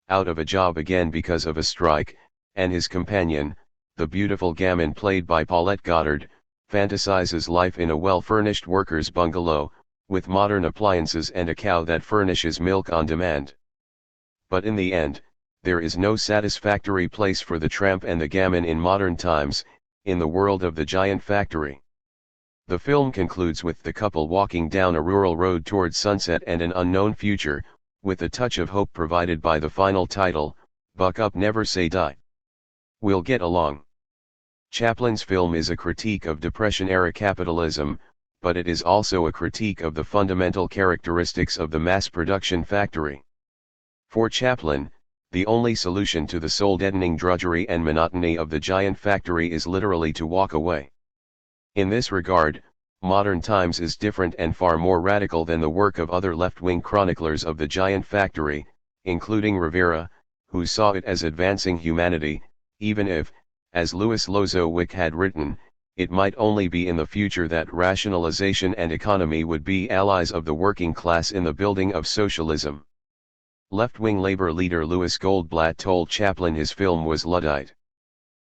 out of a job again because of a strike, and his companion, the beautiful gamin played by Paulette Goddard, fantasizes life in a well-furnished worker's bungalow, with modern appliances and a cow that furnishes milk on demand. But in the end, there is no satisfactory place for the tramp and the gamin in modern times, in the world of the giant factory. The film concludes with the couple walking down a rural road towards sunset and an unknown future, with a touch of hope provided by the final title, Buck Up Never Say Die. We'll get along. Chaplin's film is a critique of Depression-era capitalism, but it is also a critique of the fundamental characteristics of the mass production factory. For Chaplin, the only solution to the soul-deadening drudgery and monotony of the giant factory is literally to walk away. In this regard, Modern Times is different and far more radical than the work of other left-wing chroniclers of the giant factory, including Rivera, who saw it as advancing humanity, even if, as Louis Lozowick had written, it might only be in the future that rationalization and economy would be allies of the working class in the building of socialism. Left-wing labor leader Louis Goldblatt told Chaplin his film was Luddite.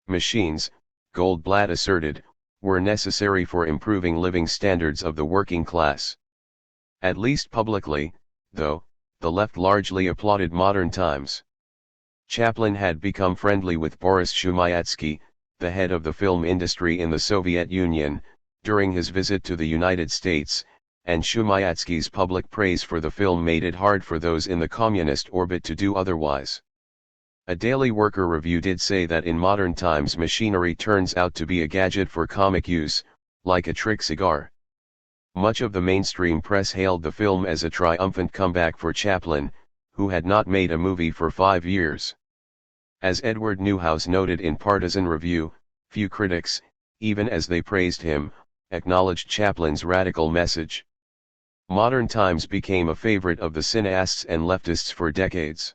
Machines, Goldblatt asserted, were necessary for improving living standards of the working class. At least publicly, though, the left largely applauded Modern Times. Chaplin had become friendly with Boris Shumyatsky, the head of the film industry in the Soviet Union, during his visit to the United States, and Shumyatsky's public praise for the film made it hard for those in the communist orbit to do otherwise. A Daily Worker review did say that in Modern Times machinery turns out to be a gadget for comic use, like a trick cigar. Much of the mainstream press hailed the film as a triumphant comeback for Chaplin, who had not made a movie for 5 years. As Edward Newhouse noted in Partisan Review, few critics, even as they praised him, acknowledged Chaplin's radical message. Modern Times became a favorite of the cineasts and leftists for decades.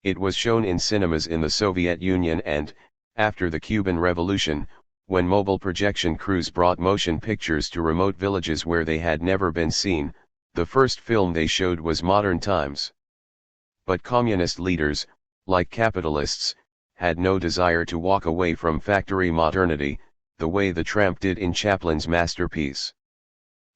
It was shown in cinemas in the Soviet Union and, after the Cuban Revolution, when mobile projection crews brought motion pictures to remote villages where they had never been seen, the first film they showed was Modern Times. But communist leaders, like capitalists, had no desire to walk away from factory modernity, the way the tramp did in Chaplin's masterpiece.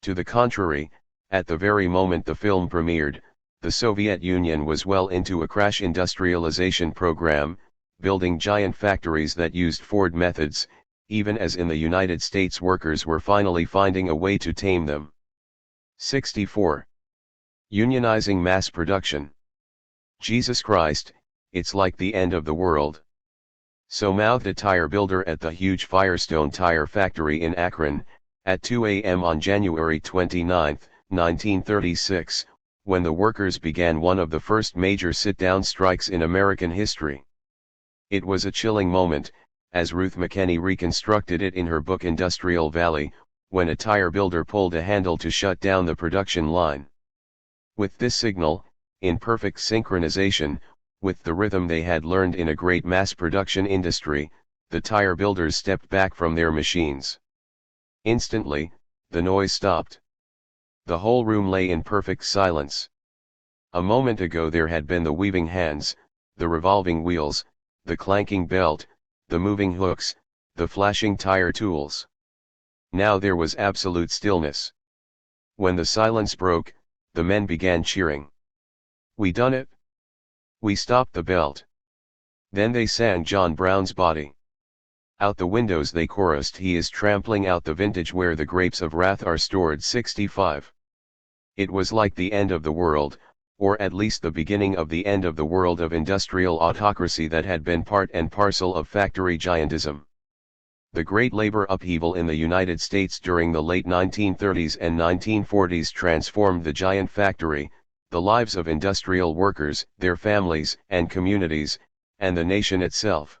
To the contrary, at the very moment the film premiered, the Soviet Union was well into a crash industrialization program, building giant factories that used Ford methods, even as in the United States workers were finally finding a way to tame them. 64. Unionizing mass production. Jesus Christ, it's like the end of the world. So mouthed a tire builder at the huge Firestone tire factory in Akron, at 2 a.m. on January 29, 1936, when the workers began one of the first major sit-down strikes in American history. It was a chilling moment, as Ruth McKenney reconstructed it in her book Industrial Valley, when a tire builder pulled a handle to shut down the production line. With this signal, in perfect synchronization, with the rhythm they had learned in a great mass production industry, the tire builders stepped back from their machines. Instantly, the noise stopped. The whole room lay in perfect silence. A moment ago there had been the weaving hands, the revolving wheels, the clanking belt, the moving hooks, the flashing tire tools. Now there was absolute stillness. When the silence broke, the men began cheering. "We done it! We stopped the belt!" Then they sang John Brown's Body. Out the windows they chorused, "He is trampling out the vintage where the grapes of wrath are stored." 65. It was like the end of the world, or at least the beginning of the end of the world of industrial autocracy that had been part and parcel of factory giantism. The great labor upheaval in the United States during the late 1930s and 1940s transformed the giant factory, the lives of industrial workers, their families and communities, and the nation itself.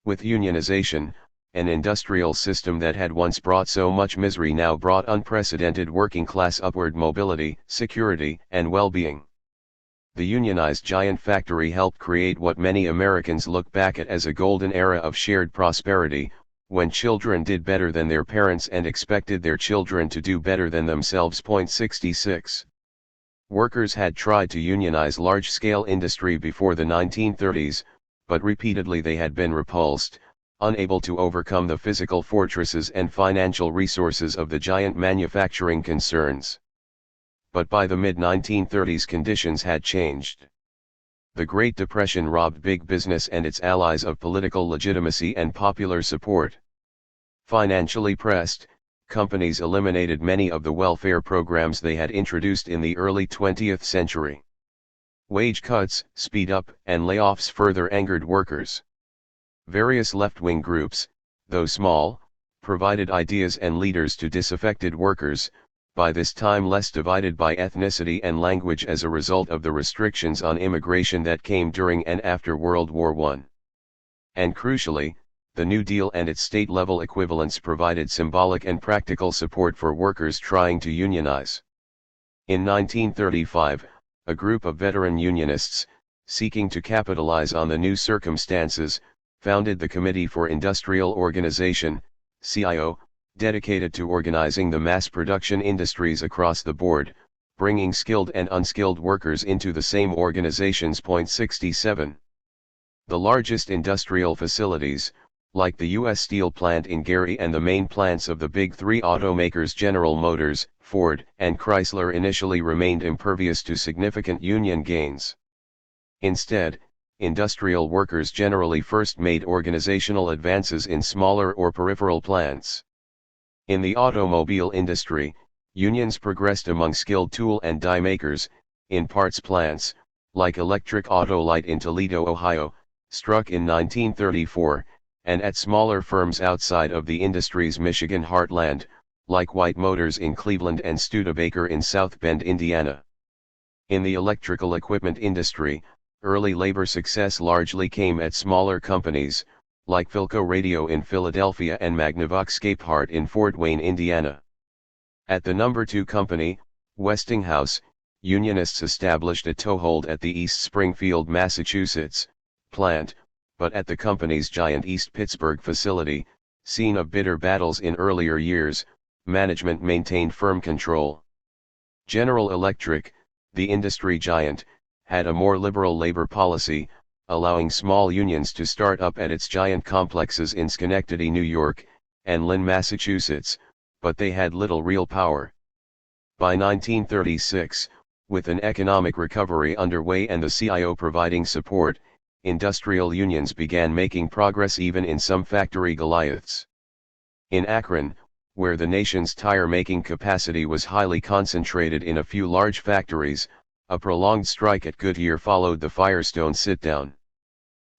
With unionization, an industrial system that had once brought so much misery now brought unprecedented working-class upward mobility, security, and well-being. The unionized giant factory helped create what many Americans look back at as a golden era of shared prosperity, when children did better than their parents and expected their children to do better than themselves. 66. Workers had tried to unionize large-scale industry before the 1930s, but repeatedly they had been repulsed, unable to overcome the physical fortresses and financial resources of the giant manufacturing concerns. But by the mid-1930s conditions had changed. The Great Depression robbed big business and its allies of political legitimacy and popular support. Financially pressed, companies eliminated many of the welfare programs they had introduced in the early 20th century. Wage cuts, speed up, and layoffs further angered workers. Various left-wing groups, though small, provided ideas and leaders to disaffected workers, by this time less divided by ethnicity and language as a result of the restrictions on immigration that came during and after World War I. And crucially, the New Deal and its state-level equivalents provided symbolic and practical support for workers trying to unionize. In 1935, a group of veteran unionists, seeking to capitalize on the new circumstances, founded the Committee for Industrial Organization, CIO, dedicated to organizing the mass production industries across the board, bringing skilled and unskilled workers into the same organizations. 67. The largest industrial facilities, like the U.S. Steel plant in Gary and the main plants of the big three automakers General Motors, Ford, and Chrysler, initially remained impervious to significant union gains. Instead, industrial workers generally first made organizational advances in smaller or peripheral plants. In the automobile industry, unions progressed among skilled tool and die makers, in parts plants, like Electric Auto Light in Toledo, Ohio, struck in 1934, and at smaller firms outside of the industry's Michigan heartland, like White Motors in Cleveland and Studebaker in South Bend, Indiana. In the electrical equipment industry, early labor success largely came at smaller companies, like Philco Radio in Philadelphia and Magnavox Capehart in Fort Wayne, Indiana. At the number 2 company, Westinghouse, unionists established a toehold at the East Springfield, Massachusetts, plant, but at the company's giant East Pittsburgh facility, scene of bitter battles in earlier years, management maintained firm control. General Electric, the industry giant, had a more liberal labor policy, allowing small unions to start up at its giant complexes in Schenectady, New York, and Lynn, Massachusetts, but they had little real power. By 1936, with an economic recovery underway and the CIO providing support, industrial unions began making progress even in some factory Goliaths. In Akron, where the nation's tire-making capacity was highly concentrated in a few large factories, a prolonged strike at Goodyear followed the Firestone sit-down.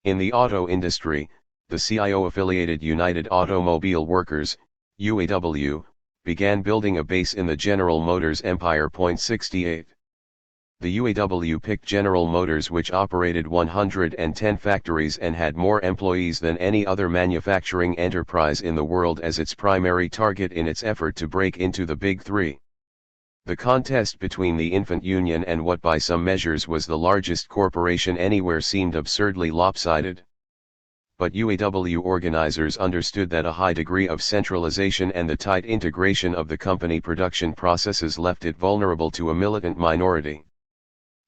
In the auto industry, the CIO-affiliated United Automobile Workers, UAW, began building a base in the General Motors empire. 68. The UAW picked General Motors, which operated 110 factories and had more employees than any other manufacturing enterprise in the world, as its primary target in its effort to break into the Big Three. The contest between the infant union and what by some measures was the largest corporation anywhere seemed absurdly lopsided. But UAW organizers understood that a high degree of centralization and the tight integration of the company production processes left it vulnerable to a militant minority.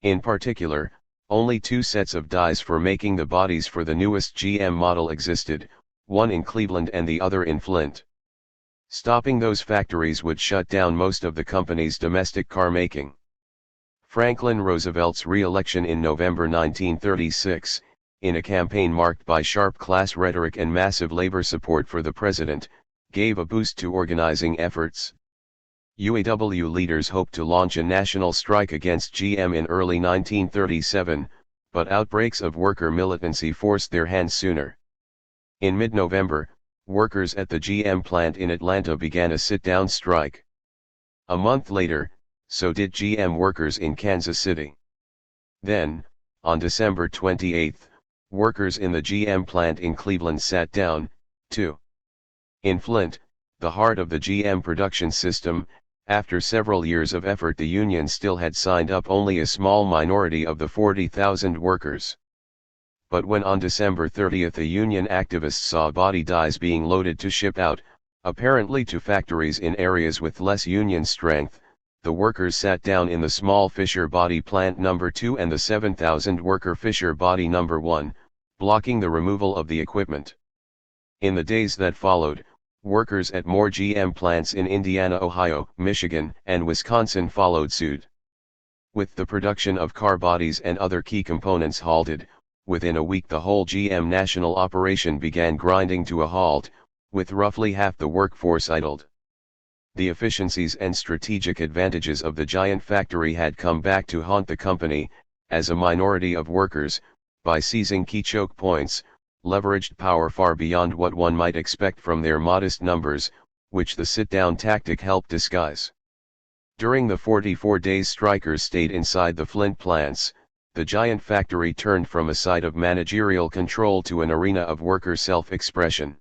In particular, only 2 sets of dies for making the bodies for the newest GM model existed, one in Cleveland and the other in Flint. Stopping those factories would shut down most of the company's domestic car making. Franklin Roosevelt's re-election in November 1936, in a campaign marked by sharp class rhetoric and massive labor support for the president, gave a boost to organizing efforts. UAW leaders hoped to launch a national strike against GM in early 1937, but outbreaks of worker militancy forced their hand sooner. In mid-November, workers at the GM plant in Atlanta began a sit-down strike. A month later, so did GM workers in Kansas City. Then, on December 28, workers in the GM plant in Cleveland sat down, too. In Flint, the heart of the GM production system, after several years of effort, the union still had signed up only a small minority of the 40,000 workers. But when on December 30 a union activist saw body dies being loaded to ship out, apparently to factories in areas with less union strength, the workers sat down in the small Fisher Body Plant No. 2 and the 7,000 worker Fisher Body No. 1, blocking the removal of the equipment. In the days that followed, workers at more GM plants in Indiana, Ohio, Michigan, and Wisconsin followed suit. With the production of car bodies and other key components halted, within a week the whole GM national operation began grinding to a halt, with roughly half the workforce idled. The efficiencies and strategic advantages of the giant factory had come back to haunt the company, as a minority of workers, by seizing key choke points, leveraged power far beyond what one might expect from their modest numbers, which the sit-down tactic helped disguise. During the 44 days strikers stayed inside the Flint plants, the giant factory turned from a site of managerial control to an arena of worker self-expression.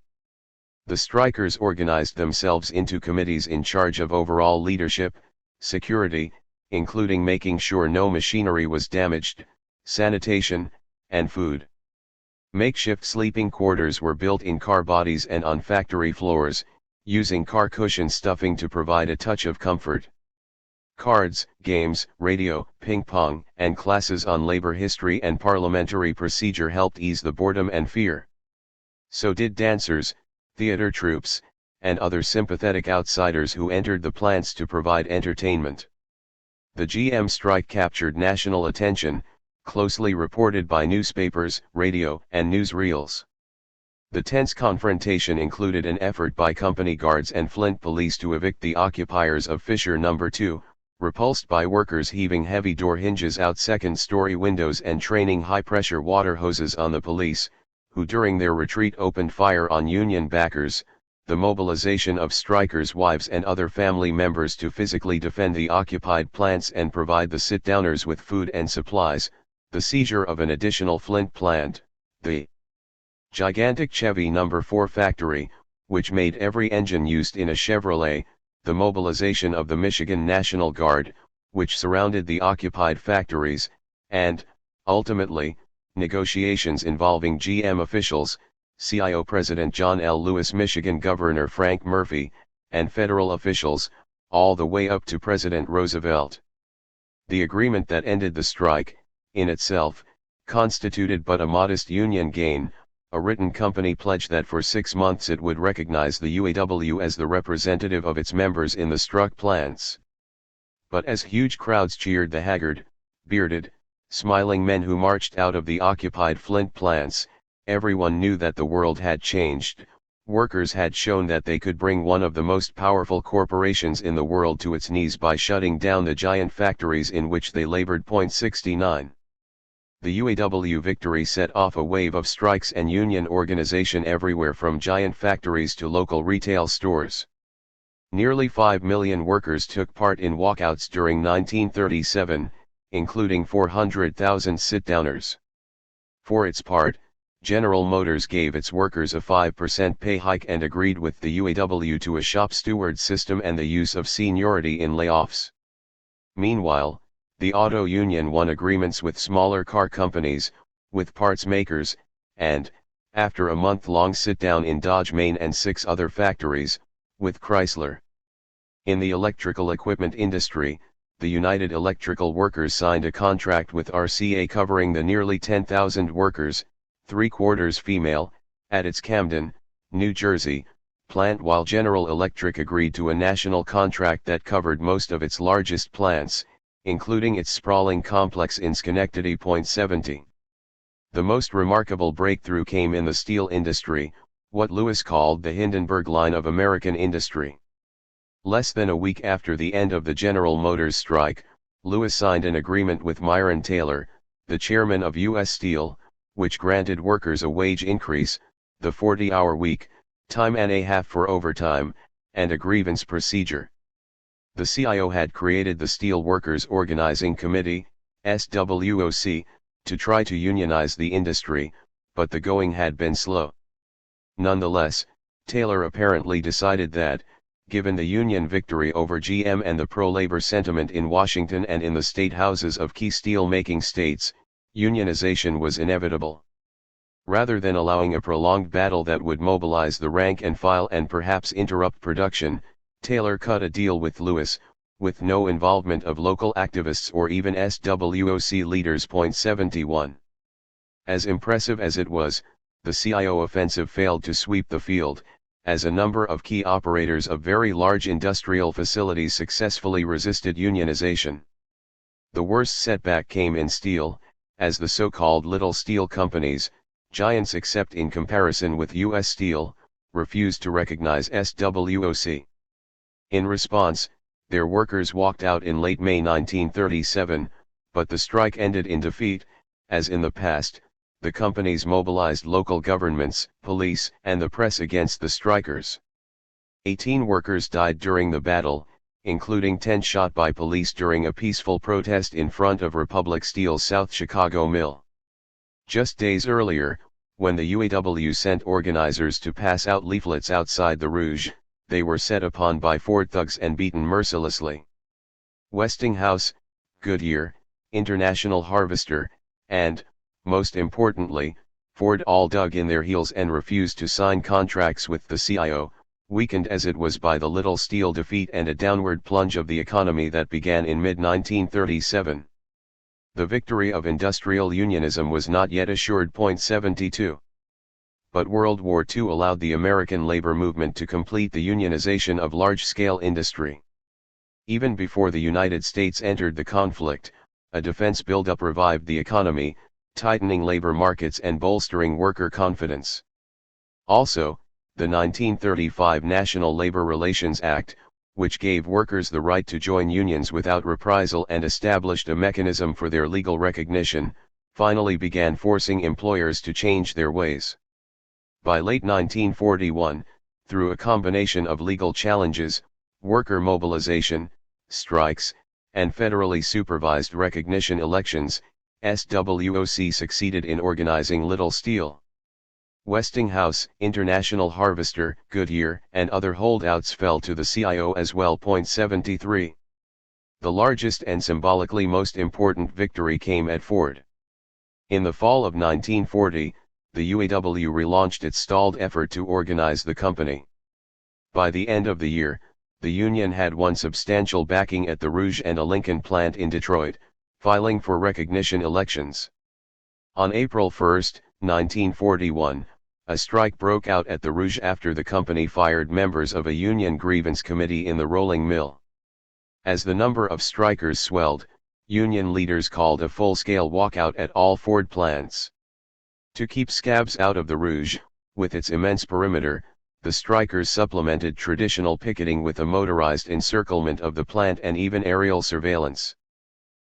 The strikers organized themselves into committees in charge of overall leadership, security, including making sure no machinery was damaged, sanitation, and food. Makeshift sleeping quarters were built in car bodies and on factory floors, using car cushion stuffing to provide a touch of comfort. Cards, games, radio, ping pong, and classes on labor history and parliamentary procedure helped ease the boredom and fear. So did dancers, theater troupes, and other sympathetic outsiders who entered the plants to provide entertainment. The GM strike captured national attention, closely reported by newspapers, radio, and newsreels. The tense confrontation included an effort by company guards and Flint police to evict the occupiers of Fisher No. 2, repulsed by workers heaving heavy door hinges out second-story windows and training high-pressure water hoses on the police, who during their retreat opened fire on Union backers. The mobilization of strikers' wives and other family members to physically defend the occupied plants and provide the sit-downers with food and supplies, the seizure of an additional Flint plant, the gigantic Chevy No. 4 factory, which made every engine used in a Chevrolet, the mobilization of the Michigan National Guard, which surrounded the occupied factories, and, ultimately, negotiations involving GM officials, CIO President John L. Lewis, Michigan Governor Frank Murphy, and federal officials, all the way up to President Roosevelt. The agreement that ended the strike, in itself, constituted but a modest union gain, a written company pledge that for 6 months it would recognize the UAW as the representative of its members in the struck plants. But as huge crowds cheered the haggard, bearded, smiling men who marched out of the occupied Flint plants, everyone knew that the world had changed. Workers had shown that they could bring one of the most powerful corporations in the world to its knees by shutting down the giant factories in which they labored. 69. The UAW victory set off a wave of strikes and union organization everywhere from giant factories to local retail stores. Nearly 5 million workers took part in walkouts during 1937, including 400,000 sit-downers. For its part, General Motors gave its workers a 5% pay hike and agreed with the UAW to a shop steward system and the use of seniority in layoffs. Meanwhile, the auto union won agreements with smaller car companies, with parts makers, and, after a month-long sit-down in Dodge, Maine and 6 other factories, with Chrysler. In the electrical equipment industry, the United Electrical Workers signed a contract with RCA covering the nearly 10,000 workers, 3/4 female, at its Camden, New Jersey, plant, while General Electric agreed to a national contract that covered most of its largest plants, including its sprawling complex in Schenectady. 70. The most remarkable breakthrough came in the steel industry, what Lewis called the Hindenburg Line of American industry. Less than a week after the end of the General Motors strike, Lewis signed an agreement with Myron Taylor, the chairman of U.S. Steel, which granted workers a wage increase, the 40-hour week, time and a half for overtime, and a grievance procedure. The CIO had created the Steel Workers Organizing Committee, SWOC, to try to unionize the industry, but the going had been slow. Nonetheless, Taylor apparently decided that, given the Union victory over GM and the pro-labor sentiment in Washington and in the state houses of key steel-making states, unionization was inevitable. Rather than allowing a prolonged battle that would mobilize the rank and file and perhaps interrupt production, Taylor cut a deal with Lewis, with no involvement of local activists or even SWOC leaders. 71. As impressive as it was, the CIO offensive failed to sweep the field, as a number of key operators of very large industrial facilities successfully resisted unionization. The worst setback came in steel, as the so-called little steel companies, giants except in comparison with U.S. Steel, refused to recognize SWOC. In response, their workers walked out in late May 1937, but the strike ended in defeat. As in the past, the companies mobilized local governments, police, and the press against the strikers. 18 workers died during the battle, including 10 shot by police during a peaceful protest in front of Republic Steel's South Chicago mill. Just days earlier, when the UAW sent organizers to pass out leaflets outside the Rouge, they were set upon by Ford thugs and beaten mercilessly. Westinghouse, Goodyear, International Harvester, and, most importantly, Ford all dug in their heels and refused to sign contracts with the CIO, weakened as it was by the little steel defeat and a downward plunge of the economy that began in mid-1937. The victory of industrial unionism was not yet assured. 72. But World War II allowed the American labor movement to complete the unionization of large-scale industry. Even before the United States entered the conflict, a defense buildup revived the economy, tightening labor markets and bolstering worker confidence. Also, the 1935 National Labor Relations Act, which gave workers the right to join unions without reprisal and established a mechanism for their legal recognition, finally began forcing employers to change their ways. By late 1941, through a combination of legal challenges, worker mobilization, strikes, and federally supervised recognition elections, SWOC succeeded in organizing Little Steel. Westinghouse, International Harvester, Goodyear, and other holdouts fell to the CIO as well. 73. The largest and symbolically most important victory came at Ford. In the fall of 1940, the UAW relaunched its stalled effort to organize the company. By the end of the year, the union had won substantial backing at the Rouge and a Lincoln plant in Detroit, filing for recognition elections. On April 1, 1941, a strike broke out at the Rouge after the company fired members of a union grievance committee in the rolling mill. As the number of strikers swelled, union leaders called a full-scale walkout at all Ford plants. To keep scabs out of the Rouge, with its immense perimeter, the strikers supplemented traditional picketing with a motorized encirclement of the plant and even aerial surveillance.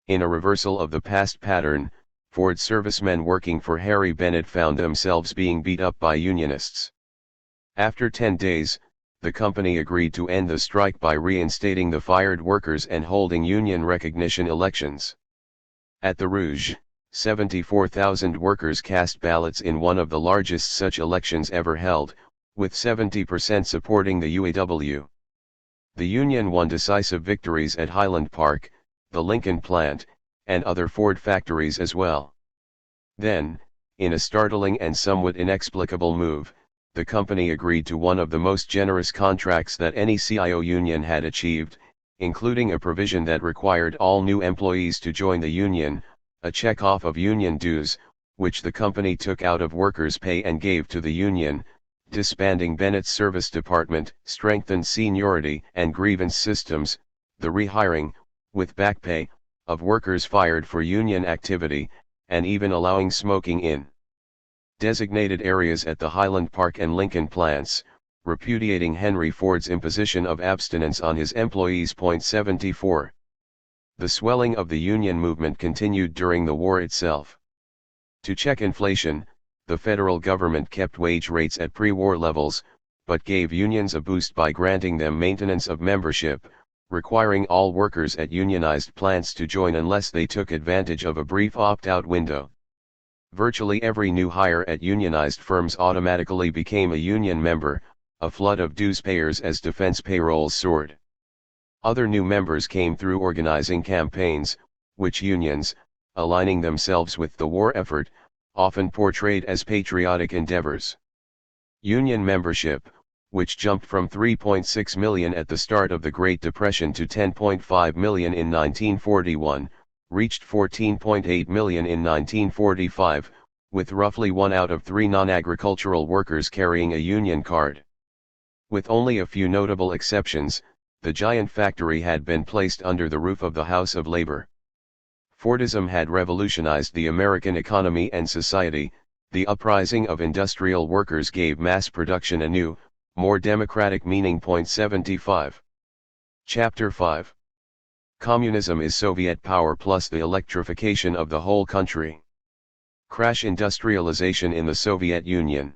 In a reversal of the past pattern, Ford servicemen working for Harry Bennett found themselves being beat up by unionists. After 10 days, the company agreed to end the strike by reinstating the fired workers and holding union recognition elections. At the Rouge, 74,000 workers cast ballots in one of the largest such elections ever held, with 70% supporting the UAW. The union won decisive victories at Highland Park, the Lincoln plant, and other Ford factories as well. Then, in a startling and somewhat inexplicable move, the company agreed to one of the most generous contracts that any CIO union had achieved, including a provision that required all new employees to join the union, a check-off of union dues, which the company took out of workers' pay and gave to the union, disbanding Bennett's service department, strengthened seniority and grievance systems, the rehiring, with back pay, of workers fired for union activity, and even allowing smoking in designated areas at the Highland Park and Lincoln plants, repudiating Henry Ford's imposition of abstinence on his employees. 74. The swelling of the union movement continued during the war itself. To check inflation, the federal government kept wage rates at pre-war levels, but gave unions a boost by granting them maintenance of membership, requiring all workers at unionized plants to join unless they took advantage of a brief opt-out window. Virtually every new hire at unionized firms automatically became a union member, a flood of dues payers as defense payrolls soared. Other new members came through organizing campaigns, which unions, aligning themselves with the war effort, often portrayed as patriotic endeavors. Union membership, which jumped from 3.6 million at the start of the Great Depression to 10.5 million in 1941, reached 14.8 million in 1945, with roughly 1 out of 3 non-agricultural workers carrying a union card. With only a few notable exceptions, the giant factory had been placed under the roof of the House of Labor. Fordism had revolutionized the American economy and society. The uprising of industrial workers gave mass production a new, more democratic meaning. 75. Chapter 5. Communism is Soviet power plus the electrification of the whole country. Crash industrialization in the Soviet Union.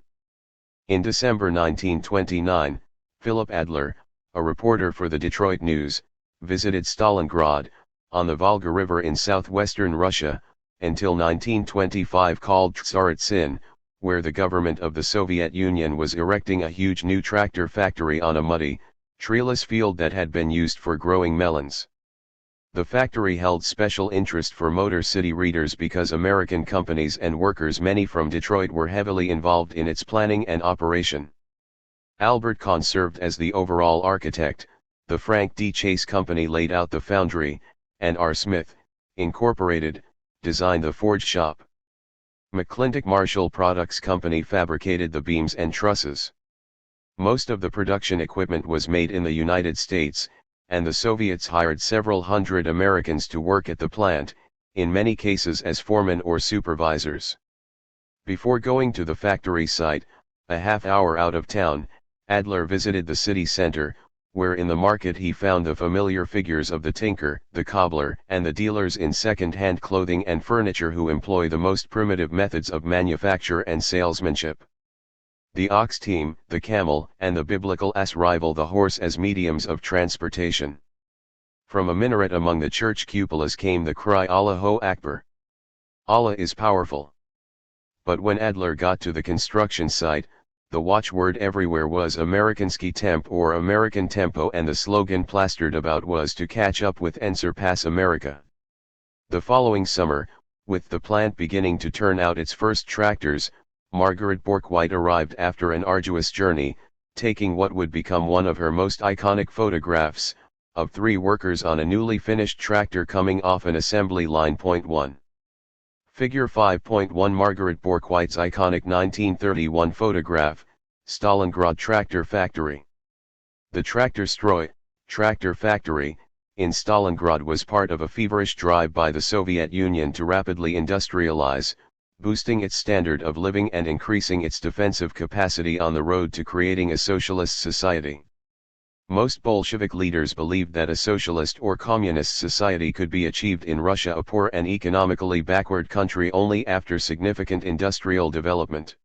In December 1929, Philip Adler, a reporter for the Detroit News, visited Stalingrad, on the Volga River in southwestern Russia, until 1925 called Tsaritsin, where the government of the Soviet Union was erecting a huge new tractor factory on a muddy, treeless field that had been used for growing melons. The factory held special interest for Motor City readers because American companies and workers, many from Detroit, were heavily involved in its planning and operation. Albert Kahn served as the overall architect. The Frank D. Chase Company laid out the foundry, and R. Smith, Incorporated, designed the forge shop. McClintock Marshall Products Company fabricated the beams and trusses. Most of the production equipment was made in the United States, and the Soviets hired several hundred Americans to work at the plant, in many cases as foremen or supervisors. Before going to the factory site, a half-hour out of town, Adler visited the city center, where in the market he found the familiar figures of the tinker, the cobbler, and the dealers in second-hand clothing and furniture who employ the most primitive methods of manufacture and salesmanship. The ox team, the camel, and the biblical ass rival the horse as mediums of transportation. From a minaret among the church cupolas came the cry, Allahu Akbar. Allah is powerful. But when Adler got to the construction site, the watchword everywhere was Amerikanski Temp or American Tempo, and the slogan plastered about was to catch up with and surpass America. The following summer, with the plant beginning to turn out its first tractors, Margaret Bourke-White arrived after an arduous journey, taking what would become one of her most iconic photographs, of 3 workers on a newly finished tractor coming off an assembly line. 1. Figure 5.1 Margaret Bourke-White's iconic 1931 photograph, Stalingrad Tractor Factory. The tractor factory, in Stalingrad was part of a feverish drive by the Soviet Union to rapidly industrialize, boosting its standard of living and increasing its defensive capacity on the road to creating a socialist society. Most Bolshevik leaders believed that a socialist or communist society could be achieved in Russia, a poor and economically backward country, only after significant industrial development.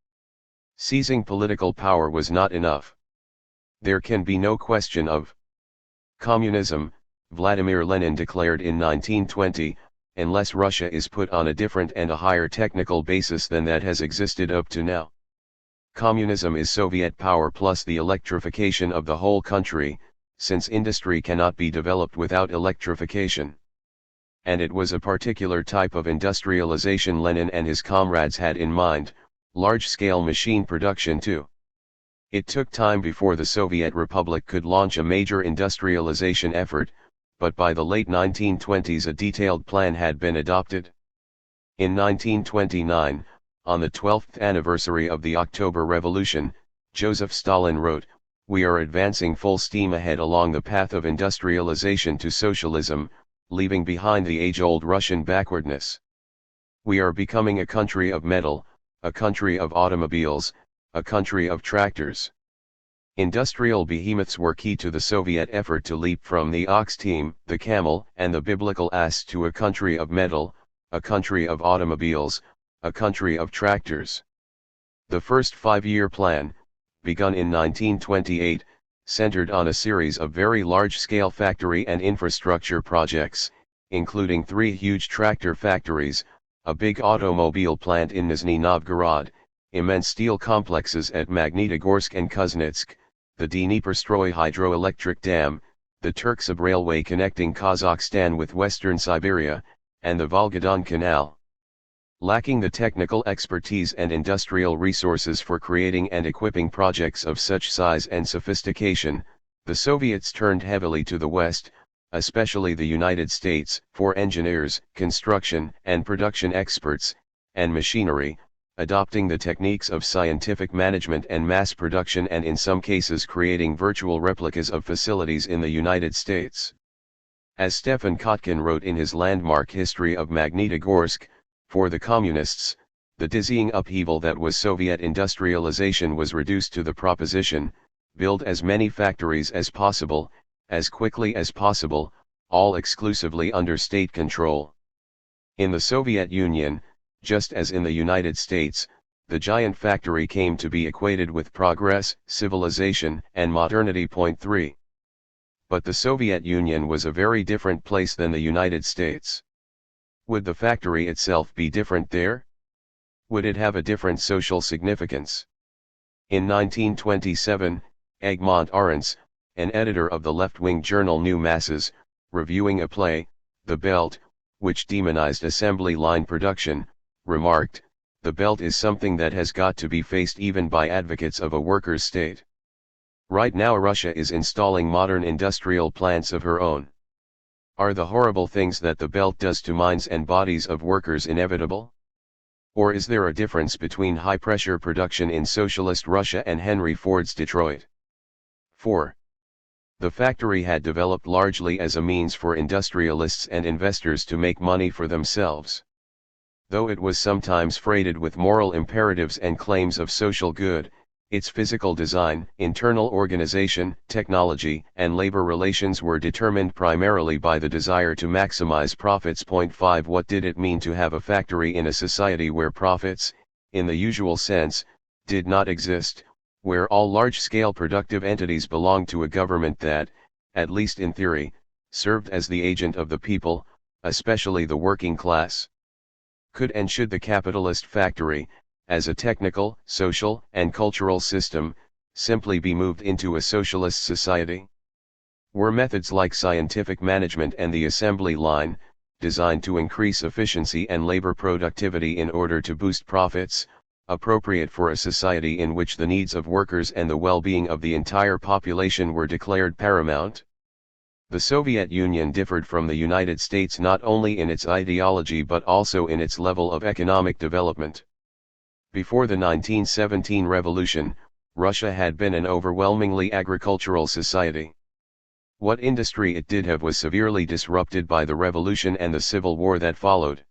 Seizing political power was not enough. There can be no question of communism, Vladimir Lenin declared in 1920, unless Russia is put on a different and a higher technical basis than that has existed up to now. Communism is Soviet power plus the electrification of the whole country, since industry cannot be developed without electrification. And it was a particular type of industrialization Lenin and his comrades had in mind, large-scale machine production too. It took time before the Soviet Republic could launch a major industrialization effort, but by the late 1920s a detailed plan had been adopted. In 1929, on the 12th anniversary of the October Revolution, Joseph Stalin wrote, "We are advancing full steam ahead along the path of industrialization to socialism, leaving behind the age-old Russian backwardness. We are becoming a country of metal, a country of automobiles, a country of tractors." Industrial behemoths were key to the Soviet effort to leap from the ox team, the camel, and the biblical ass to a country of metal, a country of automobiles, a country of tractors. The first 5-year plan, begun in 1928, centered on a series of very large-scale factory and infrastructure projects, including 3 huge tractor factories, a big automobile plant in Nizhny Novgorod, immense steel complexes at Magnitogorsk and Kuznetsk, the Dnieperstroy hydroelectric dam, the Turksib railway connecting Kazakhstan with western Siberia, and the Volga-Don Canal. Lacking the technical expertise and industrial resources for creating and equipping projects of such size and sophistication, the Soviets turned heavily to the West, especially the United States, for engineers, construction and production experts, and machinery, adopting the techniques of scientific management and mass production, and in some cases creating virtual replicas of facilities in the United States. As Stefan Kotkin wrote in his landmark History of Magnitogorsk, for the Communists, the dizzying upheaval that was Soviet industrialization was reduced to the proposition: build as many factories as possible, as quickly as possible, all exclusively under state control. In the Soviet Union, just as in the United States, the giant factory came to be equated with progress, civilization, and modernity. 3. But the Soviet Union was a very different place than the United States. Would the factory itself be different there? Would it have a different social significance? In 1927, Egmont Arends, an editor of the left-wing journal New Masses, reviewing a play, The Belt, which demonized assembly line production, remarked, "The belt is something that has got to be faced even by advocates of a workers' state. Right now Russia is installing modern industrial plants of her own. Are the horrible things that the belt does to minds and bodies of workers inevitable? Or is there a difference between high-pressure production in socialist Russia and Henry Ford's Detroit?" 4. The factory had developed largely as a means for industrialists and investors to make money for themselves. Though it was sometimes freighted with moral imperatives and claims of social good, its physical design, internal organization, technology, and labor relations were determined primarily by the desire to maximize profits. 5. What did it mean to have a factory in a society where profits, in the usual sense, did not exist, where all large-scale productive entities belonged to a government that, at least in theory, served as the agent of the people, especially the working class? Could and should the capitalist factory, as a technical, social, and cultural system, simply be moved into a socialist society? Were methods like scientific management and the assembly line, designed to increase efficiency and labor productivity in order to boost profits, appropriate for a society in which the needs of workers and the well-being of the entire population were declared paramount? The Soviet Union differed from the United States not only in its ideology but also in its level of economic development. Before the 1917 revolution, Russia had been an overwhelmingly agricultural society. What industry it did have was severely disrupted by the revolution and the civil war that followed.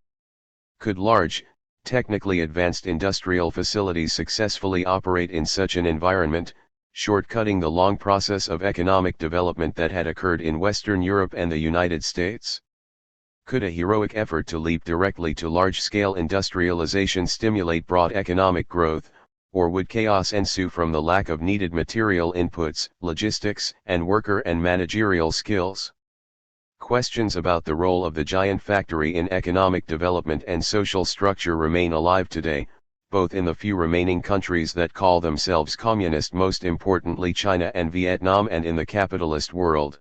Could large, technically advanced industrial facilities successfully operate in such an environment, shortcutting the long process of economic development that had occurred in Western Europe and the United States? Could a heroic effort to leap directly to large-scale industrialization stimulate broad economic growth, or would chaos ensue from the lack of needed material inputs, logistics, and worker and managerial skills? Questions about the role of the giant factory in economic development and social structure remain alive today, both in the few remaining countries that call themselves communist, most importantly China and Vietnam, and in the capitalist world.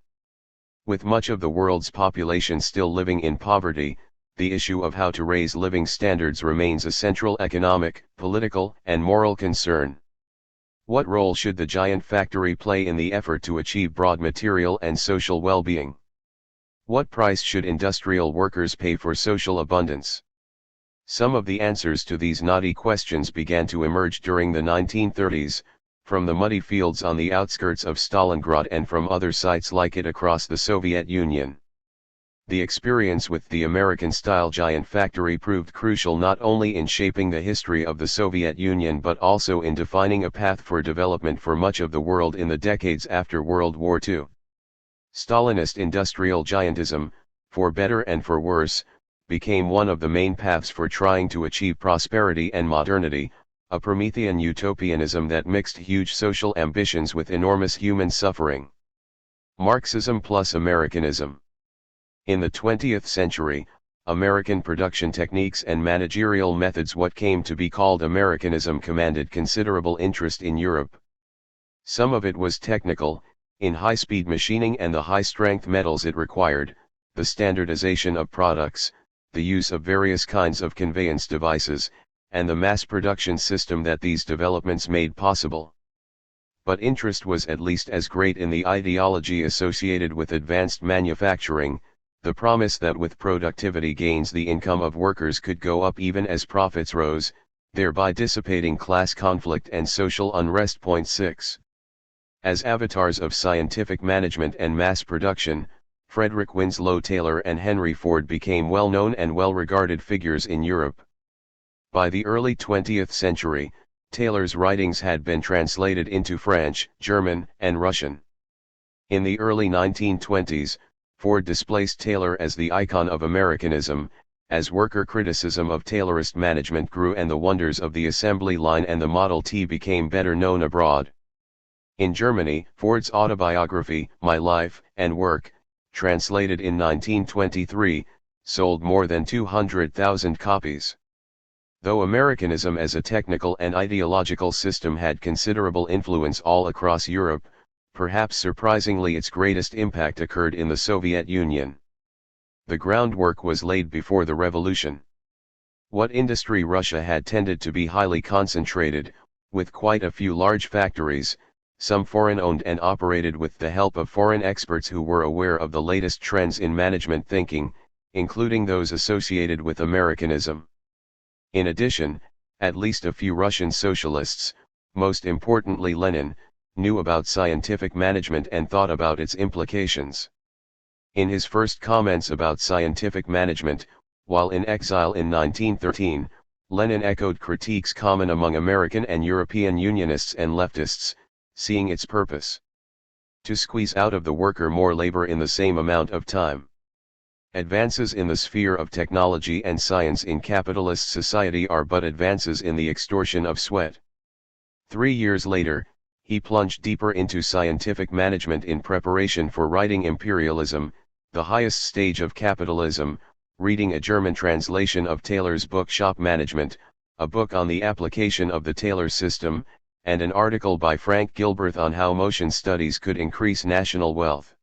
With much of the world's population still living in poverty, the issue of how to raise living standards remains a central economic, political, and moral concern. What role should the giant factory play in the effort to achieve broad material and social well-being? What price should industrial workers pay for social abundance? Some of the answers to these knotty questions began to emerge during the 1930s, from the muddy fields on the outskirts of Stalingrad and from other sites like it across the Soviet Union. The experience with the American-style giant factory proved crucial not only in shaping the history of the Soviet Union but also in defining a path for development for much of the world in the decades after World War II. Stalinist industrial giantism, for better and for worse, became one of the main paths for trying to achieve prosperity and modernity, a Promethean utopianism that mixed huge social ambitions with enormous human suffering. Marxism plus Americanism. In the 20th century, American production techniques and managerial methods, what came to be called Americanism, commanded considerable interest in Europe. Some of it was technical, in high-speed machining and the high-strength metals it required, the standardization of products, the use of various kinds of conveyance devices, and the mass production system that these developments made possible. But interest was at least as great in the ideology associated with advanced manufacturing, the promise that with productivity gains the income of workers could go up even as profits rose, thereby dissipating class conflict and social unrest. 6. As avatars of scientific management and mass production, Frederick Winslow Taylor and Henry Ford became well-known and well-regarded figures in Europe. By the early 20th century, Taylor's writings had been translated into French, German, and Russian. In the early 1920s, Ford displaced Taylor as the icon of Americanism, as worker criticism of Taylorist management grew and the wonders of the assembly line and the Model T became better known abroad. In Germany, Ford's autobiography, My Life and Work, translated in 1923, sold more than 200,000 copies. Though Americanism as a technical and ideological system had considerable influence all across Europe, perhaps surprisingly its greatest impact occurred in the Soviet Union. The groundwork was laid before the revolution. What industry Russia had tended to be highly concentrated, with quite a few large factories, some foreign-owned and operated with the help of foreign experts who were aware of the latest trends in management thinking, including those associated with Americanism. In addition, at least a few Russian socialists, most importantly Lenin, knew about scientific management and thought about its implications. In his first comments about scientific management, while in exile in 1913, Lenin echoed critiques common among American and European Unionists and leftists, seeing its purpose to squeeze out of the worker more labor in the same amount of time. Advances in the sphere of technology and science in capitalist society are but advances in the extortion of sweat. 3 years later, he plunged deeper into scientific management in preparation for writing Imperialism, the highest stage of capitalism, reading a German translation of Taylor's book Shop Management, a book on the application of the Taylor system, and an article by Frank Gilbreth on how motion studies could increase national wealth.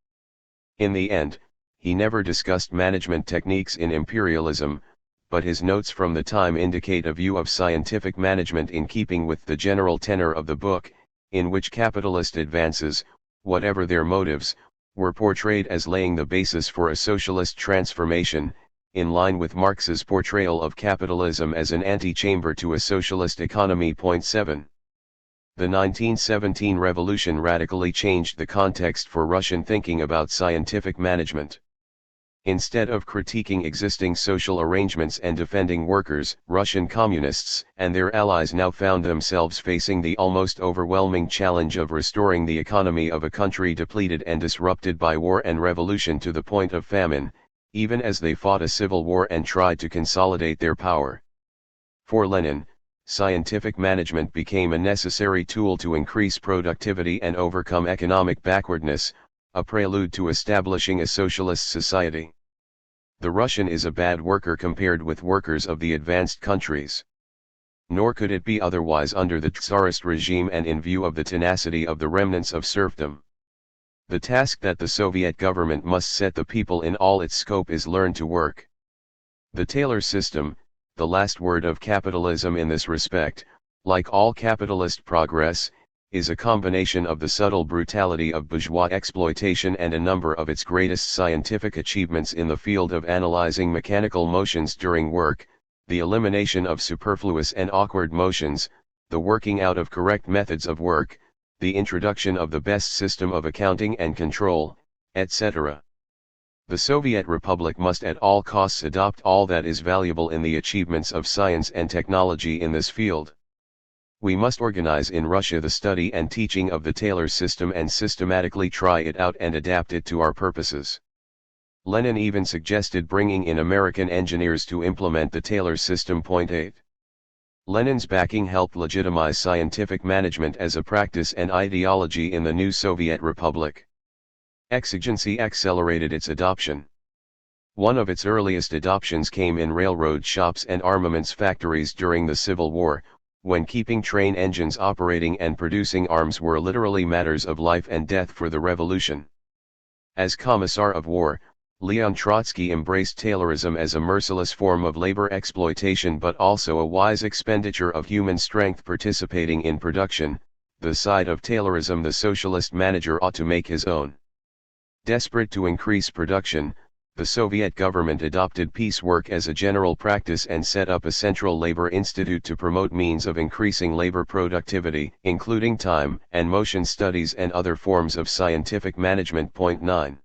In the end, he never discussed management techniques in Imperialism, but his notes from the time indicate a view of scientific management in keeping with the general tenor of the book, in which capitalist advances, whatever their motives, were portrayed as laying the basis for a socialist transformation, in line with Marx's portrayal of capitalism as an antechamber to a socialist economy. 7. The 1917 revolution radically changed the context for Russian thinking about scientific management. Instead of critiquing existing social arrangements and defending workers, Russian communists and their allies now found themselves facing the almost overwhelming challenge of restoring the economy of a country depleted and disrupted by war and revolution to the point of famine, even as they fought a civil war and tried to consolidate their power. For Lenin, scientific management became a necessary tool to increase productivity and overcome economic backwardness, a prelude to establishing a socialist society. The Russian is a bad worker compared with workers of the advanced countries. Nor could it be otherwise under the Tsarist regime and in view of the tenacity of the remnants of serfdom. The task that the Soviet government must set the people in all its scope is learn to work. The Taylor system, the last word of capitalism in this respect, like all capitalist progress, is a combination of the subtle brutality of bourgeois exploitation and a number of its greatest scientific achievements in the field of analyzing mechanical motions during work, the elimination of superfluous and awkward motions, the working out of correct methods of work, the introduction of the best system of accounting and control, etc. The Soviet Republic must at all costs adopt all that is valuable in the achievements of science and technology in this field. We must organize in Russia the study and teaching of the Taylor system and systematically try it out and adapt it to our purposes. Lenin even suggested bringing in American engineers to implement the Taylor system. 8. Lenin's backing helped legitimize scientific management as a practice and ideology in the new Soviet Republic. Exigency accelerated its adoption. One of its earliest adoptions came in railroad shops and armaments factories during the Civil War, when keeping train engines operating and producing arms were literally matters of life and death for the revolution. As Commissar of War, Leon Trotsky embraced Taylorism as a merciless form of labor exploitation but also a wise expenditure of human strength participating in production, the side of Taylorism the socialist manager ought to make his own. Desperate to increase production, the Soviet government adopted piecework as a general practice and set up a central labor institute to promote means of increasing labor productivity, including time and motion studies and other forms of scientific management. 9.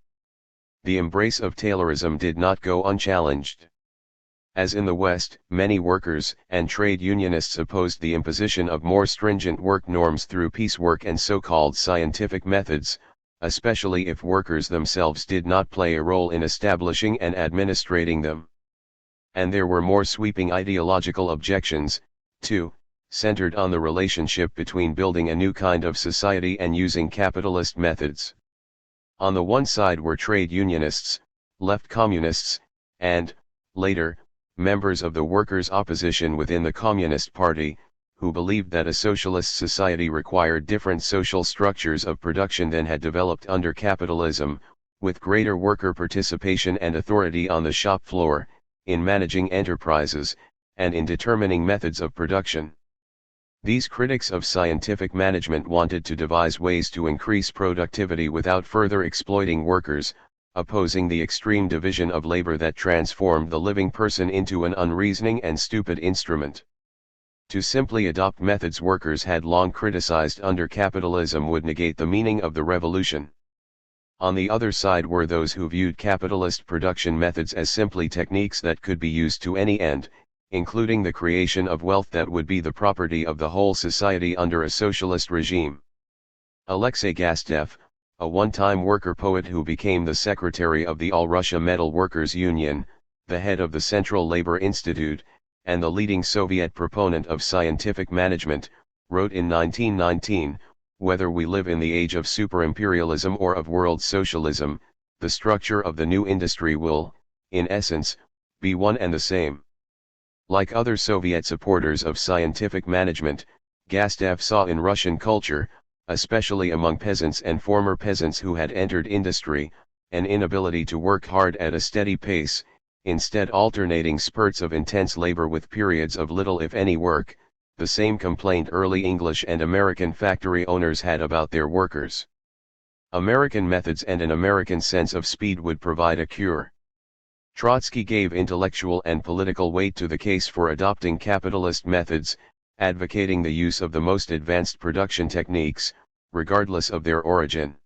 The embrace of Taylorism did not go unchallenged. As in the West, many workers and trade unionists opposed the imposition of more stringent work norms through piecework and so-called scientific methods, especially if workers themselves did not play a role in establishing and administrating them. And there were more sweeping ideological objections, too, centered on the relationship between building a new kind of society and using capitalist methods. On the one side were trade unionists, left communists, and, later, members of the workers' opposition within the Communist Party, who believed that a socialist society required different social structures of production than had developed under capitalism, with greater worker participation and authority on the shop floor, in managing enterprises, and in determining methods of production. These critics of scientific management wanted to devise ways to increase productivity without further exploiting workers, opposing the extreme division of labor that transformed the living person into an unreasoning and stupid instrument. To simply adopt methods workers had long criticized under capitalism would negate the meaning of the revolution. On the other side were those who viewed capitalist production methods as simply techniques that could be used to any end, including the creation of wealth that would be the property of the whole society under a socialist regime. Alexei Gastev, a one-time worker poet who became the secretary of the All-Russia Metal Workers Union, the head of the Central Labor Institute, and the leading Soviet proponent of scientific management, wrote in 1919, "Whether we live in the age of super-imperialism or of world socialism, the structure of the new industry will, in essence, be one and the same." Like other Soviet supporters of scientific management, Gastev saw in Russian culture, especially among peasants and former peasants who had entered industry, an inability to work hard at a steady pace, instead alternating spurts of intense labor with periods of little if any work, the same complaint early English and American factory owners had about their workers. American methods and an American sense of speed would provide a cure. Trotsky gave intellectual and political weight to the case for adopting capitalist methods, advocating the use of the most advanced production techniques, regardless of their origin.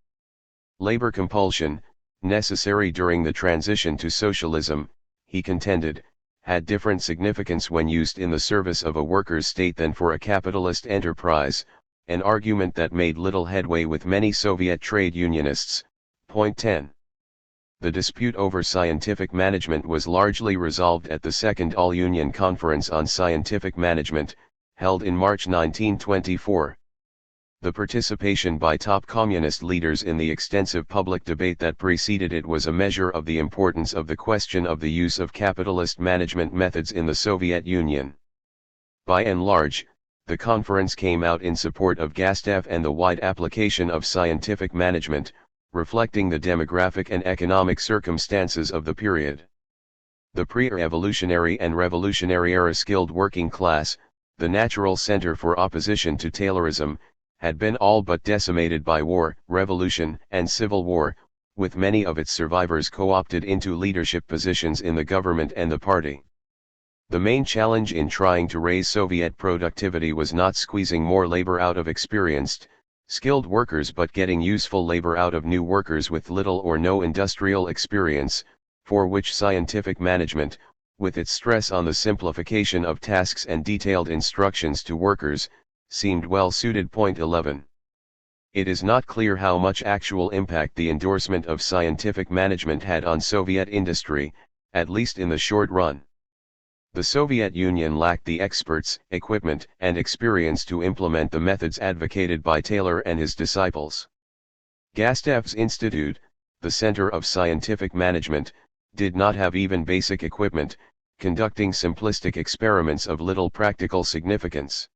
Labor compulsion, necessary during the transition to socialism, he contended, had different significance when used in the service of a workers' state than for a capitalist enterprise, an argument that made little headway with many Soviet trade unionists. 10. The dispute over scientific management was largely resolved at the Second All-Union Conference on Scientific Management, held in March 1924. The participation by top communist leaders in the extensive public debate that preceded it was a measure of the importance of the question of the use of capitalist management methods in the Soviet Union. By and large, the conference came out in support of Gastev and the wide application of scientific management, reflecting the demographic and economic circumstances of the period. The pre-revolutionary and revolutionary-era skilled working class, the natural center for opposition to Taylorism, had been all but decimated by war, revolution, and civil war, with many of its survivors co-opted into leadership positions in the government and the party. The main challenge in trying to raise Soviet productivity was not squeezing more labor out of experienced, skilled workers but getting useful labor out of new workers with little or no industrial experience, for which scientific management, with its stress on the simplification of tasks and detailed instructions to workers, seemed well suited. 11. It is not clear how much actual impact the endorsement of scientific management had on Soviet industry, at least in the short run. The Soviet Union lacked the experts, equipment, and experience to implement the methods advocated by Taylor and his disciples. Gastev's Institute, the center of scientific management, did not have even basic equipment, conducting simplistic experiments of little practical significance.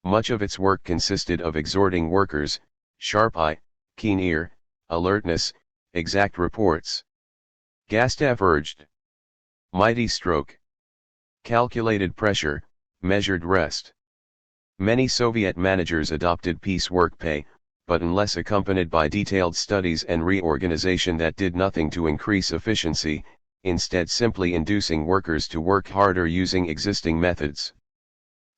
Much of its work consisted of exhorting workers, sharp eye, keen ear, alertness, exact reports. Gustav urged. Mighty stroke. Calculated pressure, measured rest. Many Soviet managers adopted piece work pay, but unless accompanied by detailed studies and reorganization that did nothing to increase efficiency, instead simply inducing workers to work harder using existing methods.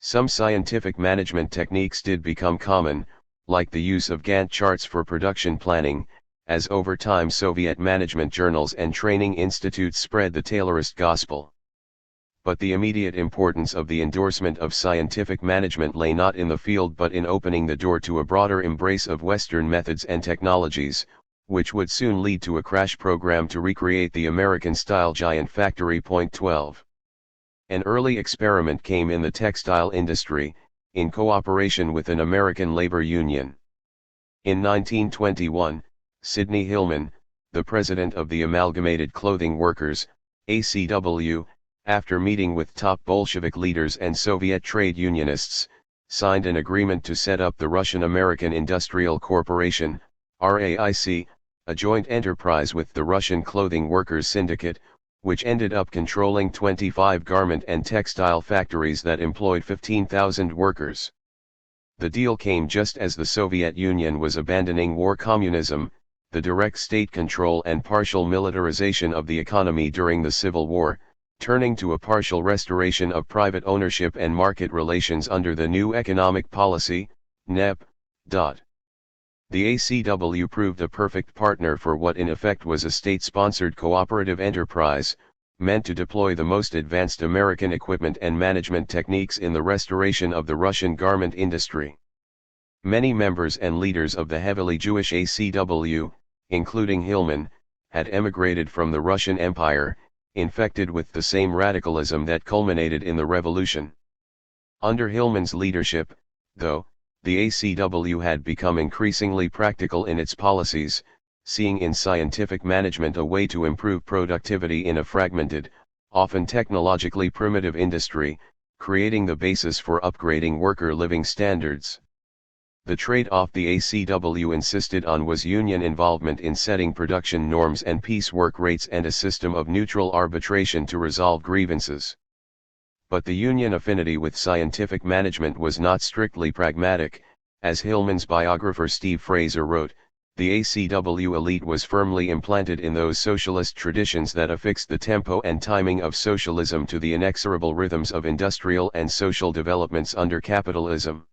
Some scientific management techniques did become common, like the use of Gantt charts for production planning, as over time Soviet management journals and training institutes spread the Taylorist gospel. But the immediate importance of the endorsement of scientific management lay not in the field but in opening the door to a broader embrace of Western methods and technologies, which would soon lead to a crash program to recreate the American-style giant factory. Point 12. An early experiment came in the textile industry, in cooperation with an American labor union. In 1921, Sidney Hillman, the president of the Amalgamated Clothing Workers, ACW, after meeting with top Bolshevik leaders and Soviet trade unionists, signed an agreement to set up the Russian-American Industrial Corporation, RAIC, a joint enterprise with the Russian Clothing Workers Syndicate, which ended up controlling 25 garment and textile factories that employed 15,000 workers. The deal came just as the Soviet Union was abandoning war communism, the direct state control and partial militarization of the economy during the Civil War, turning to a partial restoration of private ownership and market relations under the new economic policy, NEP. The ACW proved a perfect partner for what in effect was a state-sponsored cooperative enterprise, meant to deploy the most advanced American equipment and management techniques in the restoration of the Russian garment industry. Many members and leaders of the heavily Jewish ACW, including Hillman, had emigrated from the Russian Empire, infected with the same radicalism that culminated in the revolution. Under Hillman's leadership, though, the ACW had become increasingly practical in its policies, seeing in scientific management a way to improve productivity in a fragmented, often technologically primitive industry, creating the basis for upgrading worker living standards. The trade-off the ACW insisted on was union involvement in setting production norms and piece work rates and a system of neutral arbitration to resolve grievances. But the union affinity with scientific management was not strictly pragmatic, as Hillman's biographer Steve Fraser wrote, the ACW elite was firmly implanted in those socialist traditions that affixed the tempo and timing of socialism to the inexorable rhythms of industrial and social developments under capitalism.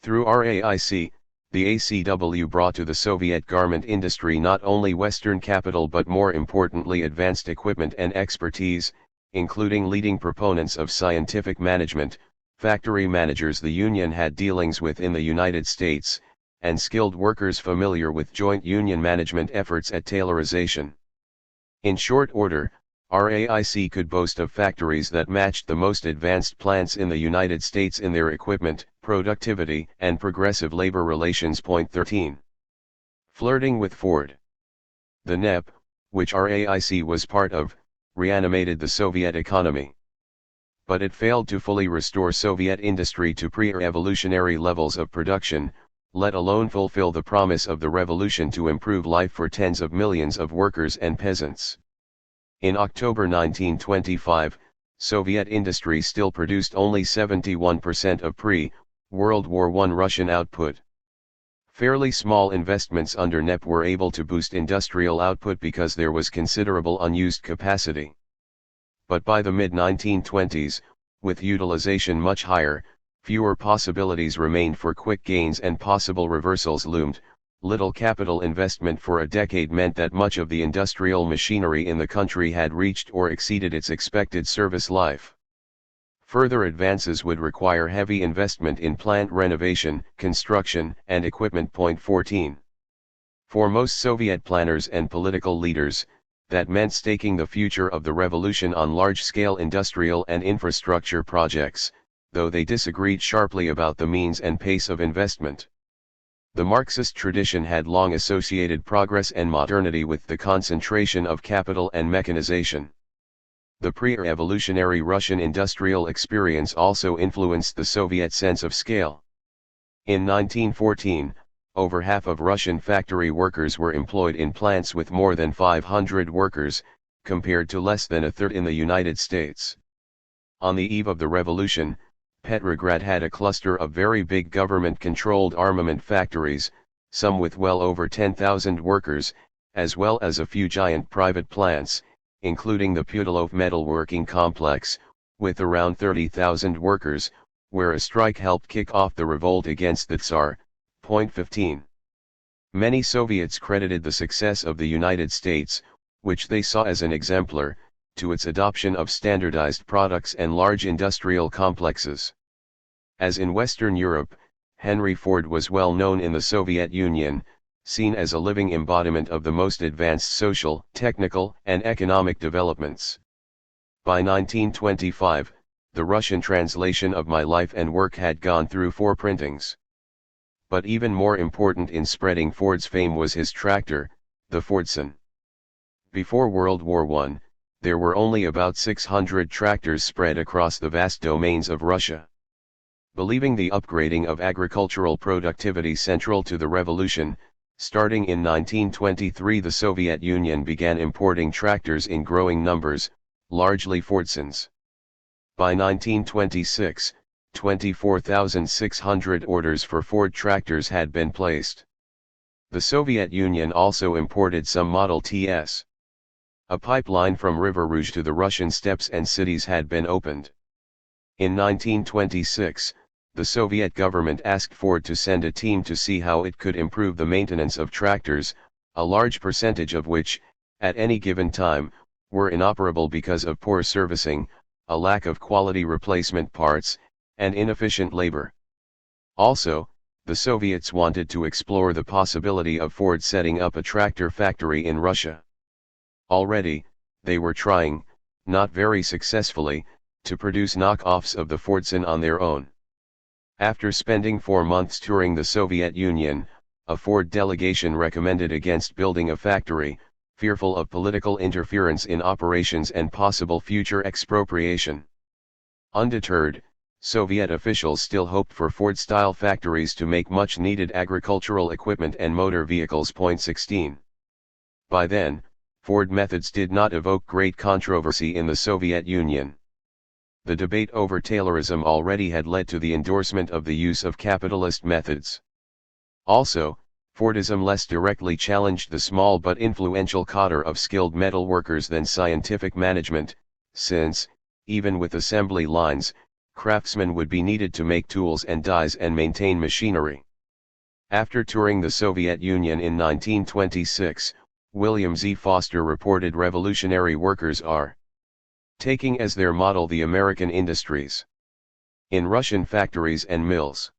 Through RAIC, the ACW brought to the Soviet garment industry not only Western capital but more importantly advanced equipment and expertise, including leading proponents of scientific management, factory managers the union had dealings with in the United States, and skilled workers familiar with joint union management efforts at Taylorization. In short order, RAIC could boast of factories that matched the most advanced plants in the United States in their equipment, productivity, and progressive labor relations. Point 13. Flirting with Ford. The NEP, which RAIC was part of, reanimated the Soviet economy. But it failed to fully restore Soviet industry to pre-revolutionary levels of production, let alone fulfill the promise of the revolution to improve life for tens of millions of workers and peasants. In October 1925, Soviet industry still produced only 71% of pre-World War I Russian output. Fairly small investments under NEP were able to boost industrial output because there was considerable unused capacity. But by the mid-1920s, with utilization much higher, fewer possibilities remained for quick gains and possible reversals loomed. Little capital investment for a decade meant that much of the industrial machinery in the country had reached or exceeded its expected service life. Further advances would require heavy investment in plant renovation, construction, and equipment. Point 14. For most Soviet planners and political leaders, that meant staking the future of the revolution on large-scale industrial and infrastructure projects, though they disagreed sharply about the means and pace of investment. The Marxist tradition had long associated progress and modernity with the concentration of capital and mechanization. The pre-revolutionary Russian industrial experience also influenced the Soviet sense of scale. In 1914, over half of Russian factory workers were employed in plants with more than 500 workers, compared to less than a third in the United States. On the eve of the revolution, Petrograd had a cluster of very big government-controlled armament factories, some with well over 10,000 workers, as well as a few giant private plants, including the Putilov metalworking complex, with around 30,000 workers, where a strike helped kick off the revolt against the Tsar. 15. Many Soviets credited the success of the United States, which they saw as an exemplar, to its adoption of standardized products and large industrial complexes. As in Western Europe, Henry Ford was well known in the Soviet Union, seen as a living embodiment of the most advanced social, technical, and economic developments. By 1925, the Russian translation of My Life and Work had gone through 4 printings. But even more important in spreading Ford's fame was his tractor, the Fordson. Before World War I, there were only about 600 tractors spread across the vast domains of Russia. Believing the upgrading of agricultural productivity central to the revolution, starting in 1923 the Soviet Union began importing tractors in growing numbers, largely Fordsons. By 1926, 24,600 orders for Ford tractors had been placed. The Soviet Union also imported some Model Ts. A pipeline from River Rouge to the Russian steppes and cities had been opened. In 1926, the Soviet government asked Ford to send a team to see how it could improve the maintenance of tractors, a large percentage of which, at any given time, were inoperable because of poor servicing, a lack of quality replacement parts, and inefficient labor. Also, the Soviets wanted to explore the possibility of Ford setting up a tractor factory in Russia. Already, they were trying, not very successfully, to produce knockoffs of the Fordson on their own. After spending 4 months touring the Soviet Union, a Ford delegation recommended against building a factory, fearful of political interference in operations and possible future expropriation. Undeterred, Soviet officials still hoped for Ford-style factories to make much-needed agricultural equipment and motor vehicles. 16. By then, Ford methods did not evoke great controversy in the Soviet Union. The debate over Taylorism already had led to the endorsement of the use of capitalist methods. Also, Fordism less directly challenged the small but influential cadre of skilled metal workers than scientific management, since, even with assembly lines, craftsmen would be needed to make tools and dies and maintain machinery. After touring the Soviet Union in 1926, William Z. Foster reported revolutionary workers are taking as their model the American industries. In Russian factories and mills.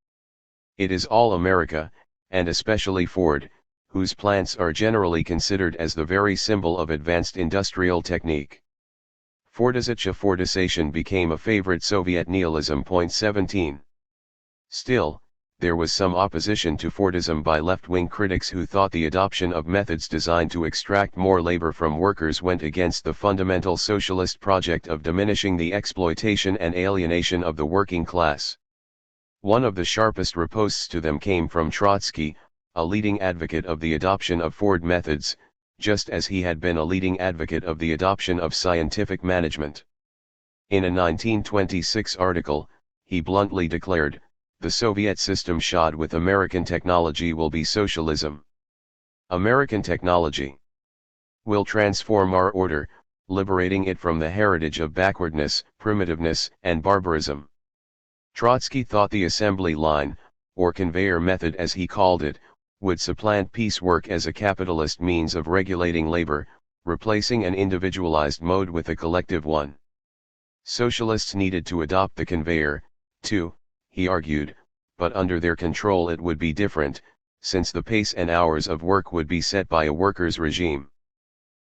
It is all America, and especially Ford, whose plants are generally considered as the very symbol of advanced industrial technique. Fordization became a favorite Soviet nihilism. 17. Still, there was some opposition to Fordism by left-wing critics who thought the adoption of methods designed to extract more labor from workers went against the fundamental socialist project of diminishing the exploitation and alienation of the working class. One of the sharpest riposts to them came from Trotsky, a leading advocate of the adoption of Ford methods, just as he had been a leading advocate of the adoption of scientific management. In a 1926 article, he bluntly declared, "The Soviet system shod with American technology will be socialism. American technology will transform our order, liberating it from the heritage of backwardness, primitiveness, and barbarism." Trotsky thought the assembly line, or conveyor method as he called it, would supplant piecework as a capitalist means of regulating labor, replacing an individualized mode with a collective one. Socialists needed to adopt the conveyor, too, he argued, but under their control it would be different, since the pace and hours of work would be set by a workers' regime.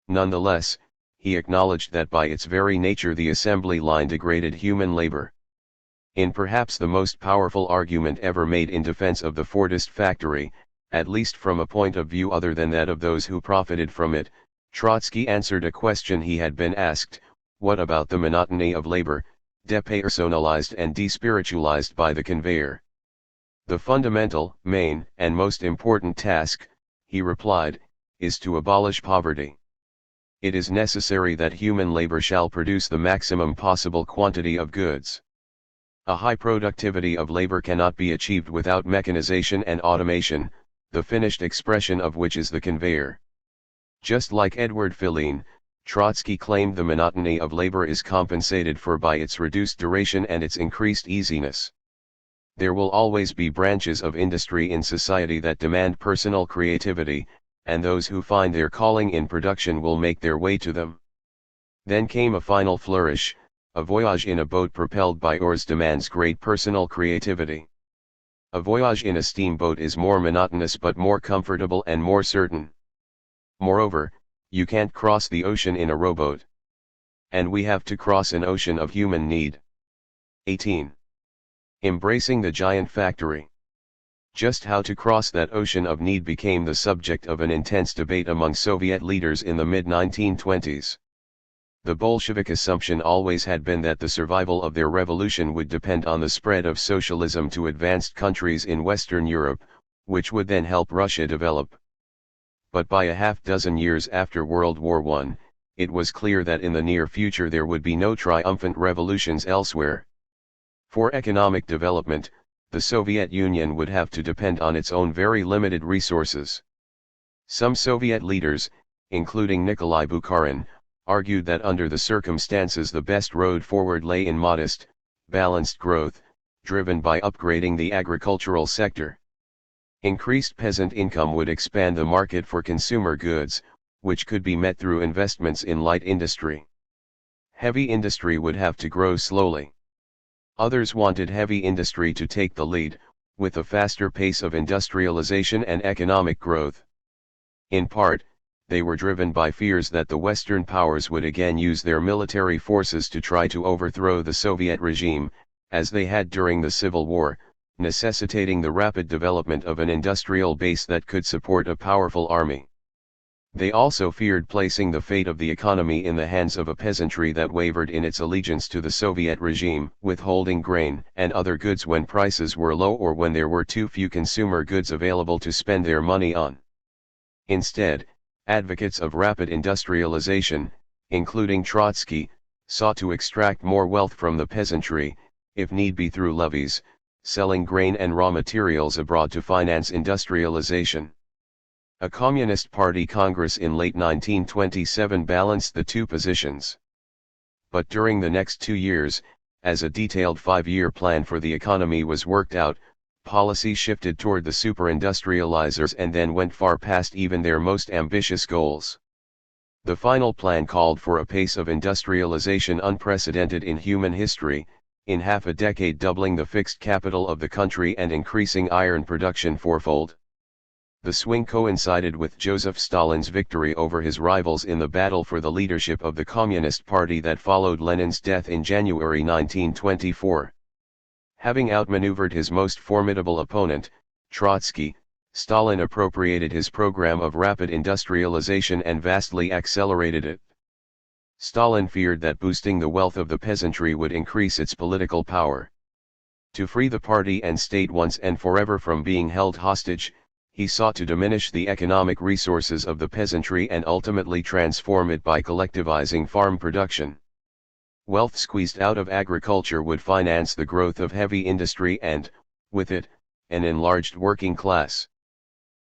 Nonetheless, he acknowledged that by its very nature the assembly line degraded human labor. In perhaps the most powerful argument ever made in defense of the Fordist factory, at least from a point of view other than that of those who profited from it, Trotsky answered a question he had been asked: what about the monotony of labor, depersonalized and despiritualized by the conveyor? The fundamental, main, and most important task, he replied, is to abolish poverty. it is necessary that human labor shall produce the maximum possible quantity of goods. A high productivity of labor cannot be achieved without mechanization and automation, the finished expression of which is the conveyor. Just like Edward Filene, Trotsky claimed the monotony of labor is compensated for by its reduced duration and its increased easiness. There will always be branches of industry in society that demand personal creativity, and those who find their calling in production will make their way to them. Then came a final flourish. A voyage in a boat propelled by oars demands great personal creativity. A voyage in a steamboat is more monotonous but more comfortable and more certain. Moreover, you can't cross the ocean in a rowboat. And we have to cross an ocean of human need. 18. Embracing the giant factory. Just how to cross that ocean of need became the subject of an intense debate among Soviet leaders in the mid-1920s. The Bolshevik assumption always had been that the survival of their revolution would depend on the spread of socialism to advanced countries in Western Europe, which would then help Russia develop. But by a half-dozen years after World War I, it was clear that in the near future there would be no triumphant revolutions elsewhere. For economic development, the Soviet Union would have to depend on its own very limited resources. Some Soviet leaders, including Nikolai Bukharin, argued that under the circumstances the best road forward lay in modest, balanced growth, driven by upgrading the agricultural sector. Increased peasant income would expand the market for consumer goods, which could be met through investments in light industry. Heavy industry would have to grow slowly. Others wanted heavy industry to take the lead, with a faster pace of industrialization and economic growth. In part, they were driven by fears that the Western powers would again use their military forces to try to overthrow the Soviet regime, as they had during the Civil War, necessitating the rapid development of an industrial base that could support a powerful army. They also feared placing the fate of the economy in the hands of a peasantry that wavered in its allegiance to the Soviet regime, withholding grain and other goods when prices were low or when there were too few consumer goods available to spend their money on. Instead, advocates of rapid industrialization, including Trotsky, sought to extract more wealth from the peasantry, if need be through levies, selling grain and raw materials abroad to finance industrialization. A Communist Party Congress in late 1927 balanced the two positions. But during the next 2 years, as a detailed 5-year plan for the economy was worked out, policy shifted toward the super-industrializers and then went far past even their most ambitious goals. The final plan called for a pace of industrialization unprecedented in human history, in half a decade doubling the fixed capital of the country and increasing iron production fourfold. The swing coincided with Joseph Stalin's victory over his rivals in the battle for the leadership of the Communist Party that followed Lenin's death in January 1924. Having outmaneuvered his most formidable opponent, Trotsky, Stalin appropriated his program of rapid industrialization and vastly accelerated it. Stalin feared that boosting the wealth of the peasantry would increase its political power. To free the party and state once and forever from being held hostage, he sought to diminish the economic resources of the peasantry and ultimately transform it by collectivizing farm production. Wealth squeezed out of agriculture would finance the growth of heavy industry and, with it, an enlarged working class.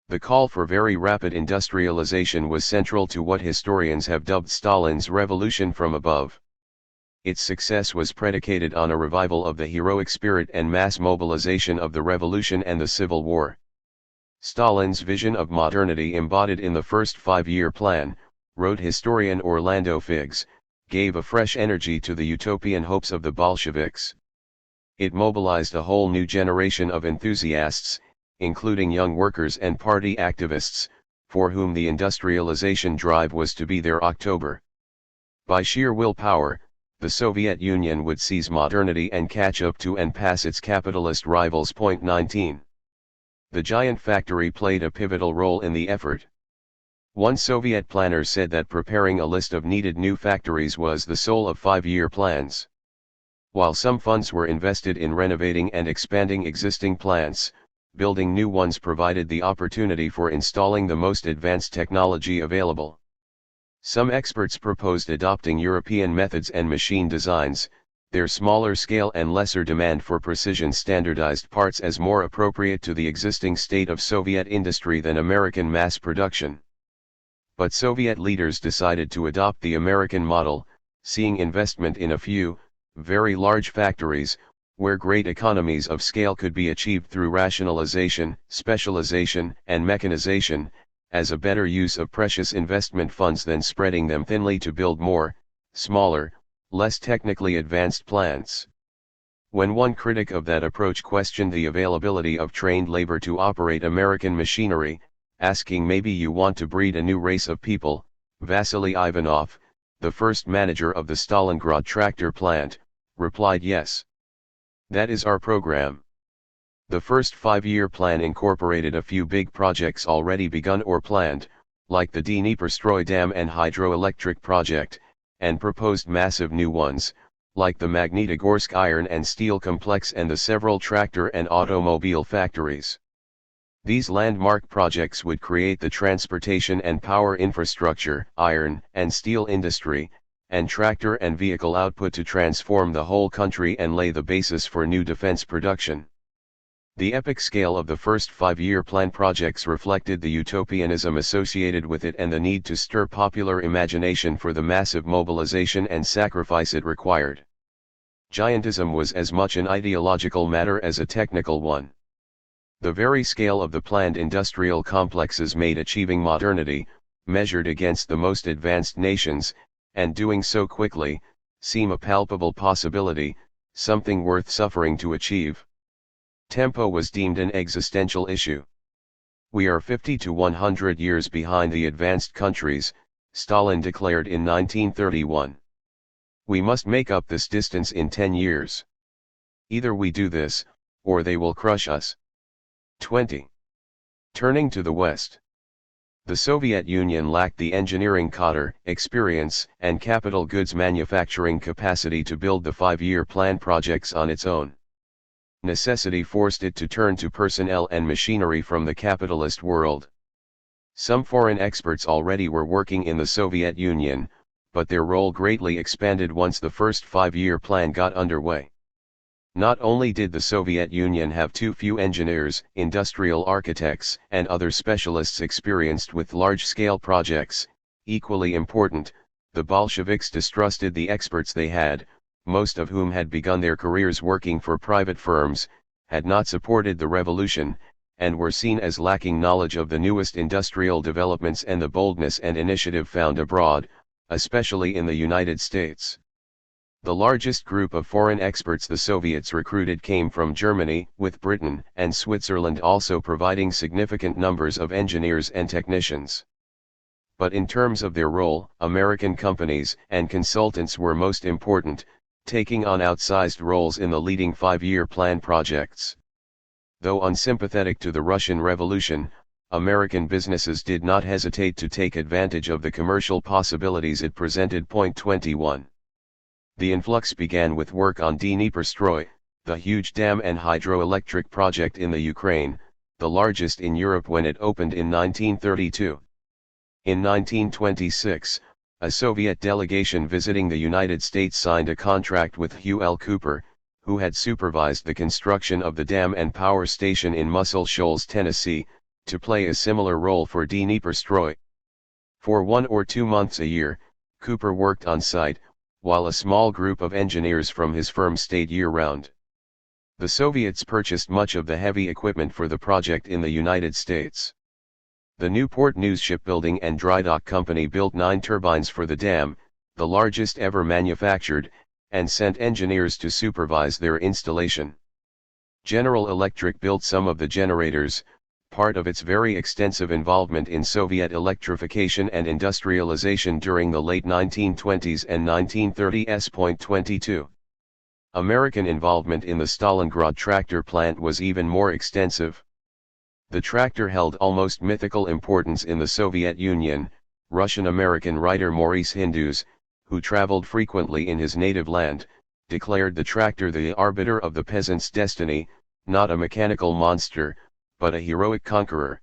The call for very rapid industrialization was central to what historians have dubbed Stalin's revolution from above. Its success was predicated on a revival of the heroic spirit and mass mobilization of the revolution and the Civil War. Stalin's vision of modernity embodied in the first 5-year plan, wrote historian Orlando Figes, gave a fresh energy to the utopian hopes of the Bolsheviks. It mobilized a whole new generation of enthusiasts, including young workers and party activists, for whom the industrialization drive was to be their October. By sheer willpower, the Soviet Union would seize modernity and catch up to and pass its capitalist rivals. 19. The giant factory played a pivotal role in the effort. One Soviet planner said that preparing a list of needed new factories was the soul of 5-year plans. While some funds were invested in renovating and expanding existing plants, building new ones provided the opportunity for installing the most advanced technology available. Some experts proposed adopting European methods and machine designs, their smaller scale and lesser demand for precision standardized parts as more appropriate to the existing state of Soviet industry than American mass production. But Soviet leaders decided to adopt the American model, seeing investment in a few, very large factories, where great economies of scale could be achieved through rationalization, specialization, and mechanization, as a better use of precious investment funds than spreading them thinly to build more, smaller, less technically advanced plants. When one critic of that approach questioned the availability of trained labor to operate American machinery, asking maybe you want to breed a new race of people, Vasily Ivanov, the first manager of the Stalingrad tractor plant, replied yes. That is our program. The first 5-year plan incorporated a few big projects already begun or planned, like the Dnieperstroy Dam and hydroelectric project, and proposed massive new ones, like the Magnitogorsk iron and steel complex and the several tractor and automobile factories. These landmark projects would create the transportation and power infrastructure, iron and steel industry, and tractor and vehicle output to transform the whole country and lay the basis for new defense production. The epic scale of the first 5-year plan projects reflected the utopianism associated with it and the need to stir popular imagination for the massive mobilization and sacrifice it required. Giantism was as much an ideological matter as a technical one. The very scale of the planned industrial complexes made achieving modernity, measured against the most advanced nations, and doing so quickly, seem a palpable possibility, something worth suffering to achieve. Tempo was deemed an existential issue. We are 50 to 100 years behind the advanced countries, Stalin declared in 1931. We must make up this distance in 10 years. Either we do this, or they will crush us. 20. Turning to the West. The Soviet Union lacked the engineering cadre, experience, and capital goods manufacturing capacity to build the 5-year plan projects on its own. Necessity forced it to turn to personnel and machinery from the capitalist world. Some foreign experts already were working in the Soviet Union, but their role greatly expanded once the first 5-year plan got underway. Not only did the Soviet Union have too few engineers, industrial architects, and other specialists experienced with large-scale projects, equally important, the Bolsheviks distrusted the experts they had, most of whom had begun their careers working for private firms, had not supported the revolution, and were seen as lacking knowledge of the newest industrial developments and the boldness and initiative found abroad, especially in the United States. The largest group of foreign experts the Soviets recruited came from Germany, with Britain and Switzerland also providing significant numbers of engineers and technicians. But in terms of their role, American companies and consultants were most important, taking on outsized roles in the leading 5-year plan projects. Though unsympathetic to the Russian Revolution, American businesses did not hesitate to take advantage of the commercial possibilities it presented. 21. The influx began with work on Dnieperstroy, the huge dam and hydroelectric project in the Ukraine, the largest in Europe when it opened in 1932. In 1926, a Soviet delegation visiting the United States signed a contract with Hugh L. Cooper, who had supervised the construction of the dam and power station in Muscle Shoals, Tennessee, to play a similar role for Dnieperstroy. For 1 or 2 months a year, Cooper worked on site, while a small group of engineers from his firm stayed year-round. The Soviets purchased much of the heavy equipment for the project in the United States. The Newport News Shipbuilding and Drydock Company built 9 turbines for the dam, the largest ever manufactured, and sent engineers to supervise their installation. General Electric built some of the generators, part of its very extensive involvement in Soviet electrification and industrialization during the late 1920s and 1930s. 22. American involvement in the Stalingrad tractor plant was even more extensive. The tractor held almost mythical importance in the Soviet Union. Russian-American writer Maurice Hindus, who traveled frequently in his native land, declared the tractor the arbiter of the peasant's destiny, not a mechanical monster, but a heroic conqueror.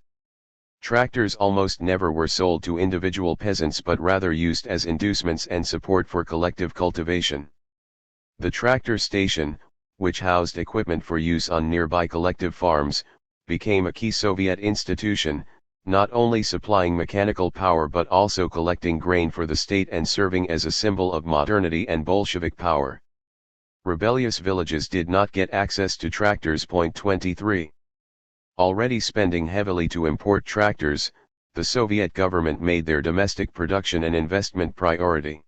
Tractors almost never were sold to individual peasants but rather used as inducements and support for collective cultivation. The tractor station, which housed equipment for use on nearby collective farms, became a key Soviet institution, not only supplying mechanical power but also collecting grain for the state and serving as a symbol of modernity and Bolshevik power. Rebellious villages did not get access to tractors. 23. Already spending heavily to import tractors, the Soviet government made their domestic production an investment priority.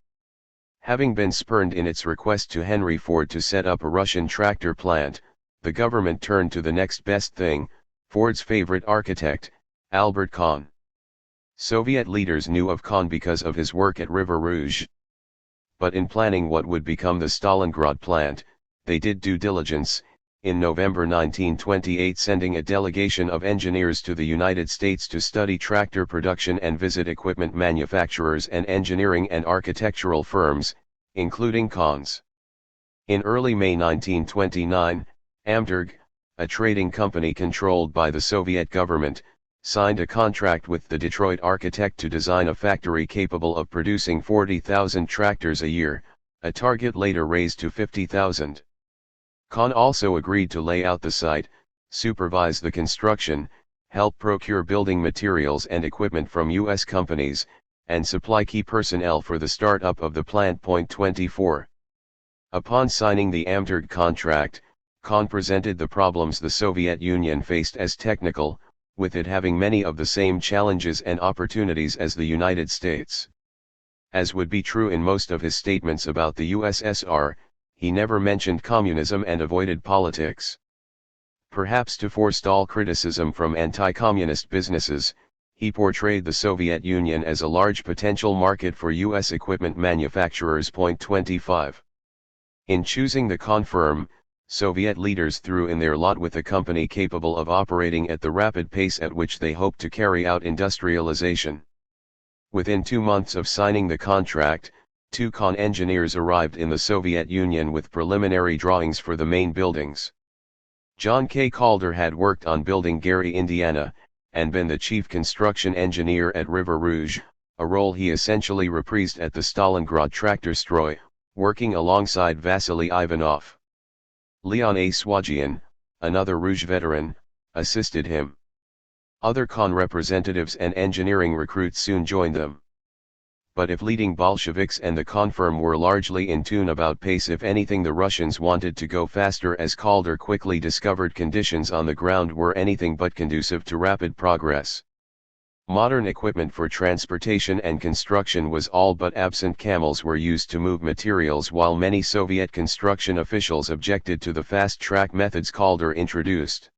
Having been spurned in its request to Henry Ford to set up a Russian tractor plant, the government turned to the next best thing, Ford's favorite architect, Albert Kahn. Soviet leaders knew of Kahn because of his work at River Rouge. But in planning what would become the Stalingrad plant, they did due diligence, in November 1928 sending a delegation of engineers to the United States to study tractor production and visit equipment manufacturers and engineering and architectural firms, including Kahn's. In early May 1929, Amturg, a trading company controlled by the Soviet government, signed a contract with the Detroit architect to design a factory capable of producing 40,000 tractors a year, a target later raised to 50,000. Kahn also agreed to lay out the site, supervise the construction, help procure building materials and equipment from U.S. companies, and supply key personnel for the start-up of the plant. 24. Upon signing the Amturg contract, Kahn presented the problems the Soviet Union faced as technical, with it having many of the same challenges and opportunities as the United States. As would be true in most of his statements about the USSR, he never mentioned communism and avoided politics. Perhaps to forestall criticism from anti-communist businesses, he portrayed the Soviet Union as a large potential market for U.S. equipment manufacturers. 25. In choosing the Kahn firm, Soviet leaders threw in their lot with a company capable of operating at the rapid pace at which they hoped to carry out industrialization. Within 2 months of signing the contract, 2 Kahn engineers arrived in the Soviet Union with preliminary drawings for the main buildings. John K. Calder had worked on building Gary, Indiana, and been the chief construction engineer at River Rouge, a role he essentially reprised at the Stalingrad Tractorstroy, working alongside Vasily Ivanov. Leon A. Swagian, another Rouge veteran, assisted him. Other Kahn representatives and engineering recruits soon joined them. But if leading Bolsheviks and the Kahn firm were largely in tune about pace, if anything the Russians wanted to go faster, as Calder quickly discovered conditions on the ground were anything but conducive to rapid progress. Modern equipment for transportation and construction was all but absent. Camels were used to move materials, while many Soviet construction officials objected to the fast-track methods Calder introduced.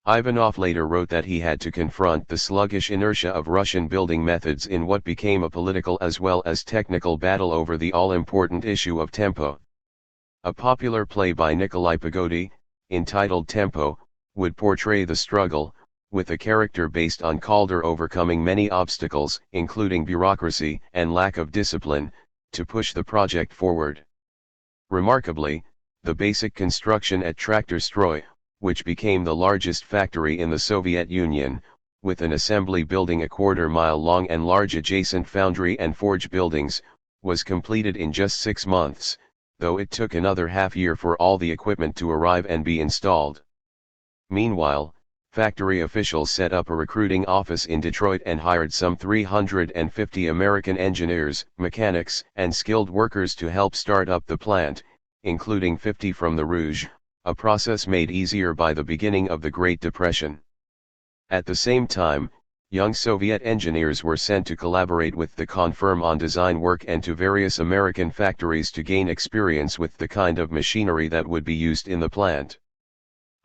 Ivanov later wrote that he had to confront the sluggish inertia of Russian building methods in what became a political as well as technical battle over the all-important issue of tempo. A popular play by Nikolai Pagodi, entitled Tempo, would portray the struggle, with a character based on Calder overcoming many obstacles, including bureaucracy and lack of discipline, to push the project forward. Remarkably, the basic construction at Traktorstroy, which became the largest factory in the Soviet Union, with an assembly building a quarter-mile long and large adjacent foundry and forge buildings, was completed in just 6 months, though it took another half-year for all the equipment to arrive and be installed. Meanwhile, factory officials set up a recruiting office in Detroit and hired some 350 American engineers, mechanics, and skilled workers to help start up the plant, including 50 from the Rouge, a process made easier by the beginning of the Great Depression. At the same time, young Soviet engineers were sent to collaborate with the Kahn firm on design work and to various American factories to gain experience with the kind of machinery that would be used in the plant.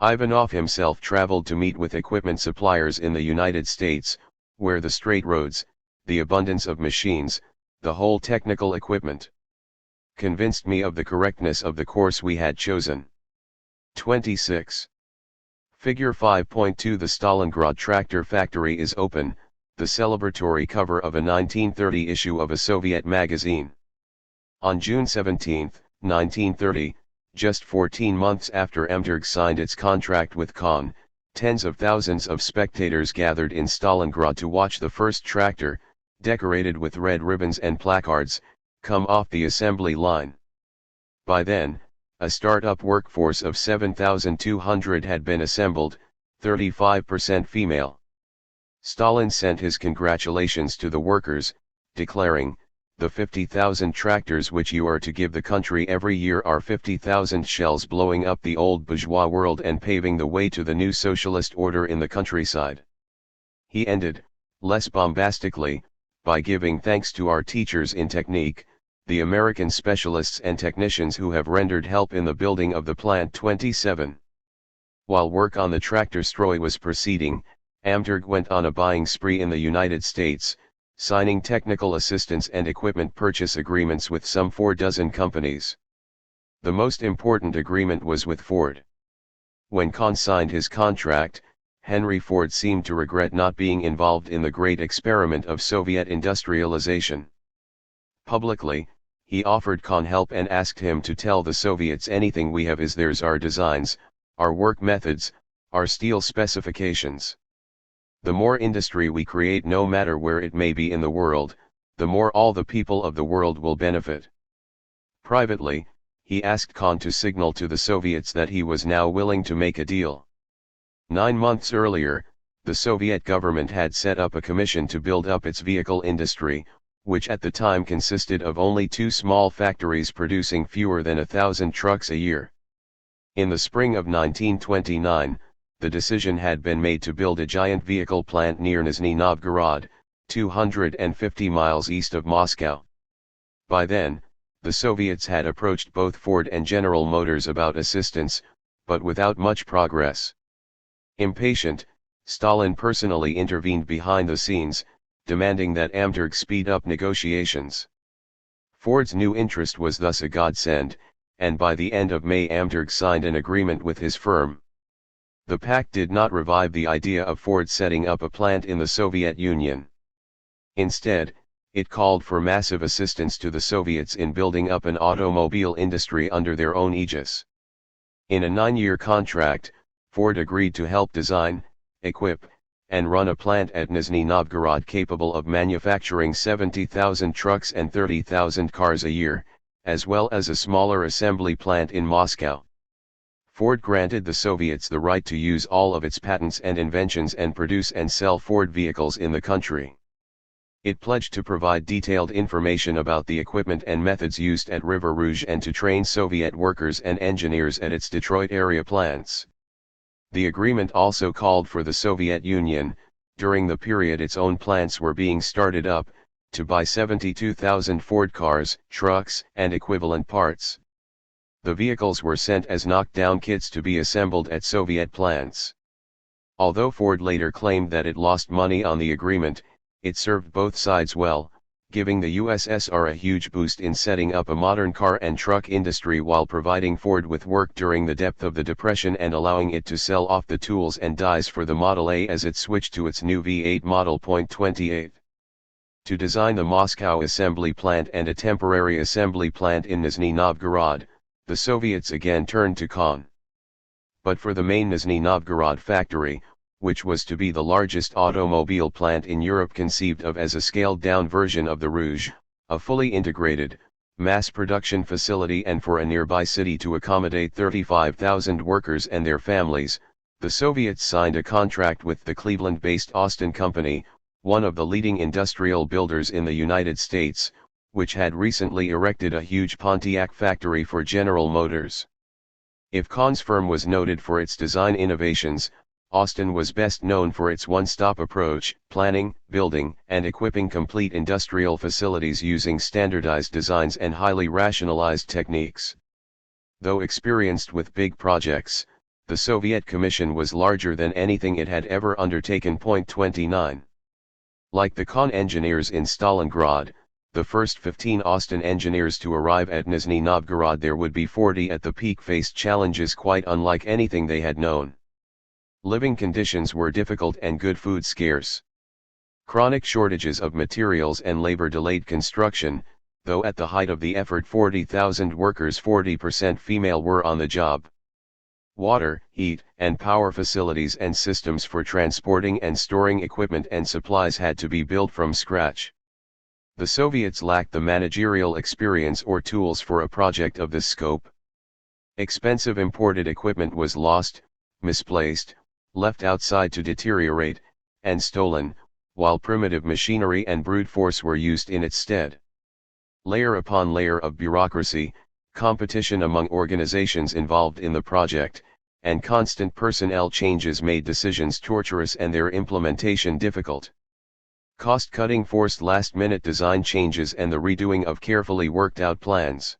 Ivanov himself traveled to meet with equipment suppliers in the United States, where the straight roads, the abundance of machines, the whole technical equipment convinced me of the correctness of the course we had chosen. 26. Figure 5.2 The Stalingrad tractor factory is open, the celebratory cover of a 1930 issue of a Soviet magazine. On June 17, 1930, just 14 months after Amturg signed its contract with Kahn, Tens of thousands of spectators gathered in Stalingrad to watch the first tractor, decorated with red ribbons and placards, come off the assembly line. By then, a start-up workforce of 7,200 had been assembled, 35% female. Stalin sent his congratulations to the workers, declaring, "The 50,000 tractors which you are to give the country every year are 50,000 shells blowing up the old bourgeois world and paving the way to the new socialist order in the countryside." He ended, less bombastically, by giving thanks to our teachers in technique, the American specialists and technicians who have rendered help in the building of the Plant 27. While work on the tractor Stroy was proceeding, Amturg went on a buying spree in the United States, signing technical assistance and equipment purchase agreements with some 4 dozen companies. The most important agreement was with Ford. When Kahn signed his contract, Henry Ford seemed to regret not being involved in the great experiment of Soviet industrialization. Publicly, he offered Kahn help and asked him to tell the Soviets, "Anything we have is theirs: our designs, our work methods, our steel specifications. The more industry we create, no matter where it may be in the world, the more all the people of the world will benefit." Privately, he asked Kahn to signal to the Soviets that he was now willing to make a deal. 9 months earlier, the Soviet government had set up a commission to build up its vehicle industry, which at the time consisted of only 2 small factories producing fewer than 1,000 trucks a year. In the spring of 1929, the decision had been made to build a giant vehicle plant near Nizhny Novgorod, 250 miles east of Moscow. By then, the Soviets had approached both Ford and General Motors about assistance, but without much progress. Impatient, Stalin personally intervened behind the scenes, demanding that Amturg speed up negotiations. Ford's new interest was thus a godsend, and by the end of May Amturg signed an agreement with his firm. The pact did not revive the idea of Ford setting up a plant in the Soviet Union. Instead, it called for massive assistance to the Soviets in building up an automobile industry under their own aegis. In a 9-year contract, Ford agreed to help design, equip, and run a plant at Nizhny Novgorod capable of manufacturing 70,000 trucks and 30,000 cars a year, as well as a smaller assembly plant in Moscow. Ford granted the Soviets the right to use all of its patents and inventions and produce and sell Ford vehicles in the country. It pledged to provide detailed information about the equipment and methods used at River Rouge and to train Soviet workers and engineers at its Detroit area plants. The agreement also called for the Soviet Union, during the period its own plants were being started up, to buy 72,000 Ford cars, trucks, and equivalent parts. The vehicles were sent as knockdown kits to be assembled at Soviet plants. Although Ford later claimed that it lost money on the agreement, it served both sides well, giving the USSR a huge boost in setting up a modern car and truck industry while providing Ford with work during the depth of the Depression and allowing it to sell off the tools and dies for the Model A as it switched to its new V8 model. 28. To design the Moscow assembly plant and a temporary assembly plant in Nizhny Novgorod, the Soviets again turned to Kahn. But for the main Nizhny Novgorod factory, which was to be the largest automobile plant in Europe conceived of as a scaled-down version of the Rouge, a fully integrated, mass production facility and for a nearby city to accommodate 35,000 workers and their families, the Soviets signed a contract with the Cleveland-based Austin Company, one of the leading industrial builders in the United States, which had recently erected a huge Pontiac factory for General Motors. If Kahn's firm was noted for its design innovations, Austin was best known for its one-stop approach, planning, building, and equipping complete industrial facilities using standardized designs and highly rationalized techniques. Though experienced with big projects, the Soviet Commission was larger than anything it had ever undertaken. 29. Like the Kahn engineers in Stalingrad, the first 15 Austin engineers to arrive at Nizhny Novgorod, there would be 40 at the peak, faced challenges quite unlike anything they had known. Living conditions were difficult and good food scarce. Chronic shortages of materials and labor delayed construction, though at the height of the effort 40,000 workers, 40% female, were on the job. Water, heat, and power facilities and systems for transporting and storing equipment and supplies had to be built from scratch. The Soviets lacked the managerial experience or tools for a project of this scope. Expensive imported equipment was lost, misplaced, left outside to deteriorate, and stolen, while primitive machinery and brute force were used in its stead. Layer upon layer of bureaucracy, competition among organizations involved in the project, and constant personnel changes made decisions torturous and their implementation difficult. Cost-cutting forced last-minute design changes and the redoing of carefully worked-out plans.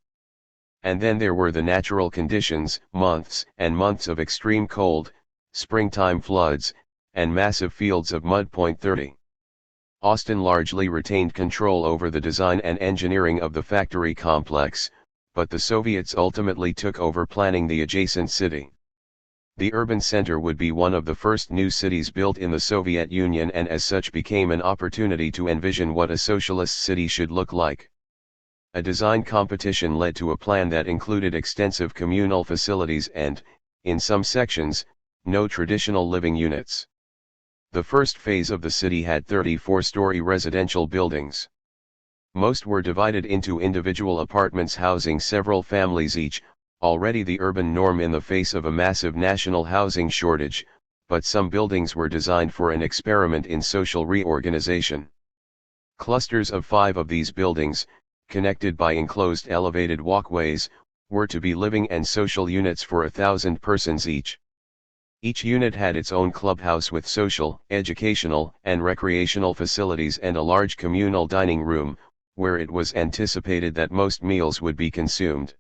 And then there were the natural conditions, months and months of extreme cold, springtime floods, and massive fields of mud. 30. Austin largely retained control over the design and engineering of the factory complex, but the Soviets ultimately took over planning the adjacent city. The urban center would be one of the first new cities built in the Soviet Union and as such became an opportunity to envision what a socialist city should look like. A design competition led to a plan that included extensive communal facilities and, in some sections, no traditional living units. The first phase of the city had 34-story residential buildings. Most were divided into individual apartments housing several families each, already the urban norm in the face of a massive national housing shortage, but some buildings were designed for an experiment in social reorganization. Clusters of 5 of these buildings, connected by enclosed elevated walkways, were to be living and social units for 1,000 persons each. Each unit had its own clubhouse with social, educational, and recreational facilities and a large communal dining room, where it was anticipated that most meals would be consumed.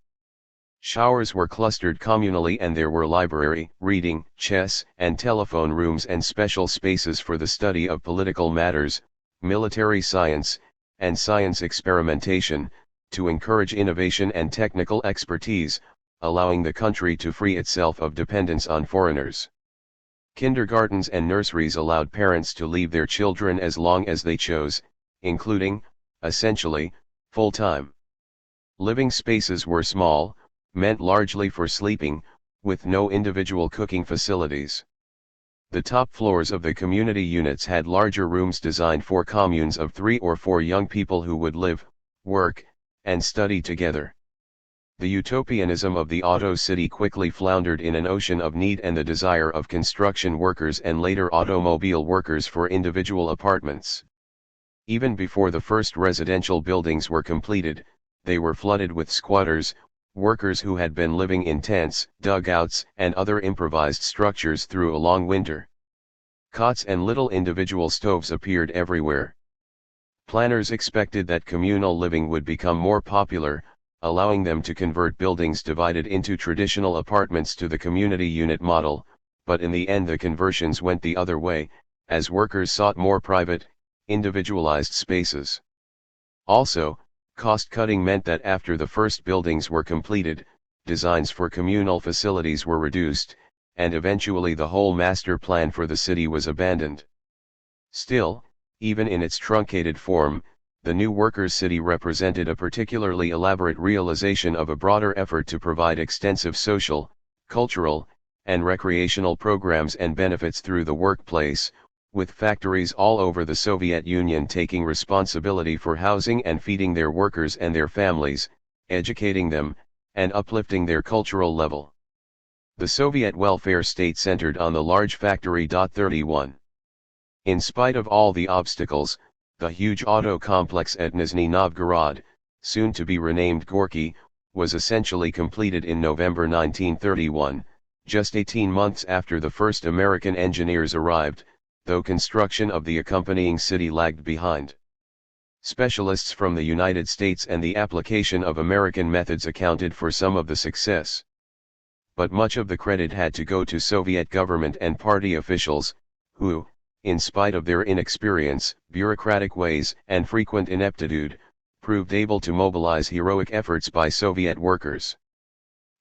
Showers were clustered communally and there were library, reading, chess, and telephone rooms and special spaces for the study of political matters, military science, and science experimentation, to encourage innovation and technical expertise, allowing the country to free itself of dependence on foreigners. Kindergartens and nurseries allowed parents to leave their children as long as they chose, including, essentially, full-time. Living spaces were small, meant largely for sleeping, with no individual cooking facilities. The top floors of the community units had larger rooms designed for communes of 3 or 4 young people who would live, work, and study together. The utopianism of the auto city quickly floundered in an ocean of need and the desire of construction workers and later automobile workers for individual apartments. Even before the first residential buildings were completed, they were flooded with squatters, workers who had been living in tents, dugouts, and other improvised structures through a long winter. Cots and little individual stoves appeared everywhere. Planners expected that communal living would become more popular, allowing them to convert buildings divided into traditional apartments to the community unit model, but in the end the conversions went the other way, as workers sought more private, individualized spaces. Also, cost-cutting meant that after the first buildings were completed, designs for communal facilities were reduced, and eventually the whole master plan for the city was abandoned. Still, even in its truncated form, the new workers' city represented a particularly elaborate realization of a broader effort to provide extensive social, cultural, and recreational programs and benefits through the workplace, with factories all over the Soviet Union taking responsibility for housing and feeding their workers and their families, educating them, and uplifting their cultural level. The Soviet welfare state centered on the large factory. 31. In spite of all the obstacles, the huge auto complex at Nizhny Novgorod, soon to be renamed Gorky, was essentially completed in November 1931, just 18 months after the first American engineers arrived, though construction of the accompanying city lagged behind. Specialists from the United States and the application of American methods accounted for some of the success. But much of the credit had to go to Soviet government and party officials, who, in spite of their inexperience, bureaucratic ways, and frequent ineptitude, proved able to mobilize heroic efforts by Soviet workers.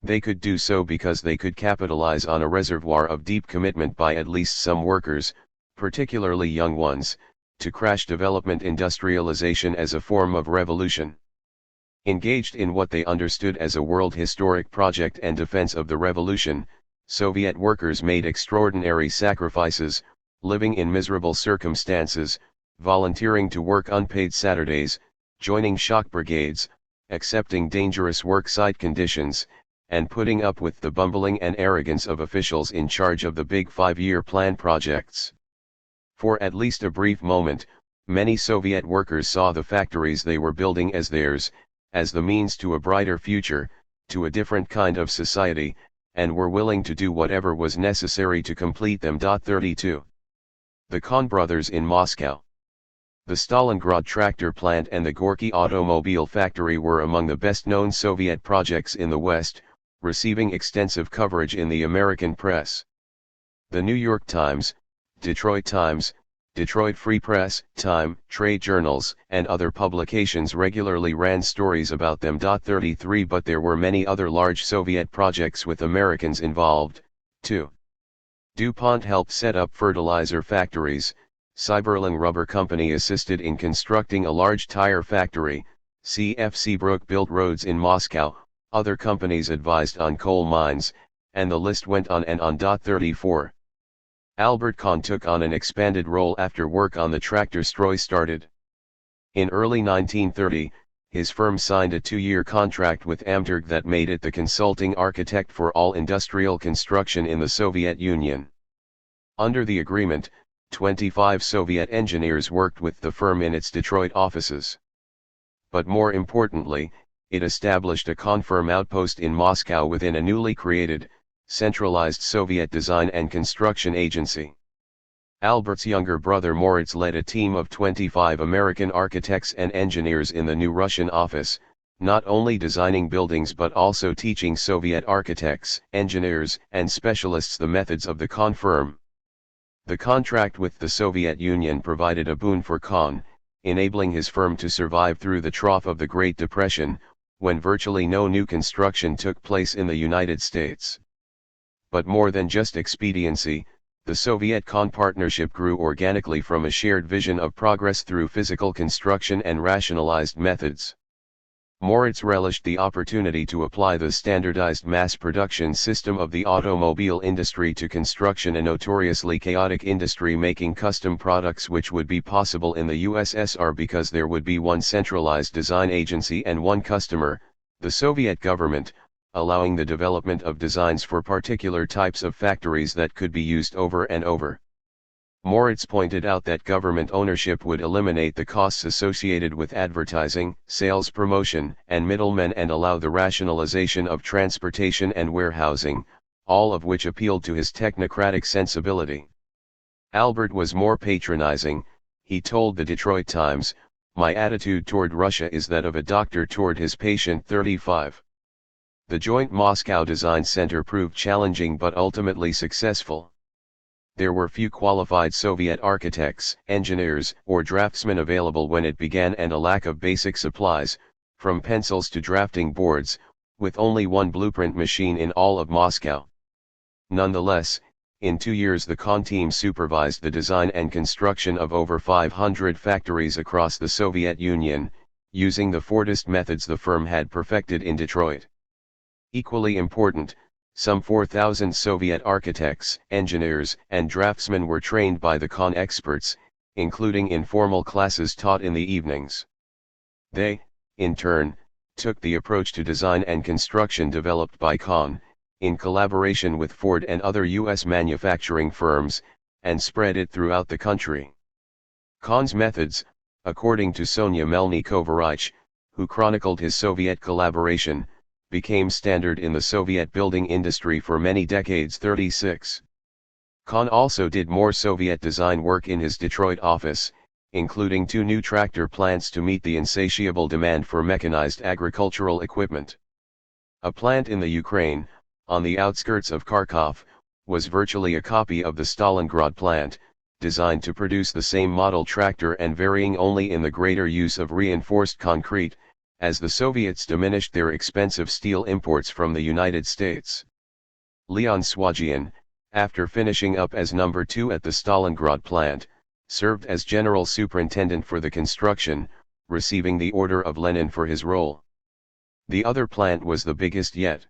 They could do so because they could capitalize on a reservoir of deep commitment by at least some workers, particularly young ones, to crash development industrialization as a form of revolution. Engaged in what they understood as a world historic project and defense of the revolution, Soviet workers made extraordinary sacrifices, living in miserable circumstances, volunteering to work unpaid Saturdays, joining shock brigades, accepting dangerous work site conditions, and putting up with the bumbling and arrogance of officials in charge of the big 5-year plan projects. For at least a brief moment, many Soviet workers saw the factories they were building as theirs, as the means to a brighter future, to a different kind of society, and were willing to do whatever was necessary to complete them. 32. The Kahn brothers in Moscow. The Stalingrad tractor plant and the Gorky automobile factory were among the best-known Soviet projects in the West, receiving extensive coverage in the American press. The New York Times, Detroit Times, Detroit Free Press, Time, trade journals, and other publications regularly ran stories about them. 33 But there were many other large Soviet projects with Americans involved, too. DuPont helped set up fertilizer factories, Cyberling Rubber Company assisted in constructing a large tire factory, CFC Brook built roads in Moscow, other companies advised on coal mines, and the list went on and on. 34. Albert Kahn took on an expanded role after work on the tractor Stroy started. In early 1930, his firm signed a 2-year contract with Amturg that made it the consulting architect for all industrial construction in the Soviet Union. Under the agreement, 25 Soviet engineers worked with the firm in its Detroit offices. But more importantly, it established a Kahn firm outpost in Moscow within a newly created, centralized Soviet design and construction agency. Albert's younger brother Moritz led a team of 25 American architects and engineers in the new Russian office, not only designing buildings but also teaching Soviet architects, engineers, and specialists the methods of the Kahn firm. The contract with the Soviet Union provided a boon for Kahn, enabling his firm to survive through the trough of the Great Depression, when virtually no new construction took place in the United States. But more than just expediency, the Soviet-Kahn partnership grew organically from a shared vision of progress through physical construction and rationalized methods. Moritz relished the opportunity to apply the standardized mass production system of the automobile industry to construction, a notoriously chaotic industry making custom products which would be possible in the USSR because there would be one centralized design agency and one customer, the Soviet government, allowing the development of designs for particular types of factories that could be used over and over. Moritz pointed out that government ownership would eliminate the costs associated with advertising, sales promotion, and middlemen and allow the rationalization of transportation and warehousing, all of which appealed to his technocratic sensibility. Albert was more patronizing, he told the Detroit Times, "My attitude toward Russia is that of a doctor toward his patient." 35. The joint Moscow Design Center proved challenging but ultimately successful. There were few qualified Soviet architects, engineers, or draftsmen available when it began, and a lack of basic supplies, from pencils to drafting boards, with only one blueprint machine in all of Moscow. Nonetheless, in 2 years the Kahn team supervised the design and construction of over 500 factories across the Soviet Union, using the Fordist methods the firm had perfected in Detroit. Equally important, some 4,000 Soviet architects, engineers, and draftsmen were trained by the Kahn experts, including informal classes taught in the evenings. They, in turn, took the approach to design and construction developed by Kahn, in collaboration with Ford and other U.S. manufacturing firms, and spread it throughout the country. Kahn's methods, according to Sonia Melnikova-Reich, who chronicled his Soviet collaboration, became standard in the Soviet building industry for many decades. 36. Kahn also did more Soviet design work in his Detroit office, including 2 new tractor plants to meet the insatiable demand for mechanized agricultural equipment. A plant in the Ukraine, on the outskirts of Kharkov, was virtually a copy of the Stalingrad plant, designed to produce the same model tractor and varying only in the greater use of reinforced concrete, as the Soviets diminished their expensive steel imports from the United States. Leon Swagian, after finishing up as number 2 at the Stalingrad plant, served as general superintendent for the construction, receiving the Order of Lenin for his role. The other plant was the biggest yet.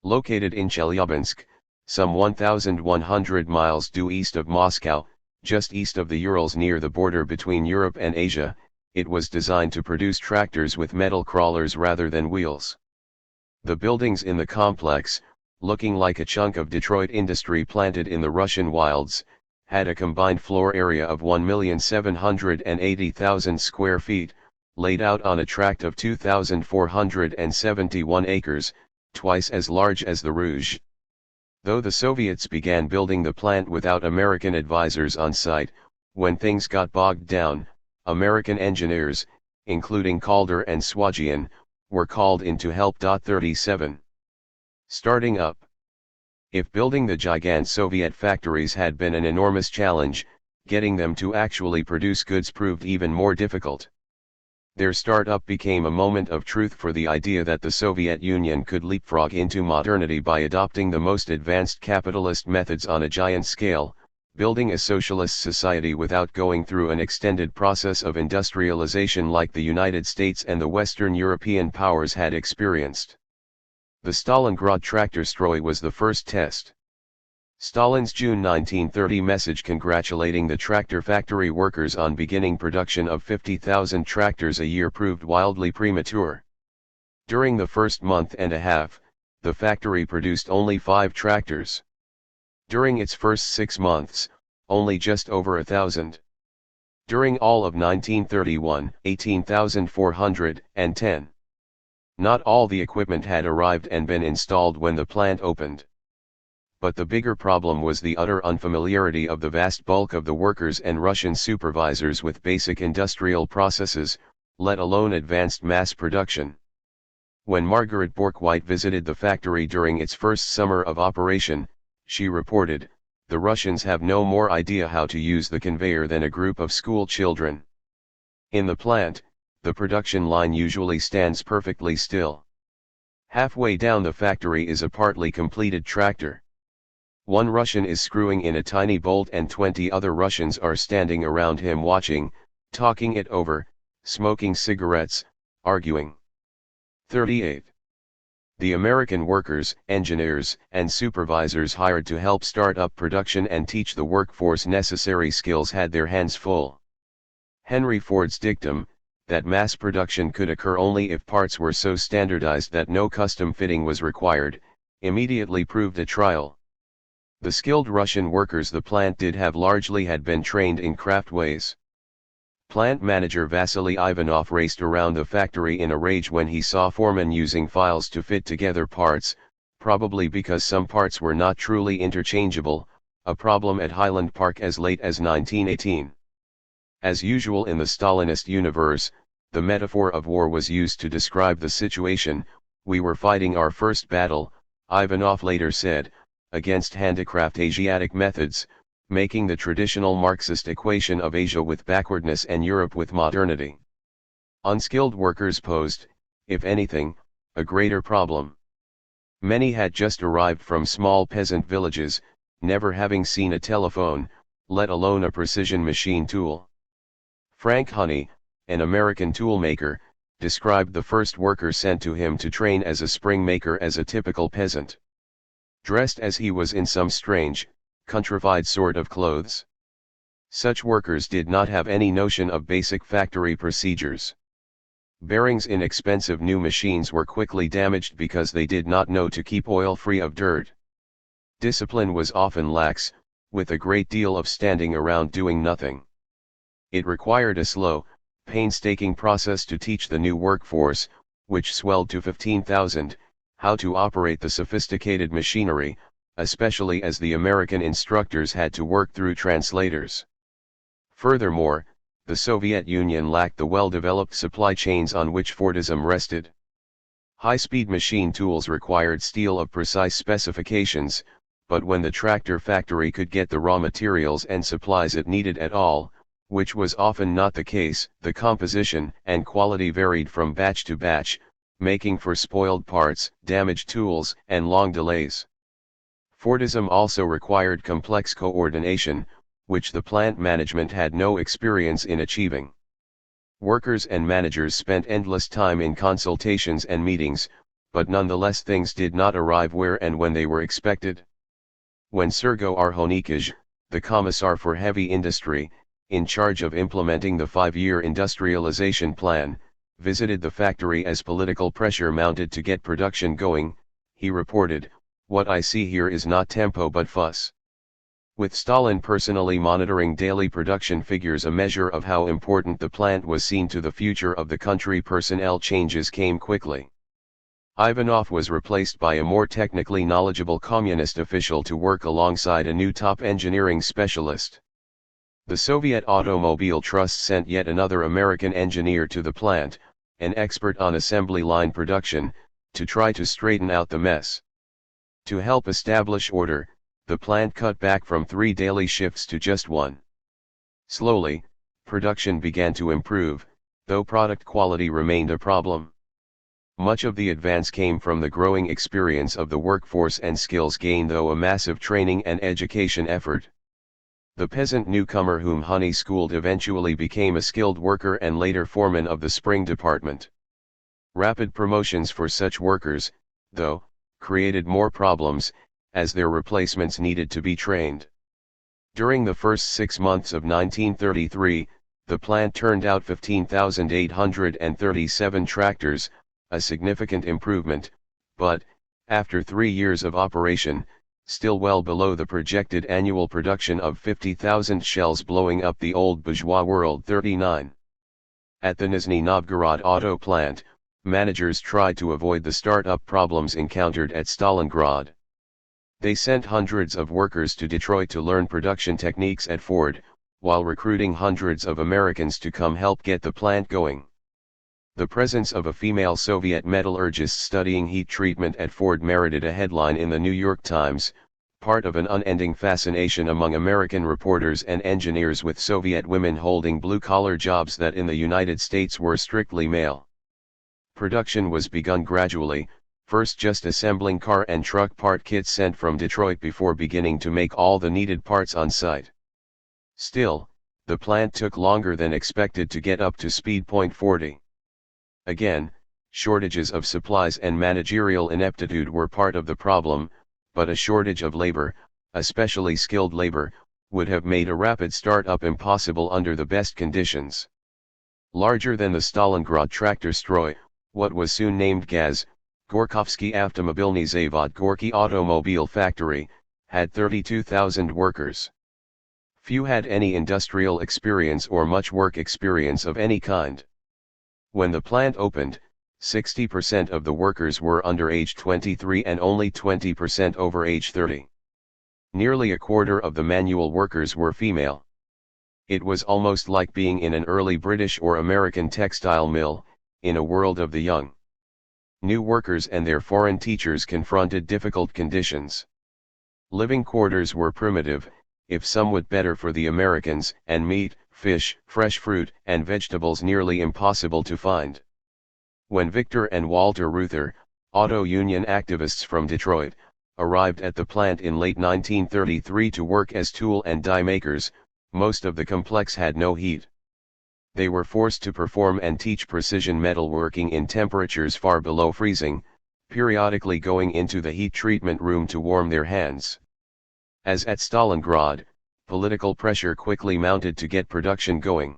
Located in Chelyabinsk, Some 1,100 miles due east of Moscow, just east of the Urals near the border between Europe and Asia, it was designed to produce tractors with metal crawlers rather than wheels. The buildings in the complex, looking like a chunk of Detroit industry planted in the Russian wilds, had a combined floor area of 1,780,000 square feet, laid out on a tract of 2,471 acres, twice as large as the Rouge. Though the Soviets began building the plant without American advisors on site, when things got bogged down, American engineers, including Calder and Swagian, were called in to help. 37. Starting up. If building the gigant Soviet factories had been an enormous challenge, getting them to actually produce goods proved even more difficult. Their start-up became a moment of truth for the idea that the Soviet Union could leapfrog into modernity by adopting the most advanced capitalist methods on a giant scale, building a socialist society without going through an extended process of industrialization like the United States and the Western European powers had experienced. The Stalingrad tractor stroy was the first test. Stalin's June 1930 message congratulating the tractor factory workers on beginning production of 50,000 tractors a year proved wildly premature. During the first month and a half, the factory produced only 5 tractors. During its first 6 months, only just over 1,000. During all of 1931, 18,410. Not all the equipment had arrived and been installed when the plant opened. But the bigger problem was the utter unfamiliarity of the vast bulk of the workers and Russian supervisors with basic industrial processes, let alone advanced mass production. When Margaret Borkwhite visited the factory during its first summer of operation, she reported, "The Russians have no more idea how to use the conveyor than a group of school children. In the plant, the production line usually stands perfectly still. Halfway down the factory is a partly completed tractor. One Russian is screwing in a tiny bolt and 20 other Russians are standing around him watching, talking it over, smoking cigarettes, arguing." 38. The American workers, engineers, and supervisors hired to help start up production and teach the workforce necessary skills had their hands full. Henry Ford's dictum, that mass production could occur only if parts were so standardized that no custom fitting was required, immediately proved a trial. The skilled Russian workers the plant did have largely had been trained in craft ways. Plant manager Vasily Ivanov raced around the factory in a rage when he saw foremen using files to fit together parts, probably because some parts were not truly interchangeable, a problem at Highland Park as late as 1918. As usual in the Stalinist universe, the metaphor of war was used to describe the situation. "We were fighting our first battle," Ivanov later said, "against handicraft Asiatic methods, making the traditional Marxist equation of Asia with backwardness and Europe with modernity." Unskilled workers posed, if anything, a greater problem. Many had just arrived from small peasant villages, never having seen a telephone, let alone a precision machine tool. Frank Honey, an American toolmaker, described the first worker sent to him to train as a spring maker as a typical peasant. Dressed as he was in some strange, countrified sort of clothes. Such workers did not have any notion of basic factory procedures. Bearings in expensive new machines were quickly damaged because they did not know to keep oil free of dirt. Discipline was often lax, with a great deal of standing around doing nothing. It required a slow, painstaking process to teach the new workforce, which swelled to 15,000, how to operate the sophisticated machinery, especially as the American instructors had to work through translators. Furthermore, the Soviet Union lacked the well-developed supply chains on which Fordism rested. High-speed machine tools required steel of precise specifications, but when the tractor factory could get the raw materials and supplies it needed at all, which was often not the case, the composition and quality varied from batch to batch, making for spoiled parts, damaged tools, and long delays. Fordism also required complex coordination, which the plant management had no experience in achieving. Workers and managers spent endless time in consultations and meetings, but nonetheless things did not arrive where and when they were expected. When Sergo Arhonikij, the Commissar for Heavy Industry, in charge of implementing the 5-year industrialization plan, visited the factory as political pressure mounted to get production going, he reported, "What I see here is not tempo but fuss." With Stalin personally monitoring daily production figures, a measure of how important the plant was seen to the future of the country, personnel changes came quickly. Ivanov was replaced by a more technically knowledgeable communist official to work alongside a new top engineering specialist. The Soviet Automobile Trust sent yet another American engineer to the plant, an expert on assembly line production, to try to straighten out the mess. To help establish order, the plant cut back from 3 daily shifts to just 1. Slowly, production began to improve, though product quality remained a problem. Much of the advance came from the growing experience of the workforce and skills gained, though a massive training and education effort. The peasant newcomer whom Honey schooled eventually became a skilled worker and later foreman of the spring department. Rapid promotions for such workers, though, created more problems, as their replacements needed to be trained. During the first 6 months of 1933, the plant turned out 15,837 tractors, a significant improvement, but, after 3 years of operation, still well below the projected annual production of 50,000 shells blowing up the old bourgeois world. 39. At the Nizhny Novgorod auto plant, managers tried to avoid the start-up problems encountered at Stalingrad. They sent hundreds of workers to Detroit to learn production techniques at Ford, while recruiting hundreds of Americans to come help get the plant going. The presence of a female Soviet metallurgist studying heat treatment at Ford merited a headline in the New York Times, part of an unending fascination among American reporters and engineers with Soviet women holding blue-collar jobs that in the United States were strictly male. Production was begun gradually, first just assembling car and truck part kits sent from Detroit before beginning to make all the needed parts on site. Still, the plant took longer than expected to get up to speed. 40. Again, shortages of supplies and managerial ineptitude were part of the problem, but a shortage of labor, especially skilled labor, would have made a rapid start-up impossible under the best conditions. Larger than the Stalingrad tractor stroy, what was soon named GAZ, Gorkovsky Avtomobilny Zavod Gorky Automobile Factory, had 32,000 workers. Few had any industrial experience or much work experience of any kind. When the plant opened, 60% of the workers were under age 23 and only 20% over age 30. Nearly a quarter of the manual workers were female. It was almost like being in an early British or American textile mill, in a world of the young. New workers and their foreign teachers confronted difficult conditions. Living quarters were primitive, if somewhat better for the Americans, and meat, fish, fresh fruit, and vegetables nearly impossible to find. When Victor and Walter Reuther, auto union activists from Detroit, arrived at the plant in late 1933 to work as tool and die makers, most of the complex had no heat. They were forced to perform and teach precision metalworking in temperatures far below freezing, periodically going into the heat treatment room to warm their hands. As at Stalingrad, political pressure quickly mounted to get production going.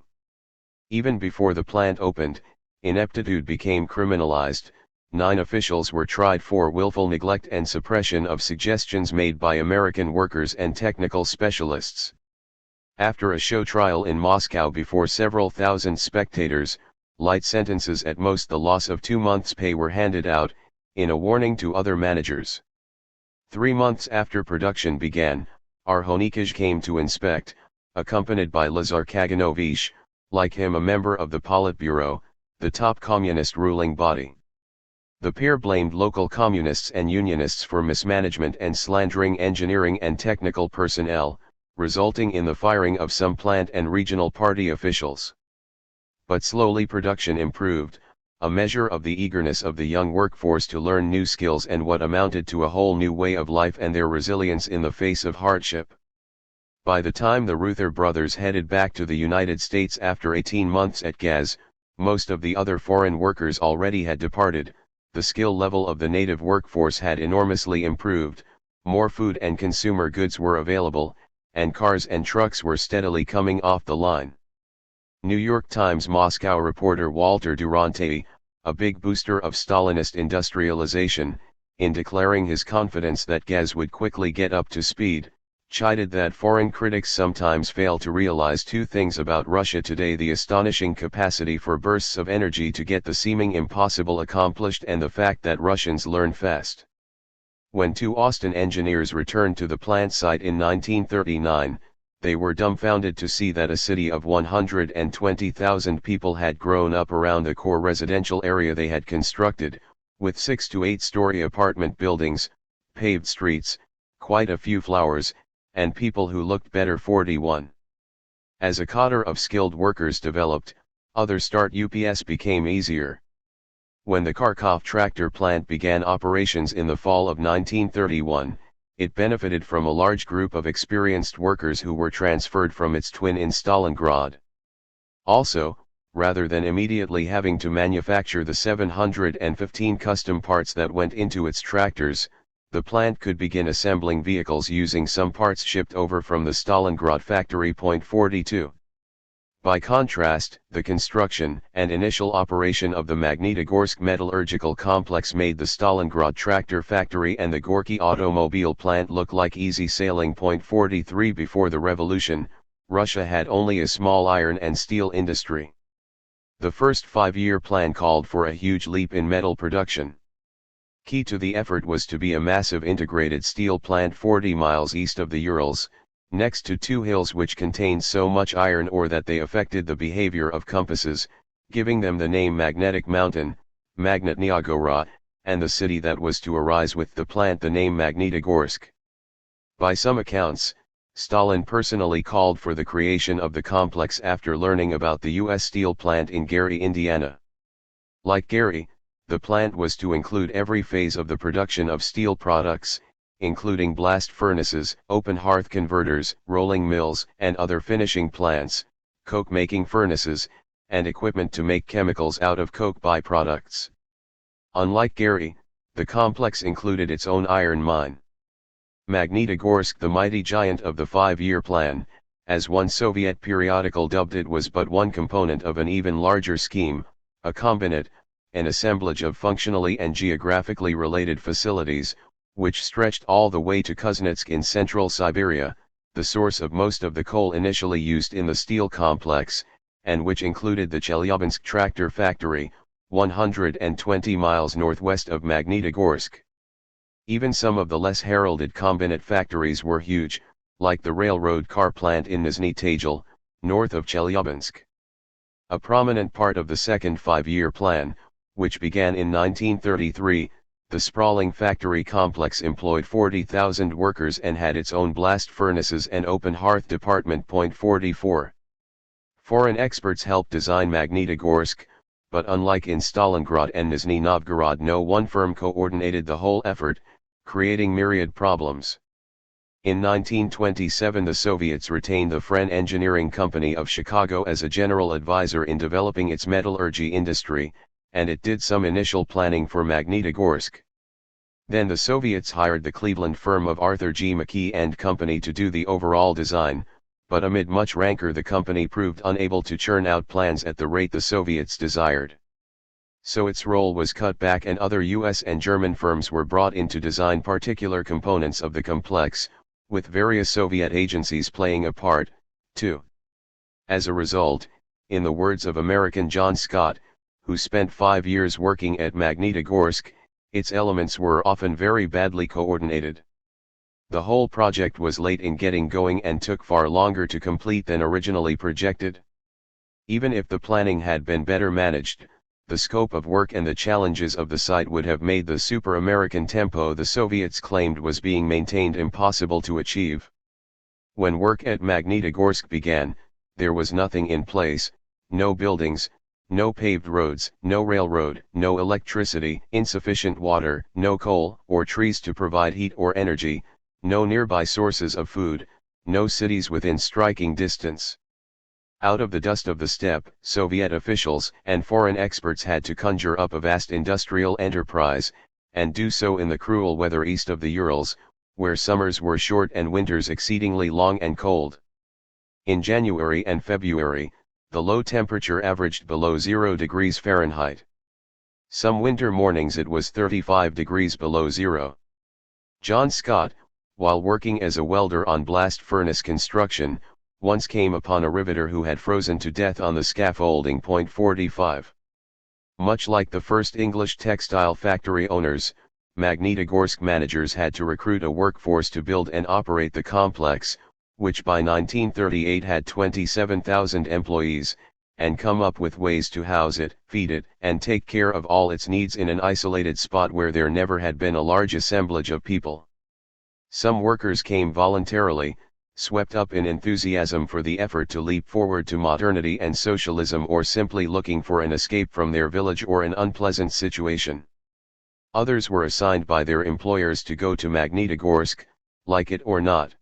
Even before the plant opened, ineptitude became criminalized. 9 officials were tried for willful neglect and suppression of suggestions made by American workers and technical specialists. After a show trial in Moscow before several thousand spectators, light sentences, at most the loss of 2 months' pay, were handed out, in a warning to other managers. 3 months after production began, Arhonikij came to inspect, accompanied by Lazar Kaganovich, like him a member of the Politburo, the top communist ruling body. The pair blamed local communists and unionists for mismanagement and slandering engineering and technical personnel, resulting in the firing of some plant and regional party officials. But slowly production improved, a measure of the eagerness of the young workforce to learn new skills and what amounted to a whole new way of life, and their resilience in the face of hardship. By the time the Reuther brothers headed back to the United States after 18 months at GAZ, most of the other foreign workers already had departed. The skill level of the native workforce had enormously improved, more food and consumer goods were available, and cars and trucks were steadily coming off the line. New York Times Moscow reporter Walter Duranty, a big booster of Stalinist industrialization, in declaring his confidence that gas would quickly get up to speed, chided that foreign critics sometimes fail to realize two things about Russia today: the astonishing capacity for bursts of energy to get the seeming impossible accomplished, and the fact that Russians learn fast. When two Austin engineers returned to the plant site in 1939, they were dumbfounded to see that a city of 120,000 people had grown up around the core residential area they had constructed, with 6 to 8-story apartment buildings, paved streets, quite a few flowers, and people who looked better. 41. As a cadre of skilled workers developed, other start UPS became easier. When the Kharkov tractor plant began operations in the fall of 1931, it benefited from a large group of experienced workers who were transferred from its twin in Stalingrad. Also, rather than immediately having to manufacture the 715 custom parts that went into its tractors, the plant could begin assembling vehicles using some parts shipped over from the Stalingrad factory. 42. By contrast, the construction and initial operation of the Magnitogorsk metallurgical complex made the Stalingrad tractor factory and the Gorky automobile plant look like easy sailing. 43. Before the revolution, Russia had only a small iron and steel industry. The first 5-year plan called for a huge leap in metal production. Key to the effort was to be a massive integrated steel plant 40 miles east of the Urals, next to two hills which contained so much iron ore that they affected the behavior of compasses, giving them the name Magnetic Mountain, Magnitnaya Gora, and the city that was to arise with the plant the name Magnitogorsk. By some accounts, Stalin personally called for the creation of the complex after learning about the U.S. steel plant in Gary, Indiana. Like Gary, the plant was to include every phase of the production of steel products, including blast furnaces, open hearth converters, rolling mills, and other finishing plants, coke-making furnaces, and equipment to make chemicals out of coke byproducts. Unlike Gary, the complex included its own iron mine. Magnitogorsk, the mighty giant of the 5-year plan, as one Soviet periodical dubbed it, was but one component of an even larger scheme, a combinate, an assemblage of functionally and geographically related facilities, which stretched all the way to Kuznetsk in central Siberia, the source of most of the coal initially used in the steel complex, and which included the Chelyabinsk tractor factory, 120 miles northwest of Magnitogorsk. Even some of the less heralded combinate factories were huge, like the railroad car plant in Nizhny Tagil, north of Chelyabinsk. A prominent part of the second 5-year plan, which began in 1933, the sprawling factory complex employed 40,000 workers and had its own blast furnaces and open hearth department. 44. Foreign experts helped design Magnitogorsk, but unlike in Stalingrad and Nizhny Novgorod, no one firm coordinated the whole effort, creating myriad problems. In 1927 the Soviets retained the Fren Engineering Company of Chicago as a general advisor in developing its metallurgy industry, and it did some initial planning for Magnitogorsk. Then the Soviets hired the Cleveland firm of Arthur G. McKee and Company to do the overall design, but amid much rancor the company proved unable to churn out plans at the rate the Soviets desired. So its role was cut back and other US and German firms were brought in to design particular components of the complex, with various Soviet agencies playing a part, too. As a result, in the words of American John Scott, who spent 5 years working at Magnitogorsk, its elements were often very badly coordinated. The whole project was late in getting going and took far longer to complete than originally projected. Even if the planning had been better managed, the scope of work and the challenges of the site would have made the super-American tempo the Soviets claimed was being maintained impossible to achieve. When work at Magnitogorsk began, there was nothing in place, no buildings, no paved roads, no railroad, no electricity, insufficient water, no coal or trees to provide heat or energy, no nearby sources of food, no cities within striking distance. Out of the dust of the steppe, Soviet officials and foreign experts had to conjure up a vast industrial enterprise, and do so in the cruel weather east of the Urals, where summers were short and winters exceedingly long and cold. In January and February, the low temperature averaged below 0 degrees Fahrenheit. Some winter mornings it was 35 degrees below zero. John Scott, while working as a welder on blast furnace construction, once came upon a riveter who had frozen to death on the scaffolding. 45. Much like the first English textile factory owners, Magnitogorsk managers had to recruit a workforce to build and operate the complex, which by 1938 had 27,000 employees, and come up with ways to house it, feed it, and take care of all its needs in an isolated spot where there never had been a large assemblage of people. Some workers came voluntarily, swept up in enthusiasm for the effort to leap forward to modernity and socialism, or simply looking for an escape from their village or an unpleasant situation. Others were assigned by their employers to go to Magnitogorsk, like it or not.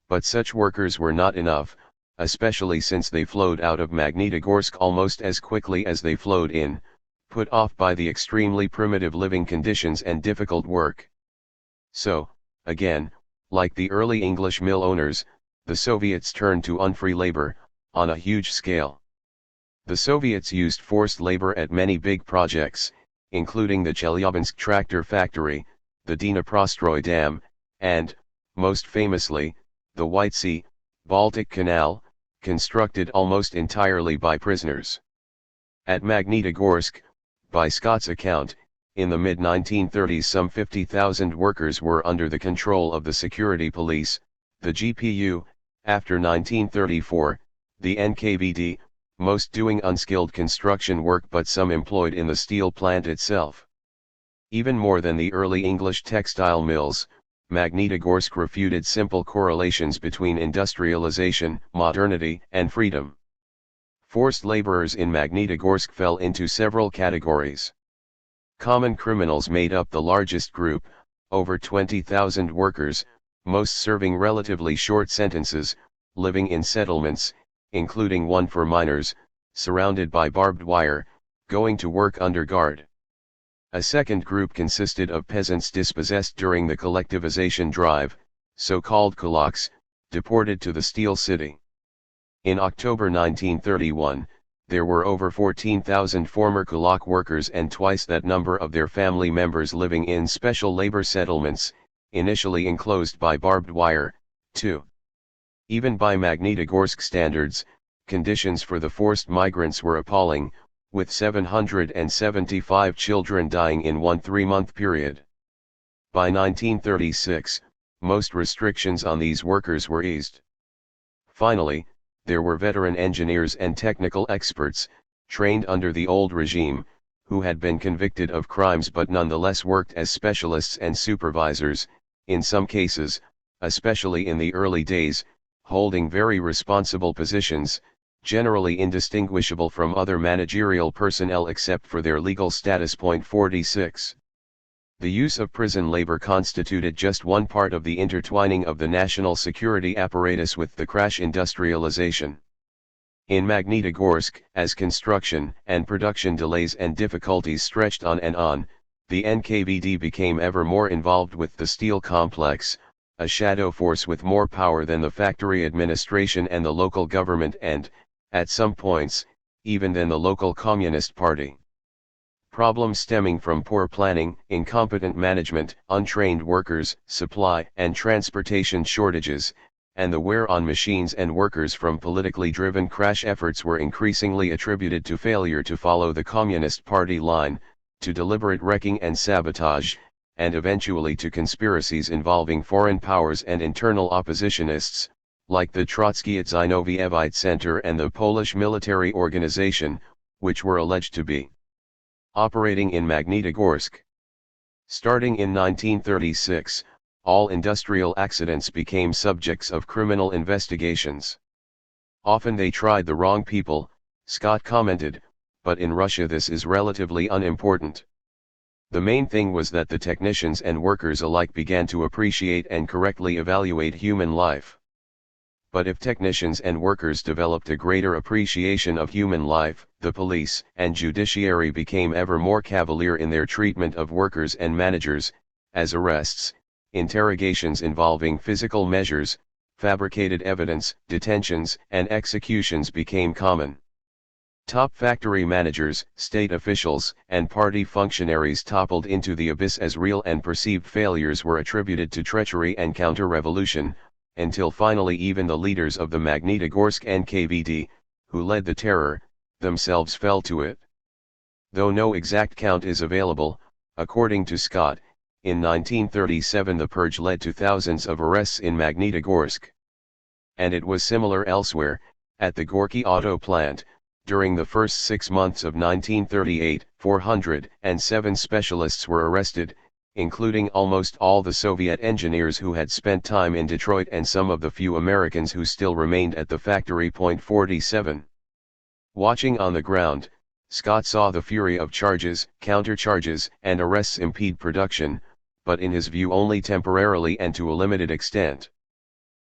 But such workers were not enough, especially since they flowed out of Magnitogorsk almost as quickly as they flowed in, put off by the extremely primitive living conditions and difficult work. So, again, like the early English mill owners, the Soviets turned to unfree labor, on a huge scale. The Soviets used forced labor at many big projects, including the Chelyabinsk tractor factory, the Dnieprostroi Dam, and, most famously, the White Sea, Baltic Canal, constructed almost entirely by prisoners. At Magnitogorsk, by Scott's account, in the mid-1930s some 50,000 workers were under the control of the security police, the GPU, after 1934, the NKVD, most doing unskilled construction work but some employed in the steel plant itself. Even more than the early English textile mills, Magnitogorsk refuted simple correlations between industrialization, modernity, and freedom. Forced laborers in Magnitogorsk fell into several categories. Common criminals made up the largest group, over 20,000 workers, most serving relatively short sentences, living in settlements, including one for miners, surrounded by barbed wire, going to work under guard. A second group consisted of peasants dispossessed during the collectivization drive, so-called kulaks, deported to the Steel City. In October 1931, there were over 14,000 former kulak workers and twice that number of their family members living in special labor settlements, initially enclosed by barbed wire, too. Even by Magnitogorsk standards, conditions for the forced migrants were appalling, with 775 children dying in one 3-month period. By 1936, most restrictions on these workers were eased. Finally, there were veteran engineers and technical experts, trained under the old regime, who had been convicted of crimes but nonetheless worked as specialists and supervisors, in some cases, especially in the early days, holding very responsible positions, generally indistinguishable from other managerial personnel except for their legal status. 46. The use of prison labor constituted just one part of the intertwining of the national security apparatus with the crash industrialization. In Magnitogorsk, as construction and production delays and difficulties stretched on and on, the NKVD became ever more involved with the steel complex, a shadow force with more power than the factory administration and the local government and, at some points, even than the local Communist Party. Problems stemming from poor planning, incompetent management, untrained workers, supply and transportation shortages, and the wear on machines and workers from politically driven crash efforts were increasingly attributed to failure to follow the Communist Party line, to deliberate wrecking and sabotage, and eventually to conspiracies involving foreign powers and internal oppositionists, like the Trotskyite Zinovievite Center and the Polish military organization, which were alleged to be operating in Magnitogorsk. Starting in 1936, all industrial accidents became subjects of criminal investigations. Often they tried the wrong people, Scott commented, but in Russia this is relatively unimportant. The main thing was that the technicians and workers alike began to appreciate and correctly evaluate human life. But if technicians and workers developed a greater appreciation of human life, the police and judiciary became ever more cavalier in their treatment of workers and managers, as arrests, interrogations involving physical measures, fabricated evidence, detentions, and executions became common. Top factory managers, state officials, and party functionaries toppled into the abyss as real and perceived failures were attributed to treachery and counter-revolution, until finally even the leaders of the Magnitogorsk NKVD, who led the terror, themselves fell to it. Though no exact count is available, according to Scott, in 1937 the purge led to thousands of arrests in Magnitogorsk. And it was similar elsewhere, at the Gorky auto plant. During the first 6 months of 1938, 407 specialists were arrested, including almost all the Soviet engineers who had spent time in Detroit and some of the few Americans who still remained at the factory. 47. Watching on the ground, Scott saw the fury of charges, countercharges, and arrests impede production, but in his view only temporarily and to a limited extent.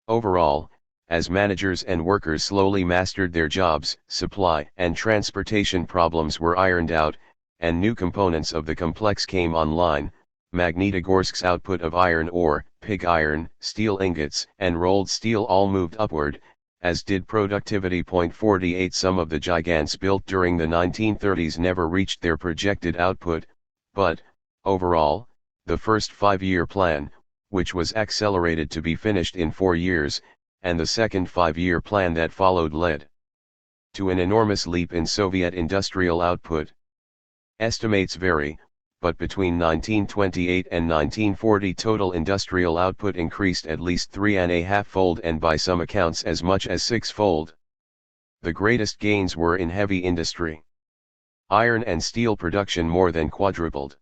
Overall, as managers and workers slowly mastered their jobs, supply and transportation problems were ironed out, and new components of the complex came online, Magnitogorsk's output of iron ore, pig iron, steel ingots, and rolled steel all moved upward, as did productivity. 48 Some of the giants built during the 1930s never reached their projected output, but, overall, the first 5-year plan, which was accelerated to be finished in 4 years, and the second 5-year plan that followed led to an enormous leap in Soviet industrial output. Estimates vary, but between 1928 and 1940 total industrial output increased at least 3.5-fold and by some accounts as much as 6-fold. The greatest gains were in heavy industry. Iron and steel production more than quadrupled.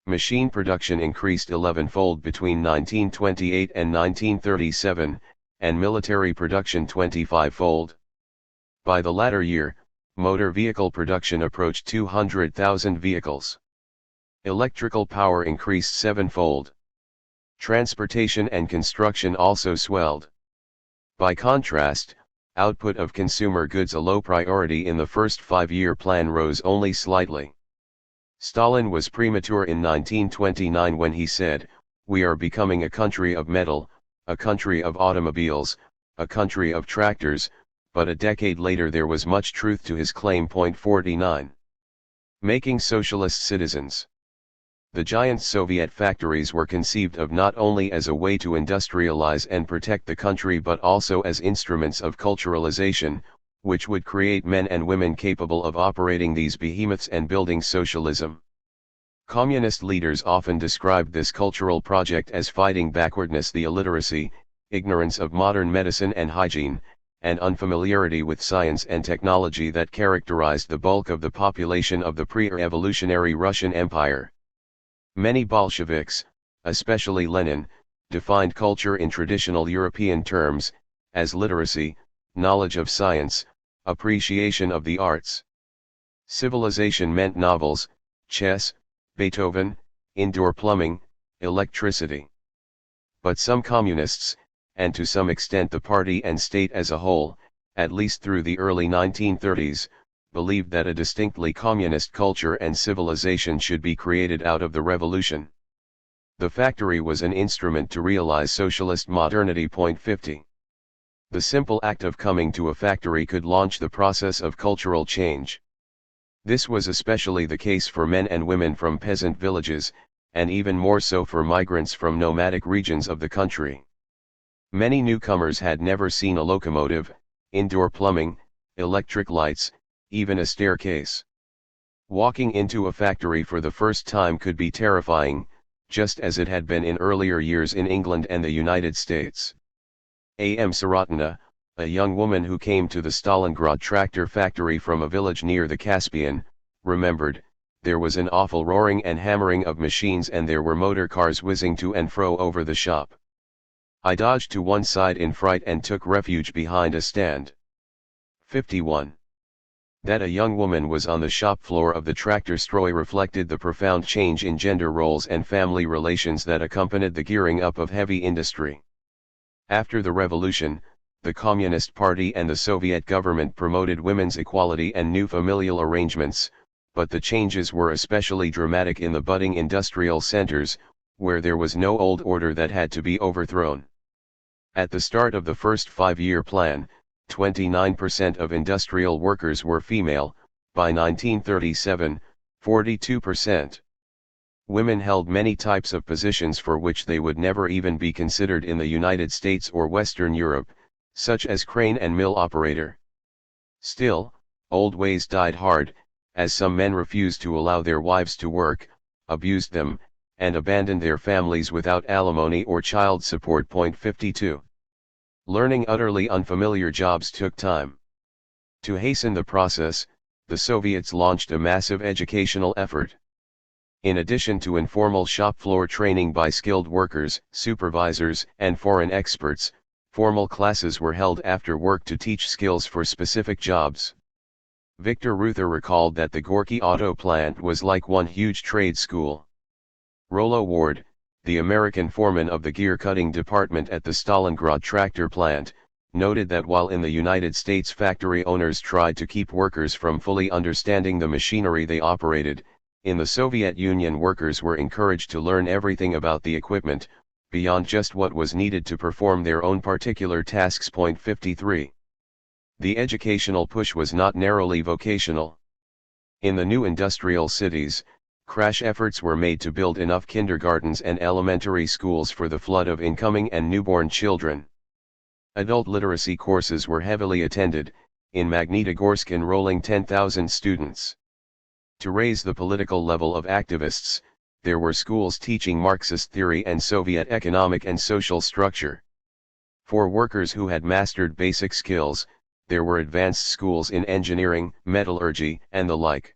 Machine production increased 11-fold between 1928 and 1937, and military production 25-fold. By the latter year, motor vehicle production approached 200,000 vehicles. Electrical power increased 7-fold. Transportation and construction also swelled. By contrast, output of consumer goods, a low priority in the first 5-year plan, rose only slightly. Stalin was premature in 1929 when he said, "We are becoming a country of metal, a country of automobiles, a country of tractors," but a decade later there was much truth to his claim. 49. Making socialist citizens. The giant Soviet factories were conceived of not only as a way to industrialize and protect the country but also as instruments of culturalization, which would create men and women capable of operating these behemoths and building socialism. Communist leaders often described this cultural project as fighting backwardness, the illiteracy, ignorance of modern medicine and hygiene, and unfamiliarity with science and technology that characterized the bulk of the population of the pre-revolutionary Russian Empire. Many Bolsheviks, especially Lenin, defined culture in traditional European terms, as literacy, knowledge of science, appreciation of the arts. Civilization meant novels, chess, Beethoven, indoor plumbing, electricity. But some communists, and to some extent the party and state as a whole, at least through the early 1930s, believed that a distinctly communist culture and civilization should be created out of the revolution. The factory was an instrument to realize socialist modernity. 50. The simple act of coming to a factory could launch the process of cultural change. This was especially the case for men and women from peasant villages, and even more so for migrants from nomadic regions of the country. Many newcomers had never seen a locomotive, indoor plumbing, electric lights, even a staircase. Walking into a factory for the first time could be terrifying, just as it had been in earlier years in England and the United States. A.M. Sorotina, a young woman who came to the Stalingrad tractor factory from a village near the Caspian, remembered, there was an awful roaring and hammering of machines and there were motor cars whizzing to and fro over the shop. I dodged to one side in fright and took refuge behind a stand. 51. That a young woman was on the shop floor of the tractor Stroy reflected the profound change in gender roles and family relations that accompanied the gearing up of heavy industry. After the revolution, the Communist Party and the Soviet government promoted women's equality and new familial arrangements, but the changes were especially dramatic in the budding industrial centers, where there was no old order that had to be overthrown. At the start of the first 5-year plan, 29% of industrial workers were female. By 1937, 42%. Women held many types of positions for which they would never even be considered in the United States or Western Europe, such as crane and mill operator. Still, old ways died hard, as some men refused to allow their wives to work, abused them, and abandoned their families without alimony or child support. 52. Learning utterly unfamiliar jobs took time. To hasten the process, the Soviets launched a massive educational effort. In addition to informal shop floor training by skilled workers, supervisors, and foreign experts, formal classes were held after work to teach skills for specific jobs. Victor Reuther recalled that the Gorky auto plant was like one huge trade school. Rollo Ward, the American foreman of the gear-cutting department at the Stalingrad tractor plant, noted that while in the United States factory owners tried to keep workers from fully understanding the machinery they operated, in the Soviet Union workers were encouraged to learn everything about the equipment, beyond just what was needed to perform their own particular tasks. 53. The educational push was not narrowly vocational. In the new industrial cities, crash efforts were made to build enough kindergartens and elementary schools for the flood of incoming and newborn children. Adult literacy courses were heavily attended, in Magnitogorsk enrolling 10,000 students. To raise the political level of activists, there were schools teaching Marxist theory and Soviet economic and social structure. For workers who had mastered basic skills, there were advanced schools in engineering, metallurgy, and the like.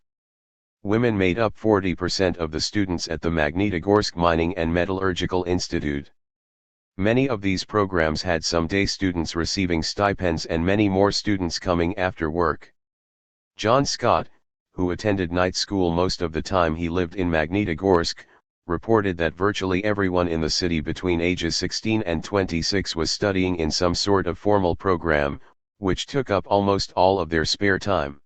Women made up 40% of the students at the Magnitogorsk Mining and Metallurgical Institute. Many of these programs had some day students receiving stipends and many more students coming after work. John Scott, who attended night school most of the time he lived in Magnitogorsk, reported that virtually everyone in the city between ages 16 and 26 was studying in some sort of formal program, which took up almost all of their spare time.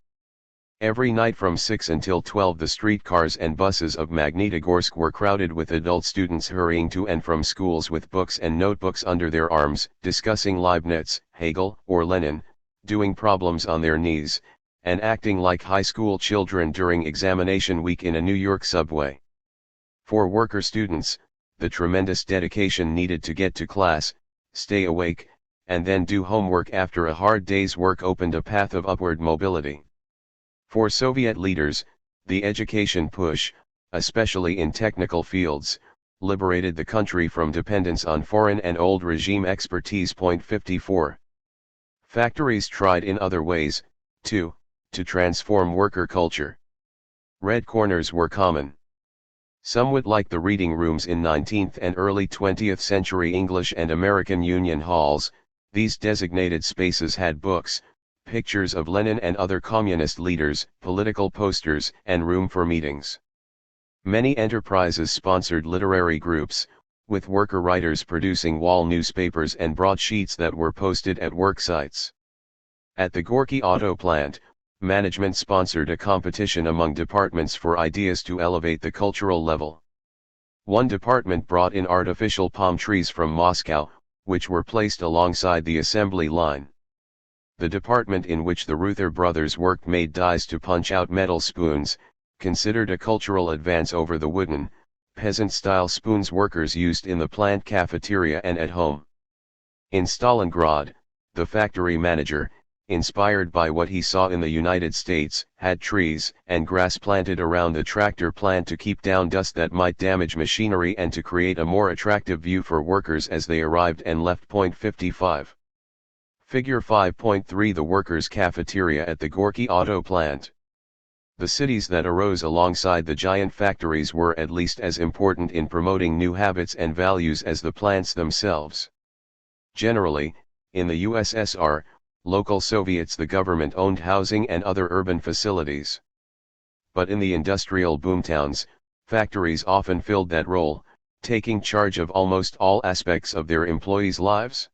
Every night from 6 until 12 the streetcars and buses of Magnitogorsk were crowded with adult students hurrying to and from schools with books and notebooks under their arms, discussing Leibniz, Hegel, or Lenin, doing problems on their knees, and acting like high school children during examination week in a New York subway. For worker students, the tremendous dedication needed to get to class, stay awake, and then do homework after a hard day's work opened a path of upward mobility. For Soviet leaders, the education push, especially in technical fields, liberated the country from dependence on foreign and old regime expertise. 54. Factories tried in other ways, too, to transform worker culture. Red corners were common. Somewhat like the reading rooms in 19th and early 20th century English and American Union halls, these designated spaces had books, pictures of Lenin and other communist leaders, political posters, and room for meetings. Many enterprises sponsored literary groups, with worker writers producing wall newspapers and broadsheets that were posted at work sites. At the Gorky auto plant, management sponsored a competition among departments for ideas to elevate the cultural level. One department brought in artificial palm trees from Moscow, which were placed alongside the assembly line. The department in which the Reuther brothers worked made dies to punch out metal spoons, considered a cultural advance over the wooden, peasant-style spoons workers used in the plant cafeteria and at home. In Stalingrad, the factory manager, inspired by what he saw in the United States, had trees and grass planted around the tractor plant to keep down dust that might damage machinery and to create a more attractive view for workers as they arrived and left. 55. Figure 5.3 The workers' cafeteria at the Gorky auto plant. The cities that arose alongside the giant factories were at least as important in promoting new habits and values as the plants themselves. Generally, in the USSR, local Soviets the government owned housing and other urban facilities. But in the industrial boomtowns, factories often filled that role, taking charge of almost all aspects of their employees' lives.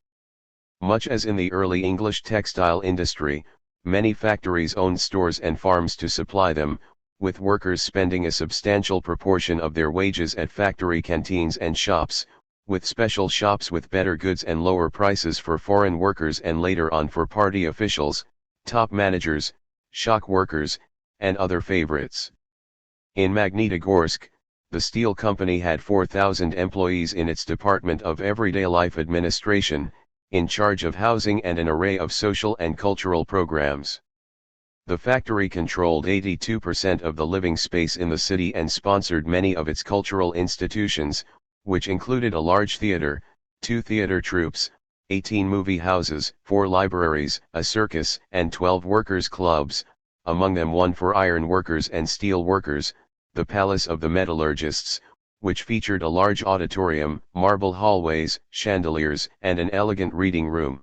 Much as in the early English textile industry, many factories owned stores and farms to supply them, with workers spending a substantial proportion of their wages at factory canteens and shops, with special shops with better goods and lower prices for foreign workers and later on for party officials, top managers, shock workers, and other favorites. In Magnitogorsk, the steel company had 4,000 employees in its Department of Everyday Life Administration, in charge of housing and an array of social and cultural programs. The factory controlled 82% of the living space in the city and sponsored many of its cultural institutions, which included a large theater, 2 theater troupes, 18 movie houses, 4 libraries, a circus, and 12 workers' clubs, among them one for iron workers and steel workers, the Palace of the Metallurgists, which featured a large auditorium, marble hallways, chandeliers, and an elegant reading room.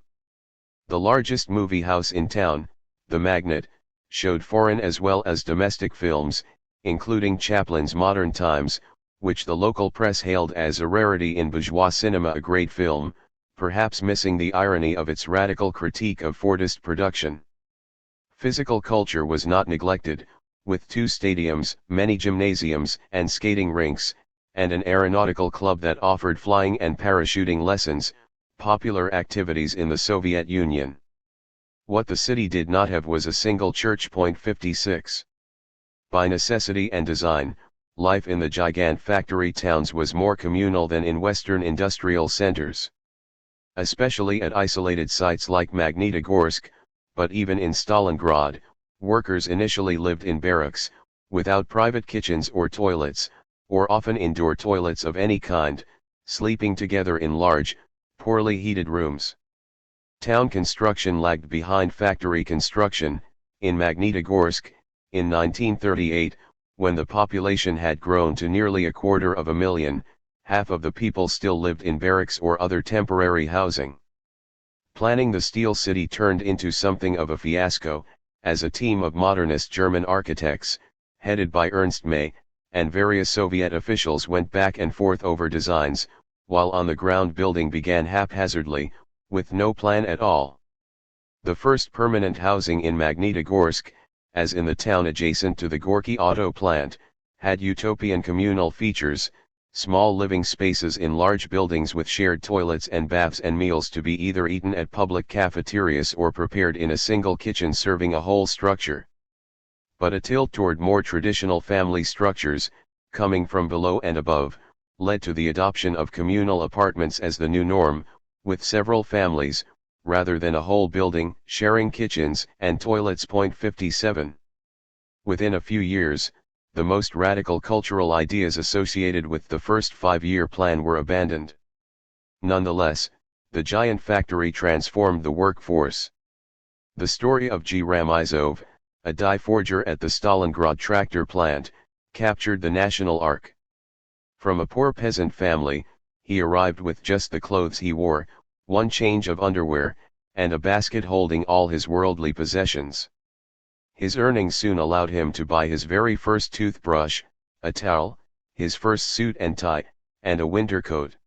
The largest movie house in town, the Magnet, showed foreign as well as domestic films, including Chaplin's Modern Times, which the local press hailed as a rarity in bourgeois cinema, a great film, perhaps missing the irony of its radical critique of Fordist production. Physical culture was not neglected, with 2 stadiums, many gymnasiums and skating rinks, and an aeronautical club that offered flying and parachuting lessons, popular activities in the Soviet Union. What the city did not have was a single church. 56. By necessity and design, life in the gigant factory towns was more communal than in Western industrial centers. Especially at isolated sites like Magnitogorsk, but even in Stalingrad, workers initially lived in barracks, without private kitchens or toilets, or often indoor toilets of any kind, sleeping together in large, poorly heated rooms. Town construction lagged behind factory construction. In Magnitogorsk, in 1938, when the population had grown to nearly 250,000, half of the people still lived in barracks or other temporary housing. Planning the Steel City turned into something of a fiasco, as a team of modernist German architects, headed by Ernst May, and various Soviet officials went back and forth over designs, while on-the-ground building began haphazardly, with no plan at all. The first permanent housing in Magnitogorsk, as in the town adjacent to the Gorky auto plant, had utopian communal features, small living spaces in large buildings with shared toilets and baths, and meals to be either eaten at public cafeterias or prepared in a single kitchen serving a whole structure. But a tilt toward more traditional family structures, coming from below and above, led to the adoption of communal apartments as the new norm, with several families, rather than a whole building, sharing kitchens and toilets. 57. Within a few years, the most radical cultural ideas associated with the first 5-year plan were abandoned. Nonetheless, the giant factory transformed the workforce. The story of G. Ramizov, a die forger at the Stalingrad tractor plant, captured the national arc. From a poor peasant family, he arrived with just the clothes he wore, one change of underwear, and a basket holding all his worldly possessions. His earnings soon allowed him to buy his very first toothbrush, a towel, his first suit and tie, and a winter coat.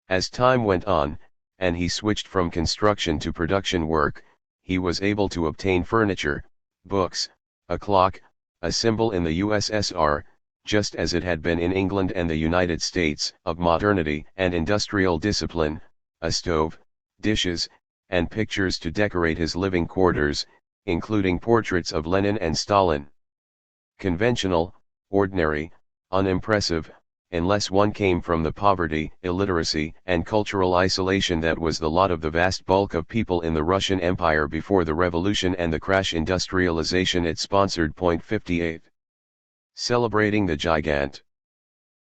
As time went on, and he switched from construction to production work, he was able to obtain furniture, books, a clock, a symbol in the USSR, just as it had been in England and the United States, of modernity and industrial discipline, a stove, dishes, and pictures to decorate his living quarters, including portraits of Lenin and Stalin. Conventional, ordinary, unimpressive, unless one came from the poverty, illiteracy, and cultural isolation that was the lot of the vast bulk of people in the Russian Empire before the revolution and the crash industrialization it sponsored. 58. Celebrating the gigant.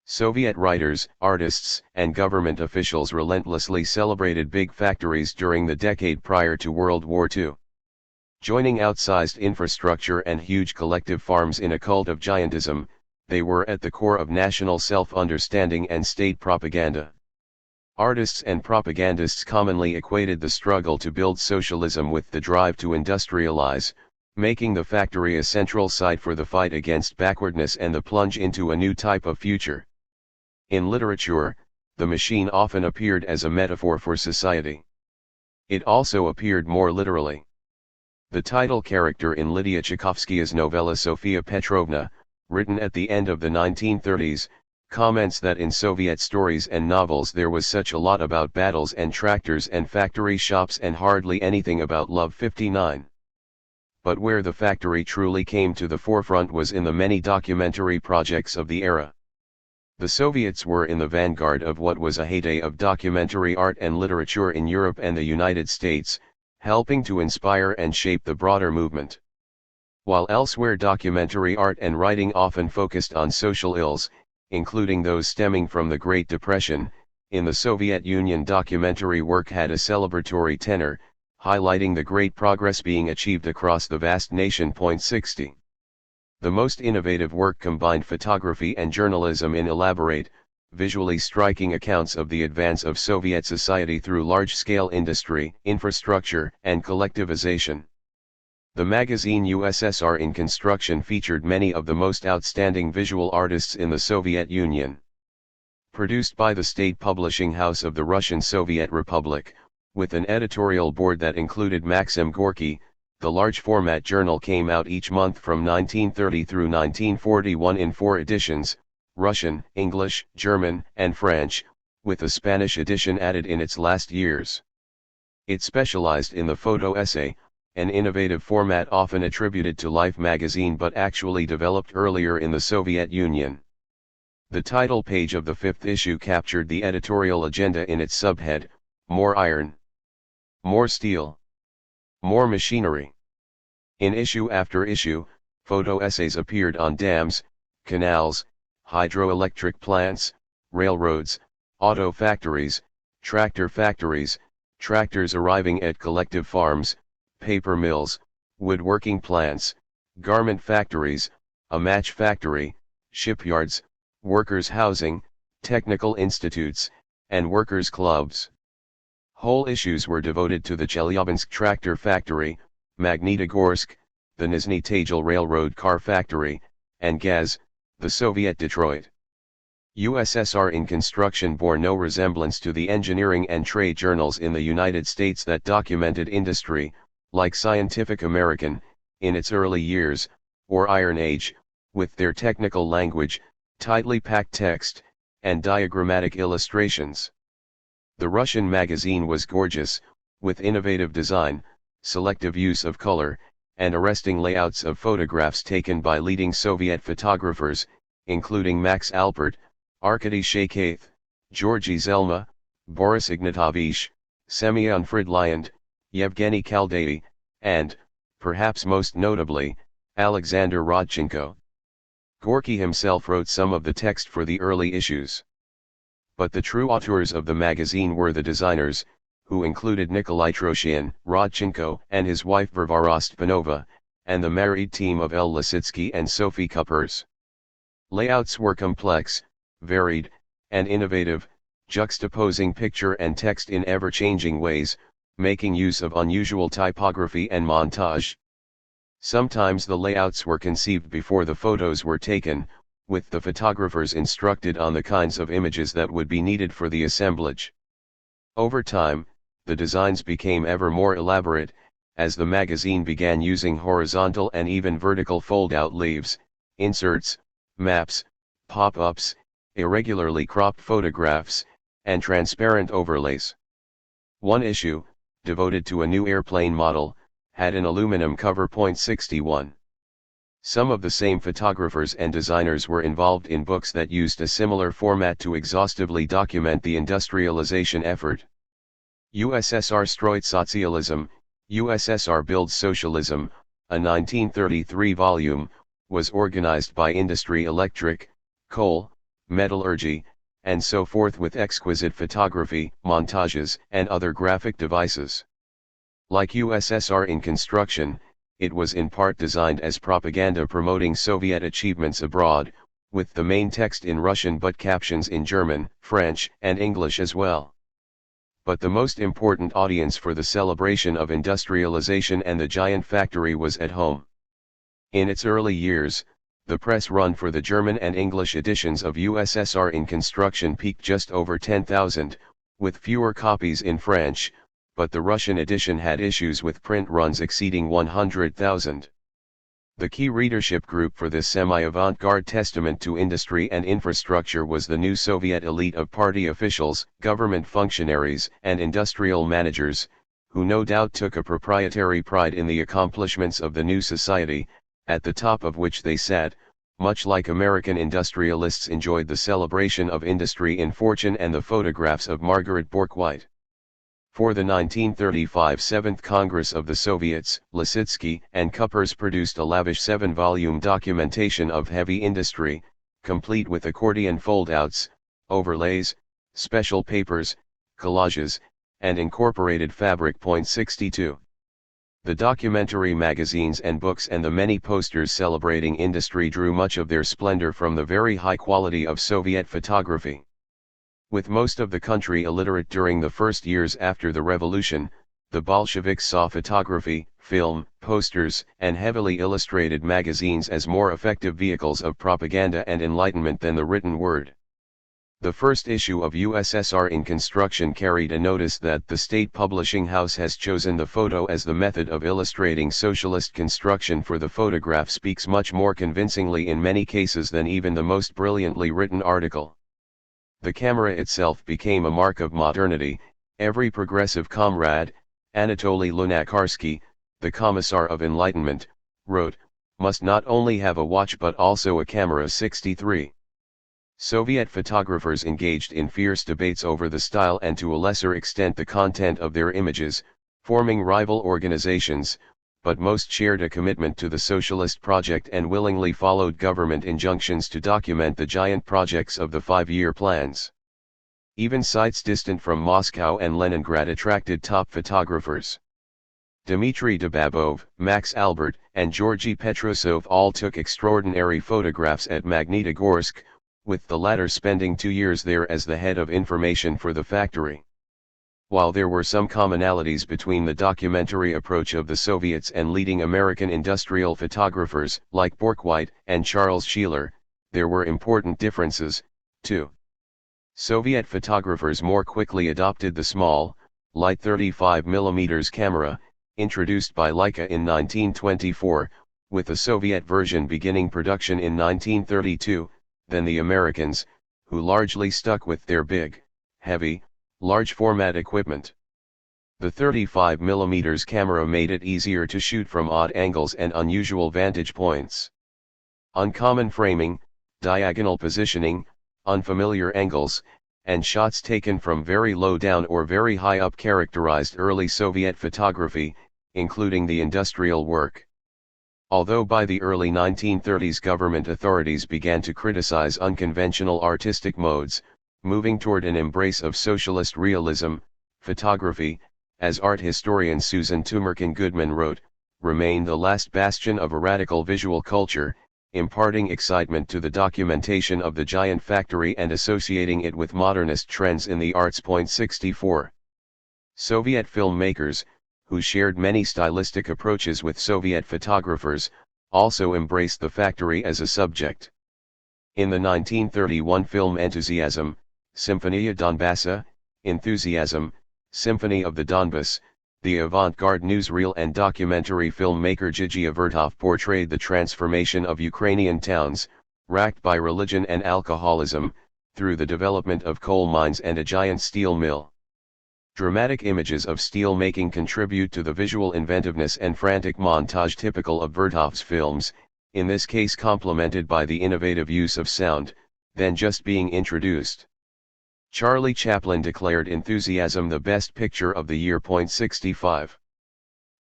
Soviet writers, artists, and government officials relentlessly celebrated big factories during the decade prior to World War II. Joining outsized infrastructure and huge collective farms in a cult of giantism, they were at the core of national self-understanding and state propaganda. Artists and propagandists commonly equated the struggle to build socialism with the drive to industrialize, making the factory a central site for the fight against backwardness and the plunge into a new type of future. In literature, the machine often appeared as a metaphor for society. It also appeared more literally. The title character in Lydia Tchaikovskaya's novella Sofia Petrovna, written at the end of the 1930s, comments that in Soviet stories and novels there was such a lot about battles and tractors and factory shops and hardly anything about Love 59. But where the factory truly came to the forefront was in the many documentary projects of the era. The Soviets were in the vanguard of what was a heyday of documentary art and literature in Europe and the United States, helping to inspire and shape the broader movement. While elsewhere documentary art and writing often focused on social ills, including those stemming from the Great Depression, in the Soviet Union documentary work had a celebratory tenor, highlighting the great progress being achieved across the vast nation. 60. The most innovative work combined photography and journalism in elaborate, visually striking accounts of the advance of Soviet society through large-scale industry, infrastructure, and collectivization. The magazine USSR in Construction featured many of the most outstanding visual artists in the Soviet Union. Produced by the state publishing house of the Russian Soviet Republic, with an editorial board that included Maxim Gorky, the large-format journal came out each month from 1930 through 1941 in 4 editions, Russian, English, German, and French, with a Spanish edition added in its last years. It specialized in the photo essay, an innovative format often attributed to Life magazine but actually developed earlier in the Soviet Union. The title page of the 5th issue captured the editorial agenda in its subhead, More Iron, More Steel, More Machinery. In issue after issue, photo essays appeared on dams, canals, hydroelectric plants, railroads, auto factories, tractors arriving at collective farms, paper mills, woodworking plants, garment factories, a match factory, shipyards, workers' housing, technical institutes, and workers' clubs. Whole issues were devoted to the Chelyabinsk tractor factory, Magnitogorsk, the Nizhny Tagil railroad car factory, and Gaz, the Soviet Detroit. USSR in Construction bore no resemblance to the engineering and trade journals in the United States that documented industry, like Scientific American, in its early years, or Iron Age, with their technical language, tightly packed text, and diagrammatic illustrations. The Russian magazine was gorgeous, with innovative design, selective use of color, and arresting layouts of photographs taken by leading Soviet photographers, including Max Alpert, Arkady Shakhath, Georgy Zelma, Boris Ignatovich, Semyon Fridlyant, Yevgeny Kaldai, and, perhaps most notably, Alexander Rodchenko. Gorky himself wrote some of the text for the early issues. But the true auteurs of the magazine were the designers, who included Nikolai Troshin, Rodchenko and his wife Varvara Stvanova, and the married team of L. Lisitsky and Sophie Kuppers. Layouts were complex, varied, and innovative, juxtaposing picture and text in ever-changing ways, making use of unusual typography and montage. Sometimes the layouts were conceived before the photos were taken, with the photographers instructed on the kinds of images that would be needed for the assemblage. Over time, the designs became ever more elaborate, as the magazine began using horizontal and even vertical fold-out leaves, inserts, maps, pop-ups, irregularly cropped photographs, and transparent overlays. One issue, devoted to a new airplane model, had an aluminum cover. 61. Some of the same photographers and designers were involved in books that used a similar format to exhaustively document the industrialization effort. USSR Stroysotsialism, USSR Builds Socialism, a 1933 volume, was organized by industry electric, coal, metallurgy, and so forth with exquisite photography, montages, and other graphic devices. Like USSR in Construction, it was in part designed as propaganda promoting Soviet achievements abroad, with the main text in Russian but captions in German, French, and English as well. But the most important audience for the celebration of industrialization and the giant factory was at home. In its early years, the press run for the German and English editions of USSR in Construction peaked just over 10,000, with fewer copies in French, but the Russian edition had issues with print runs exceeding 100,000. The key readership group for this semi-avant-garde testament to industry and infrastructure was the new Soviet elite of party officials, government functionaries, and industrial managers, who no doubt took a proprietary pride in the accomplishments of the new society, at the top of which they sat, much like American industrialists enjoyed the celebration of industry in Fortune and the photographs of Margaret Bourke-White. For the 1935 Seventh Congress of the Soviets, Lisitsky and Kuppers produced a lavish 7-volume documentation of heavy industry, complete with accordion foldouts, overlays, special papers, collages, and incorporated fabric. 62. The documentary magazines and books and the many posters celebrating industry drew much of their splendor from the very high quality of Soviet photography. With most of the country illiterate during the first years after the revolution, the Bolsheviks saw photography, film, posters, and heavily illustrated magazines as more effective vehicles of propaganda and enlightenment than the written word. The first issue of USSR in Construction carried a notice that the state publishing house has chosen the photo as the method of illustrating socialist construction, for the photograph speaks much more convincingly in many cases than even the most brilliantly written article. The camera itself became a mark of modernity. Every progressive comrade, Anatoly Lunacharsky, the Commissar of Enlightenment, wrote, must not only have a watch but also a camera. 63. Soviet photographers engaged in fierce debates over the style and to a lesser extent the content of their images, forming rival organizations, but most shared a commitment to the socialist project and willingly followed government injunctions to document the giant projects of the 5-year plans. Even sites distant from Moscow and Leningrad attracted top photographers. Dmitry Dubabov, Max Albert, and Georgy Petrosov all took extraordinary photographs at Magnitogorsk, with the latter spending 2 years there as the head of information for the factory. While there were some commonalities between the documentary approach of the Soviets and leading American industrial photographers, like Bourke-White and Charles Sheeler, there were important differences, too. Soviet photographers more quickly adopted the small, light 35mm camera, introduced by Leica in 1924, with the Soviet version beginning production in 1932, than the Americans, who largely stuck with their big, heavy, large-format equipment. The 35mm camera made it easier to shoot from odd angles and unusual vantage points. Uncommon framing, diagonal positioning, unfamiliar angles, and shots taken from very low down or very high up characterized early Soviet photography, including the industrial work. Although by the early 1930s government authorities began to criticize unconventional artistic modes, moving toward an embrace of socialist realism, photography, as art historian Susan Tumerkin Goodman wrote, remained the last bastion of a radical visual culture, imparting excitement to the documentation of the giant factory and associating it with modernist trends in the arts. 64. Soviet filmmakers, who shared many stylistic approaches with Soviet photographers, also embraced the factory as a subject. In the 1931 film Enthusiasm, Symphonia Donbassa, Enthusiasm, Symphony of the Donbass, the avant-garde newsreel and documentary filmmaker Gigi Avertov portrayed the transformation of Ukrainian towns, racked by religion and alcoholism, through the development of coal mines and a giant steel mill. Dramatic images of steel making contribute to the visual inventiveness and frantic montage typical of Vertov's films, in this case complemented by the innovative use of sound, then just being introduced. Charlie Chaplin declared Enthusiasm the best picture of the year. 65.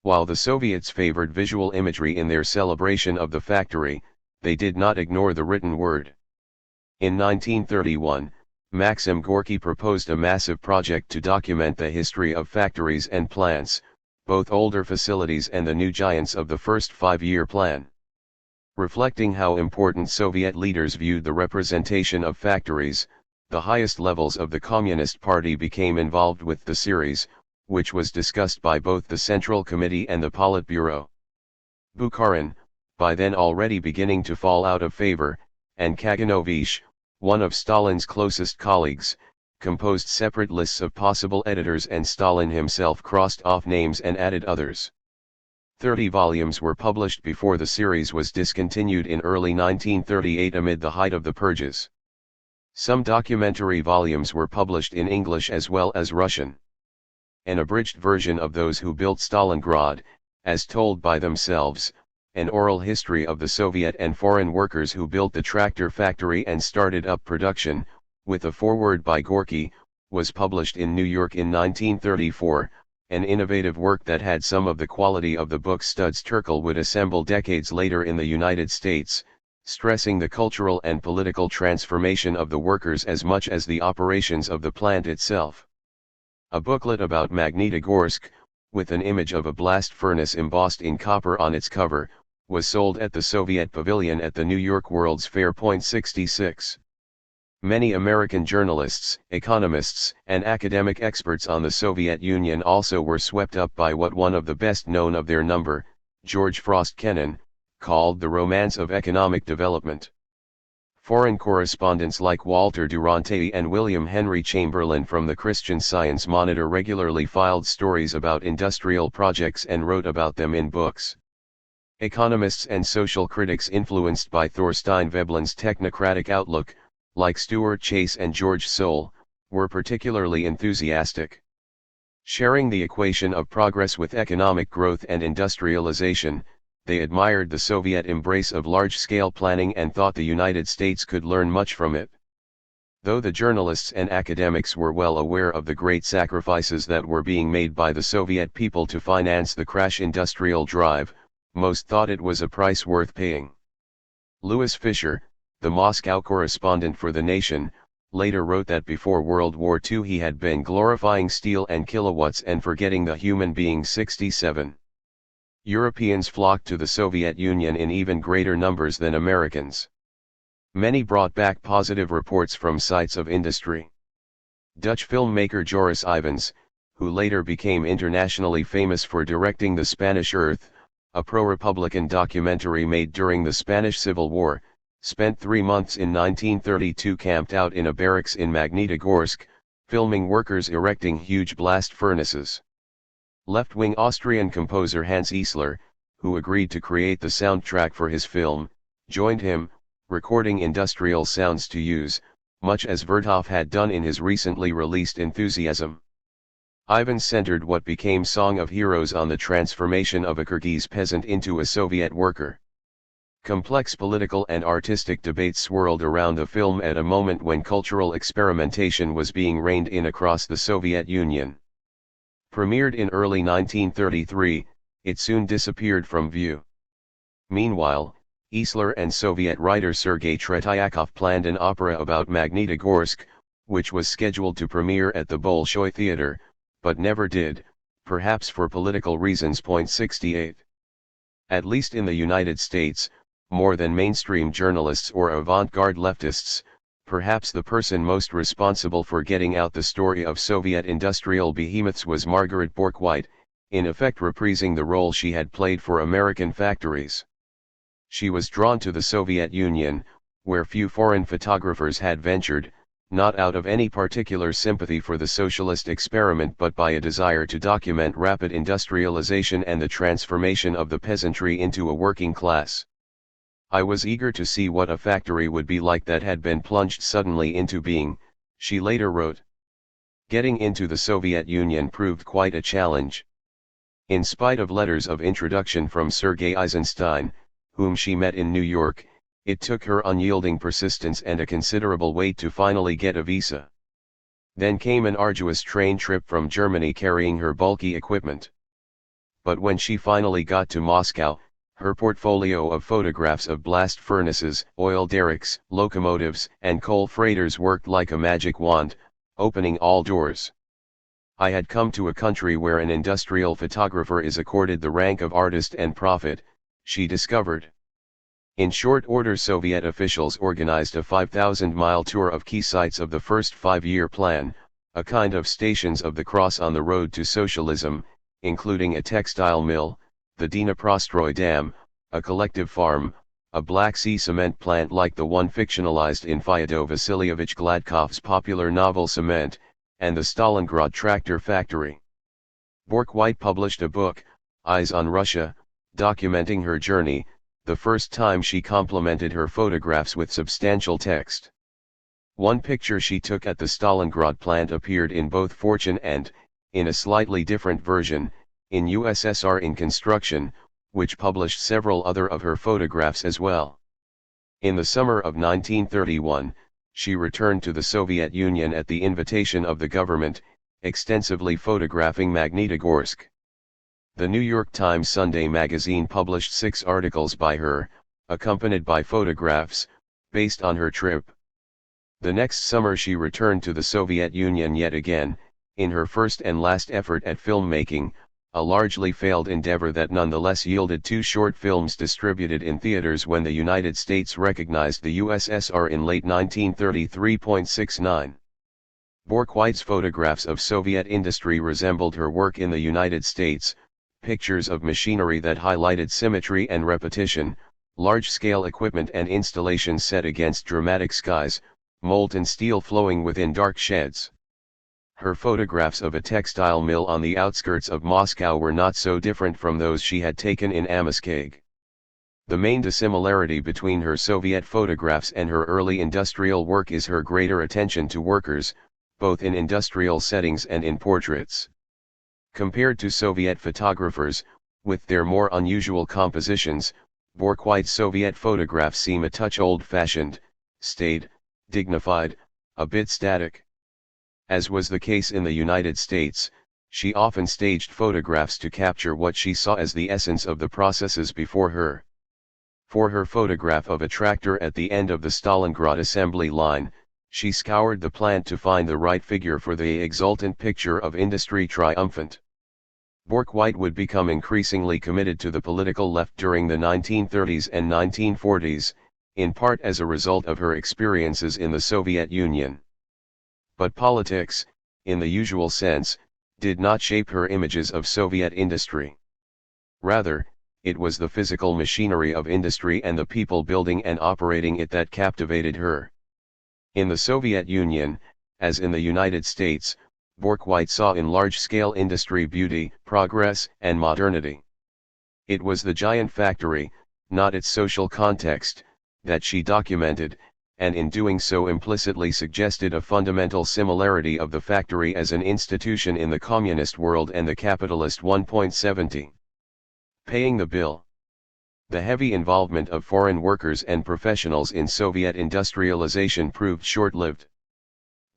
While the Soviets favored visual imagery in their celebration of the factory, they did not ignore the written word. In 1931, Maxim Gorky proposed a massive project to document the history of factories and plants, both older facilities and the new giants of the first 5-year plan. Reflecting how important Soviet leaders viewed the representation of factories, the highest levels of the Communist Party became involved with the series, which was discussed by both the Central Committee and the Politburo. Bukharin, by then already beginning to fall out of favor, and Kaganovich, one of Stalin's closest colleagues, composed separate lists of possible editors, and Stalin himself crossed off names and added others. 30 volumes were published before the series was discontinued in early 1938 amid the height of the purges. Some documentary volumes were published in English as well as Russian. An abridged version of Those Who Built Stalingrad, as told by themselves, an oral history of the Soviet and foreign workers who built the tractor factory and started up production, with a foreword by Gorky, was published in New York in 1934, an innovative work that had some of the quality of the book Studs Terkel would assemble decades later in the United States, stressing the cultural and political transformation of the workers as much as the operations of the plant itself. A booklet about Magnitogorsk, with an image of a blast furnace embossed in copper on its cover, was sold at the Soviet Pavilion at the New York World's Fair. 66. Many American journalists, economists, and academic experts on the Soviet Union also were swept up by what one of the best known of their number, George Frost Kennan, called the romance of economic development. Foreign correspondents like Walter Duranty and William Henry Chamberlain from the Christian Science Monitor regularly filed stories about industrial projects and wrote about them in books. Economists and social critics influenced by Thorstein Veblen's technocratic outlook, like Stuart Chase and George Soule, were particularly enthusiastic. Sharing the equation of progress with economic growth and industrialization, they admired the Soviet embrace of large-scale planning and thought the United States could learn much from it. Though the journalists and academics were well aware of the great sacrifices that were being made by the Soviet people to finance the crash industrial drive, most thought it was a price worth paying. Louis Fisher, the Moscow correspondent for The Nation, later wrote that before World War II he had been glorifying steel and kilowatts and forgetting the human being. 67. Europeans flocked to the Soviet Union in even greater numbers than Americans. Many brought back positive reports from sites of industry. Dutch filmmaker Joris Ivens, who later became internationally famous for directing The Spanish Earth, a pro-Republican documentary made during the Spanish Civil War, spent 3 months in 1932 camped out in a barracks in Magnitogorsk, filming workers erecting huge blast furnaces. Left-wing Austrian composer Hans Eisler, who agreed to create the soundtrack for his film, joined him, recording industrial sounds to use, much as Vertov had done in his recently released Enthusiasm. Ivens centered what became Song of Heroes on the transformation of a Kyrgyz peasant into a Soviet worker. Complex political and artistic debates swirled around the film at a moment when cultural experimentation was being reined in across the Soviet Union. Premiered in early 1933, it soon disappeared from view. Meanwhile, Eisler and Soviet writer Sergei Tretiakov planned an opera about Magnitogorsk, which was scheduled to premiere at the Bolshoi Theater, but never did, perhaps for political reasons. 68. At least in the United States, more than mainstream journalists or avant-garde leftists, perhaps the person most responsible for getting out the story of Soviet industrial behemoths was Margaret Bourke-White, in effect reprising the role she had played for American factories. She was drawn to the Soviet Union, where few foreign photographers had ventured, not out of any particular sympathy for the socialist experiment but by a desire to document rapid industrialization and the transformation of the peasantry into a working class. I was eager to see what a factory would be like that had been plunged suddenly into being, she later wrote. Getting into the Soviet Union proved quite a challenge. In spite of letters of introduction from Sergei Eisenstein, whom she met in New York, it took her unyielding persistence and a considerable wait to finally get a visa. Then came an arduous train trip from Germany carrying her bulky equipment. But when she finally got to Moscow, her portfolio of photographs of blast furnaces, oil derricks, locomotives, and coal freighters worked like a magic wand, opening all doors. I had come to a country where an industrial photographer is accorded the rank of artist and prophet, she discovered. In short order Soviet officials organized a 5,000-mile tour of key sites of the first 5-year plan, a kind of stations of the cross on the road to socialism, including a textile mill, the Dnieprostroi Dam, a collective farm, a Black Sea cement plant like the one fictionalized in Fyodor Vasilievich Gladkov's popular novel Cement, and the Stalingrad tractor factory. Bourke-White published a book, Eyes on Russia, documenting her journey, the first time she complemented her photographs with substantial text. One picture she took at the Stalingrad plant appeared in both Fortune and, in a slightly different version, in USSR in Construction, which published several other of her photographs as well. In the summer of 1931, she returned to the Soviet Union at the invitation of the government, extensively photographing Magnitogorsk. The New York Times Sunday magazine published 6 articles by her, accompanied by photographs, based on her trip. The next summer she returned to the Soviet Union yet again, in her first and last effort at filmmaking, a largely failed endeavor that nonetheless yielded 2 short films distributed in theaters when the United States recognized the USSR in late 1933.69. Bork-White's photographs of Soviet industry resembled her work in the United States, pictures of machinery that highlighted symmetry and repetition, large-scale equipment and installations set against dramatic skies, molten steel flowing within dark sheds. Her photographs of a textile mill on the outskirts of Moscow were not so different from those she had taken in Amiskeg. The main dissimilarity between her Soviet photographs and her early industrial work is her greater attention to workers, both in industrial settings and in portraits. Compared to Soviet photographers, with their more unusual compositions, Bork-White's Soviet photographs seem a touch old-fashioned, staid, dignified, a bit static. As was the case in the United States, she often staged photographs to capture what she saw as the essence of the processes before her. For her photograph of a tractor at the end of the Stalingrad assembly line, she scoured the plant to find the right figure for the exultant picture of industry triumphant. Bork-White would become increasingly committed to the political left during the 1930s and 1940s, in part as a result of her experiences in the Soviet Union. But politics, in the usual sense, did not shape her images of Soviet industry. Rather, it was the physical machinery of industry and the people building and operating it that captivated her. In the Soviet Union, as in the United States, Bork-White saw in large-scale industry beauty, progress, and modernity. It was the giant factory, not its social context, that she documented, and in doing so implicitly suggested a fundamental similarity of the factory as an institution in the communist world and the capitalist one. 70. Paying the bill. The heavy involvement of foreign workers and professionals in Soviet industrialization proved short-lived.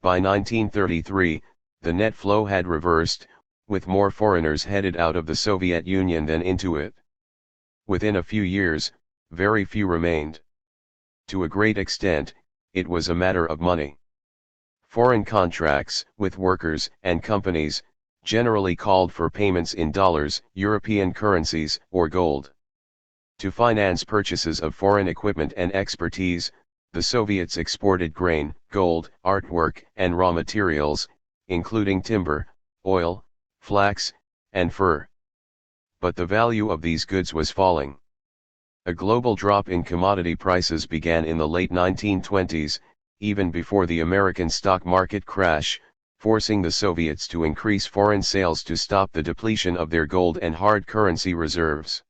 By 1933, the net flow had reversed, with more foreigners headed out of the Soviet Union than into it. Within a few years, very few remained. To a great extent, it was a matter of money. Foreign contracts, with workers and companies, generally called for payments in dollars, European currencies, or gold. To finance purchases of foreign equipment and expertise, the Soviets exported grain, gold, artwork, and raw materials, including timber, oil, flax, and fur. But the value of these goods was falling. A global drop in commodity prices began in the late 1920s, even before the American stock market crash, forcing the Soviets to increase foreign sales to stop the depletion of their gold and hard currency reserves.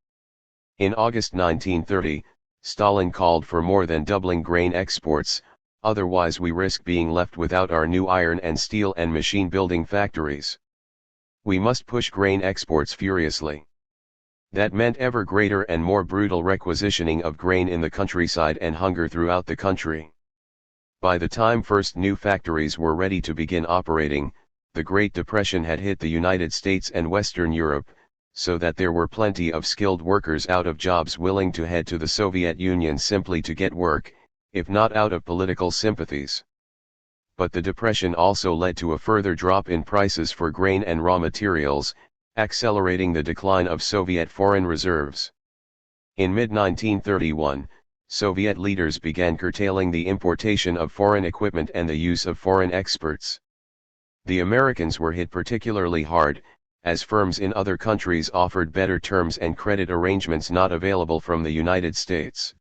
In August 1930, Stalin called for more than doubling grain exports, otherwise we risk being left without our new iron and steel and machine-building factories. We must push grain exports furiously. That meant ever greater and more brutal requisitioning of grain in the countryside and hunger throughout the country. By the time first new factories were ready to begin operating, the Great Depression had hit the United States and Western Europe, so that there were plenty of skilled workers out of jobs willing to head to the Soviet Union simply to get work, if not out of political sympathies. But the Depression also led to a further drop in prices for grain and raw materials, accelerating the decline of Soviet foreign reserves. In mid-1931, Soviet leaders began curtailing the importation of foreign equipment and the use of foreign experts. The Americans were hit particularly hard, as firms in other countries offered better terms and credit arrangements not available from the United States.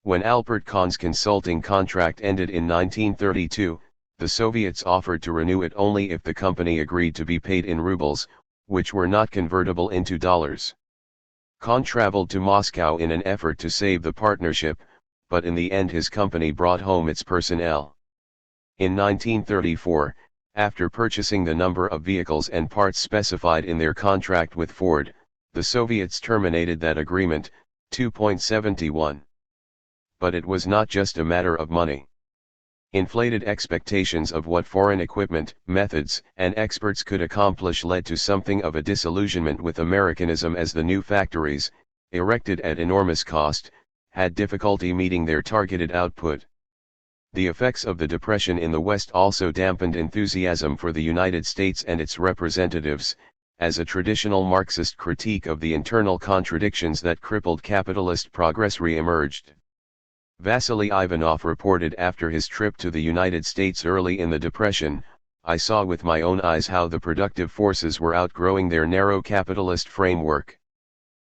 When Albert Kahn's consulting contract ended in 1932, the Soviets offered to renew it only if the company agreed to be paid in rubles, which were not convertible into dollars. Kahn traveled to Moscow in an effort to save the partnership, but in the end his company brought home its personnel. In 1934, after purchasing the number of vehicles and parts specified in their contract with Ford, the Soviets terminated that agreement, 2.71. But it was not just a matter of money. Inflated expectations of what foreign equipment, methods, and experts could accomplish led to something of a disillusionment with Americanism, as the new factories, erected at enormous cost, had difficulty meeting their targeted output. The effects of the Depression in the West also dampened enthusiasm for the United States and its representatives, as a traditional Marxist critique of the internal contradictions that crippled capitalist progress re-emerged. Vasily Ivanov reported after his trip to the United States early in the Depression, "I saw with my own eyes how the productive forces were outgrowing their narrow capitalist framework.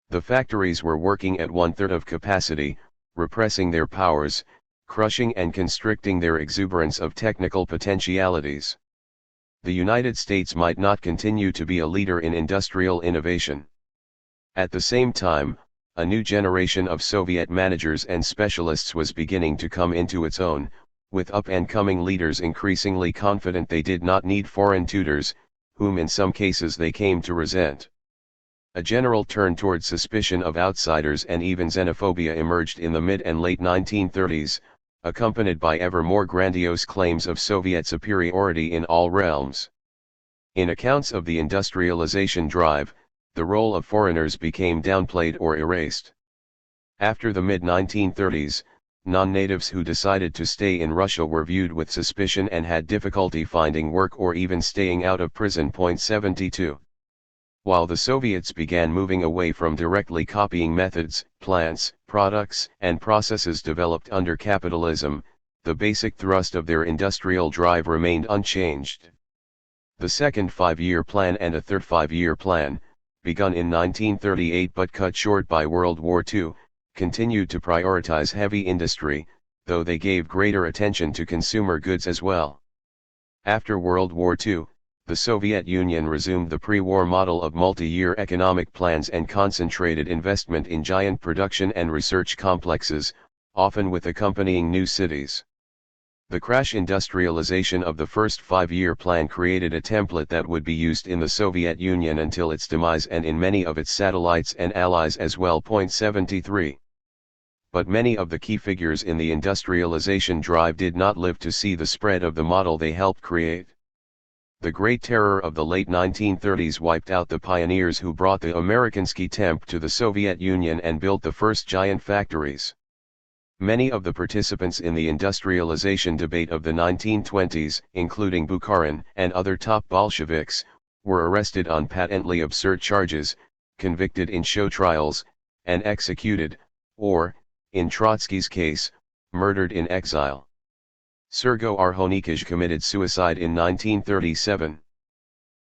The factories were working at 1/3 of capacity, repressing their powers, crushing and constricting their exuberance of technical potentialities. The United States might not continue to be a leader in industrial innovation." At the same time, a new generation of Soviet managers and specialists was beginning to come into its own, with up-and-coming leaders increasingly confident they did not need foreign tutors, whom in some cases they came to resent. A general turn toward suspicion of outsiders and even xenophobia emerged in the mid and late 1930s, accompanied by ever more grandiose claims of Soviet superiority in all realms. In accounts of the industrialization drive, the role of foreigners became downplayed or erased. After the mid-1930s, non-natives who decided to stay in Russia were viewed with suspicion and had difficulty finding work or even staying out of prison. 72. While the Soviets began moving away from directly copying methods, plants, products, and processes developed under capitalism, the basic thrust of their industrial drive remained unchanged. The second five-year plan and a third five-year plan, begun in 1938 but cut short by World War II, continued to prioritize heavy industry, though they gave greater attention to consumer goods as well. After World War II, the Soviet Union resumed the pre-war model of multi-year economic plans and concentrated investment in giant production and research complexes, often with accompanying new cities. The crash industrialization of the first five-year plan created a template that would be used in the Soviet Union until its demise and in many of its satellites and allies as well. 73. But many of the key figures in the industrialization drive did not live to see the spread of the model they helped create. The Great Terror of the late 1930s wiped out the pioneers who brought the Amerikansky temp to the Soviet Union and built the first giant factories. Many of the participants in the industrialization debate of the 1920s, including Bukharin and other top Bolsheviks, were arrested on patently absurd charges, convicted in show trials, and executed, or, in Trotsky's case, murdered in exile. Sergo Arhonikij committed suicide in 1937.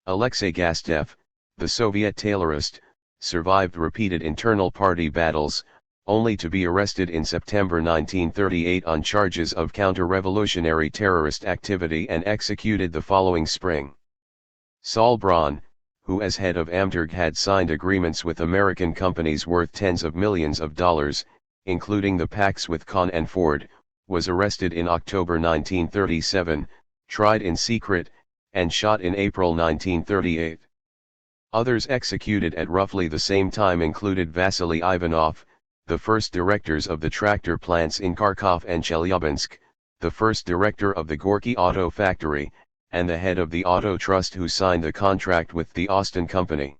Alexei Gastev, the Soviet tailorist, survived repeated internal party battles, only to be arrested in September 1938 on charges of counter-revolutionary terrorist activity and executed the following spring. Saul Braun, who as head of Amterg had signed agreements with American companies worth tens of millions of dollars, including the pacts with Kahn and Ford, was arrested in October 1937, tried in secret, and shot in April 1938. Others executed at roughly the same time included Vasily Ivanov, the first directors of the tractor plants in Kharkov and Chelyabinsk, the first director of the Gorky Auto Factory, and the head of the Auto Trust who signed the contract with the Austin Company.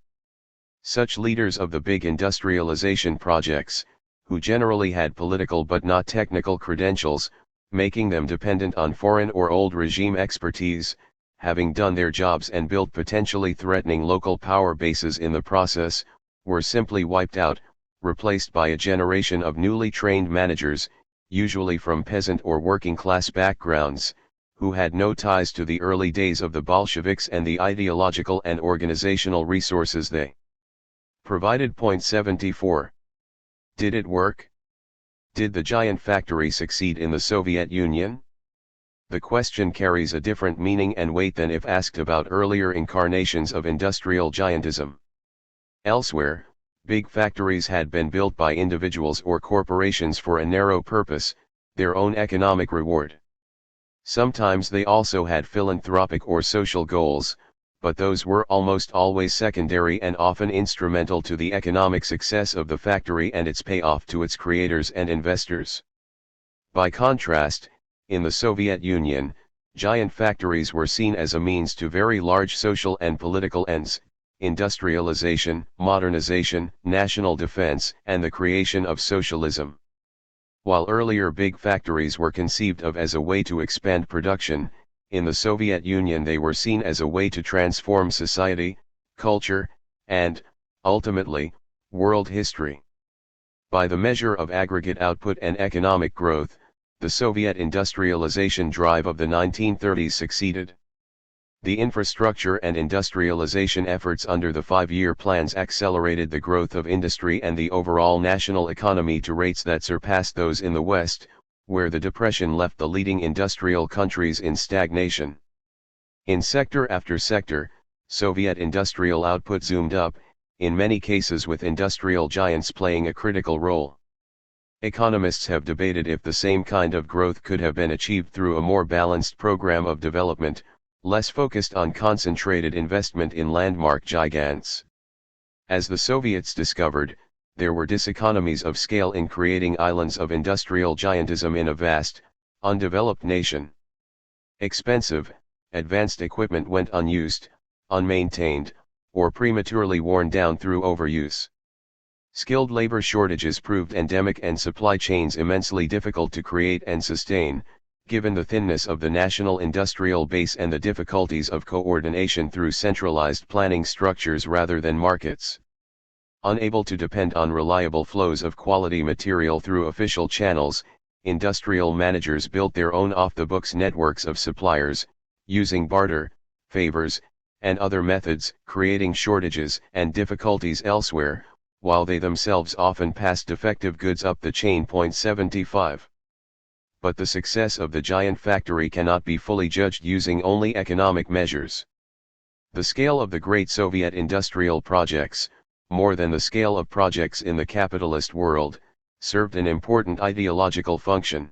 Such leaders of the big industrialization projects, who generally had political but not technical credentials, making them dependent on foreign or old regime expertise, having done their jobs and built potentially threatening local power bases in the process, were simply wiped out, replaced by a generation of newly trained managers, usually from peasant or working-class backgrounds, who had no ties to the early days of the Bolsheviks and the ideological and organizational resources they provided. 74. Did it work? Did the giant factory succeed in the Soviet Union? The question carries a different meaning and weight than if asked about earlier incarnations of industrial giantism. Elsewhere, Big factories had been built by individuals or corporations for a narrow purpose, their own economic reward. Sometimes they also had philanthropic or social goals, but those were almost always secondary and often instrumental to the economic success of the factory and its payoff to its creators and investors. By contrast, in the Soviet Union, giant factories were seen as a means to very large social and political ends: industrialization, modernization, national defense, and the creation of socialism. While earlier big factories were conceived of as a way to expand production, in the Soviet Union they were seen as a way to transform society, culture, and, ultimately, world history. By the measure of aggregate output and economic growth, the Soviet industrialization drive of the 1930s succeeded. The infrastructure and industrialization efforts under the five-year plans accelerated the growth of industry and the overall national economy to rates that surpassed those in the West, where the Depression left the leading industrial countries in stagnation. In sector after sector, Soviet industrial output zoomed up, in many cases with industrial giants playing a critical role. Economists have debated if the same kind of growth could have been achieved through a more balanced program of development, less focused on concentrated investment in landmark giants. As the Soviets discovered, there were diseconomies of scale in creating islands of industrial giantism in a vast, undeveloped nation. Expensive, advanced equipment went unused, unmaintained, or prematurely worn down through overuse. Skilled labor shortages proved endemic and supply chains immensely difficult to create and sustain, given the thinness of the national industrial base and the difficulties of coordination through centralized planning structures rather than markets. Unable to depend on reliable flows of quality material through official channels, industrial managers built their own off-the-books networks of suppliers, using barter, favors, and other methods, creating shortages and difficulties elsewhere, while they themselves often passed defective goods up the chain. 75. But the success of the giant factory cannot be fully judged using only economic measures. The scale of the great Soviet industrial projects, more than the scale of projects in the capitalist world, served an important ideological function.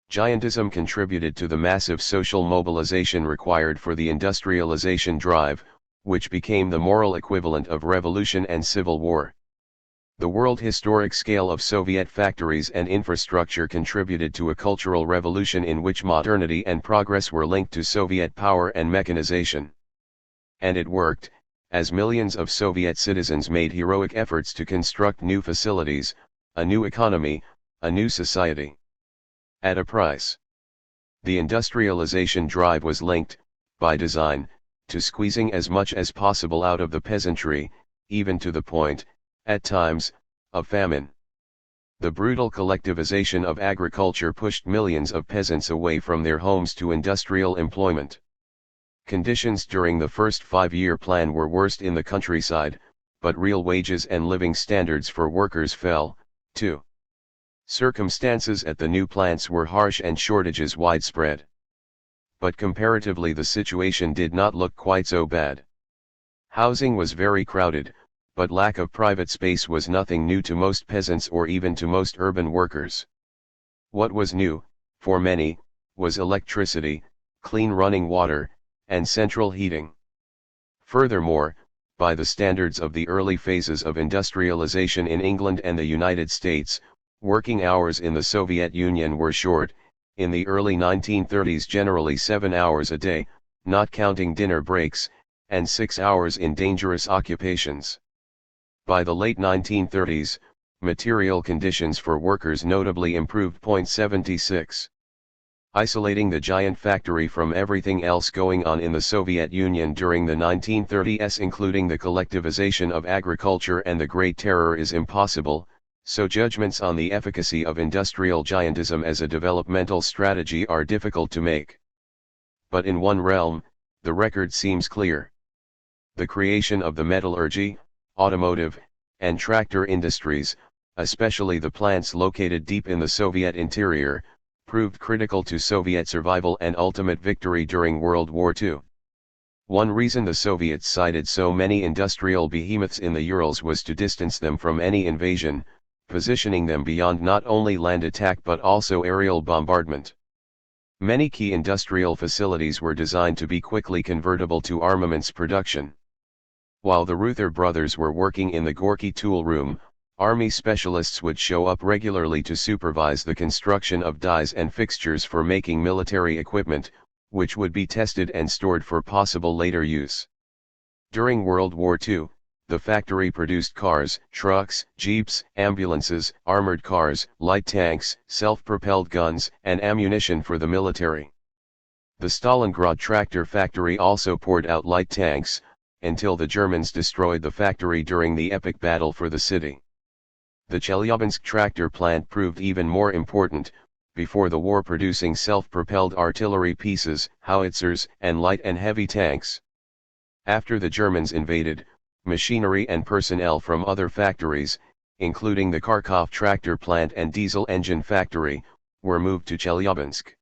Giantism contributed to the massive social mobilization required for the industrialization drive, which became the moral equivalent of revolution and civil war. The world historic scale of Soviet factories and infrastructure contributed to a cultural revolution in which modernity and progress were linked to Soviet power and mechanization. And it worked, as millions of Soviet citizens made heroic efforts to construct new facilities, a new economy, a new society. At a price. The industrialization drive was linked, by design, to squeezing as much as possible out of the peasantry, even to the point, at times, of famine. The brutal collectivization of agriculture pushed millions of peasants away from their homes to industrial employment. Conditions during the first five-year plan were worst in the countryside, but real wages and living standards for workers fell, too. Circumstances at the new plants were harsh and shortages widespread. But comparatively the situation did not look quite so bad. Housing was very crowded, but lack of private space was nothing new to most peasants or even to most urban workers. What was new, for many, was electricity, clean running water, and central heating. Furthermore, by the standards of the early phases of industrialization in England and the United States, working hours in the Soviet Union were short, in the early 1930s generally 7 hours a day, not counting dinner breaks, and 6 hours in dangerous occupations. By the late 1930s, material conditions for workers notably improved. 76. Isolating the giant factory from everything else going on in the Soviet Union during the 1930s, including the collectivization of agriculture and the Great Terror, is impossible, so judgments on the efficacy of industrial giantism as a developmental strategy are difficult to make. But in one realm, the record seems clear. The creation of the metallurgy, automotive, and tractor industries, especially the plants located deep in the Soviet interior, proved critical to Soviet survival and ultimate victory during World War II. One reason the Soviets cited so many industrial behemoths in the Urals was to distance them from any invasion, positioning them beyond not only land attack but also aerial bombardment. Many key industrial facilities were designed to be quickly convertible to armaments production. While the Ruther brothers were working in the Gorky tool room, Army specialists would show up regularly to supervise the construction of dies and fixtures for making military equipment, which would be tested and stored for possible later use. During World War II, the factory produced cars, trucks, jeeps, ambulances, armored cars, light tanks, self-propelled guns, and ammunition for the military. The Stalingrad tractor factory also poured out light tanks, until the Germans destroyed the factory during the epic battle for the city. The Chelyabinsk tractor plant proved even more important, before the war, producing self-propelled artillery pieces, howitzers, and light and heavy tanks. After the Germans invaded, machinery and personnel from other factories, including the Kharkov tractor plant and diesel engine factory, were moved to Chelyabinsk.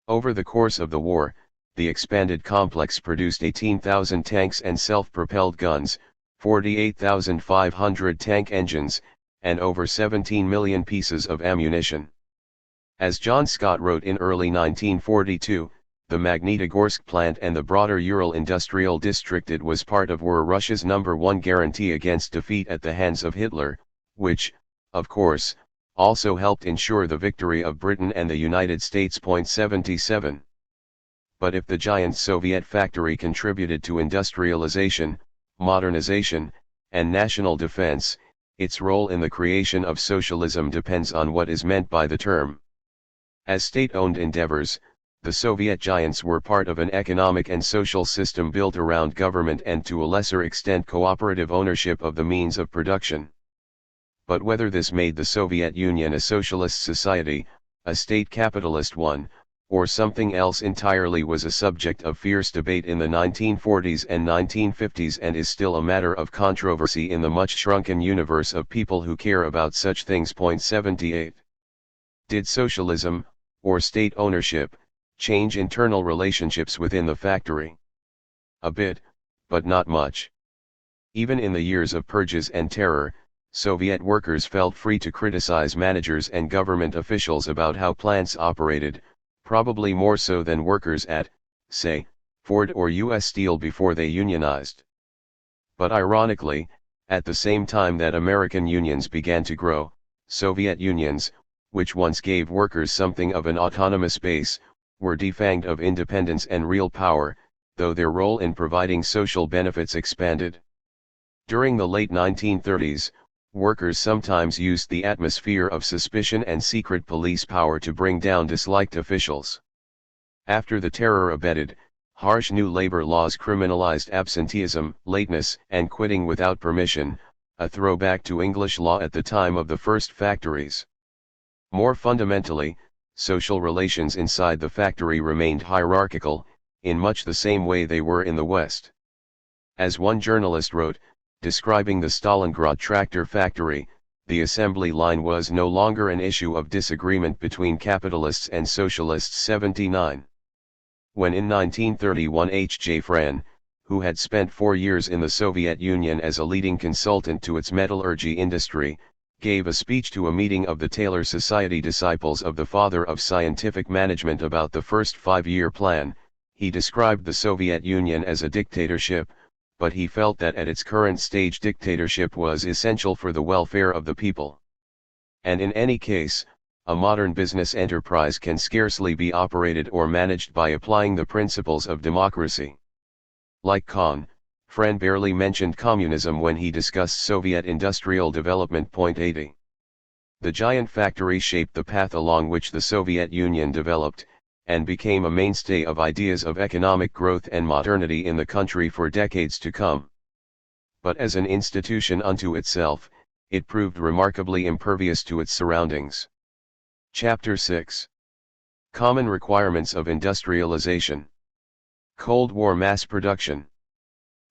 Over the course of the war, the expanded complex produced 18,000 tanks and self-propelled guns, 48,500 tank engines, and over 17 million pieces of ammunition. As John Scott wrote in early 1942, the Magnitogorsk plant and the broader Ural industrial district was part of were Russia's #1 guarantee against defeat at the hands of Hitler, which, of course, also helped ensure the victory of Britain and the United States. 77. But if the giant Soviet factory contributed to industrialization, modernization, and national defense, its role in the creation of socialism depends on what is meant by the term. As state-owned endeavors, the Soviet giants were part of an economic and social system built around government and to a lesser extent cooperative ownership of the means of production. But whether this made the Soviet Union a socialist society, a state capitalist one, or something else entirely was a subject of fierce debate in the 1940s and 1950s and is still a matter of controversy in the much shrunken universe of people who care about such things. 78. Did socialism, or state ownership, change internal relationships within the factory? A bit, but not much. Even in the years of purges and terror, Soviet workers felt free to criticize managers and government officials about how plants operated, probably more so than workers at, say, Ford or U.S. Steel before they unionized. But ironically, at the same time that American unions began to grow, Soviet unions, which once gave workers something of an autonomous base, were defanged of independence and real power, though their role in providing social benefits expanded. During the late 1930s, workers sometimes used the atmosphere of suspicion and secret police power to bring down disliked officials. After the terror abated, harsh new labor laws criminalized absenteeism, lateness, and quitting without permission, a throwback to English law at the time of the first factories. More fundamentally, social relations inside the factory remained hierarchical, in much the same way they were in the West. As one journalist wrote, describing the Stalingrad tractor factory, the assembly line was no longer an issue of disagreement between capitalists and socialists. 79. When in 1931 H.J. Fran, who had spent 4 years in the Soviet Union as a leading consultant to its metallurgy industry, gave a speech to a meeting of the Taylor Society disciples of the father of scientific management about the first 5-year plan, he described the Soviet Union as a dictatorship, but he felt that at its current stage dictatorship was essential for the welfare of the people. And in any case, a modern business enterprise can scarcely be operated or managed by applying the principles of democracy. Like Kahn, Fran barely mentioned communism when he discussed Soviet industrial development. 80. The giant factory shaped the path along which the Soviet Union developed, and became a mainstay of ideas of economic growth and modernity in the country for decades to come. But as an institution unto itself, it proved remarkably impervious to its surroundings. Chapter 6. Common requirements of industrialization. Cold War mass production.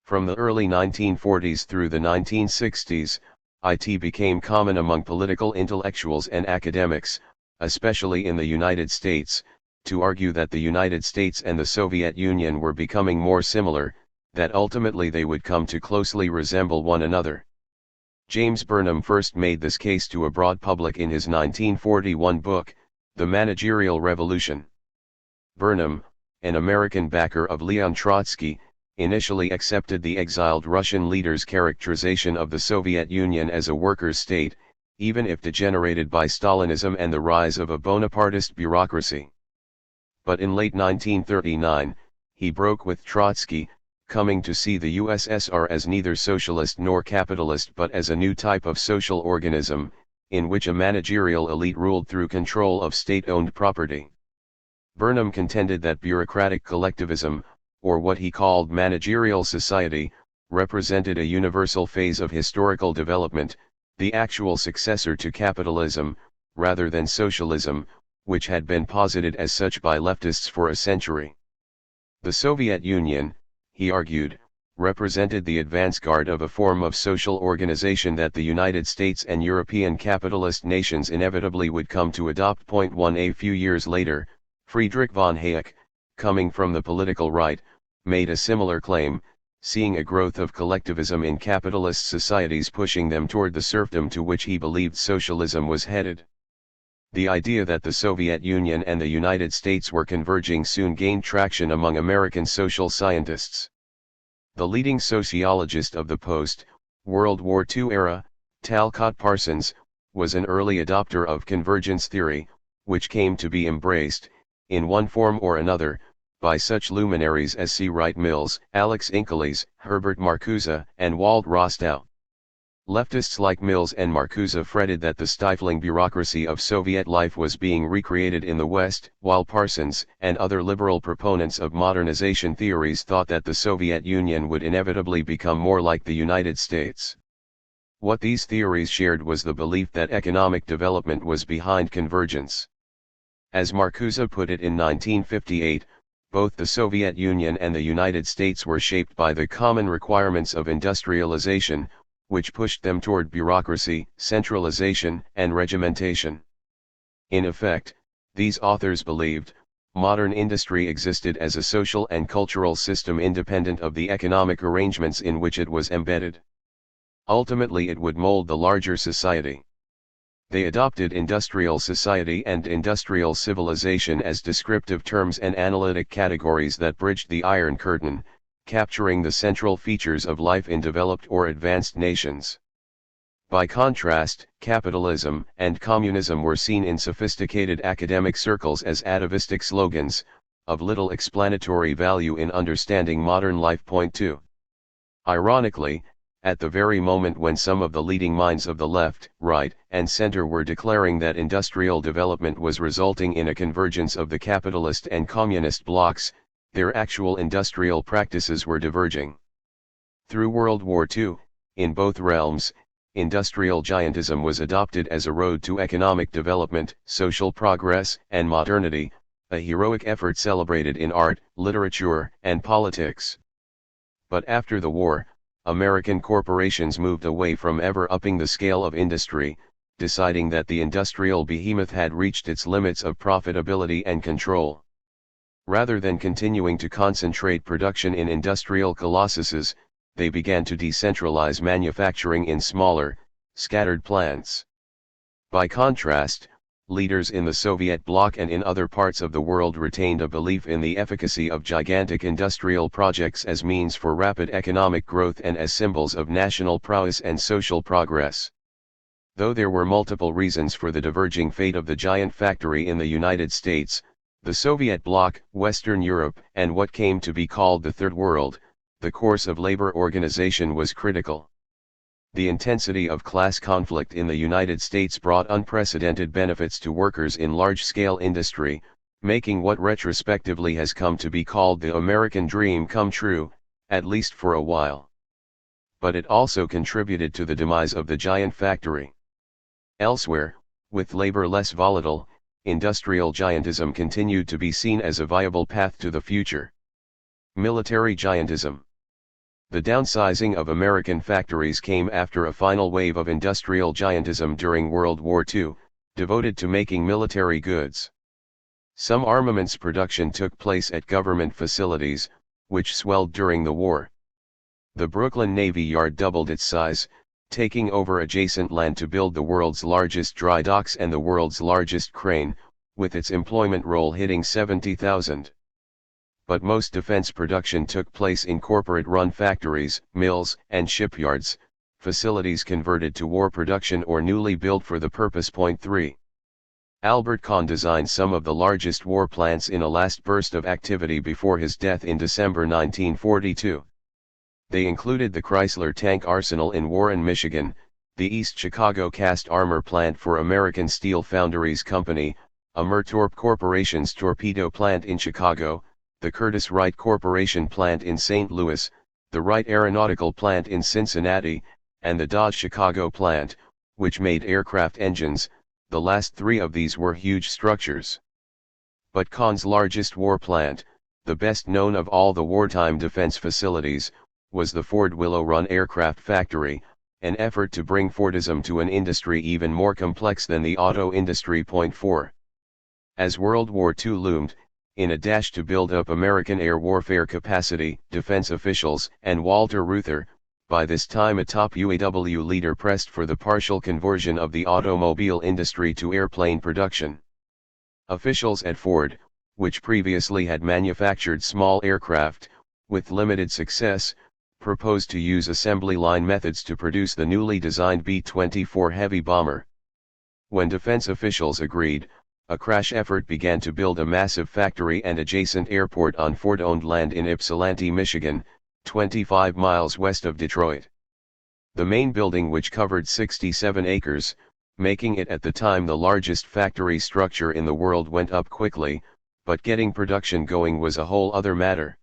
From the early 1940s through the 1960s, IT became common among political intellectuals and academics, especially in the United States, to argue that the United States and the Soviet Union were becoming more similar, that ultimately they would come to closely resemble one another. James Burnham first made this case to a broad public in his 1941 book, The Managerial Revolution. Burnham, an American backer of Leon Trotsky, initially accepted the exiled Russian leader's characterization of the Soviet Union as a workers' state, even if degenerated by Stalinism and the rise of a Bonapartist bureaucracy. But in late 1939, he broke with Trotsky, coming to see the USSR as neither socialist nor capitalist but as a new type of social organism, in which a managerial elite ruled through control of state-owned property. Burnham contended that bureaucratic collectivism, or what he called managerial society, represented a universal phase of historical development, the actual successor to capitalism, rather than socialism, which had been posited as such by leftists for a century. The Soviet Union, he argued, represented the advance guard of a form of social organization that the United States and European capitalist nations inevitably would come to adopt. 1 A few years later, Friedrich von Hayek, coming from the political right, made a similar claim, seeing a growth of collectivism in capitalist societies pushing them toward the serfdom to which he believed socialism was headed. The idea that the Soviet Union and the United States were converging soon gained traction among American social scientists. The leading sociologist of the post-World War II era, Talcott Parsons, was an early adopter of convergence theory, which came to be embraced, in one form or another, by such luminaries as C. Wright Mills, Alex Inkeles, Herbert Marcuse, and Walt Rostow. Leftists like Mills and Marcuse fretted that the stifling bureaucracy of Soviet life was being recreated in the West, while Parsons and other liberal proponents of modernization theories thought that the Soviet Union would inevitably become more like the United States. What these theories shared was the belief that economic development was behind convergence. As Marcuse put it in 1958, both the Soviet Union and the United States were shaped by the common requirements of industrialization, which pushed them toward bureaucracy, centralization, and regimentation. In effect, these authors believed, modern industry existed as a social and cultural system independent of the economic arrangements in which it was embedded. Ultimately it would mold the larger society. They adopted industrial society and industrial civilization as descriptive terms and analytic categories that bridged the Iron Curtain, capturing the central features of life in developed or advanced nations. By contrast, capitalism and communism were seen in sophisticated academic circles as atavistic slogans, of little explanatory value in understanding modern life. 2. Ironically, at the very moment when some of the leading minds of the left, right, and center were declaring that industrial development was resulting in a convergence of the capitalist and communist blocs, their actual industrial practices were diverging. Through World War II, in both realms, industrial giantism was adopted as a road to economic development, social progress, and modernity, a heroic effort celebrated in art, literature, and politics. But after the war, American corporations moved away from ever upping the scale of industry, deciding that the industrial behemoth had reached its limits of profitability and control. Rather than continuing to concentrate production in industrial colossuses, they began to decentralize manufacturing in smaller, scattered plants. By contrast, leaders in the Soviet bloc and in other parts of the world retained a belief in the efficacy of gigantic industrial projects as means for rapid economic growth and as symbols of national prowess and social progress. Though there were multiple reasons for the diverging fate of the giant factory in the United States, the Soviet bloc, Western Europe, and what came to be called the Third World, the course of labor organization was critical. The intensity of class conflict in the United States brought unprecedented benefits to workers in large-scale industry, making what retrospectively has come to be called the American dream come true, at least for a while. But it also contributed to the demise of the giant factory. Elsewhere, with labor less volatile, industrial giantism continued to be seen as a viable path to the future. Military giantism. The downsizing of American factories came after a final wave of industrial giantism during World War II, devoted to making military goods. Some armaments production took place at government facilities, which swelled during the war. The Brooklyn Navy Yard doubled its size, taking over adjacent land to build the world's largest dry docks and the world's largest crane, with its employment roll hitting 70,000. But most defense production took place in corporate-run factories, mills, and shipyards, facilities converted to war production or newly built for the purpose. 3. Albert Kahn designed some of the largest war plants in a last burst of activity before his death in December 1942. They included the Chrysler Tank Arsenal in Warren, Michigan, the East Chicago Cast Armor Plant for American Steel Foundries Company, a Mertorp Corporation's torpedo plant in Chicago, the Curtiss-Wright Corporation plant in St. Louis, the Wright Aeronautical plant in Cincinnati, and the Dodge Chicago plant, which made aircraft engines. The last three of these were huge structures. But Kahn's largest war plant, the best known of all the wartime defense facilities, was the Ford Willow Run Aircraft Factory, an effort to bring Fordism to an industry even more complex than the auto industry. 4. As World War II loomed, in a dash to build up American air warfare capacity, defense officials and Walter Reuther, by this time a top UAW leader, pressed for the partial conversion of the automobile industry to airplane production. Officials at Ford, which previously had manufactured small aircraft, with limited success, proposed to use assembly line methods to produce the newly designed B-24 heavy bomber. When defense officials agreed, a crash effort began to build a massive factory and adjacent airport on Ford-owned land in Ypsilanti, Michigan, 25 miles west of Detroit. The main building, which covered 67 acres, making it at the time the largest factory structure in the world, went up quickly, but getting production going was a whole other matter.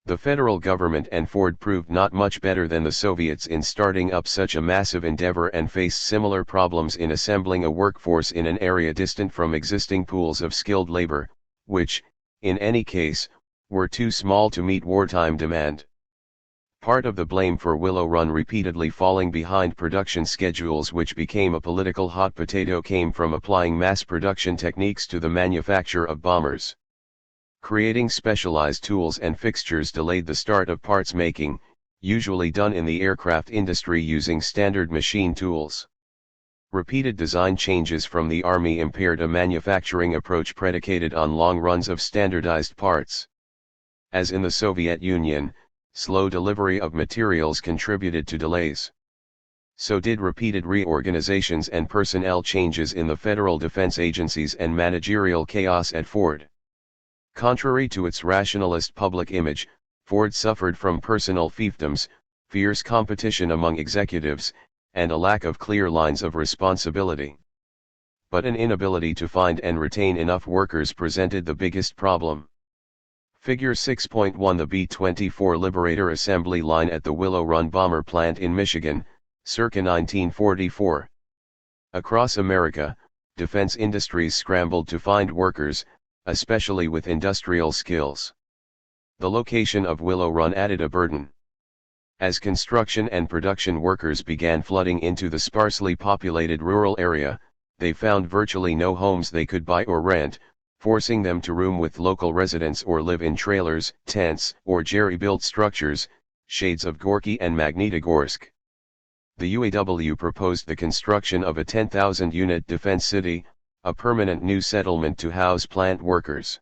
The federal government and Ford proved not much better than the Soviets in starting up such a massive endeavor, and faced similar problems in assembling a workforce in an area distant from existing pools of skilled labor, which, in any case, were too small to meet wartime demand. Part of the blame for Willow Run repeatedly falling behind production schedules, which became a political hot potato, came from applying mass production techniques to the manufacture of bombers. Creating specialized tools and fixtures delayed the start of parts making, usually done in the aircraft industry using standard machine tools. Repeated design changes from the Army impaired a manufacturing approach predicated on long runs of standardized parts. As in the Soviet Union, slow delivery of materials contributed to delays. So did repeated reorganizations and personnel changes in the federal defense agencies and managerial chaos at Ford. Contrary to its rationalist public image, Ford suffered from personal fiefdoms, fierce competition among executives, and a lack of clear lines of responsibility. But an inability to find and retain enough workers presented the biggest problem. Figure 6.1 The B-24 Liberator assembly line at the Willow Run bomber plant in Michigan, circa 1944. Across America, defense industries scrambled to find workers, especially with industrial skills. The location of Willow Run added a burden. As construction and production workers began flooding into the sparsely populated rural area, they found virtually no homes they could buy or rent, forcing them to room with local residents or live in trailers, tents, or jerry-built structures, shades of Gorky and Magnitogorsk. The UAW proposed the construction of a 10,000-unit defense city, a permanent new settlement to house plant workers.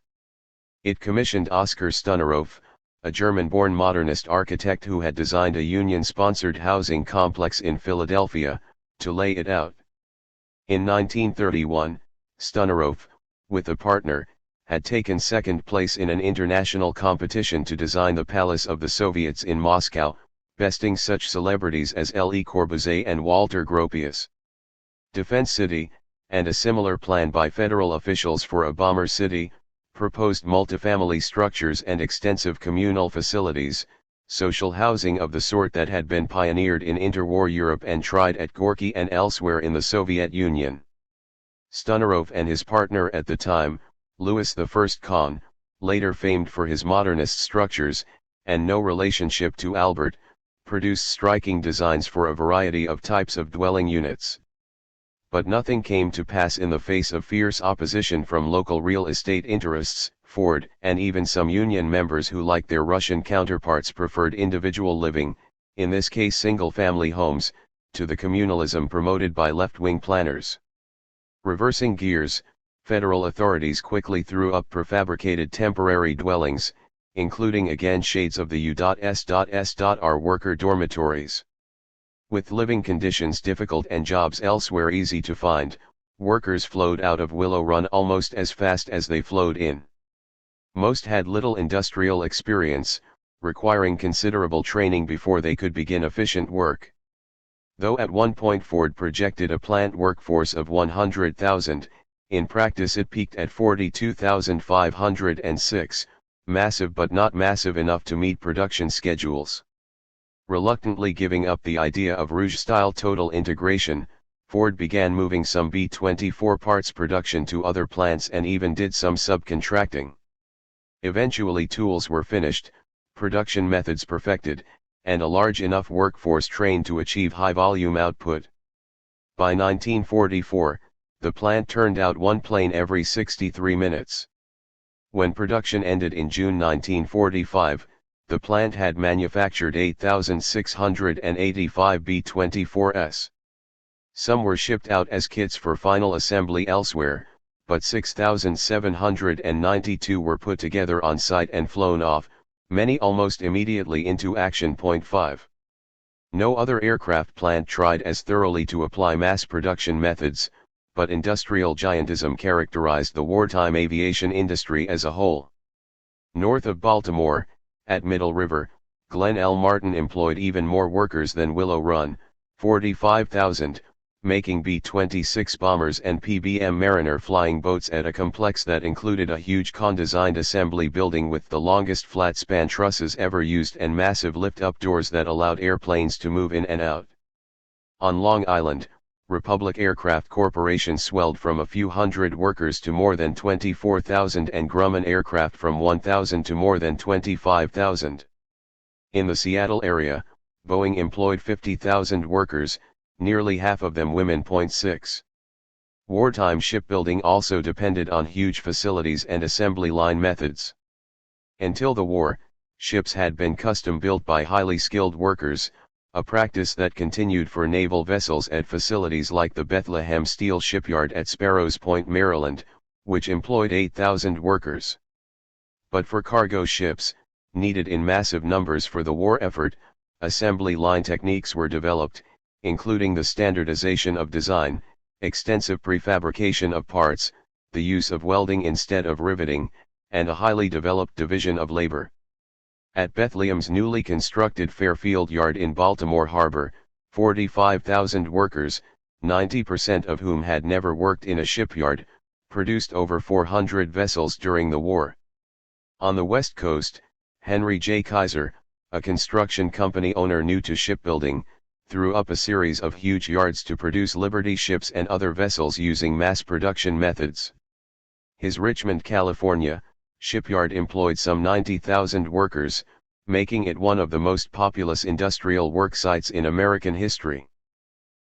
It commissioned Oskar Stunnerhof, a German-born modernist architect who had designed a union-sponsored housing complex in Philadelphia, to lay it out. In 1931, Stunnerhof, with a partner, had taken second place in an international competition to design the Palace of the Soviets in Moscow, besting such celebrities as Le Corbusier and Walter Gropius. Defense City, and a similar plan by federal officials for a bomber city, proposed multifamily structures and extensive communal facilities, social housing of the sort that had been pioneered in interwar Europe and tried at Gorky and elsewhere in the Soviet Union. Stunnerhof and his partner at the time, Louis I Kahn, later famed for his modernist structures, and no relationship to Albert, produced striking designs for a variety of types of dwelling units. But nothing came to pass in the face of fierce opposition from local real estate interests, Ford, and even some union members who, like their Russian counterparts, preferred individual living, in this case single-family homes, to the communalism promoted by left-wing planners. Reversing gears, federal authorities quickly threw up prefabricated temporary dwellings, including again shades of the U.S.R worker dormitories. With living conditions difficult and jobs elsewhere easy to find, workers flowed out of Willow Run almost as fast as they flowed in. Most had little industrial experience, requiring considerable training before they could begin efficient work. Though at one point Ford projected a plant workforce of 100,000, in practice it peaked at 42,506, massive but not massive enough to meet production schedules. Reluctantly giving up the idea of Rouge-style total integration, Ford began moving some B-24 parts production to other plants and even did some subcontracting. Eventually tools were finished, production methods perfected, and a large enough workforce trained to achieve high-volume output. By 1944, the plant turned out one plane every 63 minutes. When production ended in June 1945, the plant had manufactured 8,685 B-24s. Some were shipped out as kits for final assembly elsewhere, but 6,792 were put together on site and flown off, many almost immediately into action. 5. No other aircraft plant tried as thoroughly to apply mass production methods, but industrial giantism characterized the wartime aviation industry as a whole. North of Baltimore, at Middle River, Glen L. Martin employed even more workers than Willow Run, 45,000, making B-26 bombers and PBM Mariner flying boats at a complex that included a huge con-designed assembly building with the longest flat-span trusses ever used and massive lift-up doors that allowed airplanes to move in and out. On Long Island, Republic Aircraft Corporation swelled from a few hundred workers to more than 24,000 and Grumman Aircraft from 1,000 to more than 25,000. In the Seattle area, Boeing employed 50,000 workers, nearly half of them women. 6. Wartime shipbuilding also depended on huge facilities and assembly line methods. Until the war, ships had been custom built by highly skilled workers, a practice that continued for naval vessels at facilities like the Bethlehem Steel Shipyard at Sparrows Point, Maryland, which employed 8,000 workers. But for cargo ships, needed in massive numbers for the war effort, assembly line techniques were developed, including the standardization of design, extensive prefabrication of parts, the use of welding instead of riveting, and a highly developed division of labor. At Bethlehem's newly constructed Fairfield Yard in Baltimore Harbor, 45,000 workers, 90% of whom had never worked in a shipyard, produced over 400 vessels during the war. On the West Coast, Henry J. Kaiser, a construction company owner new to shipbuilding, threw up a series of huge yards to produce Liberty ships and other vessels using mass production methods. His Richmond, California, shipyard employed some 90,000 workers, making it one of the most populous industrial work sites in American history.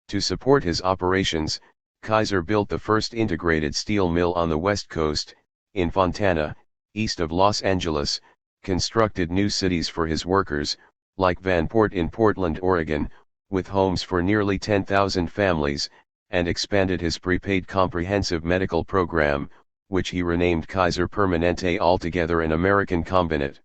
To support his operations, Kaiser built the first integrated steel mill on the West Coast, in Fontana, east of Los Angeles, constructed new cities for his workers, like Vanport in Portland, Oregon, with homes for nearly 10,000 families, and expanded his prepaid comprehensive medical program, which he renamed Kaiser Permanente, altogether an American combinate.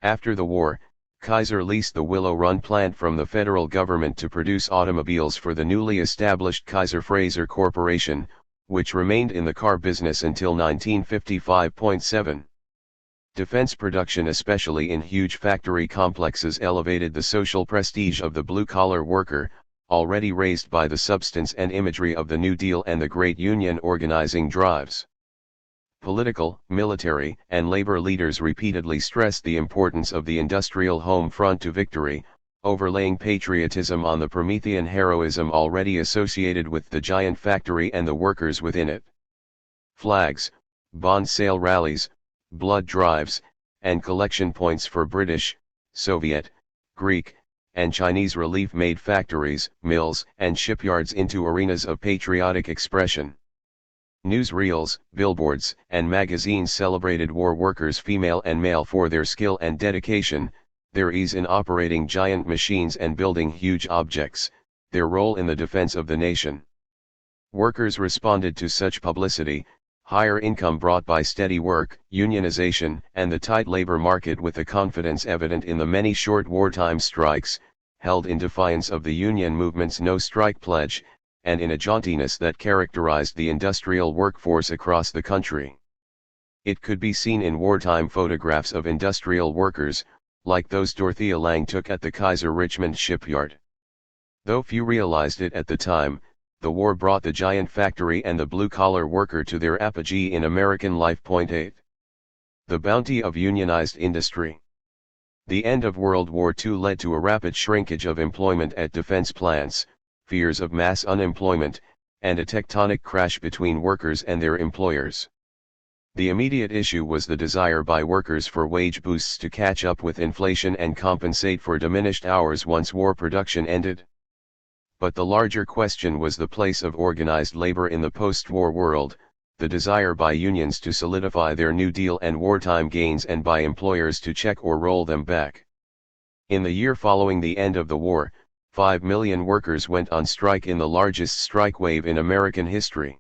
After the war, Kaiser leased the Willow Run plant from the federal government to produce automobiles for the newly established Kaiser Frazer Corporation, which remained in the car business until 1955. 7. Defense production, especially in huge factory complexes, elevated the social prestige of the blue-collar worker, already raised by the substance and imagery of the New Deal and the great union organizing drives. Political, military, and labor leaders repeatedly stressed the importance of the industrial home front to victory, overlaying patriotism on the Promethean heroism already associated with the giant factory and the workers within it. Flags, bond sale rallies, blood drives, and collection points for British, Soviet, Greek, and Chinese relief made factories, mills, and shipyards into arenas of patriotic expression. Newsreels, billboards, and magazines celebrated war workers, female and male, for their skill and dedication, their ease in operating giant machines and building huge objects, their role in the defense of the nation. Workers responded to such publicity, higher income brought by steady work, unionization, and the tight labor market, with the confidence evident in the many short wartime strikes, held in defiance of the union movement's no-strike pledge, and in a jauntiness that characterized the industrial workforce across the country. It could be seen in wartime photographs of industrial workers, like those Dorothea Lange took at the Kaiser Richmond shipyard. Though few realized it at the time, the war brought the giant factory and the blue-collar worker to their apogee in American life. 8. The bounty of unionized industry. The end of World War II led to a rapid shrinkage of employment at defense plants, fears of mass unemployment, and a tectonic crash between workers and their employers. The immediate issue was the desire by workers for wage boosts to catch up with inflation and compensate for diminished hours once war production ended. But the larger question was the place of organized labor in the post-war world, the desire by unions to solidify their New Deal and wartime gains, and by employers to check or roll them back. In the year following the end of the war, 5 million workers went on strike in the largest strike wave in American history.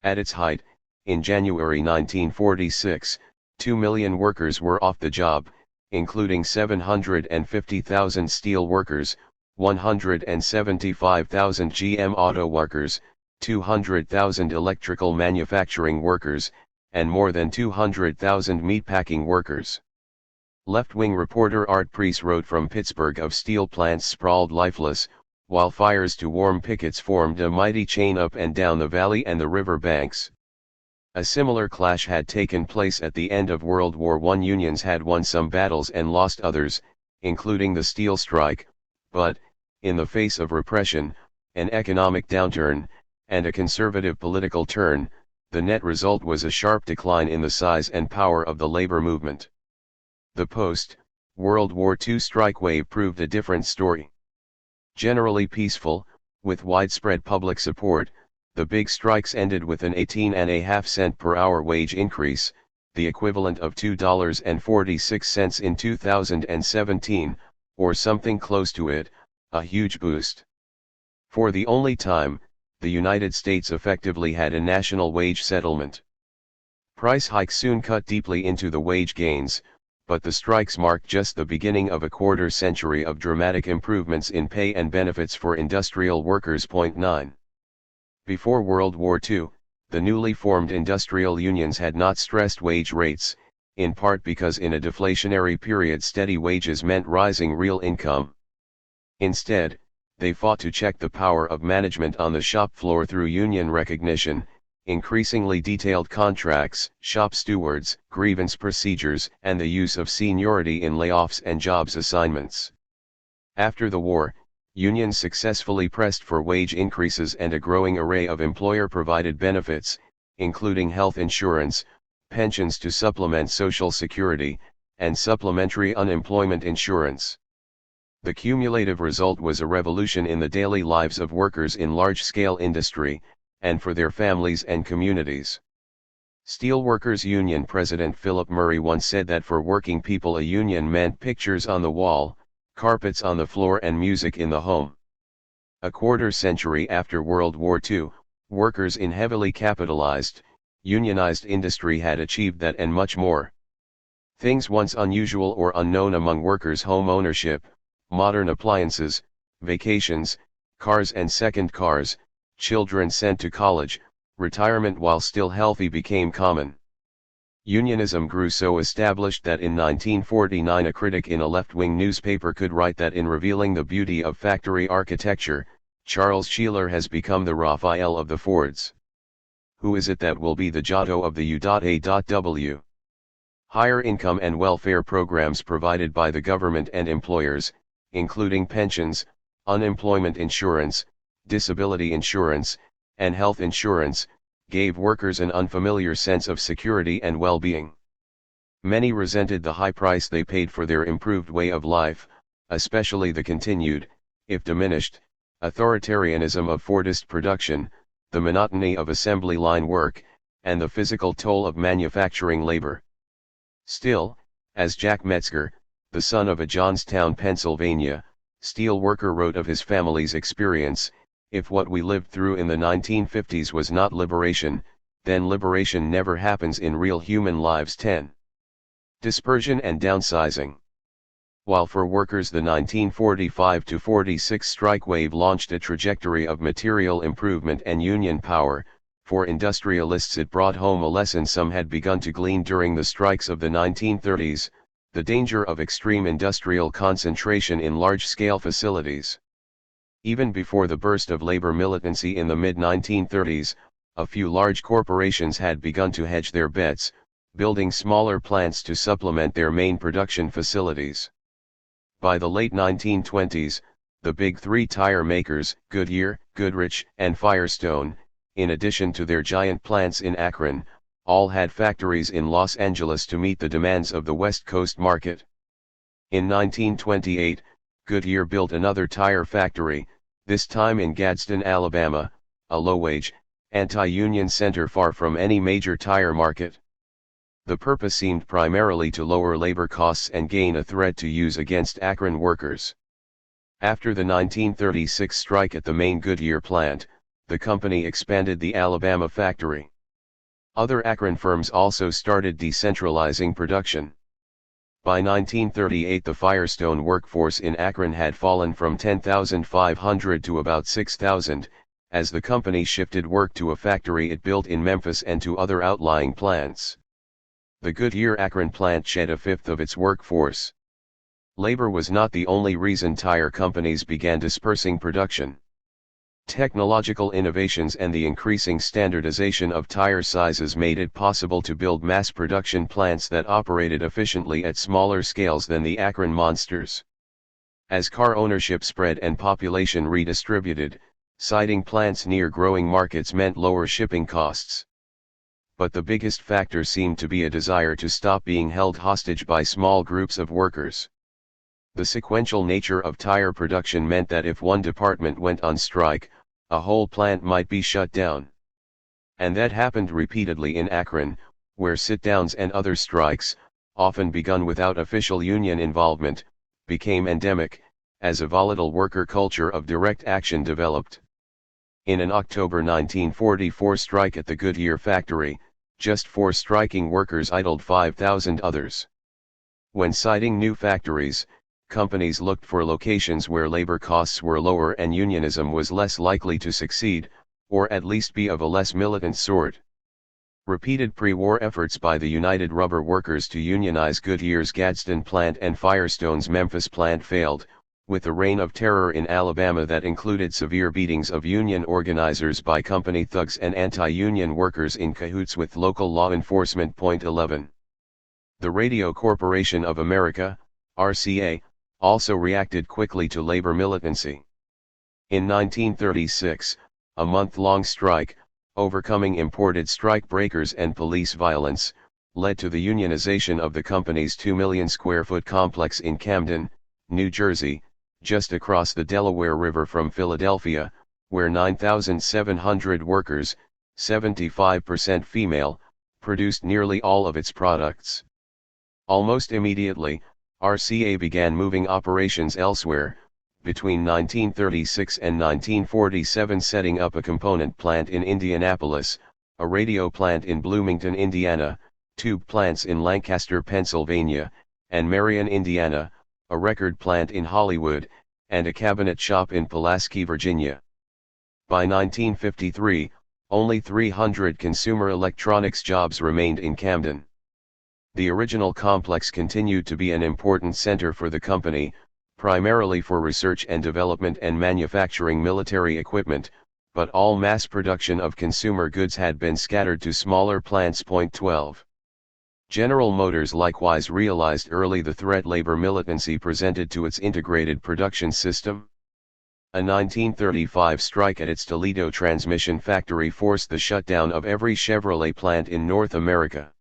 At its height, in January 1946, 2 million workers were off the job, including 750,000 steel workers, 175,000 GM auto workers, 200,000 electrical manufacturing workers, and more than 200,000 meatpacking workers. Left-wing reporter Art Priest wrote from Pittsburgh of steel plants sprawled lifeless, while fires to warm pickets formed a mighty chain up and down the valley and the river banks. A similar clash had taken place at the end of World War I. Unions had won some battles and lost others, including the steel strike, but, in the face of repression, an economic downturn, and a conservative political turn, the net result was a sharp decline in the size and power of the labor movement. The post-World War II strike wave proved a different story. Generally peaceful, with widespread public support, the big strikes ended with an 18.5 per hour wage increase, the equivalent of $2.46 in 2017, or something close to it, a huge boost. For the only time, the United States effectively had a national wage settlement. Price hikes soon cut deeply into the wage gains, but the strikes marked just the beginning of a quarter century of dramatic improvements in pay and benefits for industrial workers. 9. Before World War II, the newly formed industrial unions had not stressed wage rates, in part because in a deflationary period steady wages meant rising real income. Instead, they fought to check the power of management on the shop floor through union recognition, increasingly detailed contracts, shop stewards, grievance procedures, and the use of seniority in layoffs and jobs assignments. After the war, unions successfully pressed for wage increases and a growing array of employer-provided benefits, including health insurance, pensions to supplement Social Security, and supplementary unemployment insurance. The cumulative result was a revolution in the daily lives of workers in large-scale industry, and for their families and communities. Steelworkers Union President Philip Murray once said that for working people a union meant pictures on the wall, carpets on the floor, and music in the home. A quarter century after World War II, workers in heavily capitalized, unionized industry had achieved that and much more. Things once unusual or unknown among workers: home ownership, modern appliances, vacations, cars and second cars, children sent to college, retirement while still healthy became common. Unionism grew so established that in 1949 a critic in a left-wing newspaper could write that in revealing the beauty of factory architecture, Charles Sheeler has become the Raphael of the Fords. Who is it that will be the Giotto of the U.A.W? Higher income and welfare programs provided by the government and employers, including pensions, unemployment insurance, disability insurance, and health insurance, gave workers an unfamiliar sense of security and well-being. Many resented the high price they paid for their improved way of life, especially the continued, if diminished, authoritarianism of Fordist production, the monotony of assembly line work, and the physical toll of manufacturing labor. Still, as Jack Metzger, the son of a Johnstown, Pennsylvania, steel worker wrote of his family's experience, if what we lived through in the 1950s was not liberation, then liberation never happens in real human lives. 10. Dispersion and downsizing. While for workers the 1945-46 strike wave launched a trajectory of material improvement and union power, for industrialists it brought home a lesson some had begun to glean during the strikes of the 1930s, the danger of extreme industrial concentration in large-scale facilities. Even before the burst of labor militancy in the mid-1930s, a few large corporations had begun to hedge their bets, building smaller plants to supplement their main production facilities. By the late 1920s, the big three tire makers, Goodyear, Goodrich, and Firestone, in addition to their giant plants in Akron, all had factories in Los Angeles to meet the demands of the West Coast market. In 1928, Goodyear built another tire factory, this time in Gadsden, Alabama, a low-wage, anti-union center far from any major tire market. The purpose seemed primarily to lower labor costs and gain a threat to use against Akron workers. After the 1936 strike at the main Goodyear plant, the company expanded the Alabama factory. Other Akron firms also started decentralizing production. By 1938 the Firestone workforce in Akron had fallen from 10,500 to about 6,000, as the company shifted work to a factory it built in Memphis and to other outlying plants. The Goodyear Akron plant shed a fifth of its workforce. Labor was not the only reason tire companies began dispersing production. Technological innovations and the increasing standardization of tire sizes made it possible to build mass production plants that operated efficiently at smaller scales than the Akron monsters. As car ownership spread and population redistributed, siting plants near growing markets meant lower shipping costs. But the biggest factor seemed to be a desire to stop being held hostage by small groups of workers. The sequential nature of tire production meant that if one department went on strike, a whole plant might be shut down. And that happened repeatedly in Akron, where sit-downs and other strikes, often begun without official union involvement, became endemic, as a volatile worker culture of direct action developed. In an October 1944 strike at the Goodyear factory, just 4 striking workers idled 5,000 others. When siting new factories, companies looked for locations where labor costs were lower and unionism was less likely to succeed, or at least be of a less militant sort. Repeated pre-war efforts by the United Rubber Workers to unionize Goodyear's Gadsden plant and Firestone's Memphis plant failed, with a reign of terror in Alabama that included severe beatings of union organizers by company thugs and anti-union workers in cahoots with local law enforcement. 11. The Radio Corporation of America, RCA, also reacted quickly to labor militancy. In 1936, a month-long strike, overcoming imported strike-breakers and police violence, led to the unionization of the company's 2 million square foot complex in Camden, New Jersey, just across the Delaware River from Philadelphia, where 9,700 workers, 75% female, produced nearly all of its products. Almost immediately, RCA began moving operations elsewhere, between 1936 and 1947 setting up a component plant in Indianapolis, a radio plant in Bloomington, Indiana, tube plants in Lancaster, Pennsylvania, and Marion, Indiana, a record plant in Hollywood, and a cabinet shop in Pulaski, Virginia. By 1953, only 300 consumer electronics jobs remained in Camden. The original complex continued to be an important center for the company, primarily for research and development and manufacturing military equipment, but all mass production of consumer goods had been scattered to smaller plants. 12. General Motors likewise realized early the threat labor militancy presented to its integrated production system. A 1935 strike at its Toledo transmission factory forced the shutdown of every Chevrolet plant in North America.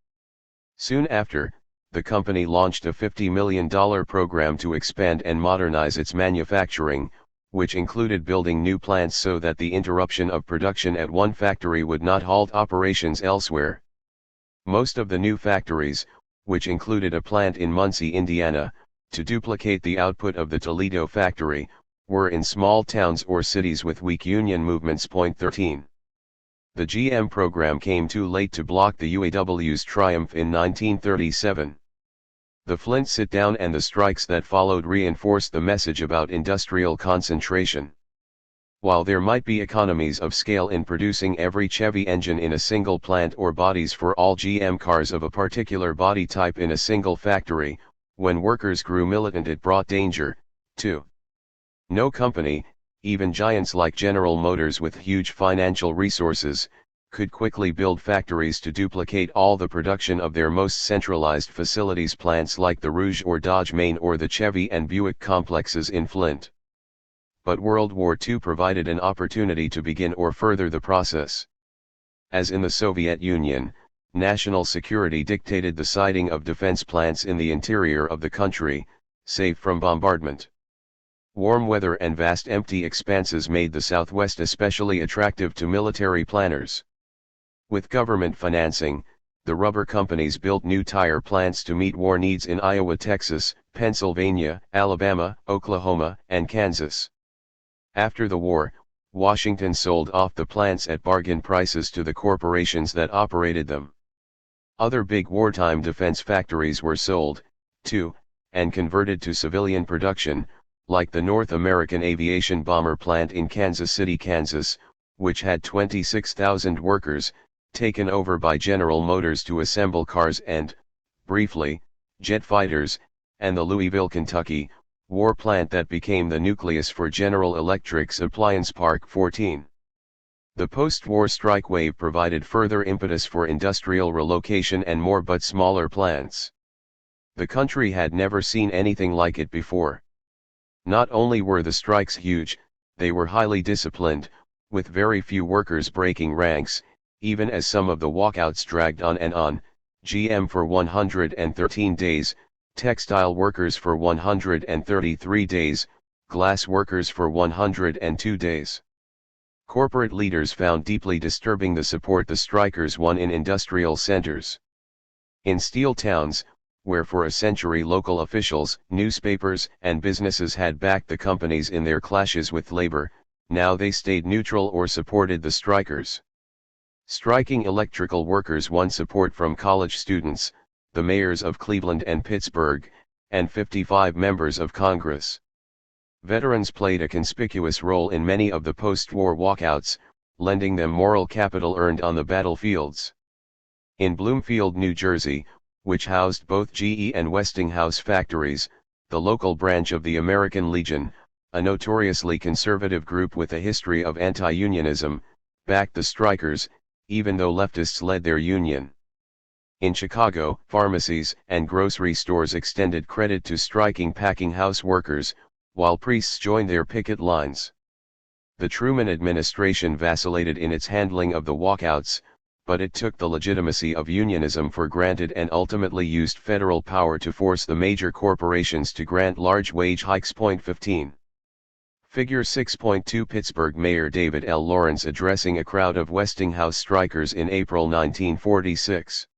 Soon after, the company launched a $50 million program to expand and modernize its manufacturing, which included building new plants so that the interruption of production at one factory would not halt operations elsewhere. Most of the new factories, which included a plant in Muncie, Indiana, to duplicate the output of the Toledo factory, were in small towns or cities with weak union movements. 13. The GM program came too late to block the UAW's triumph in 1937. The Flint sit-down and the strikes that followed reinforced the message about industrial concentration. While there might be economies of scale in producing every Chevy engine in a single plant or bodies for all GM cars of a particular body type in a single factory, when workers grew militant it brought danger, too. No company, even giants like General Motors with huge financial resources, could quickly build factories to duplicate all the production of their most centralized facilities, plants like the Rouge or Dodge Main or the Chevy and Buick complexes in Flint. But World War II provided an opportunity to begin or further the process. As in the Soviet Union, national security dictated the siting of defense plants in the interior of the country, safe from bombardment. Warm weather and vast empty expanses made the Southwest especially attractive to military planners. With government financing, the rubber companies built new tire plants to meet war needs in Iowa, Texas, Pennsylvania, Alabama, Oklahoma, and Kansas. After the war, Washington sold off the plants at bargain prices to the corporations that operated them. Other big wartime defense factories were sold, too, and converted to civilian production, like the North American Aviation Bomber Plant in Kansas City, Kansas, which had 26,000 workers, taken over by General Motors to assemble cars and, briefly, jet fighters, and the Louisville, Kentucky, war plant that became the nucleus for General Electric's Appliance Park. 14. The post-war strike wave provided further impetus for industrial relocation and more but smaller plants. The country had never seen anything like it before. Not only were the strikes huge, they were highly disciplined, with very few workers breaking ranks, even as some of the walkouts dragged on and on. GM for 113 days, textile workers for 133 days, glass workers for 102 days. Corporate leaders found deeply disturbing the support the strikers won in industrial centers. In steel towns, where for a century local officials, newspapers, and businesses had backed the companies in their clashes with labor, now they stayed neutral or supported the strikers. Striking electrical workers won support from college students, the mayors of Cleveland and Pittsburgh, and 55 members of Congress. Veterans played a conspicuous role in many of the post-war walkouts, lending them moral capital earned on the battlefields. In Bloomfield, New Jersey, which housed both GE and Westinghouse factories, the local branch of the American Legion, a notoriously conservative group with a history of anti-unionism, backed the strikers, even though leftists led their union. In Chicago, pharmacies and grocery stores extended credit to striking packing house workers, while priests joined their picket lines. The Truman administration vacillated in its handling of the walkouts, but it took the legitimacy of unionism for granted and ultimately used federal power to force the major corporations to grant large wage hikes. 15. Figure 6.2 Pittsburgh Mayor David L. Lawrence addressing a crowd of Westinghouse strikers in April 1946.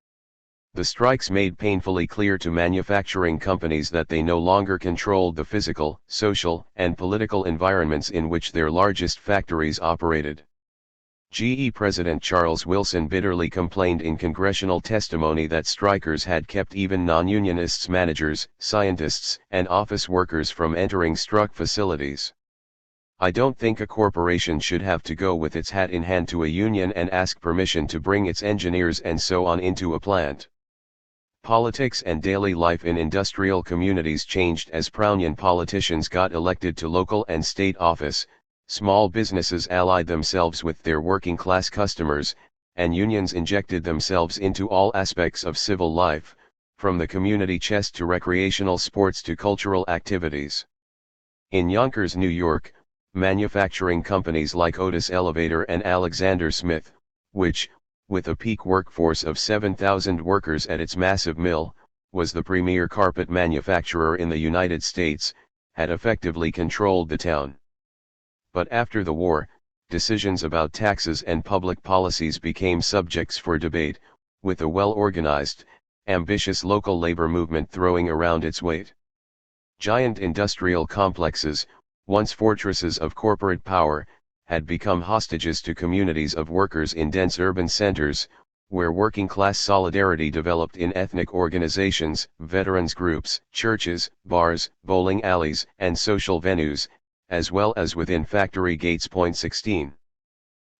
The strikes made painfully clear to manufacturing companies that they no longer controlled the physical, social, and political environments in which their largest factories operated. GE President Charles Wilson bitterly complained in congressional testimony that strikers had kept even non-unionists, managers, scientists, and office workers from entering struck facilities. "I don't think a corporation should have to go with its hat in hand to a union and ask permission to bring its engineers and so on into a plant." Politics and daily life in industrial communities changed as Brownian politicians got elected to local and state office. Small businesses allied themselves with their working-class customers, and unions injected themselves into all aspects of civil life, from the community chest to recreational sports to cultural activities. In Yonkers, New York, manufacturing companies like Otis Elevator and Alexander Smith, which, with a peak workforce of 7,000 workers at its massive mill, was the premier carpet manufacturer in the United States, had effectively controlled the town. But after the war, decisions about taxes and public policies became subjects for debate, with a well-organized, ambitious local labor movement throwing around its weight. Giant industrial complexes, once fortresses of corporate power, had become hostages to communities of workers in dense urban centers, where working-class solidarity developed in ethnic organizations, veterans groups, churches, bars, bowling alleys, and social venues, as well as within factory gates. 16.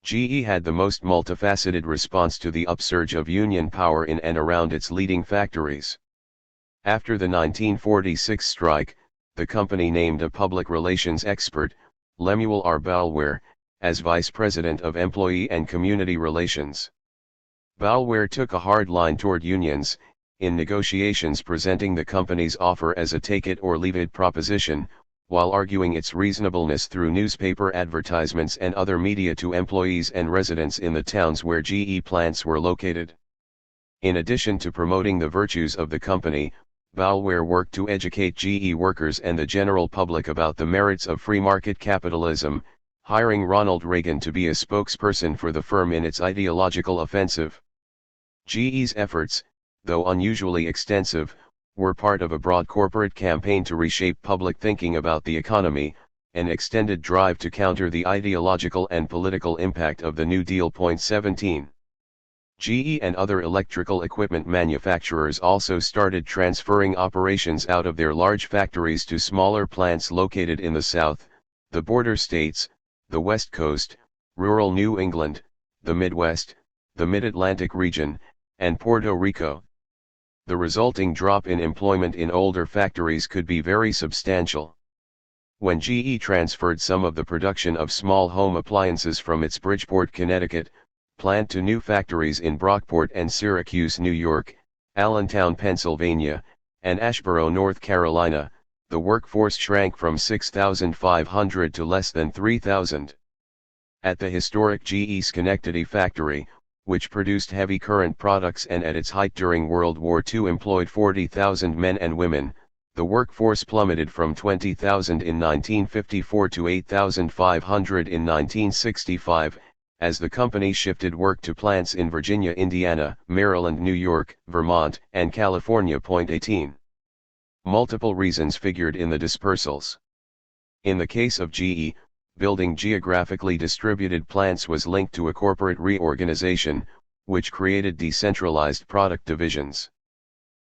GE had the most multifaceted response to the upsurge of union power in and around its leading factories. After the 1946 strike, the company named a public relations expert, Lemuel R. Boulware, as Vice President of Employee and Community Relations. Boulware took a hard line toward unions, in negotiations presenting the company's offer as a take-it-or-leave-it proposition, while arguing its reasonableness through newspaper advertisements and other media to employees and residents in the towns where GE plants were located. In addition to promoting the virtues of the company, Boulware worked to educate GE workers and the general public about the merits of free market capitalism, hiring Ronald Reagan to be a spokesperson for the firm in its ideological offensive. GE's efforts, though unusually extensive, were part of a broad corporate campaign to reshape public thinking about the economy, an extended drive to counter the ideological and political impact of the New Deal. 17. GE and other electrical equipment manufacturers also started transferring operations out of their large factories to smaller plants located in the South, the border states, the West Coast, rural New England, the Midwest, the Mid-Atlantic region, and Puerto Rico. The resulting drop in employment in older factories could be very substantial. When GE transferred some of the production of small home appliances from its Bridgeport, Connecticut, plant to new factories in Brockport and Syracuse, New York, Allentown, Pennsylvania, and Asheboro, North Carolina, the workforce shrank from 6,500 to less than 3,000. At the historic GE Schenectady factory, which produced heavy current products and at its height during World War II employed 40,000 men and women, the workforce plummeted from 20,000 in 1954 to 8,500 in 1965, as the company shifted work to plants in Virginia, Indiana, Maryland, New York, Vermont, and California. 18. Multiple reasons figured in the dispersals. In the case of GE, building geographically distributed plants was linked to a corporate reorganization, which created decentralized product divisions.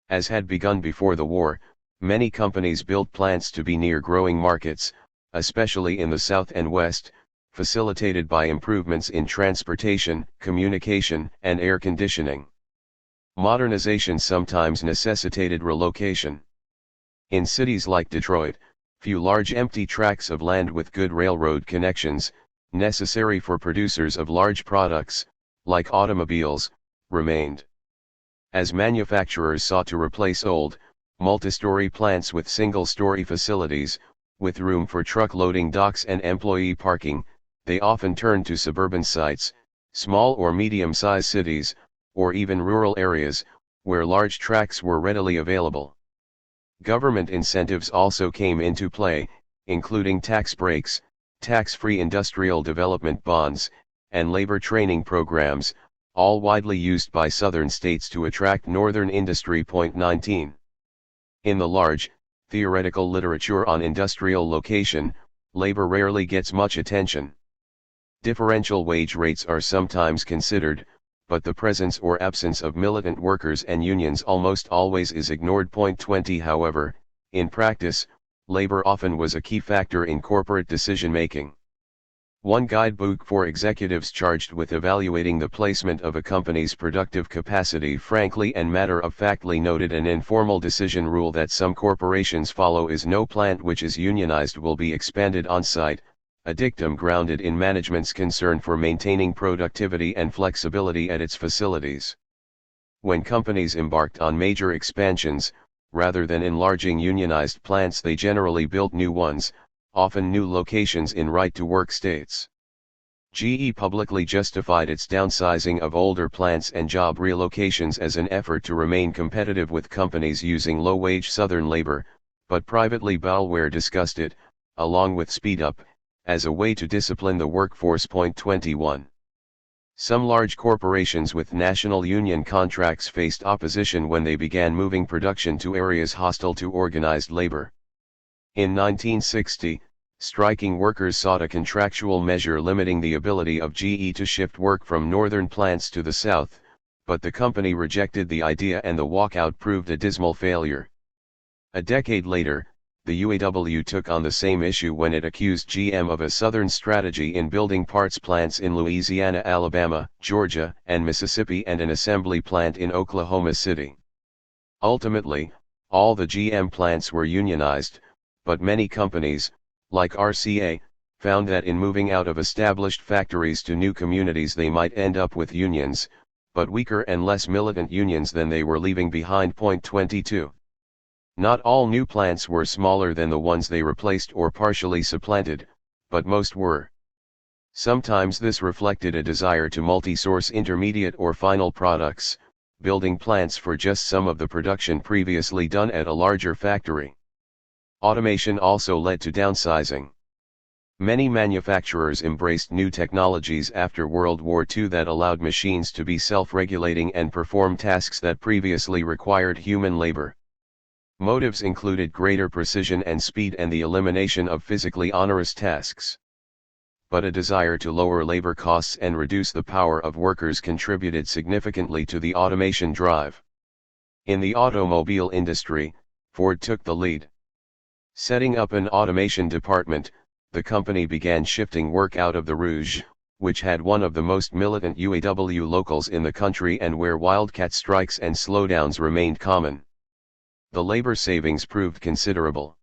As had begun before the war, many companies built plants to be near growing markets, especially in the South and West, facilitated by improvements in transportation, communication, and air conditioning. Modernization sometimes necessitated relocation. In cities like Detroit, few large empty tracts of land with good railroad connections, necessary for producers of large products, like automobiles, remained. As manufacturers sought to replace old, multi-story plants with single-story facilities, with room for truck loading docks and employee parking, they often turned to suburban sites, small or medium-sized cities, or even rural areas, where large tracts were readily available. Government incentives also came into play, including tax breaks, tax-free industrial development bonds, and labor training programs, all widely used by southern states to attract northern industry. 19. In the large, theoretical literature on industrial location, labor rarely gets much attention. Differential wage rates are sometimes considered, but the presence or absence of militant workers and unions almost always is ignored. 20. However, in practice, labor often was a key factor in corporate decision-making. One guidebook for executives charged with evaluating the placement of a company's productive capacity frankly and matter-of-factly noted an informal decision rule that some corporations follow is no plant which is unionized will be expanded on-site, a dictum grounded in management's concern for maintaining productivity and flexibility at its facilities. When companies embarked on major expansions, rather than enlarging unionized plants, they generally built new ones, often new locations in right-to-work states. GE publicly justified its downsizing of older plants and job relocations as an effort to remain competitive with companies using low-wage Southern labor, but privately Boulware discussed it, along with Speed Up, as a way to discipline the workforce. 21. Some large corporations with national union contracts faced opposition when they began moving production to areas hostile to organized labor. In 1960, striking workers sought a contractual measure limiting the ability of GE to shift work from northern plants to the south, but the company rejected the idea and the walkout proved a dismal failure. A decade later, the UAW took on the same issue when it accused GM of a Southern strategy in building parts plants in Louisiana, Alabama, Georgia, and Mississippi and an assembly plant in Oklahoma City. Ultimately, all the GM plants were unionized, but many companies, like RCA, found that in moving out of established factories to new communities they might end up with unions, but weaker and less militant unions than they were leaving behind. 22. Not all new plants were smaller than the ones they replaced or partially supplanted, but most were. Sometimes this reflected a desire to multi-source intermediate or final products, building plants for just some of the production previously done at a larger factory. Automation also led to downsizing. Many manufacturers embraced new technologies after World War II that allowed machines to be self-regulating and perform tasks that previously required human labor. Motives included greater precision and speed and the elimination of physically onerous tasks. But a desire to lower labor costs and reduce the power of workers contributed significantly to the automation drive. In the automobile industry, Ford took the lead. Setting up an automation department, the company began shifting work out of the Rouge, which had one of the most militant UAW locals in the country and where wildcat strikes and slowdowns remained common. The labor savings proved considerable.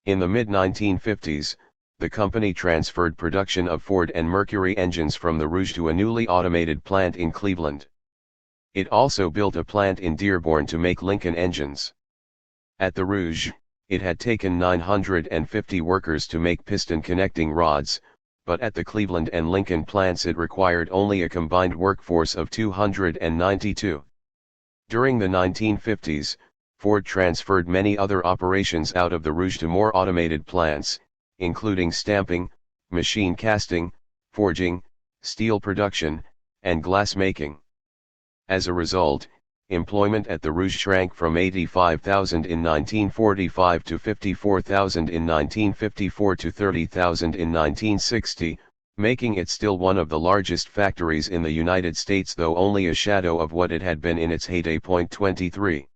In the mid-1950s, the company transferred production of Ford and Mercury engines from the Rouge to a newly automated plant in Cleveland. It also built a plant in Dearborn to make Lincoln engines. At the Rouge, it had taken 950 workers to make piston connecting rods, but at the Cleveland and Lincoln plants it required only a combined workforce of 292. During the 1950s, Ford transferred many other operations out of the Rouge to more automated plants, including stamping, machine casting, forging, steel production, and glass making. As a result, employment at the Rouge shrank from 85,000 in 1945 to 54,000 in 1954 to 30,000 in 1960, making it still one of the largest factories in the United States, though only a shadow of what it had been in its heyday. 23.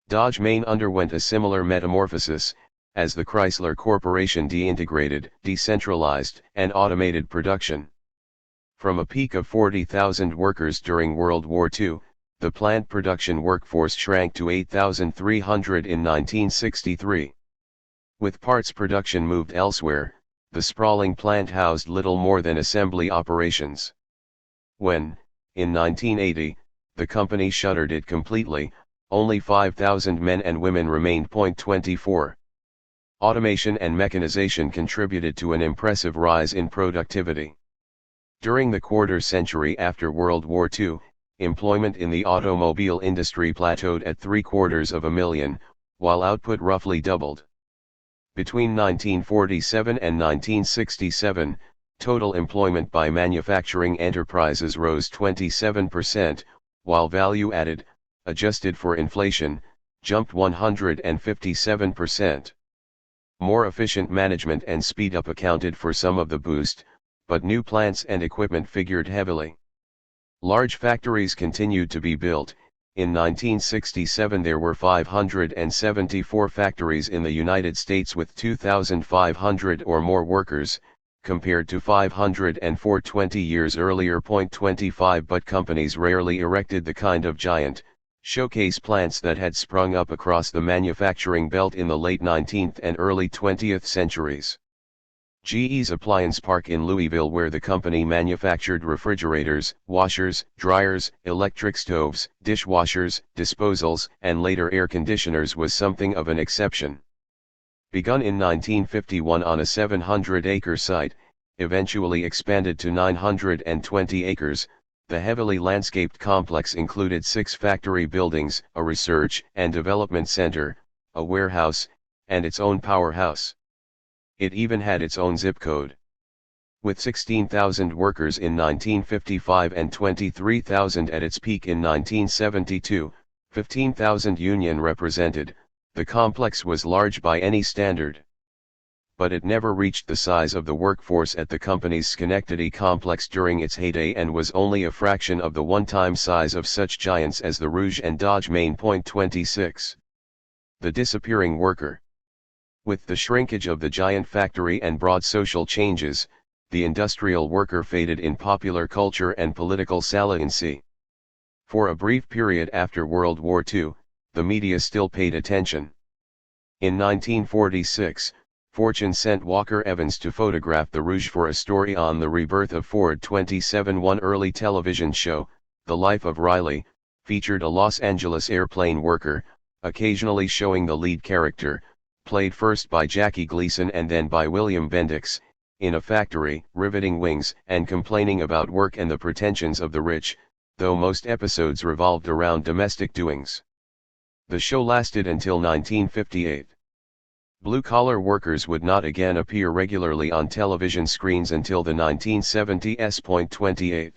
Dodge Main underwent a similar metamorphosis, as the Chrysler Corporation de-integrated, decentralized, and automated production. From a peak of 40,000 workers during World War II, the plant production workforce shrank to 8,300 in 1963. With parts production moved elsewhere, the sprawling plant housed little more than assembly operations. When, in 1980, the company shuttered it completely, only 5,000 men and women remained. 24. Automation and mechanization contributed to an impressive rise in productivity. During the quarter century after World War II, employment in the automobile industry plateaued at 750,000, while output roughly doubled. Between 1947 and 1967, total employment by manufacturing enterprises rose 27%, while value added, adjusted for inflation, jumped 157%. More efficient management and speed up accounted for some of the boost, but new plants and equipment figured heavily. Large factories continued to be built. In 1967 there were 574 factories in the United States with 2,500 or more workers, compared to 504 20 years earlier. 25. But companies rarely erected the kind of giant, showcase plants that had sprung up across the manufacturing belt in the late 19th and early 20th centuries. GE's Appliance Park in Louisville, where the company manufactured refrigerators, washers, dryers, electric stoves, dishwashers, disposals, and later air conditioners, was something of an exception. Begun in 1951 on a 700-acre site, eventually expanded to 920 acres. The heavily landscaped complex included 6 factory buildings, a research and development center, a warehouse, and its own powerhouse. It even had its own zip code. With 16,000 workers in 1955 and 23,000 at its peak in 1972, 15,000 union represented, the complex was large by any standard. But it never reached the size of the workforce at the company's Schenectady complex during its heyday and was only a fraction of the one-time size of such giants as the Rouge and Dodge Main. 26. The disappearing worker. With the shrinkage of the giant factory and broad social changes, the industrial worker faded in popular culture and political saliency. For a brief period after World War II, the media still paid attention. In 1946, Fortune sent Walker Evans to photograph the Rouge for a story on the rebirth of Ford. 27. One early television show, The Life of Riley, featured a Los Angeles airplane worker, occasionally showing the lead character, played first by Jackie Gleason and then by William Bendix, in a factory, riveting wings and complaining about work and the pretensions of the rich, though most episodes revolved around domestic doings. The show lasted until 1958. Blue-collar workers would not again appear regularly on television screens until the 1970s. 28.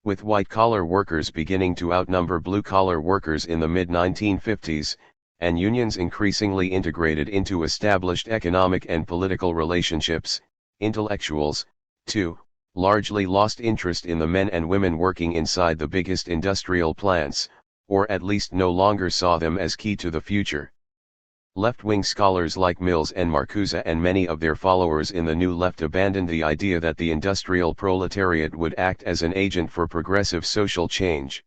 With white-collar workers beginning to outnumber blue-collar workers in the mid-1950s, and unions increasingly integrated into established economic and political relationships, intellectuals, too, largely lost interest in the men and women working inside the biggest industrial plants, or at least no longer saw them as key to the future. Left-wing scholars like Mills and Marcuse and many of their followers in the New Left abandoned the idea that the industrial proletariat would act as an agent for progressive social change.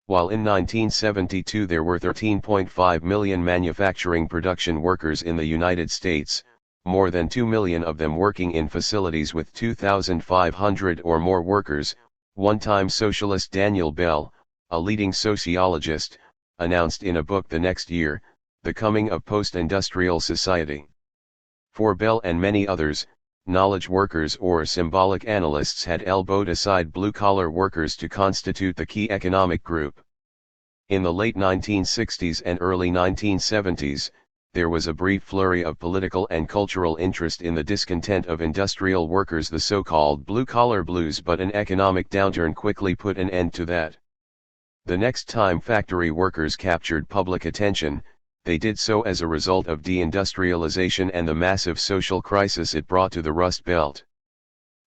While in 1972 there were 13.5 million manufacturing production workers in the United States, more than 2 million of them working in facilities with 2,500 or more workers, one-time socialist Daniel Bell, a leading sociologist, announced in a book the next year, The Coming of Post-Industrial Society. For Bell and many others, knowledge workers or symbolic analysts had elbowed aside blue-collar workers to constitute the key economic group. In the late 1960s and early 1970s, there was a brief flurry of political and cultural interest in the discontent of industrial workers, the so-called blue-collar blues, but an economic downturn quickly put an end to that. The next time factory workers captured public attention, they did so as a result of deindustrialization and the massive social crisis it brought to the Rust Belt.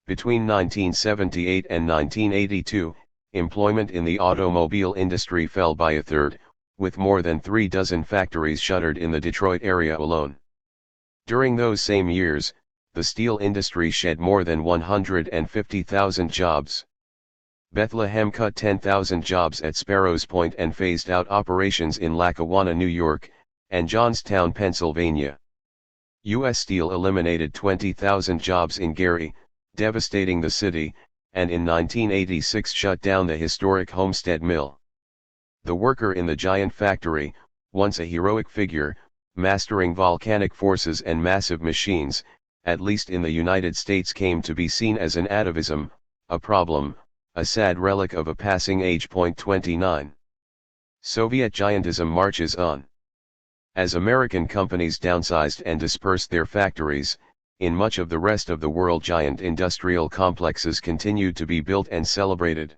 Between 1978 and 1982, employment in the automobile industry fell by a third, with more than 3 dozen factories shuttered in the Detroit area alone. During those same years, the steel industry shed more than 150,000 jobs. Bethlehem cut 10,000 jobs at Sparrows Point and phased out operations in Lackawanna, New York, and Johnstown, Pennsylvania. U.S. Steel eliminated 20,000 jobs in Gary, devastating the city, and in 1986 shut down the historic Homestead Mill. The worker in the giant factory, once a heroic figure, mastering volcanic forces and massive machines, at least in the United States, came to be seen as an atavism, a problem, a sad relic of a passing age. 29. Soviet giantism marches on. As American companies downsized and dispersed their factories, in much of the rest of the world giant industrial complexes continued to be built and celebrated.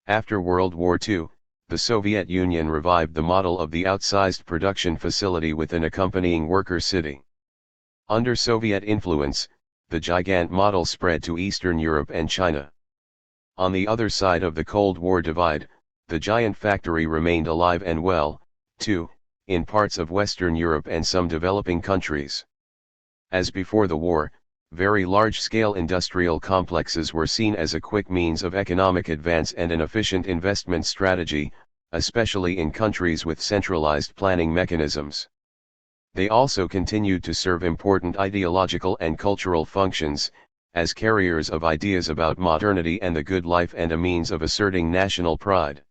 After World War II, the Soviet Union revived the model of the outsized production facility with an accompanying worker city. Under Soviet influence, the gigant model spread to Eastern Europe and China. On the other side of the Cold War divide, the giant factory remained alive and well, too, in parts of Western Europe and some developing countries. As before the war, very large-scale industrial complexes were seen as a quick means of economic advance and an efficient investment strategy, especially in countries with centralized planning mechanisms. They also continued to serve important ideological and cultural functions, as carriers of ideas about modernity and the good life and a means of asserting national pride.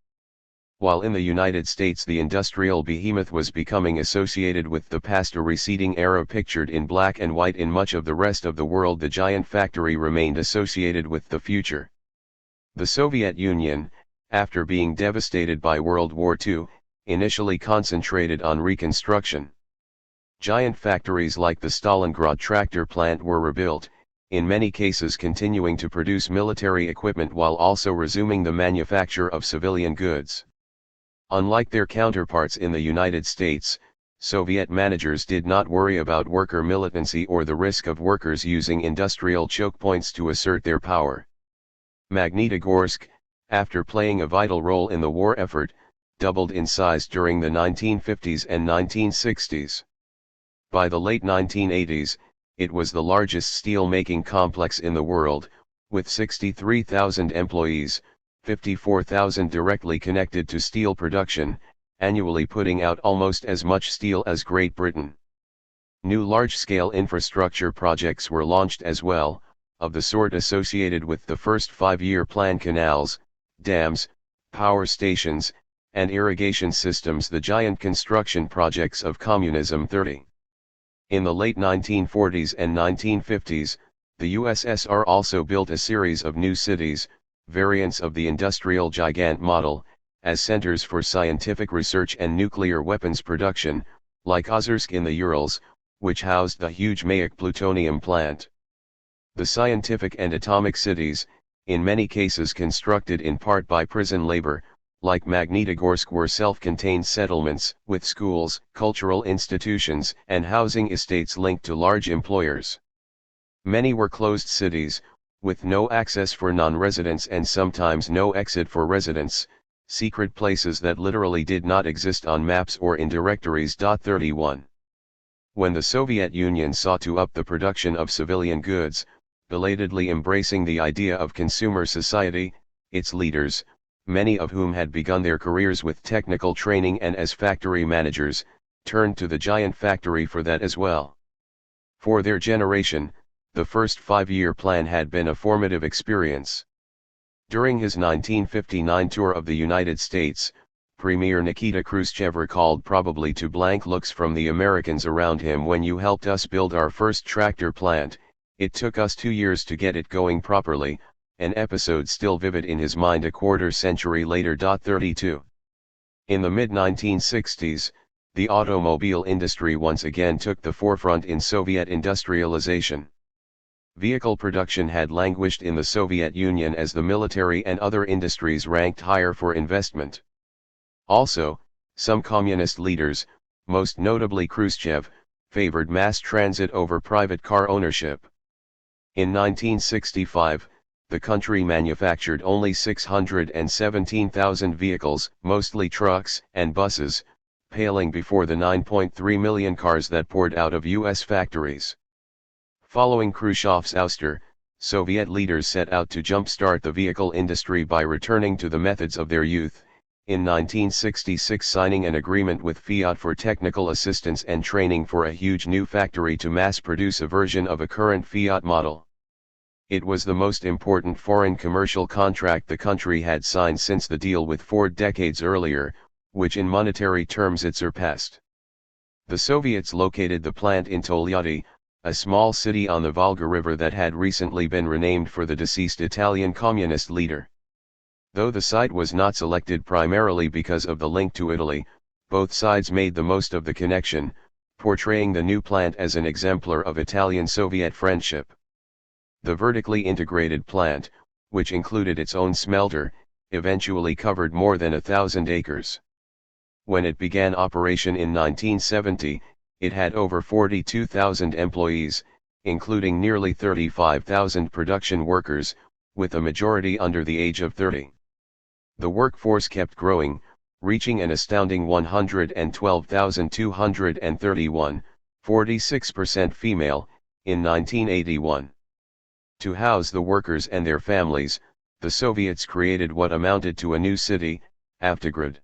While in the United States the industrial behemoth was becoming associated with the past, a receding era pictured in black and white, in much of the rest of the world the giant factory remained associated with the future. The Soviet Union, after being devastated by World War II, initially concentrated on reconstruction. Giant factories like the Stalingrad tractor plant were rebuilt, in many cases continuing to produce military equipment while also resuming the manufacture of civilian goods. Unlike their counterparts in the United States, Soviet managers did not worry about worker militancy or the risk of workers using industrial choke points to assert their power. Magnitogorsk, after playing a vital role in the war effort, doubled in size during the 1950s and 1960s. By the late 1980s, it was the largest steel-making complex in the world, with 63,000 employees, 54,000 directly connected to steel production, annually putting out almost as much steel as Great Britain. New large-scale infrastructure projects were launched as well, of the sort associated with the first five-year plan: canals, dams, power stations, and irrigation systems, the giant construction projects of communism. 30. In the late 1940s and 1950s, the USSR also built a series of new cities, variants of the industrial gigant model, as centers for scientific research and nuclear weapons production, like Ozersk in the Urals, which housed the huge Mayak plutonium plant. The scientific and atomic cities, in many cases constructed in part by prison labor, like Magnitogorsk, were self-contained settlements, with schools, cultural institutions, and housing estates linked to large employers. Many were closed cities, with no access for non-residents and sometimes no exit for residents, secret places that literally did not exist on maps or in directories. 31. When the Soviet Union sought to up the production of civilian goods, belatedly embracing the idea of consumer society, its leaders, many of whom had begun their careers with technical training and as factory managers, turned to the giant factory for that as well. For their generation, the first five-year plan had been a formative experience. During his 1959 tour of the United States, Premier Nikita Khrushchev recalled probably to blank looks from the Americans around him, "When you helped us build our first tractor plant, it took us 2 years to get it going properly," an episode still vivid in his mind a quarter century later. 32. In the mid-1960s, the automobile industry once again took the forefront in Soviet industrialization. Vehicle production had languished in the Soviet Union as the military and other industries ranked higher for investment. Also, some communist leaders, most notably Khrushchev, favored mass transit over private car ownership. In 1965, the country manufactured only 617,000 vehicles, mostly trucks and buses, paling before the 9.3 million cars that poured out of U.S. factories. Following Khrushchev's ouster, Soviet leaders set out to jumpstart the vehicle industry by returning to the methods of their youth, in 1966 signing an agreement with Fiat for technical assistance and training for a huge new factory to mass-produce a version of a current Fiat model. It was the most important foreign commercial contract the country had signed since the deal with Ford decades earlier, which in monetary terms it surpassed. The Soviets located the plant in Tolyatti, a small city on the Volga River that had recently been renamed for the deceased Italian communist leader. Though the site was not selected primarily because of the link to Italy, both sides made the most of the connection, portraying the new plant as an exemplar of Italian-Soviet friendship. The vertically integrated plant, which included its own smelter, eventually covered more than 1,000 acres. When it began operation in 1970, it had over 42,000 employees, including nearly 35,000 production workers, with a majority under the age of 30. The workforce kept growing, reaching an astounding 112,231, 46% female, in 1981. To house the workers and their families, the Soviets created what amounted to a new city, Avtograd.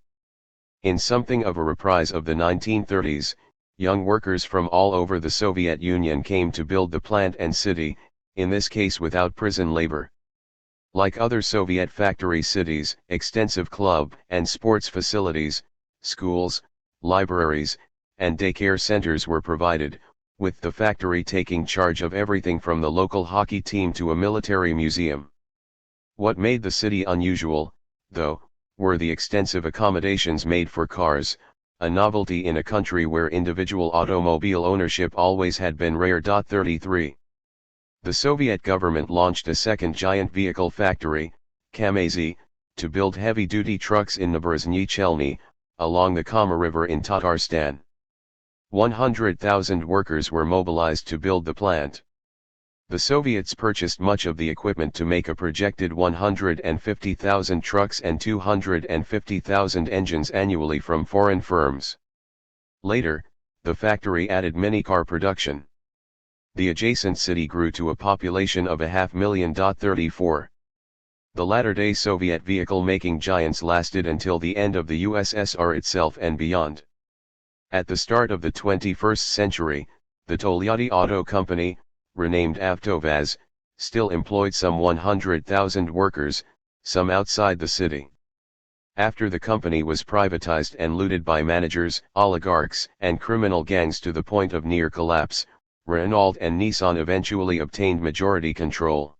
In something of a reprise of the 1930s, young workers from all over the Soviet Union came to build the plant and city, in this case without prison labor. Like other Soviet factory cities, extensive club and sports facilities, schools, libraries, and daycare centers were provided, with the factory taking charge of everything from the local hockey team to a military museum. What made the city unusual, though, were the extensive accommodations made for cars, a novelty in a country where individual automobile ownership always had been rare. 33. The Soviet government launched a second giant vehicle factory, Kamaz, to build heavy-duty trucks in Nabrzhny Chelny, along the Kama River in Tatarstan. 100,000 workers were mobilized to build the plant. The Soviets purchased much of the equipment to make a projected 150,000 trucks and 250,000 engines annually from foreign firms. Later, the factory added mini-car production. The adjacent city grew to a population of 500,000. 34. The latter-day Soviet vehicle-making giants lasted until the end of the USSR itself and beyond. At the start of the 21st century, the Tolyatti Auto Company, renamed Avtovaz, still employed some 100,000 workers, some outside the city. After the company was privatized and looted by managers, oligarchs, and criminal gangs to the point of near collapse, Renault and Nissan eventually obtained majority control.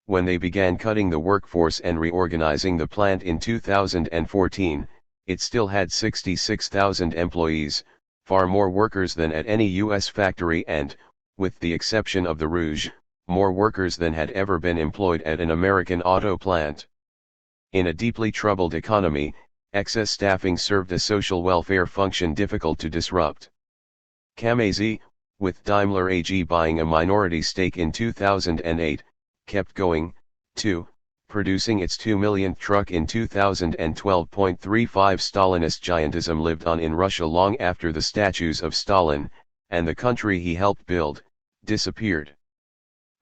When they began cutting the workforce and reorganizing the plant in 2014, it still had 66,000 employees, far more workers than at any U.S. factory and, with the exception of the Rouge, more workers than had ever been employed at an American auto plant. In a deeply troubled economy, excess staffing served a social welfare function difficult to disrupt. Kamaz, with Daimler AG buying a minority stake in 2008, kept going, too, producing its 2 millionth truck in 2012. 35 Stalinist giantism lived on in Russia long after the statues of Stalin, and the country he helped build, disappeared.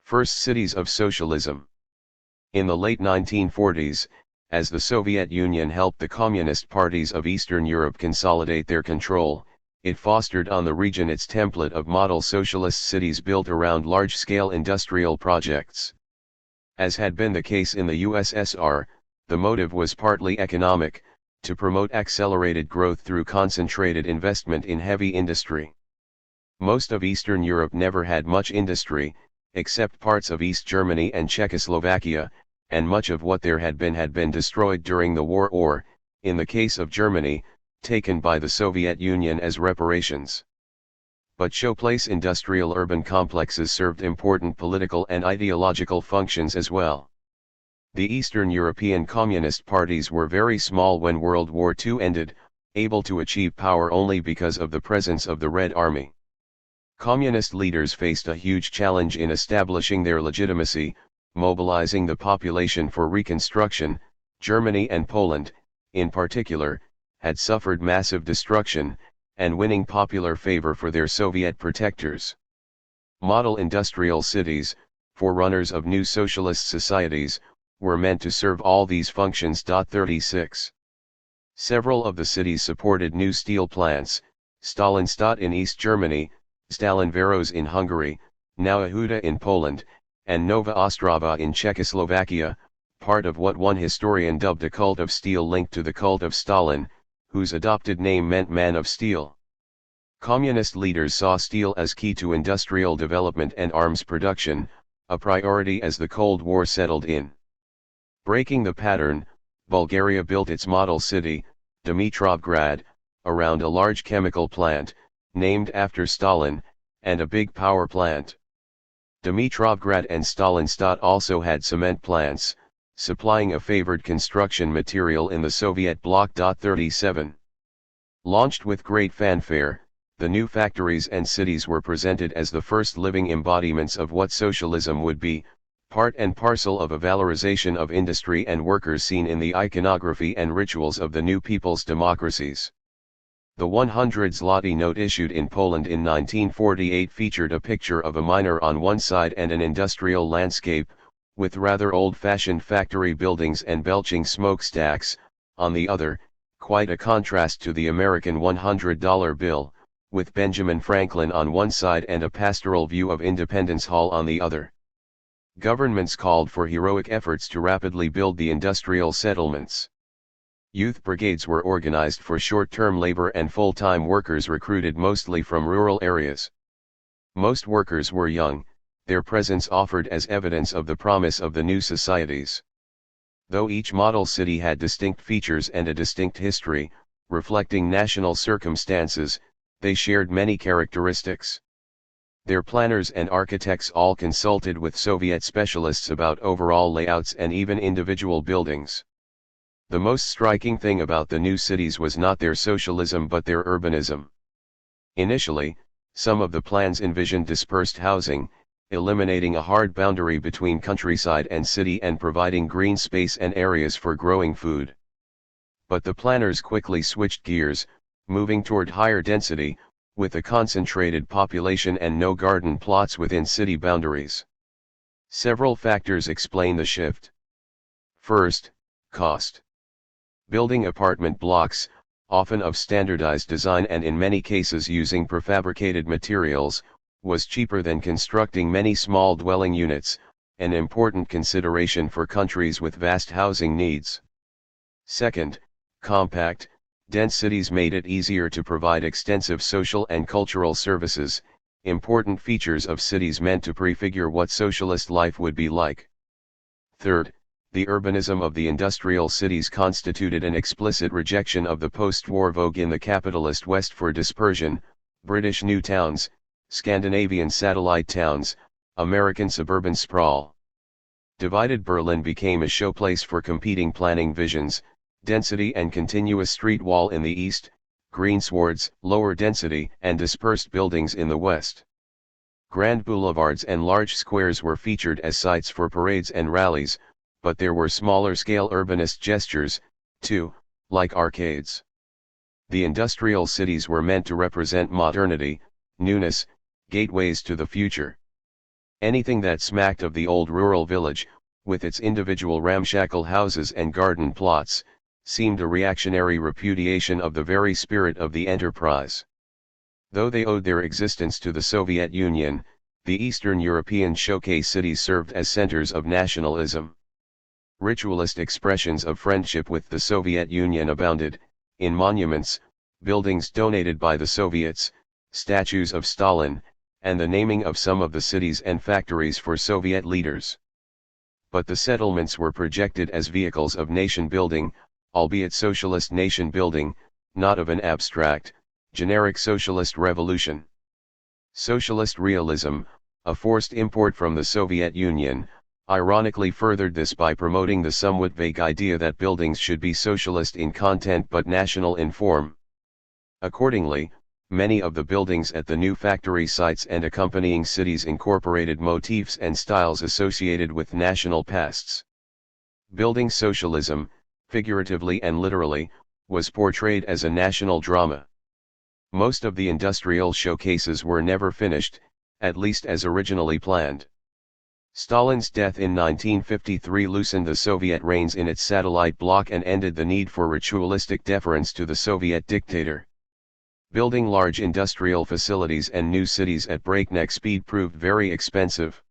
First cities of socialism. In the late 1940s, as the Soviet Union helped the communist parties of Eastern Europe consolidate their control, it fostered on the region its template of model socialist cities built around large-scale industrial projects. As had been the case in the USSR, the motive was partly economic, to promote accelerated growth through concentrated investment in heavy industry. Most of Eastern Europe never had much industry, except parts of East Germany and Czechoslovakia, and much of what there had been destroyed during the war or, in the case of Germany, taken by the Soviet Union as reparations. But showplace industrial urban complexes served important political and ideological functions as well. The Eastern European Communist parties were very small when World War II ended, able to achieve power only because of the presence of the Red Army. Communist leaders faced a huge challenge in establishing their legitimacy, mobilizing the population for reconstruction. Germany and Poland, in particular, had suffered massive destruction, and winning popular favor for their Soviet protectors. Model industrial cities, forerunners of new socialist societies, were meant to serve all these functions. 36. Several of the cities supported new steel plants, Stalinstadt in East Germany, Stalinvaros in Hungary, Nowa Huta in Poland, and Nova Ostrava in Czechoslovakia, part of what one historian dubbed a cult of steel linked to the cult of Stalin, whose adopted name meant man of steel. Communist leaders saw steel as key to industrial development and arms production, a priority as the Cold War settled in. Breaking the pattern, Bulgaria built its model city, Dimitrovgrad, around a large chemical plant, named after Stalin, and a big power plant. Dimitrovgrad and Stalinstadt also had cement plants, supplying a favored construction material in the Soviet bloc. 37. Launched with great fanfare, the new factories and cities were presented as the first living embodiments of what socialism would be, part and parcel of a valorization of industry and workers seen in the iconography and rituals of the new people's democracies. The 100 zloty note issued in Poland in 1948 featured a picture of a miner on one side and an industrial landscape, with rather old-fashioned factory buildings and belching smokestacks, on the other, quite a contrast to the American $100 bill, with Benjamin Franklin on one side and a pastoral view of Independence Hall on the other. Governments called for heroic efforts to rapidly build the industrial settlements. Youth brigades were organized for short-term labor and full-time workers recruited mostly from rural areas. Most workers were young, their presence offered as evidence of the promise of the new societies. Though each model city had distinct features and a distinct history, reflecting national circumstances, they shared many characteristics. Their planners and architects all consulted with Soviet specialists about overall layouts and even individual buildings. The most striking thing about the new cities was not their socialism but their urbanism. Initially, some of the plans envisioned dispersed housing, eliminating a hard boundary between countryside and city and providing green space and areas for growing food. But the planners quickly switched gears, moving toward higher density, with a concentrated population and no garden plots within city boundaries. Several factors explain the shift. First, cost. Building apartment blocks, often of standardized design and in many cases using prefabricated materials, was cheaper than constructing many small dwelling units, an important consideration for countries with vast housing needs. Second, compact, dense cities made it easier to provide extensive social and cultural services, important features of cities meant to prefigure what socialist life would be like. Third, the urbanism of the industrial cities constituted an explicit rejection of the post-war vogue in the capitalist West for dispersion, British new towns, Scandinavian satellite towns, American suburban sprawl. Divided Berlin became a showplace for competing planning visions, density and continuous street wall in the east, greenswards, lower density and dispersed buildings in the west. Grand boulevards and large squares were featured as sites for parades and rallies, but there were smaller-scale urbanist gestures, too, like arcades. The industrial cities were meant to represent modernity, newness, gateways to the future. Anything that smacked of the old rural village, with its individual ramshackle houses and garden plots, seemed a reactionary repudiation of the very spirit of the enterprise. Though they owed their existence to the Soviet Union, the Eastern European showcase cities served as centers of nationalism. Ritualist expressions of friendship with the Soviet Union abounded, in monuments, buildings donated by the Soviets, statues of Stalin, and the naming of some of the cities and factories for Soviet leaders. But the settlements were projected as vehicles of nation building, albeit socialist nation building, not of an abstract, generic socialist revolution. Socialist realism, a forced import from the Soviet Union, ironically furthered this by promoting the somewhat vague idea that buildings should be socialist in content but national in form. Accordingly, many of the buildings at the new factory sites and accompanying cities incorporated motifs and styles associated with national pasts. Building socialism, figuratively and literally, was portrayed as a national drama. Most of the industrial showcases were never finished, at least as originally planned. Stalin's death in 1953 loosened the Soviet reins in its satellite bloc and ended the need for ritualistic deference to the Soviet dictator. Building large industrial facilities and new cities at breakneck speed proved very expensive.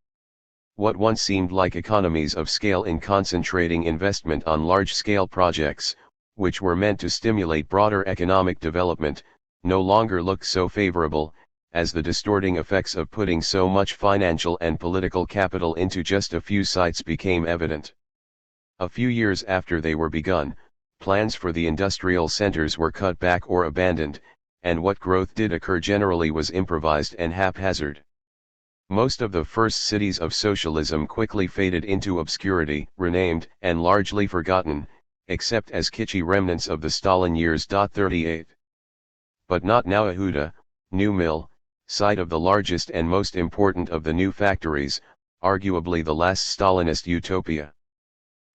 What once seemed like economies of scale in concentrating investment on large-scale projects, which were meant to stimulate broader economic development, no longer looked so favorable, as the distorting effects of putting so much financial and political capital into just a few sites became evident. A few years after they were begun, plans for the industrial centers were cut back or abandoned, and what growth did occur generally was improvised and haphazard. Most of the first cities of socialism quickly faded into obscurity, renamed, and largely forgotten, except as kitschy remnants of the Stalin years. 38. But not now. Ahuda, New Mill, site of the largest and most important of the new factories, arguably the last Stalinist utopia.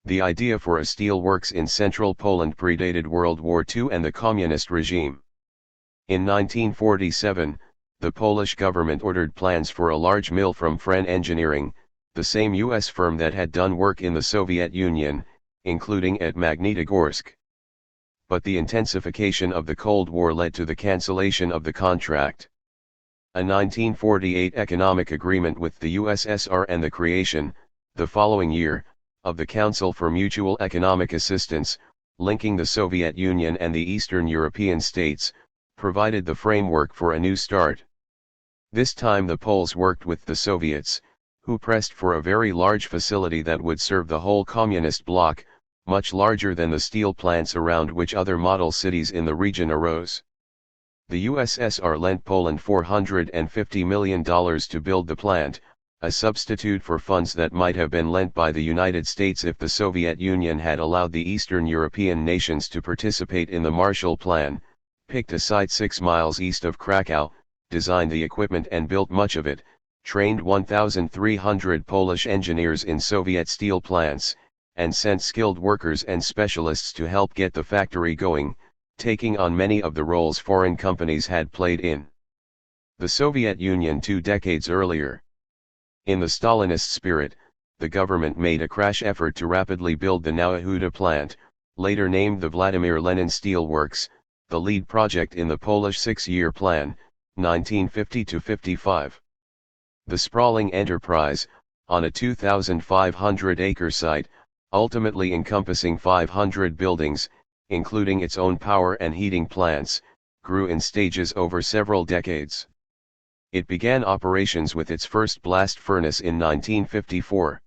The idea for a steel works in central Poland predated World War II and the communist regime. In 1947, the Polish government ordered plans for a large mill from Fren Engineering, the same U.S. firm that had done work in the Soviet Union, including at Magnitogorsk. But the intensification of the Cold War led to the cancellation of the contract. A 1948 economic agreement with the USSR and the creation, the following year, of the Council for Mutual Economic Assistance, linking the Soviet Union and the Eastern European states, provided the framework for a new start. This time the Poles worked with the Soviets, who pressed for a very large facility that would serve the whole communist bloc, much larger than the steel plants around which other model cities in the region arose. The USSR lent Poland $450 million to build the plant, a substitute for funds that might have been lent by the United States if the Soviet Union had allowed the Eastern European nations to participate in the Marshall Plan, picked a site 6 miles east of Krakow, designed the equipment and built much of it, trained 1,300 Polish engineers in Soviet steel plants, and sent skilled workers and specialists to help get the factory going, taking on many of the roles foreign companies had played in the Soviet Union 2 decades earlier. In the Stalinist spirit, the government made a crash effort to rapidly build the Nauhuda plant, later named the Vladimir Lenin Steel Works, the lead project in the Polish 6-year plan, 1950-55. The sprawling enterprise, on a 2,500-acre site, ultimately encompassing 500 buildings, including its own power and heating plants, grew in stages over several decades. It began operations with its first blast furnace in 1954.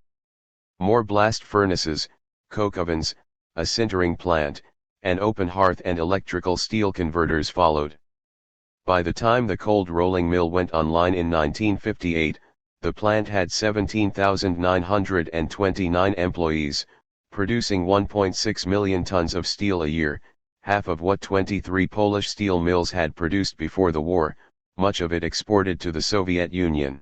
More blast furnaces, coke ovens, a sintering plant, and open hearth and electrical steel converters followed. By the time the cold rolling mill went online in 1958, the plant had 17,929 employees, producing 1.6 million tons of steel a year, half of what 23 Polish steel mills had produced before the war, much of it exported to the Soviet Union.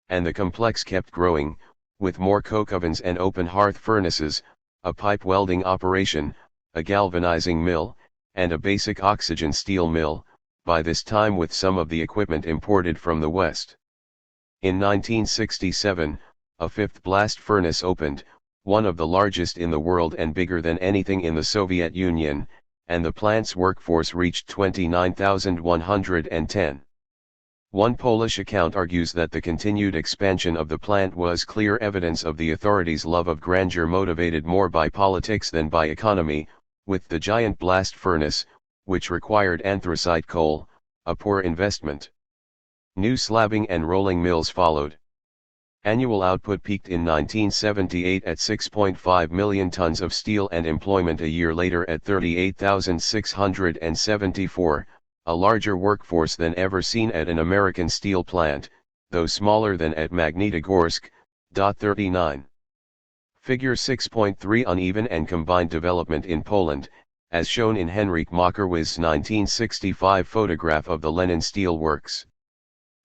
And the complex kept growing, with more coke ovens and open hearth furnaces, a pipe welding operation, a galvanizing mill, and a basic oxygen steel mill, by this time with some of the equipment imported from the West. In 1967, a fifth blast furnace opened, one of the largest in the world and bigger than anything in the Soviet Union, and the plant's workforce reached 29,110. One Polish account argues that the continued expansion of the plant was clear evidence of the authorities' love of grandeur motivated more by politics than by economy, with the giant blast furnace, which required anthracite coal, a poor investment. New slabbing and rolling mills followed. Annual output peaked in 1978 at 6.5 million tons of steel and employment a year later at 38,674, a larger workforce than ever seen at an American steel plant, though smaller than at Magnitogorsk. 39. Figure 6.3 Uneven and combined development in Poland, as shown in Henryk Mokrowiz's 1965 photograph of the Lenin Steel Works.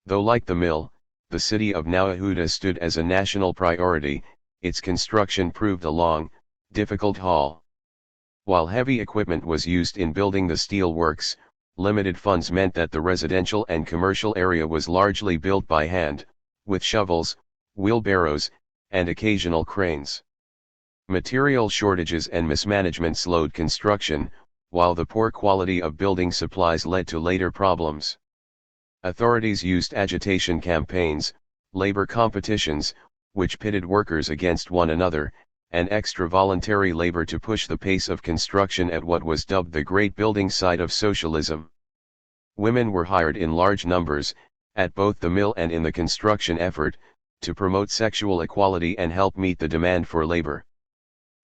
Though like the mill, the city of Nauhuda stood as a national priority, its construction proved a long, difficult haul. While heavy equipment was used in building the steel works, limited funds meant that the residential and commercial area was largely built by hand, with shovels, wheelbarrows, and occasional cranes. Material shortages and mismanagement slowed construction, while the poor quality of building supplies led to later problems. Authorities used agitation campaigns, labor competitions, which pitted workers against one another, and extra voluntary labor to push the pace of construction at what was dubbed the Great Building Site of Socialism. Women were hired in large numbers, at both the mill and in the construction effort, to promote sexual equality and help meet the demand for labor.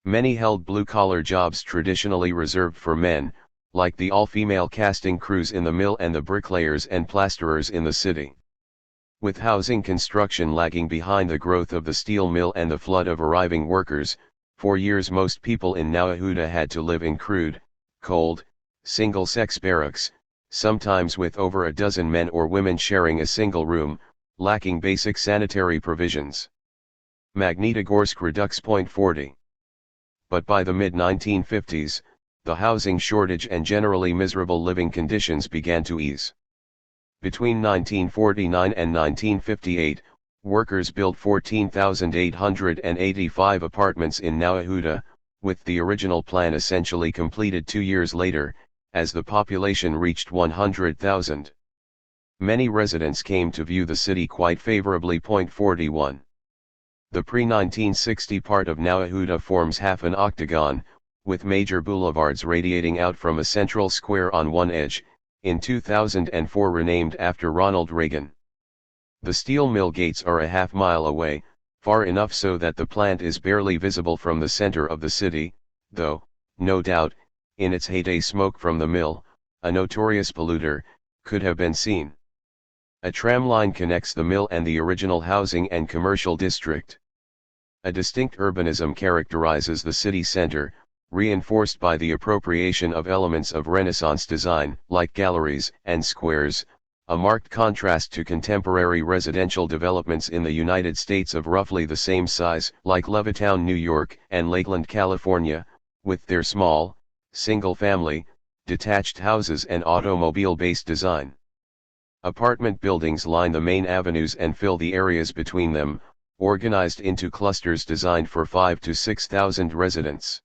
Many held blue-collar jobs traditionally reserved for men, like the all-female casting crews in the mill and the bricklayers and plasterers in the city. With housing construction lagging behind the growth of the steel mill and the flood of arriving workers, for years most people in Nauhuda had to live in crude, cold, single-sex barracks, sometimes with over a dozen men or women sharing a single room, lacking basic sanitary provisions. Magnitogorsk Redux. 40. But by the mid-1950s, the housing shortage and generally miserable living conditions began to ease. Between 1949 and 1958, workers built 14,885 apartments in Nauhuda, with the original plan essentially completed 2 years later, as the population reached 100,000. Many residents came to view the city quite favorably. 41. The pre-1960 part of Nauahuta forms half an octagon, with major boulevards radiating out from a central square on one edge, in 2004 renamed after Ronald Reagan. The steel mill gates are a half-mile away, far enough so that the plant is barely visible from the center of the city, though, no doubt, in its heyday smoke from the mill, a notorious polluter, could have been seen. A tram line connects the mill and the original housing and commercial district. A distinct urbanism characterizes the city center, reinforced by the appropriation of elements of Renaissance design, like galleries and squares, a marked contrast to contemporary residential developments in the United States of roughly the same size, like Levittown, New York, and Lakeland, California, with their small, single-family, detached houses and automobile-based design. Apartment buildings line the main avenues and fill the areas between them, organized into clusters designed for 5,000 to 6,000 residents.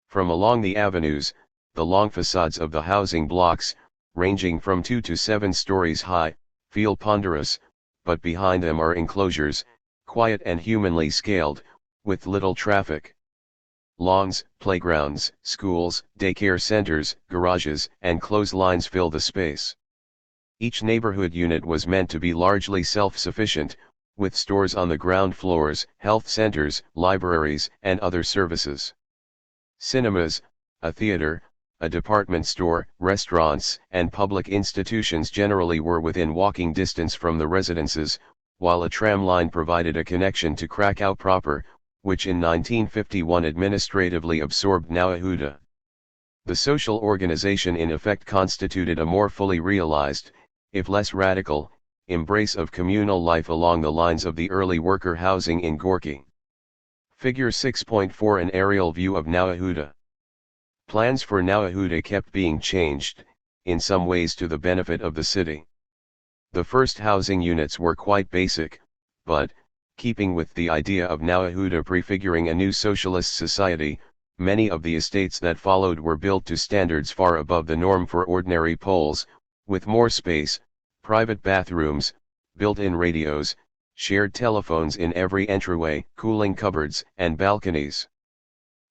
From along the avenues, the long facades of the housing blocks, ranging from 2 to 7 stories high, feel ponderous, but behind them are enclosures, quiet and humanly scaled, with little traffic. Lawns, playgrounds, schools, daycare centers, garages, and clotheslines fill the space. Each neighborhood unit was meant to be largely self-sufficient, with stores on the ground floors, health centers, libraries, and other services. Cinemas, a theater, a department store, restaurants, and public institutions generally were within walking distance from the residences, while a tram line provided a connection to Krakow proper, which in 1951 administratively absorbed Nauahuta. The social organization in effect constituted a more fully realized, if less radical, embrace of communal life along the lines of the early worker housing in Gorky. Figure 6.4 An aerial view of Nauahuta. Plans for Nauahuta kept being changed, in some ways to the benefit of the city. The first housing units were quite basic, but, keeping with the idea of Nauahuta prefiguring a new socialist society, many of the estates that followed were built to standards far above the norm for ordinary Poles, with more space, private bathrooms, built-in radios, shared telephones in every entryway, cooling cupboards, and balconies.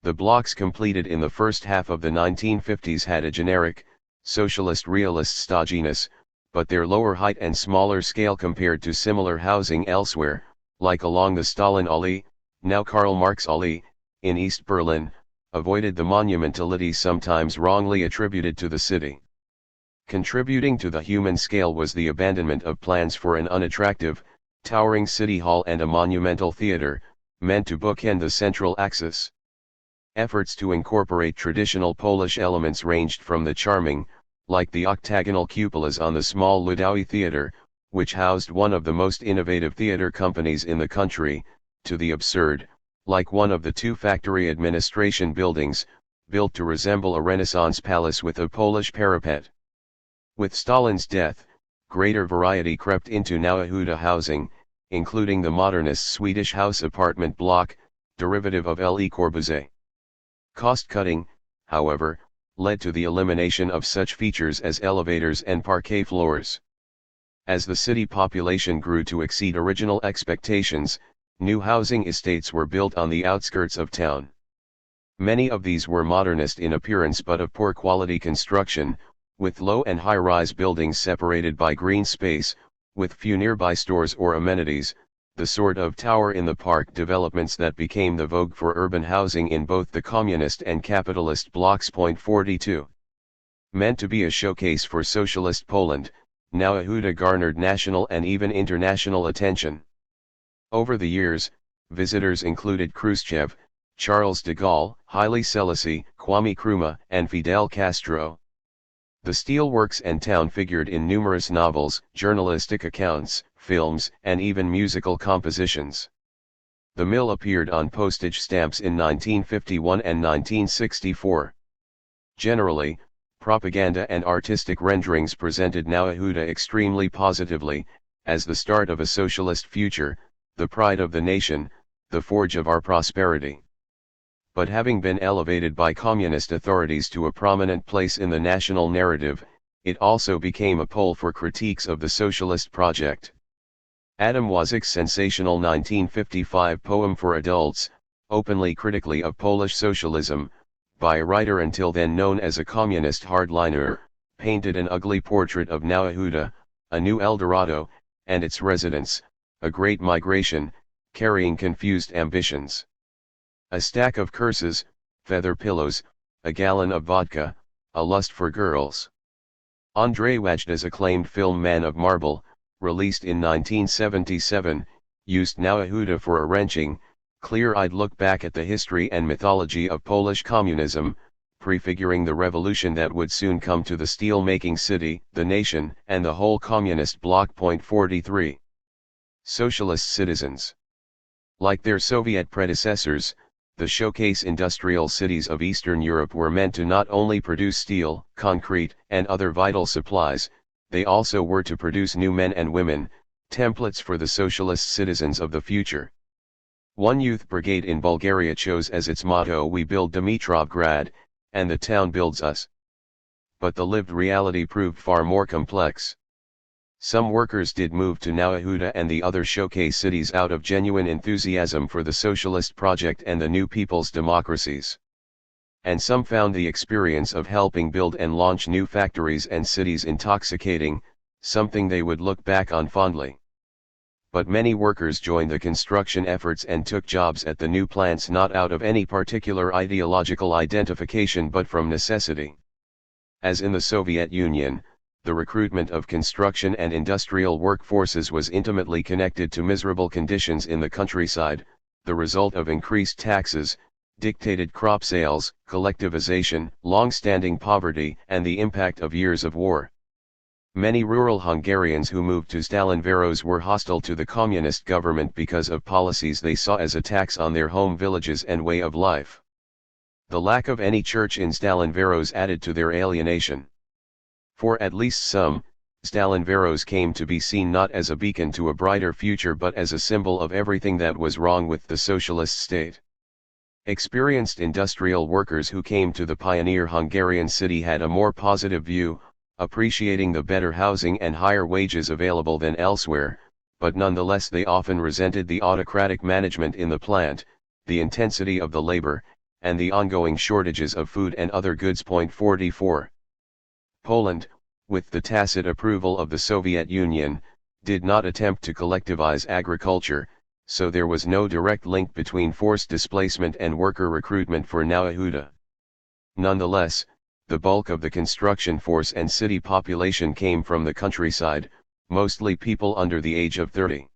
The blocks completed in the first half of the 1950s had a generic, socialist realist stodginess, but their lower height and smaller scale compared to similar housing elsewhere, like along the Stalin Allee, now Karl Marx Allee, in East Berlin, avoided the monumentality sometimes wrongly attributed to the city. Contributing to the human scale was the abandonment of plans for an unattractive, towering city hall and a monumental theater, meant to bookend the central axis. Efforts to incorporate traditional Polish elements ranged from the charming, like the octagonal cupolas on the small Ludowy Theatre, which housed one of the most innovative theater companies in the country, to the absurd, like one of the two factory administration buildings, built to resemble a Renaissance palace with a Polish parapet. With Stalin's death, greater variety crept into Nauahuta housing, including the modernist Swedish house apartment block, derivative of Le Corbusier. Cost-cutting, however, led to the elimination of such features as elevators and parquet floors. As the city population grew to exceed original expectations, new housing estates were built on the outskirts of town. Many of these were modernist in appearance but of poor quality construction, with low and high-rise buildings separated by green space, with few nearby stores or amenities, the sort of tower in the park developments that became the vogue for urban housing in both the communist and capitalist blocks. 42. Meant to be a showcase for socialist Poland, Nauahuta garnered national and even international attention. Over the years, visitors included Khrushchev, Charles de Gaulle, Haile Selassie, Kwame Nkrumah, and Fidel Castro. The steelworks and town figured in numerous novels, journalistic accounts, films, and even musical compositions. The mill appeared on postage stamps in 1951 and 1964. Generally, propaganda and artistic renderings presented Nauahuta extremely positively, as the start of a socialist future, the pride of the nation, the forge of our prosperity. But having been elevated by communist authorities to a prominent place in the national narrative, it also became a pole for critiques of the socialist project. Adam Wozak's sensational 1955 poem for adults, openly critically of Polish socialism, by a writer until then known as a communist hardliner, painted an ugly portrait of Nauahuda, a new El Dorado, and its residents, a great migration, carrying confused ambitions. A stack of curses, feather pillows, a gallon of vodka, a lust for girls. Andrzej Wajda's acclaimed film Man of Marble, released in 1977, used Nauahuda for a wrenching, clear-eyed look back at the history and mythology of Polish communism, prefiguring the revolution that would soon come to the steel-making city, the nation, and the whole communist bloc. 43. Socialist citizens. Like their Soviet predecessors, the showcase industrial cities of Eastern Europe were meant to not only produce steel, concrete, and other vital supplies, they also were to produce new men and women, templates for the socialist citizens of the future. One youth brigade in Bulgaria chose as its motto "We build Dimitrovgrad, and the town builds us." But the lived reality proved far more complex. Some workers did move to Nauahuda and the other showcase cities out of genuine enthusiasm for the socialist project and the new people's democracies. And some found the experience of helping build and launch new factories and cities intoxicating, something they would look back on fondly. But many workers joined the construction efforts and took jobs at the new plants not out of any particular ideological identification but from necessity. As in the Soviet Union, the recruitment of construction and industrial workforces was intimately connected to miserable conditions in the countryside, the result of increased taxes, dictated crop sales, collectivization, long-standing poverty, and the impact of years of war. Many rural Hungarians who moved to Stalinvaros were hostile to the communist government because of policies they saw as attacks on their home villages and way of life. The lack of any church in Stalinvaros added to their alienation. For at least some, Stalinvaros came to be seen not as a beacon to a brighter future but as a symbol of everything that was wrong with the socialist state. Experienced industrial workers who came to the pioneer Hungarian city had a more positive view, appreciating the better housing and higher wages available than elsewhere, but nonetheless they often resented the autocratic management in the plant, the intensity of the labor, and the ongoing shortages of food and other goods. 44. Poland, with the tacit approval of the Soviet Union, did not attempt to collectivize agriculture, so there was no direct link between forced displacement and worker recruitment for Nauahuda. Nonetheless, the bulk of the construction force and city population came from the countryside, mostly people under the age of 30.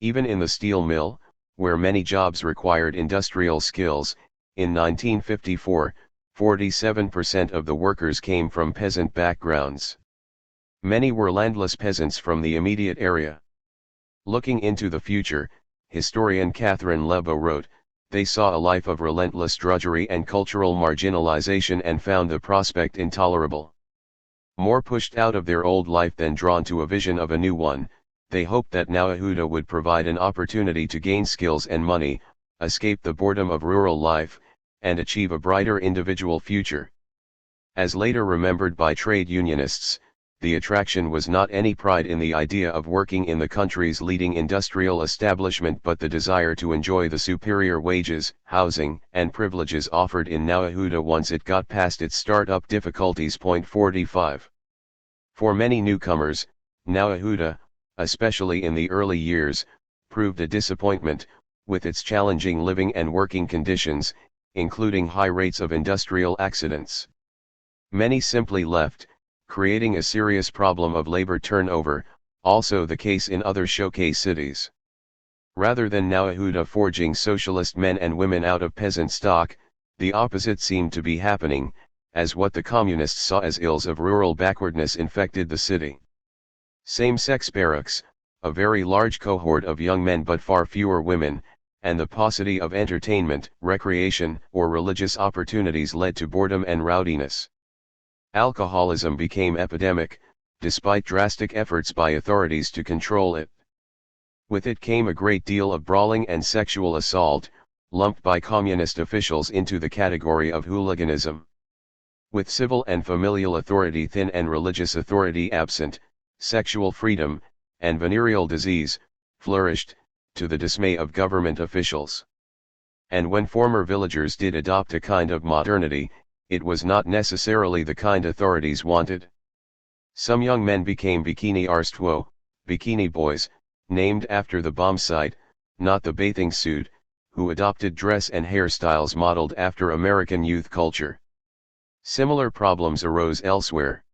Even in the steel mill, where many jobs required industrial skills, in 1954, 47% of the workers came from peasant backgrounds. Many were landless peasants from the immediate area. Looking into the future, historian Catherine Lebo wrote, they saw a life of relentless drudgery and cultural marginalization and found the prospect intolerable. More pushed out of their old life than drawn to a vision of a new one, they hoped that Nauahuda would provide an opportunity to gain skills and money, escape the boredom of rural life, and achieve a brighter individual future. As later remembered by trade unionists, the attraction was not any pride in the idea of working in the country's leading industrial establishment but the desire to enjoy the superior wages, housing, and privileges offered in Nauahuda once it got past its start-up difficulties. 45. For many newcomers, Nauahuda, especially in the early years, proved a disappointment, with its challenging living and working conditions, including high rates of industrial accidents. Many simply left, creating a serious problem of labor turnover, also the case in other showcase cities. Rather than Nauahuda forging socialist men and women out of peasant stock, the opposite seemed to be happening, as what the communists saw as ills of rural backwardness infected the city. Same-sex barracks, a very large cohort of young men but far fewer women, and the paucity of entertainment, recreation, or religious opportunities led to boredom and rowdiness. Alcoholism became epidemic, despite drastic efforts by authorities to control it. With it came a great deal of brawling and sexual assault, lumped by communist officials into the category of hooliganism. With civil and familial authority thin and religious authority absent, sexual freedom, and venereal disease, flourished, to the dismay of government officials. And when former villagers did adopt a kind of modernity, it was not necessarily the kind authorities wanted. Some young men became bikini arstwo, bikini boys, named after the bomb site, not the bathing suit, who adopted dress and hairstyles modeled after American youth culture. Similar problems arose elsewhere.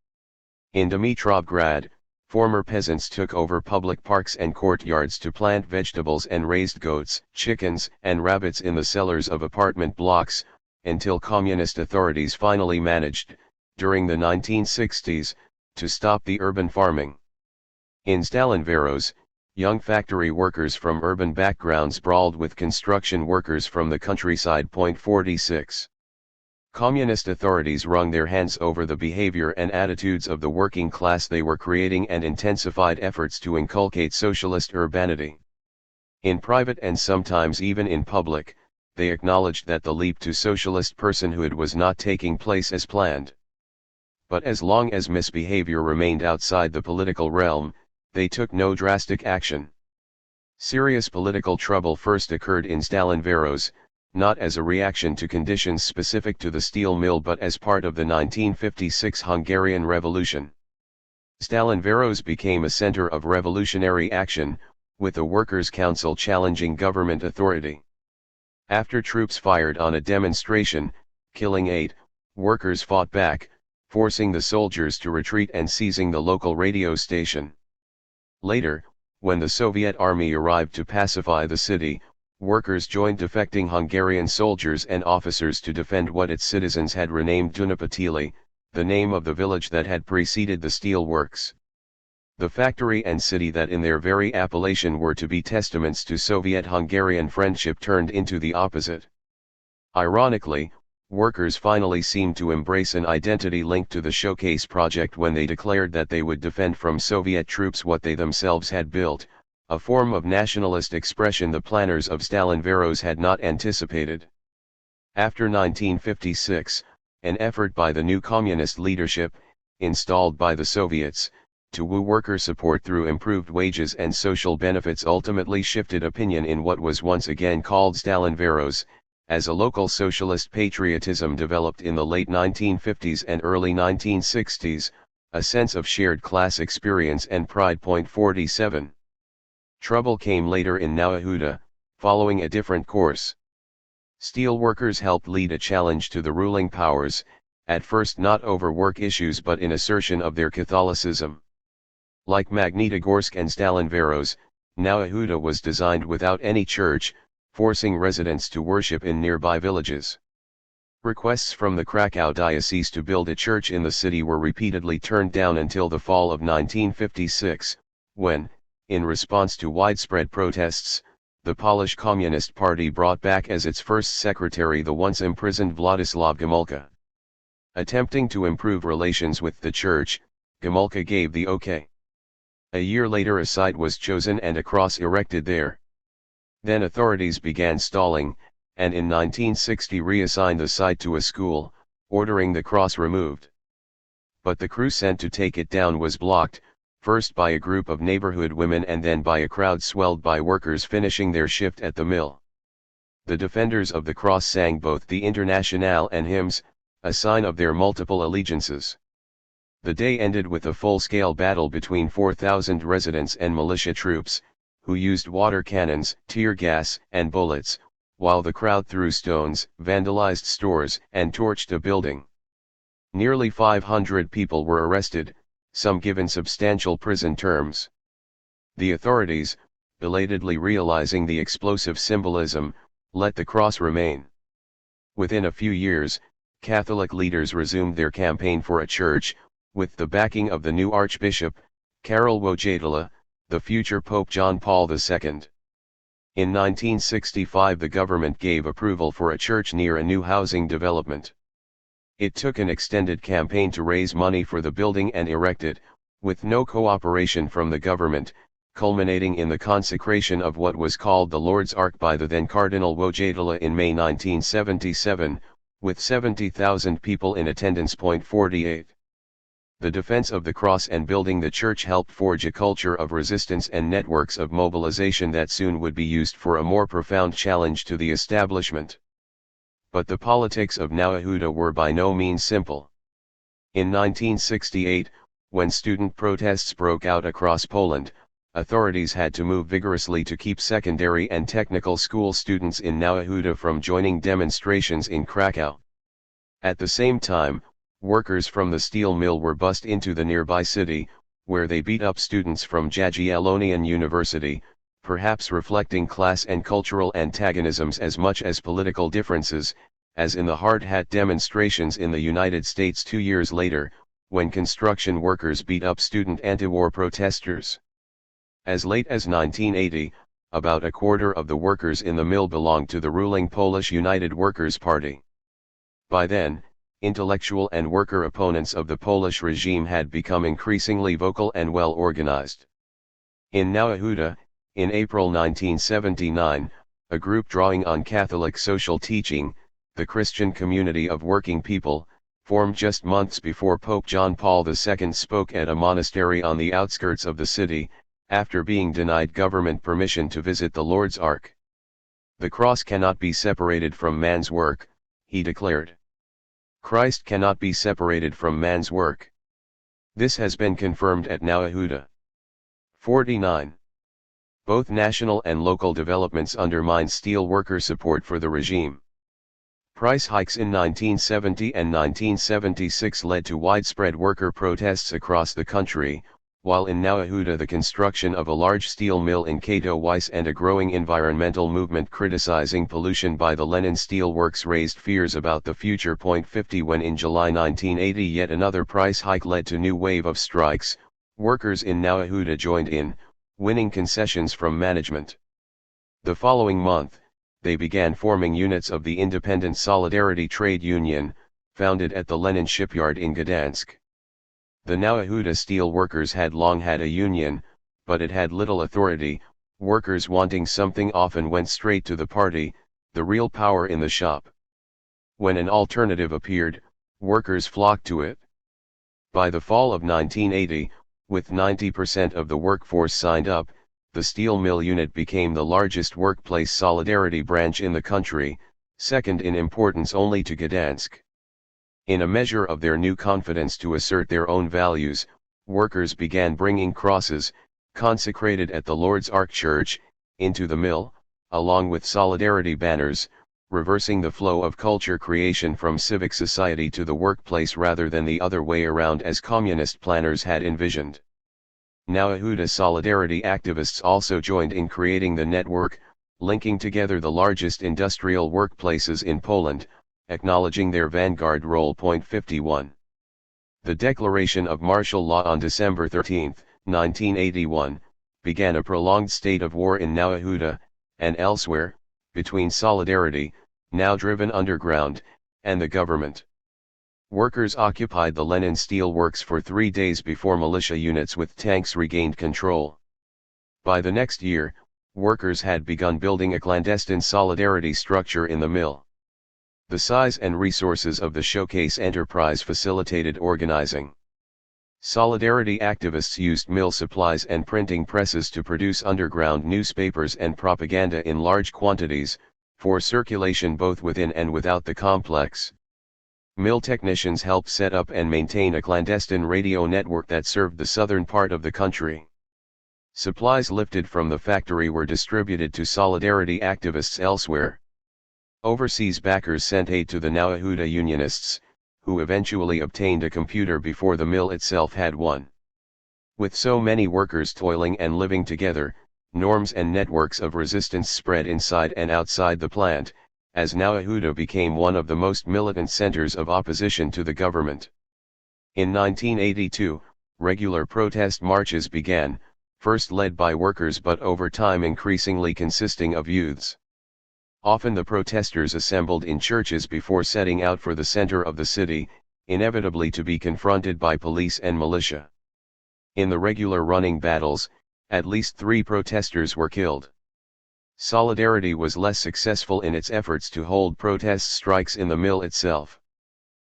In Dimitrovgrad, former peasants took over public parks and courtyards to plant vegetables and raised goats, chickens, and rabbits in the cellars of apartment blocks, until communist authorities finally managed, during the 1960s, to stop the urban farming. In Stalinveros, young factory workers from urban backgrounds brawled with construction workers from the countryside. 46. Communist authorities wrung their hands over the behavior and attitudes of the working class they were creating and intensified efforts to inculcate socialist urbanity. In private and sometimes even in public, they acknowledged that the leap to socialist personhood was not taking place as planned. But as long as misbehavior remained outside the political realm, they took no drastic action. Serious political trouble first occurred in Stalinveros, not as a reaction to conditions specific to the steel mill but as part of the 1956 Hungarian Revolution. Stalinveros became a center of revolutionary action, with the Workers' Council challenging government authority. After troops fired on a demonstration, killing 8, workers fought back, forcing the soldiers to retreat and seizing the local radio station. Later, when the Soviet army arrived to pacify the city, workers joined defecting Hungarian soldiers and officers to defend what its citizens had renamed Dunapatili, the name of the village that had preceded the steel works. The factory and city that in their very appellation were to be testaments to Soviet-Hungarian friendship turned into the opposite. Ironically, workers finally seemed to embrace an identity linked to the Showcase project when they declared that they would defend from Soviet troops what they themselves had built, a form of nationalist expression the planners of Stalinveros had not anticipated. After 1956, an effort by the new communist leadership, installed by the Soviets, to woo worker support through improved wages and social benefits ultimately shifted opinion in what was once again called Stalinveros, as a local socialist patriotism developed in the late 1950s and early 1960s, a sense of shared class experience and pride. 47. Trouble came later in Nauahuda, following a different course. Steel workers helped lead a challenge to the ruling powers, at first not over work issues but in assertion of their Catholicism. Like Magnitogorsk and Stalinveros, Nauahuda was designed without any church, forcing residents to worship in nearby villages. Requests from the Krakow diocese to build a church in the city were repeatedly turned down until the fall of 1956, when, in response to widespread protests, the Polish Communist Party brought back as its first secretary the once imprisoned Władysław Gomułka. Attempting to improve relations with the church, Gomułka gave the okay. A year later a site was chosen and a cross erected there. Then authorities began stalling, and in 1960 reassigned the site to a school, ordering the cross removed. But the crew sent to take it down was blocked, first by a group of neighborhood women and then by a crowd swelled by workers finishing their shift at the mill. The defenders of the cross sang both the Internationale and hymns, a sign of their multiple allegiances. The day ended with a full-scale battle between 4,000 residents and militia troops, who used water cannons, tear gas, and bullets, while the crowd threw stones, vandalized stores, and torched a building. Nearly 500 people were arrested, some given substantial prison terms. The authorities, belatedly realizing the explosive symbolism, let the cross remain. Within a few years, Catholic leaders resumed their campaign for a church, with the backing of the new Archbishop, Karol Wojtyła, the future Pope John Paul II. In 1965 the government gave approval for a church near a new housing development. It took an extended campaign to raise money for the building and erect it, with no cooperation from the government, culminating in the consecration of what was called the Lord's Ark by the then Cardinal Wojtyła in May 1977, with 70,000 people in attendance. 48. The defense of the cross and building the church helped forge a culture of resistance and networks of mobilization that soon would be used for a more profound challenge to the establishment. But the politics of Nawahuda were by no means simple. In 1968, when student protests broke out across Poland, authorities had to move vigorously to keep secondary and technical school students in Nawahuda from joining demonstrations in Krakow. At the same time, workers from the steel mill were bussed into the nearby city, where they beat up students from Jagiellonian University, perhaps reflecting class and cultural antagonisms as much as political differences, as in the hard hat demonstrations in the United States 2 years later, when construction workers beat up student anti-war protesters. As late as 1980, about a quarter of the workers in the mill belonged to the ruling Polish United Workers' Party. By then, intellectual and worker opponents of the Polish regime had become increasingly vocal and well organized. In Nawahuda, in April 1979, a group drawing on Catholic social teaching, the Christian Community of Working People, formed just months before Pope John Paul II spoke at a monastery on the outskirts of the city, after being denied government permission to visit the Lord's Ark. "The cross cannot be separated from man's work," he declared. "Christ cannot be separated from man's work." This has been confirmed at Nawahuda. 49. Both national and local developments undermined steel worker support for the regime. Price hikes in 1970 and 1976 led to widespread worker protests across the country, while in Nawahuda the construction of a large steel mill in Katowice and a growing environmental movement criticizing pollution by the Lenin Steel Works raised fears about the future. 50 When in July 1980 yet another price hike led to new wave of strikes, workers in Nawahuda joined in, winning concessions from management. The following month, they began forming units of the Independent Solidarity Trade Union, founded at the Lenin shipyard in Gdansk. The Nawahuda steel workers had long had a union, but it had little authority. Workers wanting something often went straight to the party, the real power in the shop. When an alternative appeared, workers flocked to it. By the fall of 1980, with 90% of the workforce signed up, the steel mill unit became the largest workplace solidarity branch in the country, second in importance only to Gdansk. In a measure of their new confidence to assert their own values, workers began bringing crosses, consecrated at the Lord's Ark Church, into the mill, along with solidarity banners, reversing the flow of culture creation from civic society to the workplace rather than the other way around as communist planners had envisioned. Nawahuda solidarity activists also joined in creating the network, linking together the largest industrial workplaces in Poland, acknowledging their vanguard role. 51. The declaration of martial law on December 13, 1981, began a prolonged state of war in Nawahuda, and elsewhere, between Solidarity, now driven underground, and the government. Workers occupied the Lenin Steel Works for 3 days before militia units with tanks regained control. By the next year, workers had begun building a clandestine solidarity structure in the mill. The size and resources of the showcase enterprise facilitated organizing. Solidarity activists used mill supplies and printing presses to produce underground newspapers and propaganda in large quantities, for circulation both within and without the complex. Mill technicians helped set up and maintain a clandestine radio network that served the southern part of the country. Supplies lifted from the factory were distributed to solidarity activists elsewhere. Overseas backers sent aid to the Nawahuda Unionists, who eventually obtained a computer before the mill itself had one. With so many workers toiling and living together, norms and networks of resistance spread inside and outside the plant, as Nawahuda became one of the most militant centers of opposition to the government. In 1982, regular protest marches began, first led by workers but over time increasingly consisting of youths. Often the protesters assembled in churches before setting out for the center of the city, inevitably to be confronted by police and militia. In the regular running battles, at least 3 protesters were killed. Solidarity was less successful in its efforts to hold protest strikes in the mill itself.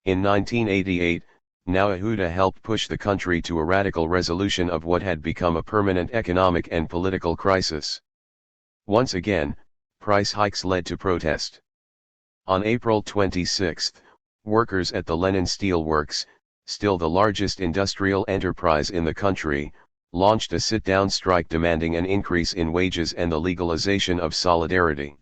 In 1988, Now Yehuda helped push the country to a radical resolution of what had become a permanent economic and political crisis. Once again, price hikes led to protest. On April 26, workers at the Lenin Steel Works, still the largest industrial enterprise in the country, launched a sit-down strike demanding an increase in wages and the legalization of solidarity.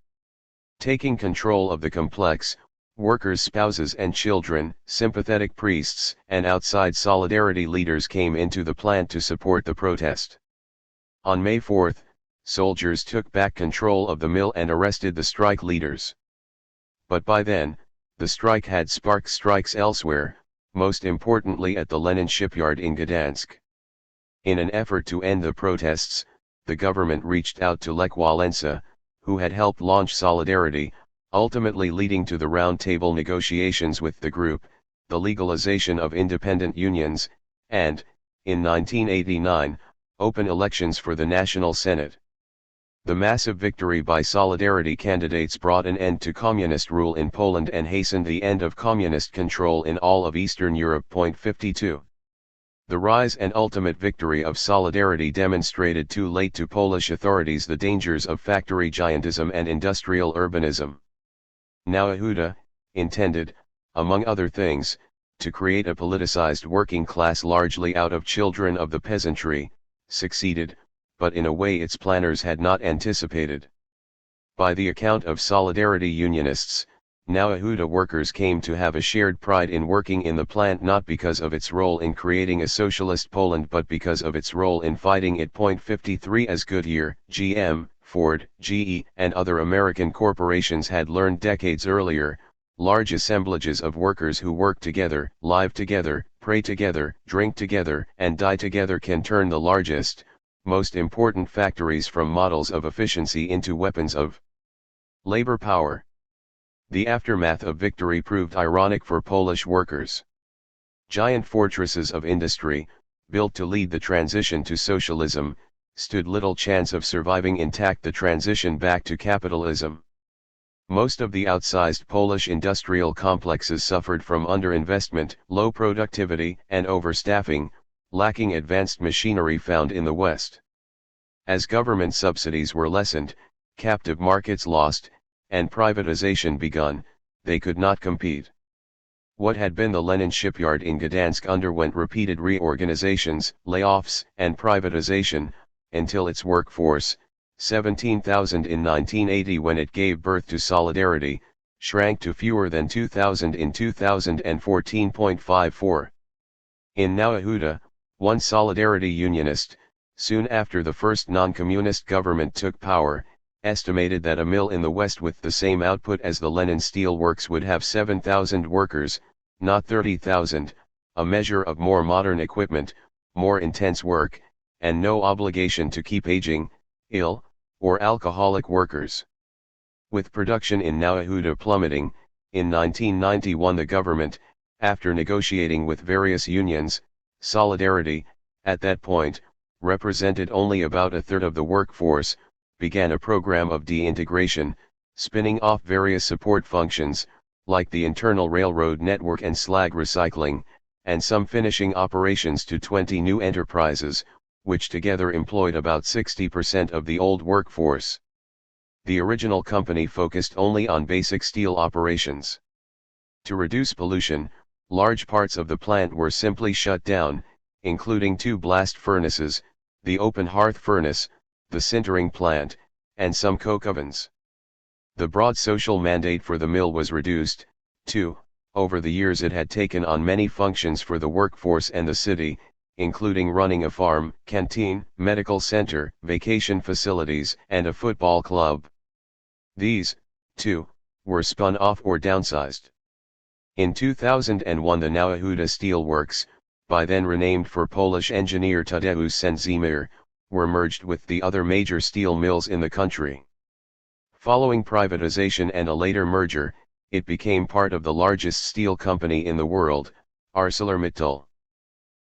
Taking control of the complex, workers' spouses and children, sympathetic priests, and outside solidarity leaders came into the plant to support the protest. On May 4, soldiers took back control of the mill and arrested the strike leaders. But by then, the strike had sparked strikes elsewhere, most importantly at the Lenin shipyard in Gdansk. In an effort to end the protests, the government reached out to Lech Walesa, who had helped launch Solidarity, ultimately leading to the round-table negotiations with the group, the legalization of independent unions, and, in 1989, open elections for the National Senate. The massive victory by Solidarity candidates brought an end to communist rule in Poland and hastened the end of communist control in all of Eastern Europe. 52. The rise and ultimate victory of Solidarity demonstrated too late to Polish authorities the dangers of factory giantism and industrial urbanism. Now Yehuda intended, among other things, to create a politicized working class largely out of children of the peasantry, succeeded, but in a way its planners had not anticipated. By the account of Solidarity unionists, now Yehuda workers came to have a shared pride in working in the plant not because of its role in creating a socialist Poland but because of its role in fighting it. 53 As Goodyear, GM, Ford, GE, and other American corporations had learned decades earlier, large assemblages of workers who work together, live together, pray together, drink together, and die together can turn the largest, most important factories from models of efficiency into weapons of labor power. The aftermath of victory proved ironic for Polish workers. Giant fortresses of industry, built to lead the transition to socialism, stood little chance of surviving intact the transition back to capitalism. Most of the outsized Polish industrial complexes suffered from underinvestment, low productivity, and overstaffing, lacking advanced machinery found in the West. As government subsidies were lessened, captive markets lost, and privatization begun, they could not compete. What had been the Lenin shipyard in Gdansk underwent repeated reorganizations, layoffs, and privatization, until its workforce, 17,000 in 1980 when it gave birth to Solidarity, shrank to fewer than 2,000 in 2014. In Now Yehuda, one Solidarity unionist, soon after the first non-communist government took power, estimated that a mill in the West with the same output as the Lenin Steel Works would have 7,000 workers, not 30,000, a measure of more modern equipment, more intense work, and no obligation to keep aging, ill, or alcoholic workers. With production in Now Yehuda plummeting, in 1991 the government, after negotiating with various unions, Solidarity, at that point, represented only about a third of the workforce, began a program of de-integration, spinning off various support functions, like the internal railroad network and slag recycling, and some finishing operations to 20 new enterprises, which together employed about 60% of the old workforce. The original company focused only on basic steel operations. To reduce pollution, large parts of the plant were simply shut down, including 2 blast furnaces, the open hearth furnace, the sintering plant, and some coke ovens. The broad social mandate for the mill was reduced, too. Over the years it had taken on many functions for the workforce and the city, including running a farm, canteen, medical center, vacation facilities, and a football club. These, too, were spun off or downsized. In 2001 the Now Yehuda Steel Works, by then renamed for Polish engineer Tadeusz Sędzimir, were merged with the other major steel mills in the country. Following privatization and a later merger, it became part of the largest steel company in the world, ArcelorMittal.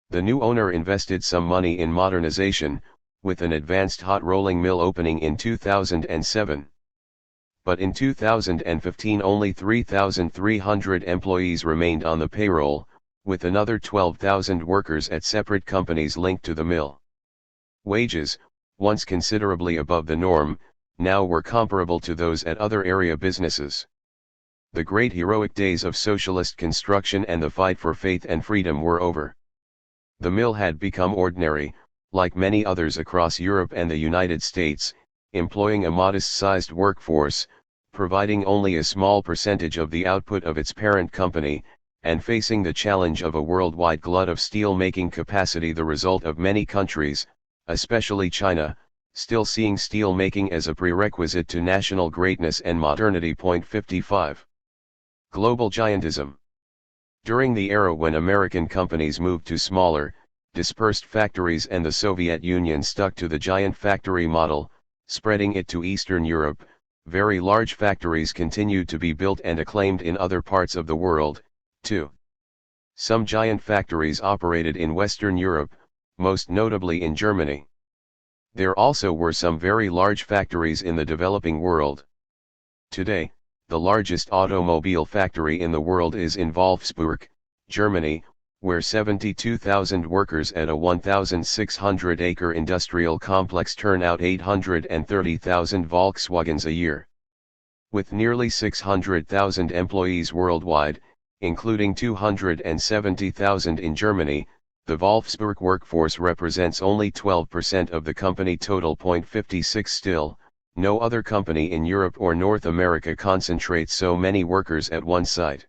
The new owner invested some money in modernization, with an advanced hot rolling mill opening in 2007. But in 2015 only 3,300 employees remained on the payroll, with another 12,000 workers at separate companies linked to the mill. Wages, once considerably above the norm, now were comparable to those at other area businesses. The great heroic days of socialist construction and the fight for faith and freedom were over. The mill had become ordinary, like many others across Europe and the United States, employing a modest-sized workforce, providing only a small percentage of the output of its parent company, and facing the challenge of a worldwide glut of steel-making capacity, the result of many countries, especially China, still seeing steel-making as a prerequisite to national greatness and modernity. 55. Global giantism. During the era when American companies moved to smaller, dispersed factories and the Soviet Union stuck to the giant factory model, spreading it to Eastern Europe, very large factories continued to be built and acclaimed in other parts of the world, too. Some giant factories operated in Western Europe, most notably in Germany. There also were some very large factories in the developing world. Today, the largest automobile factory in the world is in Wolfsburg, Germany, where 72,000 workers at a 1,600-acre industrial complex turn out 830,000 Volkswagens a year. With nearly 600,000 employees worldwide, including 270,000 in Germany, the Wolfsburg workforce represents only 12% of the company total. 56 Still, no other company in Europe or North America concentrates so many workers at one site.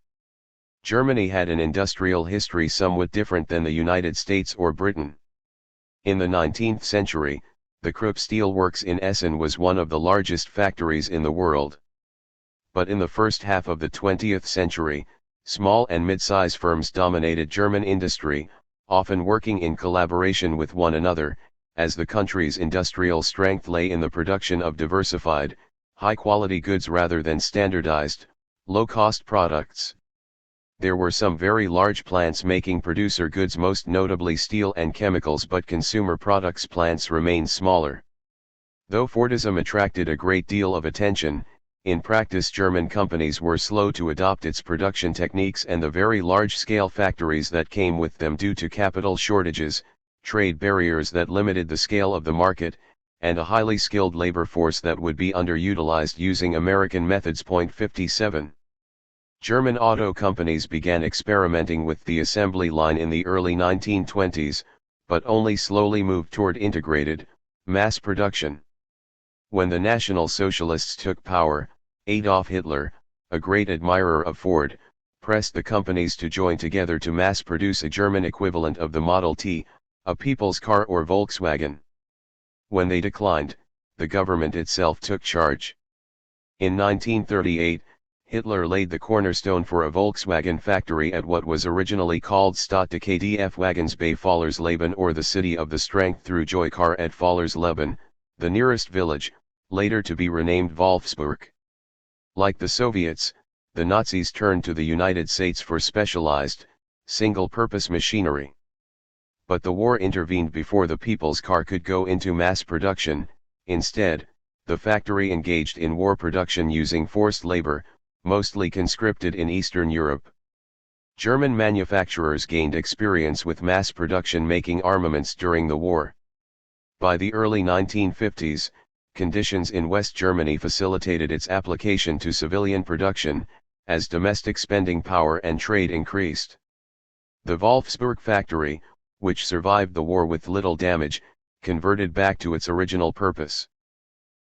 Germany had an industrial history somewhat different than the United States or Britain. In the 19th century, the Krupp Steel Works in Essen was one of the largest factories in the world. But in the first half of the 20th century, small and mid-size firms dominated German industry, often working in collaboration with one another, as the country's industrial strength lay in the production of diversified, high-quality goods rather than standardized, low-cost products. There were some very large plants making producer goods, most notably steel and chemicals, but consumer products plants remained smaller. Though Fordism attracted a great deal of attention, in practice German companies were slow to adopt its production techniques and the very large-scale factories that came with them due to capital shortages, trade barriers that limited the scale of the market, and a highly skilled labor force that would be underutilized using American methods. 57. German auto companies began experimenting with the assembly line in the early 1920s, but only slowly moved toward integrated, mass production. When the National Socialists took power, Adolf Hitler, a great admirer of Ford, pressed the companies to join together to mass produce a German equivalent of the Model T, a people's car, or Volkswagen. When they declined, the government itself took charge. In 1938, Hitler laid the cornerstone for a Volkswagen factory at what was originally called Stadt des Kraftwagens bei Fallersleben, or the City of the Strength through Joy Car at Fallersleben, the nearest village, later to be renamed Wolfsburg. Like the Soviets, the Nazis turned to the United States for specialized, single-purpose machinery. But the war intervened before the people's car could go into mass production. Instead, the factory engaged in war production using forced labor, mostly conscripted in Eastern Europe. German manufacturers gained experience with mass production making armaments during the war. By the early 1950s, conditions in West Germany facilitated its application to civilian production, as domestic spending power and trade increased. The Wolfsburg factory, which survived the war with little damage, converted back to its original purpose.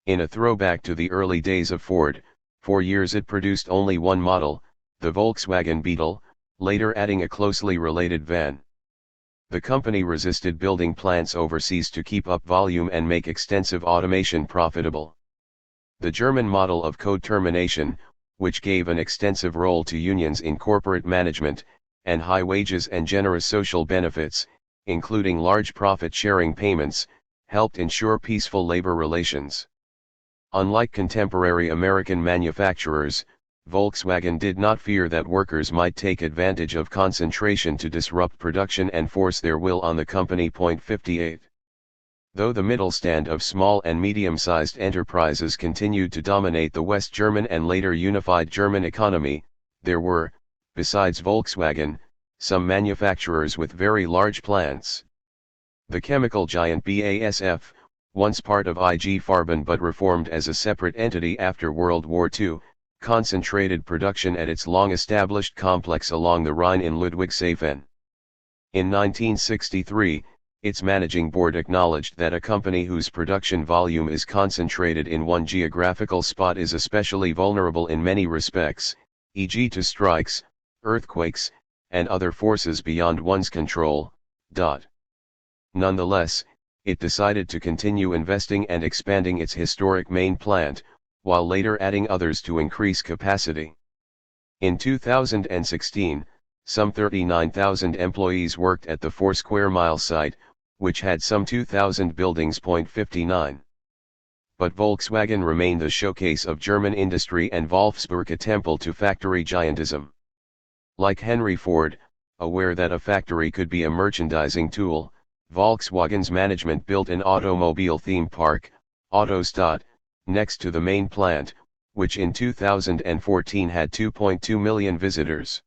In a throwback to the early days of Ford, for years it produced only one model, the Volkswagen Beetle, later adding a closely related van. The company resisted building plants overseas to keep up volume and make extensive automation profitable. The German model of co-termination, which gave an extensive role to unions in corporate management, and high wages and generous social benefits, including large profit-sharing payments, helped ensure peaceful labor relations. Unlike contemporary American manufacturers, Volkswagen did not fear that workers might take advantage of concentration to disrupt production and force their will on the company. 58. Though the middle stand of small and medium-sized enterprises continued to dominate the West German and later unified German economy, there were, besides Volkswagen, some manufacturers with very large plants. The chemical giant BASF, once part of IG Farben but reformed as a separate entity after World War II, concentrated production at its long-established complex along the Rhine in Ludwigshafen. In 1963, its managing board acknowledged that a company whose production volume is concentrated in one geographical spot is especially vulnerable in many respects, e.g. to strikes, earthquakes, and other forces beyond one's control. Nonetheless, it decided to continue investing and expanding its historic main plant, while later adding others to increase capacity. In 2016, some 39,000 employees worked at the 4 square mile site, which had some 2,000 buildings. 59. But Volkswagen remained the showcase of German industry and Wolfsburg a temple to factory giantism. Like Henry Ford, aware that a factory could be a merchandising tool, Volkswagen's management built an automobile theme park, Autostadt, next to the main plant, which in 2014 had 2.2 million visitors.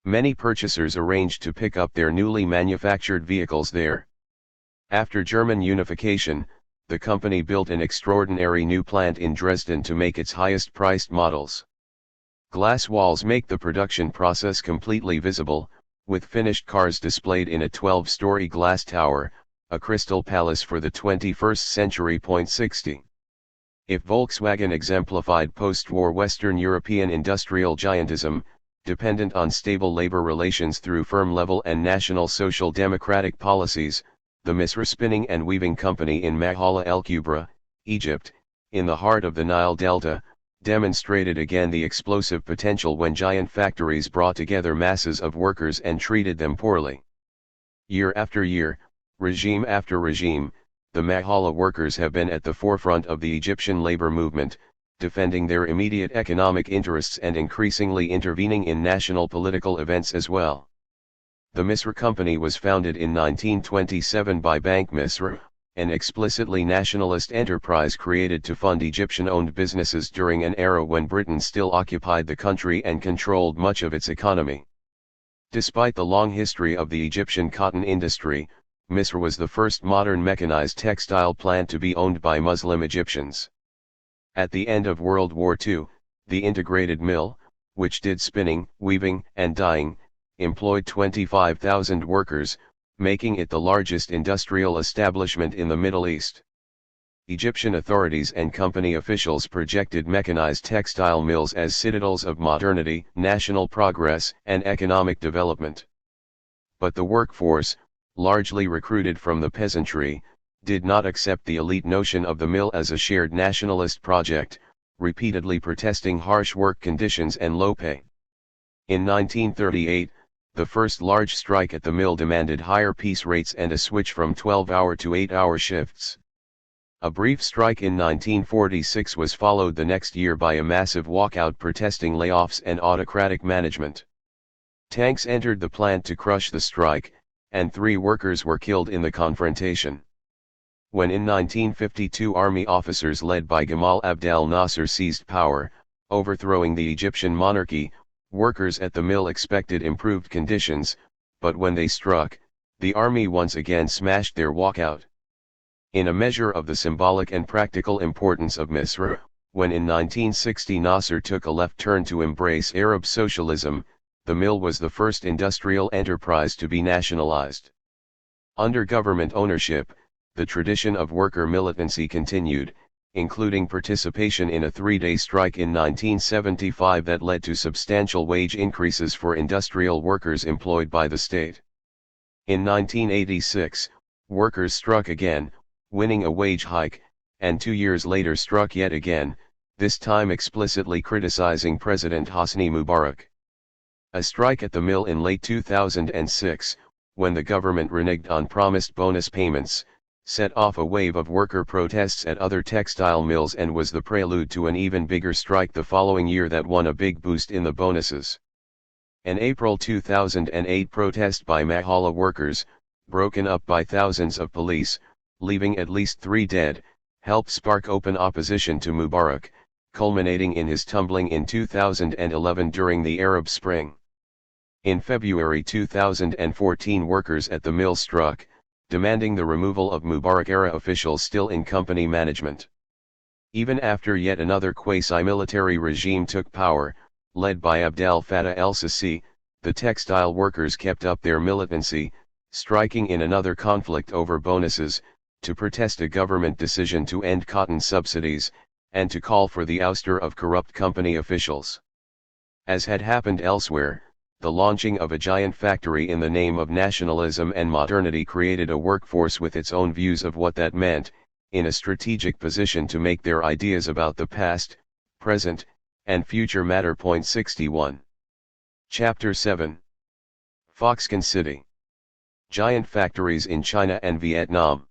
Many purchasers arranged to pick up their newly manufactured vehicles there. After German unification, the company built an extraordinary new plant in Dresden to make its highest-priced models. Glass walls make the production process completely visible, with finished cars displayed in a 12-story glass tower, a crystal palace for the 21st century. 60. If Volkswagen exemplified post-war Western European industrial giantism, dependent on stable labor relations through firm-level and national social democratic policies, the Misra Spinning and Weaving Company in Mahala El Kubra, Egypt, in the heart of the Nile Delta, demonstrated again the explosive potential when giant factories brought together masses of workers and treated them poorly. Year after year, regime after regime, the Mahala workers have been at the forefront of the Egyptian labor movement, defending their immediate economic interests and increasingly intervening in national political events as well. The Misra Company was founded in 1927 by Bank Misra, an explicitly nationalist enterprise created to fund Egyptian-owned businesses during an era when Britain still occupied the country and controlled much of its economy. Despite the long history of the Egyptian cotton industry, Misra was the first modern mechanized textile plant to be owned by Muslim Egyptians. At the end of World War II, the integrated mill, which did spinning, weaving, and dyeing, employed 25,000 workers, making it the largest industrial establishment in the Middle East. Egyptian authorities and company officials projected mechanized textile mills as citadels of modernity, national progress, and economic development. But the workforce, largely recruited from the peasantry, did not accept the elite notion of the mill as a shared nationalist project, repeatedly protesting harsh work conditions and low pay. In 1938, the first large strike at the mill demanded higher piece rates and a switch from 12-hour to 8-hour shifts. A brief strike in 1946 was followed the next year by a massive walkout protesting layoffs and autocratic management. Tanks entered the plant to crush the strike, and 3 workers were killed in the confrontation. When in 1952 army officers led by Gamal Abdel Nasser seized power, overthrowing the Egyptian monarchy, workers at the mill expected improved conditions, but when they struck, the army once again smashed their walkout. In a measure of the symbolic and practical importance of Misra, when in 1960 Nasser took a left turn to embrace Arab socialism, the mill was the first industrial enterprise to be nationalized. Under government ownership, the tradition of worker militancy continued, including participation in a 3-day strike in 1975 that led to substantial wage increases for industrial workers employed by the state. In 1986, workers struck again, winning a wage hike, and 2 years later struck yet again, this time explicitly criticizing President Hosni Mubarak. A strike at the mill in late 2006, when the government reneged on promised bonus payments, set off a wave of worker protests at other textile mills and was the prelude to an even bigger strike the following year that won a big boost in the bonuses. An April 2008 protest by Mahala workers, broken up by thousands of police, leaving at least 3 dead, helped spark open opposition to Mubarak, culminating in his tumbling in 2011 during the Arab Spring. In February 2014, workers at the mill struck, demanding the removal of Mubarak-era officials still in company management. Even after yet another quasi-military regime took power, led by Abdel Fattah el-Sisi, the textile workers kept up their militancy, striking in another conflict over bonuses, to protest a government decision to end cotton subsidies, and to call for the ouster of corrupt company officials. As had happened elsewhere, the launching of a giant factory in the name of nationalism and modernity created a workforce with its own views of what that meant, in a strategic position to make their ideas about the past, present, and future matter. 61. Chapter 7. Foxconn City. Giant factories in China and Vietnam.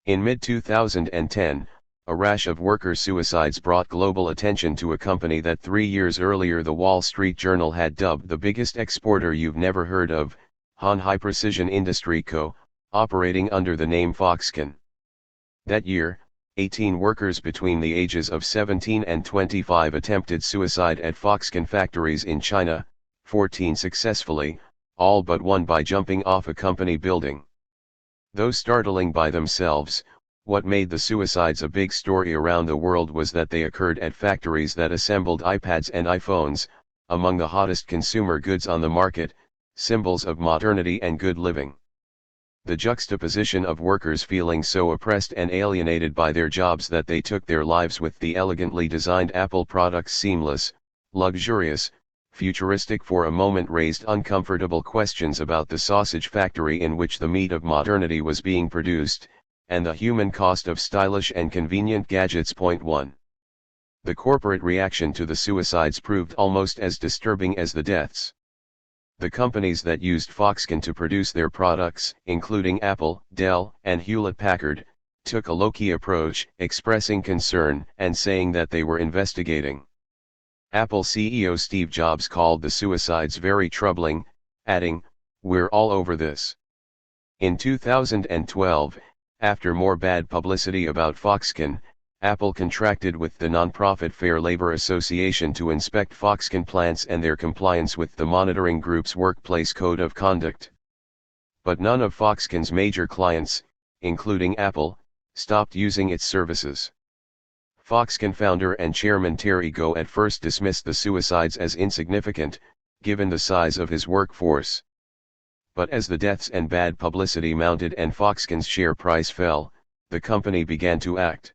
In mid-2010, a rash of worker suicides brought global attention to a company that 3 years earlier the Wall Street Journal had dubbed the biggest exporter you've never heard of, Han High Precision Industry Co., operating under the name Foxconn. That year, 18 workers between the ages of 17 and 25 attempted suicide at Foxconn factories in China, 14 successfully, all but one by jumping off a company building. Though startling by themselves, what made the suicides a big story around the world was that they occurred at factories that assembled iPads and iPhones, among the hottest consumer goods on the market, symbols of modernity and good living. The juxtaposition of workers feeling so oppressed and alienated by their jobs that they took their lives with the elegantly designed Apple products seamless, luxurious, futuristic for a moment raised uncomfortable questions about the sausage factory in which the meat of modernity was being produced, and the human cost of stylish and convenient gadgets. 1. The corporate reaction to the suicides proved almost as disturbing as the deaths. The companies that used Foxconn to produce their products, including Apple, Dell, and Hewlett-Packard, took a low-key approach, expressing concern and saying that they were investigating. Apple CEO Steve Jobs called the suicides very troubling, adding, "We're all over this." In 2012, after more bad publicity about Foxconn, Apple contracted with the nonprofit Fair Labor Association to inspect Foxconn plants and their compliance with the monitoring group's workplace code of conduct. But none of Foxconn's major clients, including Apple, stopped using its services. Foxconn founder and chairman Terry Gou at first dismissed the suicides as insignificant, given the size of his workforce. But as the deaths and bad publicity mounted and Foxconn's share price fell, the company began to act.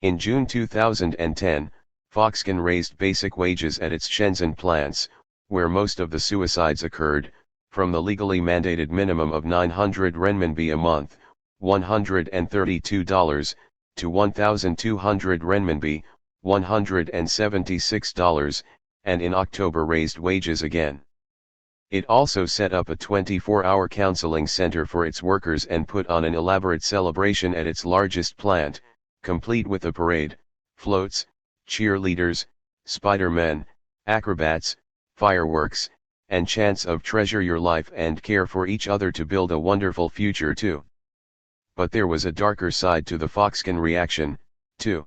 In June 2010, Foxconn raised basic wages at its Shenzhen plants, where most of the suicides occurred, from the legally mandated minimum of 900 renminbi a month, $132, to 1,200 renminbi, $176, and in October raised wages again. It also set up a 24-hour counseling center for its workers and put on an elaborate celebration at its largest plant, complete with a parade, floats, cheerleaders, Spider-Men, acrobats, fireworks, and chants of treasure your life and care for each other to build a wonderful future too. But there was a darker side to the Foxconn reaction, too.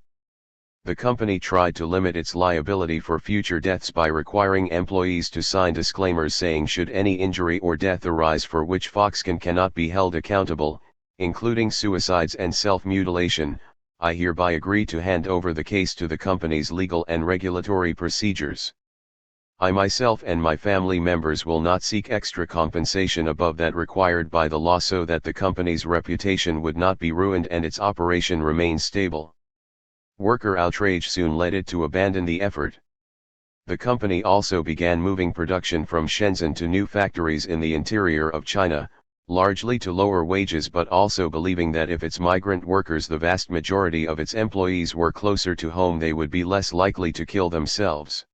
The company tried to limit its liability for future deaths by requiring employees to sign disclaimers saying should any injury or death arise for which Foxconn cannot be held accountable, including suicides and self-mutilation, I hereby agree to hand over the case to the company's legal and regulatory procedures. I myself and my family members will not seek extra compensation above that required by the law so that the company's reputation would not be ruined and its operation remain stable. Worker outrage soon led it to abandon the effort. The company also began moving production from Shenzhen to new factories in the interior of China, largely to lower wages but also believing that if its migrant workers, the vast majority of its employees, were closer to home they would be less likely to kill themselves.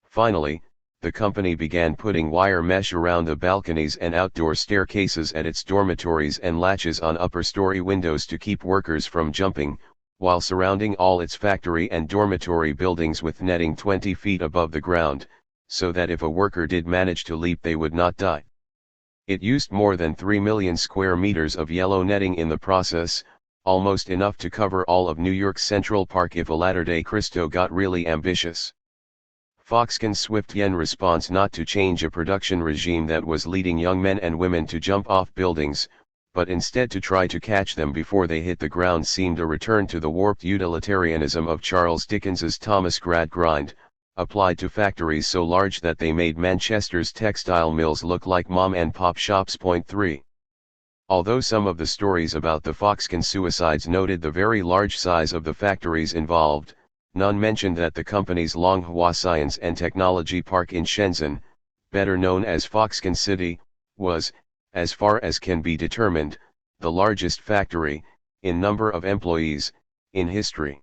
Finally, the company began putting wire mesh around the balconies and outdoor staircases at its dormitories and latches on upper-story windows to keep workers from jumping, while surrounding all its factory and dormitory buildings with netting 20 feet above the ground, so that if a worker did manage to leap they would not die. It used more than 3 million square meters of yellow netting in the process, almost enough to cover all of New York's Central Park if a latter-day Christo got really ambitious. Foxconn's swift yen response not to change a production regime that was leading young men and women to jump off buildings, but instead to try to catch them before they hit the ground seemed a return to the warped utilitarianism of Charles Dickens's Thomas Gradgrind, applied to factories so large that they made Manchester's textile mills look like mom-and-pop shops. Point 3. Although some of the stories about the Foxconn suicides noted the very large size of the factories involved, none mentioned that the company's Longhua Science and Technology Park in Shenzhen, better known as Foxconn City, was, as far as can be determined, the largest factory, in number of employees, in history.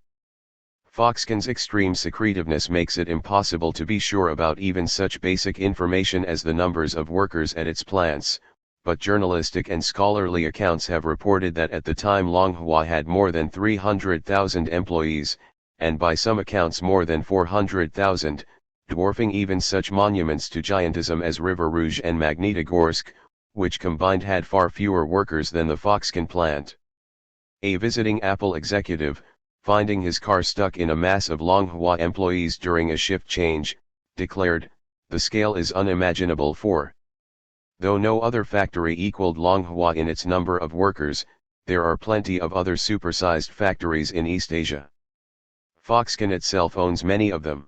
Foxconn's extreme secretiveness makes it impossible to be sure about even such basic information as the numbers of workers at its plants, but journalistic and scholarly accounts have reported that at the time Longhua had more than 300,000 employees, and by some accounts more than 400,000, dwarfing even such monuments to giantism as River Rouge and Magnitogorsk, which combined had far fewer workers than the Foxconn plant. A visiting Apple executive, finding his car stuck in a mass of Longhua employees during a shift change, declared, "The scale is unimaginable for." Though no other factory equaled Longhua in its number of workers, there are plenty of other supersized factories in East Asia. Foxconn itself owns many of them.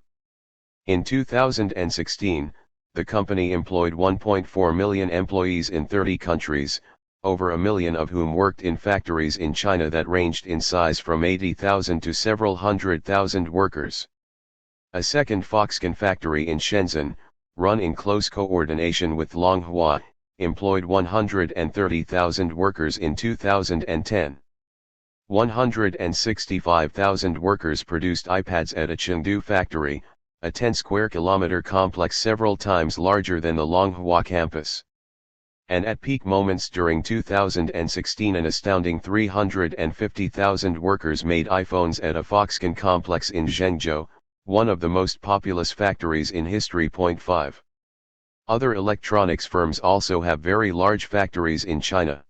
In 2016, the company employed 1.4 million employees in 30 countries, over a million of whom worked in factories in China that ranged in size from 80,000 to several 100,000 workers. A second Foxconn factory in Shenzhen, run in close coordination with Longhua, employed 130,000 workers in 2010. 165,000 workers produced iPads at a Chengdu factory, a 10-square-kilometer complex several times larger than the Longhua campus. And at peak moments during 2016 an astounding 350,000 workers made iPhones at a Foxconn complex in Zhengzhou, one of the most populous factories in history. Point 5. Other electronics firms also have very large factories in China.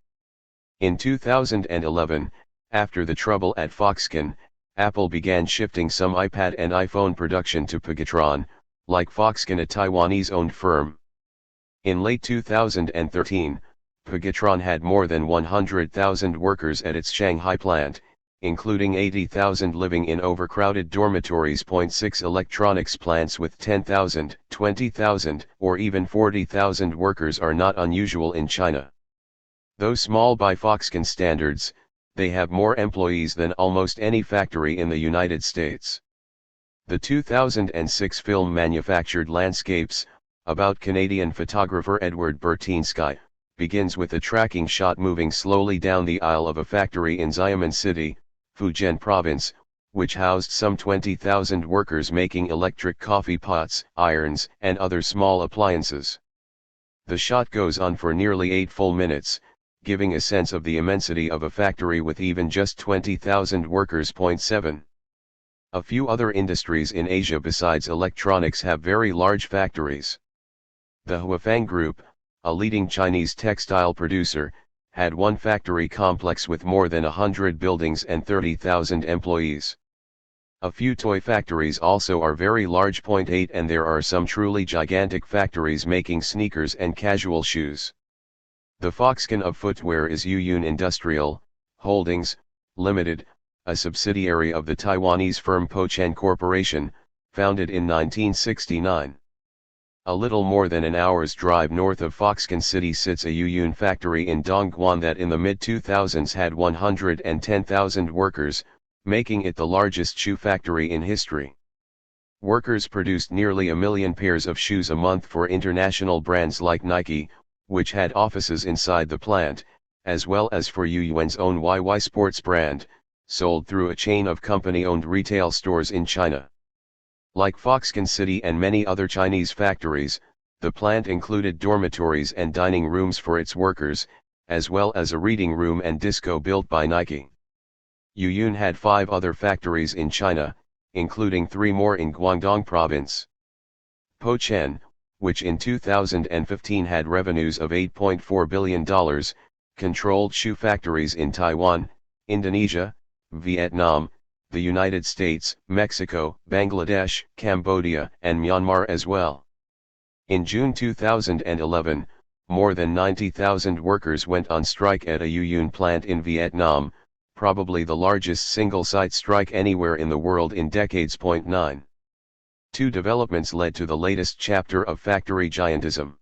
In 2011, after the trouble at Foxconn, Apple began shifting some iPad and iPhone production to Pegatron, like Foxconn, a Taiwanese-owned firm. In late 2013, Pegatron had more than 100,000 workers at its Shanghai plant, including 80,000 living in overcrowded dormitories. 6 Electronics plants with 10,000, 20,000, or even 40,000 workers are not unusual in China. Though small by Foxconn standards, they have more employees than almost any factory in the United States. The 2006 film Manufactured Landscapes, about Canadian photographer Edward Bertinsky, begins with a tracking shot moving slowly down the aisle of a factory in Xiamen City, Fujian Province, which housed some 20,000 workers making electric coffee pots, irons, and other small appliances. The shot goes on for nearly 8 full minutes, giving a sense of the immensity of a factory with even just 20,000 workers. 7. A few other industries in Asia besides electronics have very large factories. The Huafeng Group, a leading Chinese textile producer, had one factory complex with more than 100 buildings and 30,000 employees. A few toy factories also are very large. 8 And there are some truly gigantic factories making sneakers and casual shoes. The Foxconn of footwear is Yuyun Industrial Holdings, Limited, a subsidiary of the Taiwanese firm Pochen Corporation, founded in 1969. A little more than an hour's drive north of Foxconn City sits a Yuyun factory in Dongguan that in the mid-2000s had 110,000 workers, making it the largest shoe factory in history. Workers produced nearly 1 million pairs of shoes a month for international brands like Nike, which had offices inside the plant, as well as for Yuyuan's own YY Sports brand, sold through a chain of company-owned retail stores in China. Like Foxconn City and many other Chinese factories, the plant included dormitories and dining rooms for its workers, as well as a reading room and disco built by Nike. Yuyun had 5 other factories in China, including 3 more in Guangdong Province. Pochen, which in 2015 had revenues of $8.4 billion, controlled shoe factories in Taiwan, Indonesia, Vietnam, the United States, Mexico, Bangladesh, Cambodia, and Myanmar as well. In June 2011, more than 90,000 workers went on strike at a Uyun plant in Vietnam, probably the largest single-site strike anywhere in the world in decades. 9. Two developments led to the latest chapter of factory giantism.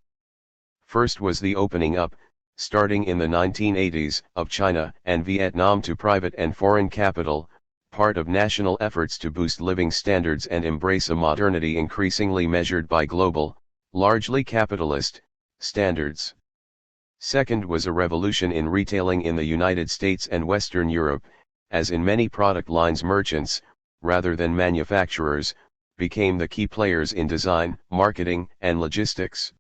First was the opening up, starting in the 1980s, of China and Vietnam to private and foreign capital, part of national efforts to boost living standards and embrace a modernity increasingly measured by global, largely capitalist, standards. Second was a revolution in retailing in the United States and Western Europe, as in many product lines merchants, rather than manufacturers, became the key players in design, marketing, and logistics.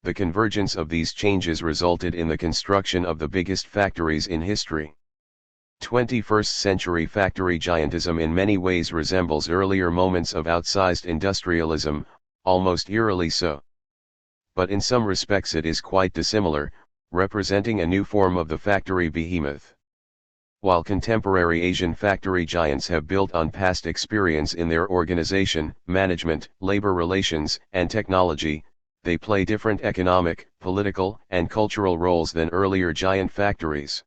The convergence of these changes resulted in the construction of the biggest factories in history. 21st century factory giantism in many ways resembles earlier moments of outsized industrialism, almost eerily so. But in some respects it is quite dissimilar, representing a new form of the factory behemoth. While contemporary Asian factory giants have built on past experience in their organization, management, labor relations, and technology, they play different economic, political, and cultural roles than earlier giant factories.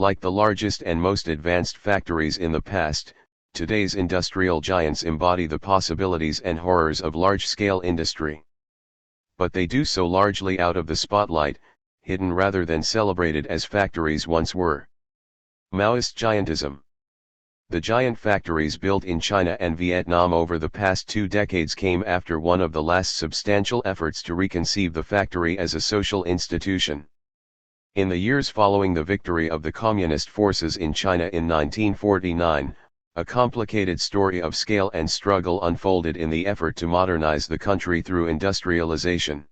Like the largest and most advanced factories in the past, today's industrial giants embody the possibilities and horrors of large-scale industry. But they do so largely out of the spotlight, hidden rather than celebrated as factories once were. Maoist giantism. The giant factories built in China and Vietnam over the past 2 decades came after one of the last substantial efforts to reconceive the factory as a social institution. In the years following the victory of the communist forces in China in 1949, a complicated story of scale and struggle unfolded in the effort to modernize the country through industrialization.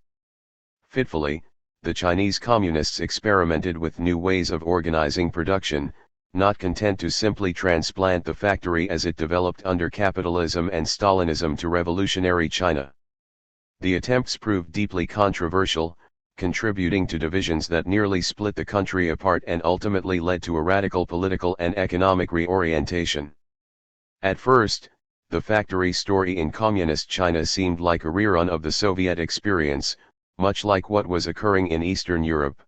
Fitfully, the Chinese communists experimented with new ways of organizing production, not content to simply transplant the factory as it developed under capitalism and Stalinism to revolutionary China. The attempts proved deeply controversial, contributing to divisions that nearly split the country apart and ultimately led to a radical political and economic reorientation. At first, the factory story in communist China seemed like a rerun of the Soviet experience, much like what was occurring in Eastern Europe.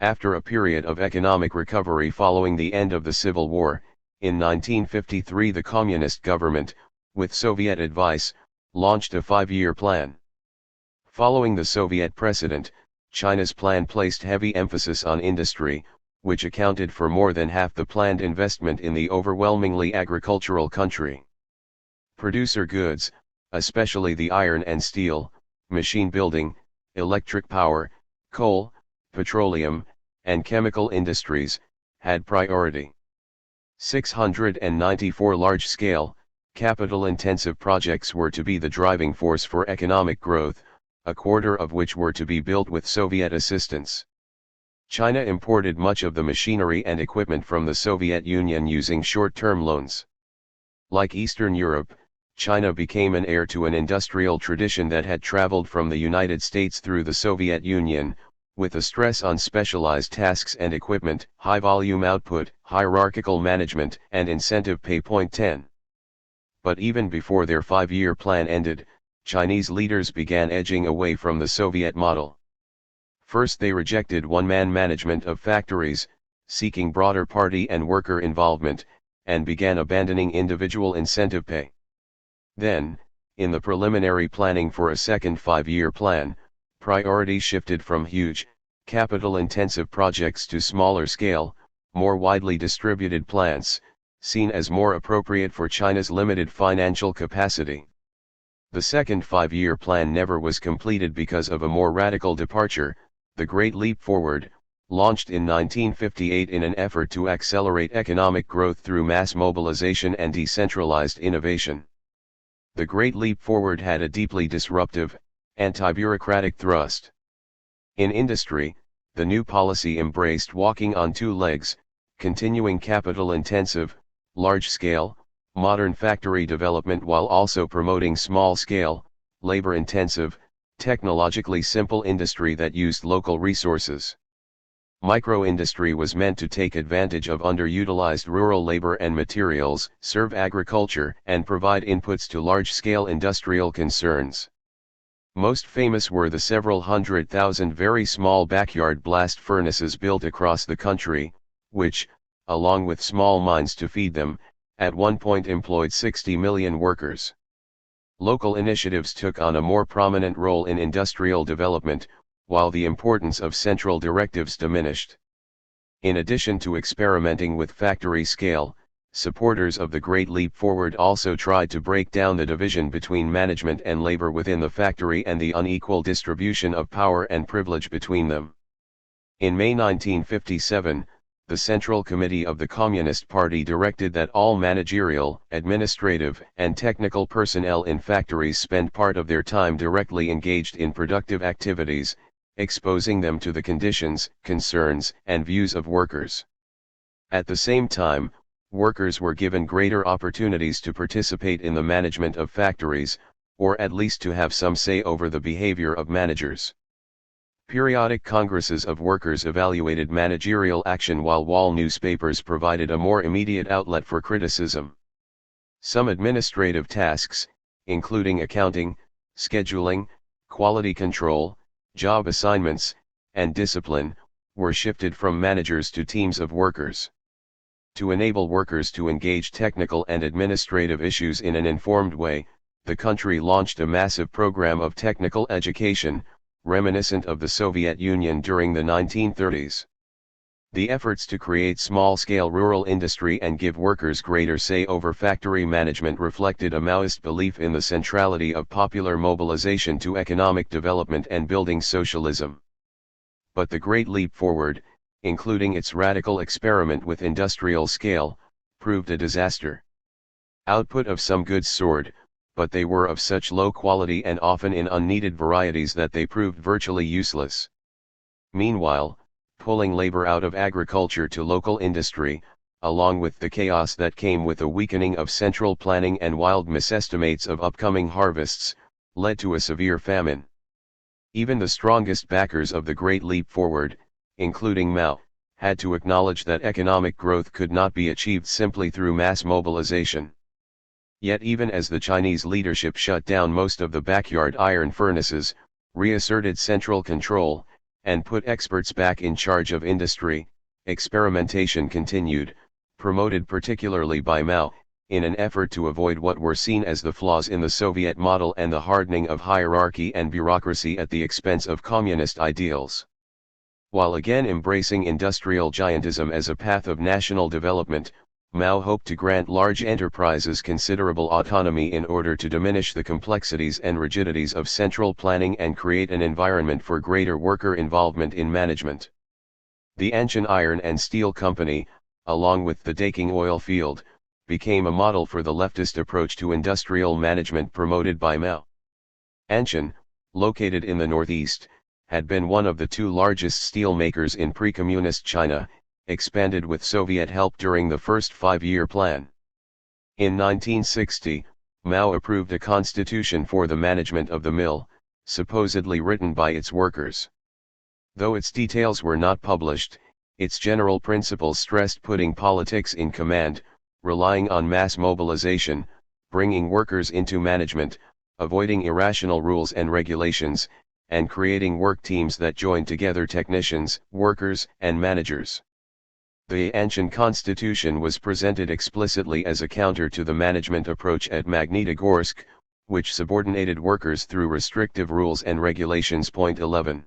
After a period of economic recovery following the end of the Civil War, in 1953 the communist government, with Soviet advice, launched a 5-year plan. Following the Soviet precedent, China's plan placed heavy emphasis on industry, which accounted for more than half the planned investment in the overwhelmingly agricultural country. Producer goods, especially the iron and steel, machine building, electric power, coal, petroleum, and chemical industries, had priority. 694 large-scale, capital-intensive projects were to be the driving force for economic growth, a quarter of which were to be built with Soviet assistance. China imported much of the machinery and equipment from the Soviet Union using short-term loans. Like Eastern Europe, China became an heir to an industrial tradition that had traveled from the United States through the Soviet Union, with a stress on specialized tasks and equipment, high-volume output, hierarchical management, and incentive pay. 10. But even before their 5-year plan ended, Chinese leaders began edging away from the Soviet model. First they rejected one-man management of factories, seeking broader party and worker involvement, and began abandoning individual incentive pay. Then, in the preliminary planning for a second 5-year plan, priority shifted from huge, capital-intensive projects to smaller-scale, more widely distributed plants, seen as more appropriate for China's limited financial capacity. The second 5-year plan never was completed because of a more radical departure, the Great Leap Forward, launched in 1958 in an effort to accelerate economic growth through mass mobilization and decentralized innovation. The Great Leap Forward had a deeply disruptive, anti-bureaucratic thrust. In industry, the new policy embraced walking on 2 legs, continuing capital-intensive, large-scale, modern factory development while also promoting small-scale, labor-intensive, technologically simple industry that used local resources. Micro-industry was meant to take advantage of underutilized rural labor and materials, serve agriculture, and provide inputs to large-scale industrial concerns. Most famous were the several 100,000 very small backyard blast furnaces built across the country, which, along with small mines to feed them, at one point employed 60 million workers. Local initiatives took on a more prominent role in industrial development, while the importance of central directives diminished. In addition to experimenting with factory scale, supporters of the Great Leap Forward also tried to break down the division between management and labor within the factory and the unequal distribution of power and privilege between them. In May 1957, the Central Committee of the Communist Party directed that all managerial, administrative, and technical personnel in factories spend part of their time directly engaged in productive activities, exposing them to the conditions, concerns, and views of workers. At the same time, workers were given greater opportunities to participate in the management of factories, or at least to have some say over the behavior of managers. Periodic congresses of workers evaluated managerial action, while wall newspapers provided a more immediate outlet for criticism. Some administrative tasks, including accounting, scheduling, quality control, job assignments, and discipline, were shifted from managers to teams of workers. To enable workers to engage technical and administrative issues in an informed way, the country launched a massive program of technical education, reminiscent of the Soviet Union during the 1930s. The efforts to create small-scale rural industry and give workers greater say over factory management reflected a Maoist belief in the centrality of popular mobilization to economic development and building socialism. But the Great Leap Forward, including its radical experiment with industrial scale, proved a disaster. Output of some goods soared, but they were of such low quality and often in unneeded varieties that they proved virtually useless. Meanwhile, pulling labor out of agriculture to local industry, along with the chaos that came with a weakening of central planning and wild misestimates of upcoming harvests, led to a severe famine. Even the strongest backers of the Great Leap Forward, including Mao, had to acknowledge that economic growth could not be achieved simply through mass mobilization. Yet even as the Chinese leadership shut down most of the backyard iron furnaces, reasserted central control, and put experts back in charge of industry, experimentation continued, promoted particularly by Mao, in an effort to avoid what were seen as the flaws in the Soviet model and the hardening of hierarchy and bureaucracy at the expense of communist ideals. While again embracing industrial giantism as a path of national development, Mao hoped to grant large enterprises considerable autonomy in order to diminish the complexities and rigidities of central planning and create an environment for greater worker involvement in management. The Anshan Iron and Steel Company, along with the Daking oil field, became a model for the leftist approach to industrial management promoted by Mao. Anshan, located in the northeast, had been one of the two largest steel makers in pre-communist China, expanded with Soviet help during the first five-year plan. In 1960, Mao approved a constitution for the management of the mill, supposedly written by its workers. Though its details were not published, its general principles stressed putting politics in command, relying on mass mobilization, bringing workers into management, avoiding irrational rules and regulations, and creating work teams that joined together technicians, workers, and managers. The Anshan Constitution was presented explicitly as a counter to the management approach at Magnitogorsk, which subordinated workers through restrictive rules and regulations. 11.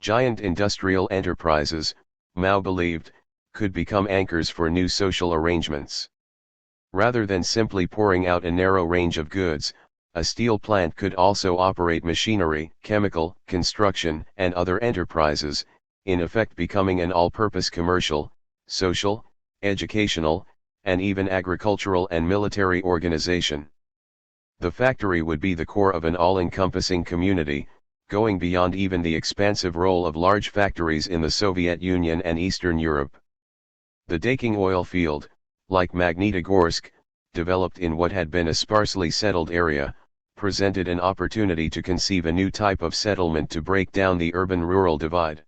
Giant industrial enterprises, Mao believed, could become anchors for new social arrangements. Rather than simply pouring out a narrow range of goods, a steel plant could also operate machinery, chemical, construction, and other enterprises, in effect becoming an all-purpose commercial, social, educational, and even agricultural and military organization. The factory would be the core of an all-encompassing community, going beyond even the expansive role of large factories in the Soviet Union and Eastern Europe. The Daking oil field, like Magnitogorsk, developed in what had been a sparsely settled area, presented an opportunity to conceive a new type of settlement to break down the urban-rural divide.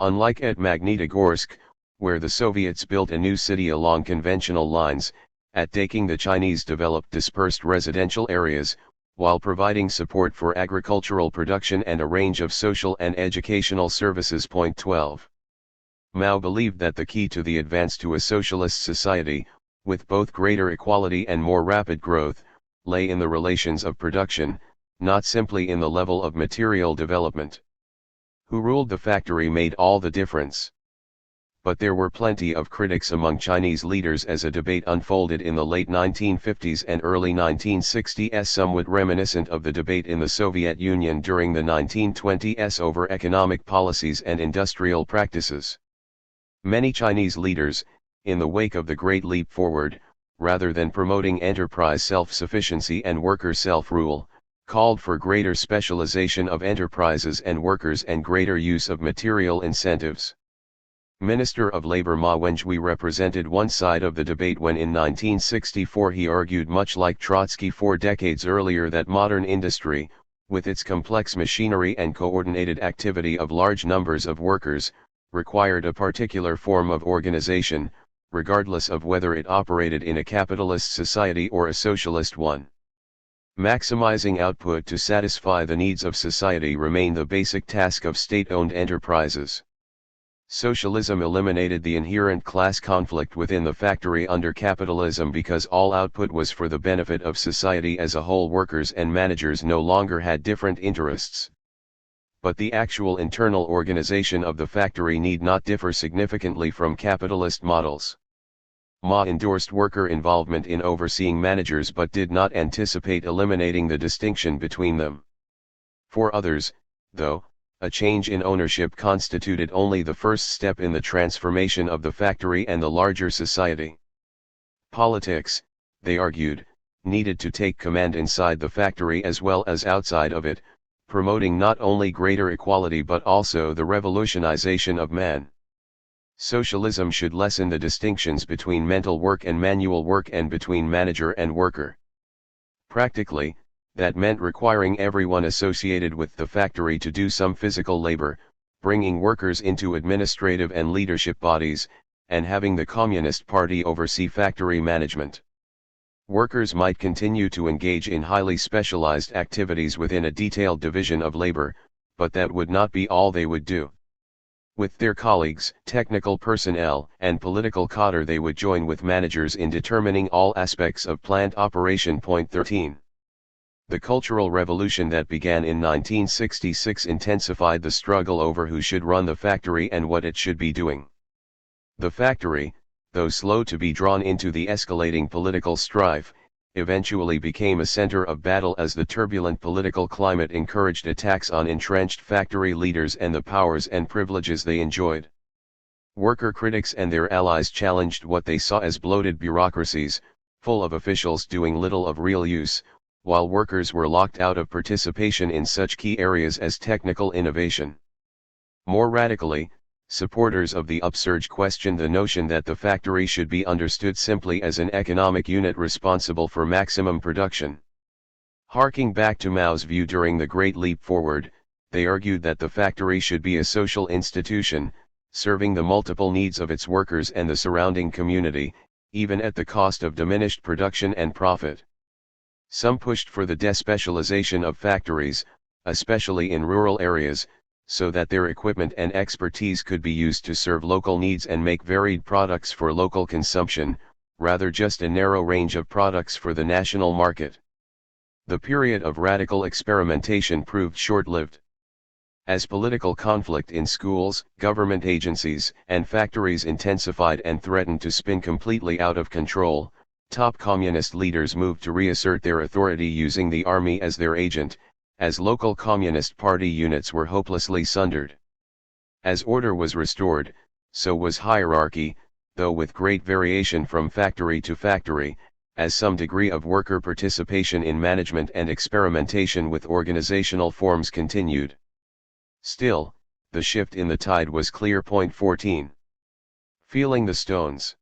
Unlike at Magnitogorsk, where the Soviets built a new city along conventional lines, at Daking the Chinese developed dispersed residential areas, while providing support for agricultural production and a range of social and educational services. Point 12. Mao believed that the key to the advance to a socialist society, with both greater equality and more rapid growth, lay in the relations of production, not simply in the level of material development. Who ruled the factory made all the difference. But there were plenty of critics among Chinese leaders as a debate unfolded in the late 1950s and early 1960s, somewhat reminiscent of the debate in the Soviet Union during the 1920s over economic policies and industrial practices. Many Chinese leaders, in the wake of the Great Leap Forward, rather than promoting enterprise self-sufficiency and worker self-rule, called for greater specialization of enterprises and workers and greater use of material incentives. Minister of Labor Ma Wenzhui represented one side of the debate when in 1964 he argued, much like Trotsky 4 decades earlier, that modern industry, with its complex machinery and coordinated activity of large numbers of workers, required a particular form of organization, regardless of whether it operated in a capitalist society or a socialist one. Maximizing output to satisfy the needs of society remained the basic task of state-owned enterprises. Socialism eliminated the inherent class conflict within the factory under capitalism because all output was for the benefit of society as a whole. Workers and managers no longer had different interests. But the actual internal organization of the factory need not differ significantly from capitalist models. Ma endorsed worker involvement in overseeing managers but did not anticipate eliminating the distinction between them. For others, though, a change in ownership constituted only the first step in the transformation of the factory and the larger society. Politics, they argued, needed to take command inside the factory as well as outside of it, promoting not only greater equality but also the revolutionization of man. Socialism should lessen the distinctions between mental work and manual work and between manager and worker. Practically, that meant requiring everyone associated with the factory to do some physical labor, bringing workers into administrative and leadership bodies, and having the Communist Party oversee factory management. Workers might continue to engage in highly specialized activities within a detailed division of labor, but that would not be all they would do. With their colleagues, technical personnel, and political cadre, they would join with managers in determining all aspects of plant operation. Point 13. The Cultural Revolution that began in 1966 intensified the struggle over who should run the factory and what it should be doing. The factory, though slow to be drawn into the escalating political strife, eventually became a center of battle as the turbulent political climate encouraged attacks on entrenched factory leaders and the powers and privileges they enjoyed. Worker critics and their allies challenged what they saw as bloated bureaucracies, full of officials doing little of real use, while workers were locked out of participation in such key areas as technical innovation. More radically, supporters of the upsurge questioned the notion that the factory should be understood simply as an economic unit responsible for maximum production. Harking back to Mao's view during the Great Leap Forward, they argued that the factory should be a social institution, serving the multiple needs of its workers and the surrounding community, even at the cost of diminished production and profit. Some pushed for the despecialization of factories, especially in rural areas, so that their equipment and expertise could be used to serve local needs and make varied products for local consumption, rather just a narrow range of products for the national market. The period of radical experimentation proved short-lived. As political conflict in schools, government agencies, and factories intensified and threatened to spin completely out of control, top communist leaders moved to reassert their authority using the army as their agent, as local Communist Party units were hopelessly sundered. As order was restored, so was hierarchy, though with great variation from factory to factory, as some degree of worker participation in management and experimentation with organizational forms continued. Still, the shift in the tide was clear. Point 14. Feeling the stones.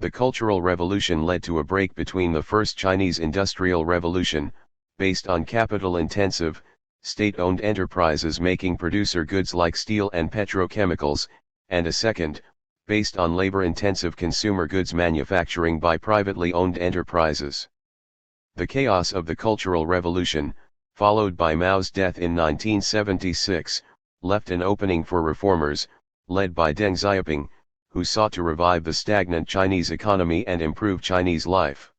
The Cultural Revolution led to a break between the First Chinese Industrial Revolution, based on capital-intensive, state-owned enterprises making producer goods like steel and petrochemicals, and a second, based on labor-intensive consumer goods manufacturing by privately owned enterprises. The chaos of the Cultural Revolution, followed by Mao's death in 1976, left an opening for reformers, led by Deng Xiaoping, who sought to revive the stagnant Chinese economy and improve Chinese life.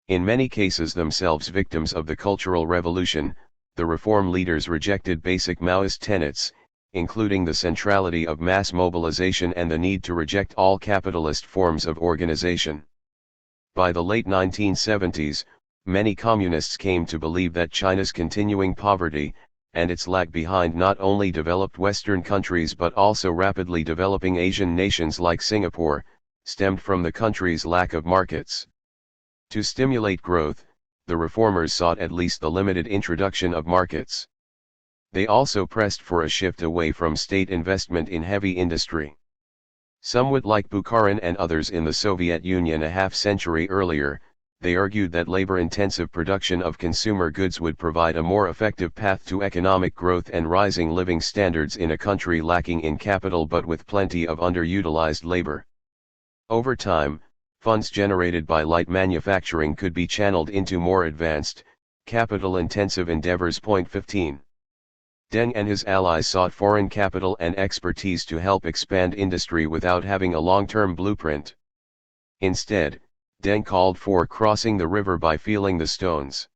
In many cases themselves victims of the Cultural Revolution, the reform leaders rejected basic Maoist tenets, including the centrality of mass mobilization and the need to reject all capitalist forms of organization. By the late 1970s, many communists came to believe that China's continuing poverty, and its lag behind not only developed Western countries but also rapidly developing Asian nations like Singapore, stemmed from the country's lack of markets. To stimulate growth, the reformers sought at least the limited introduction of markets. They also pressed for a shift away from state investment in heavy industry. Somewhat like Bukharin and others in the Soviet Union a half-century earlier, they argued that labor-intensive production of consumer goods would provide a more effective path to economic growth and rising living standards in a country lacking in capital but with plenty of underutilized labor. Over time, funds generated by light manufacturing could be channeled into more advanced, capital-intensive endeavors. 15. Deng and his allies sought foreign capital and expertise to help expand industry without having a long-term blueprint. Instead, Deng called for crossing the river by feeling the stones.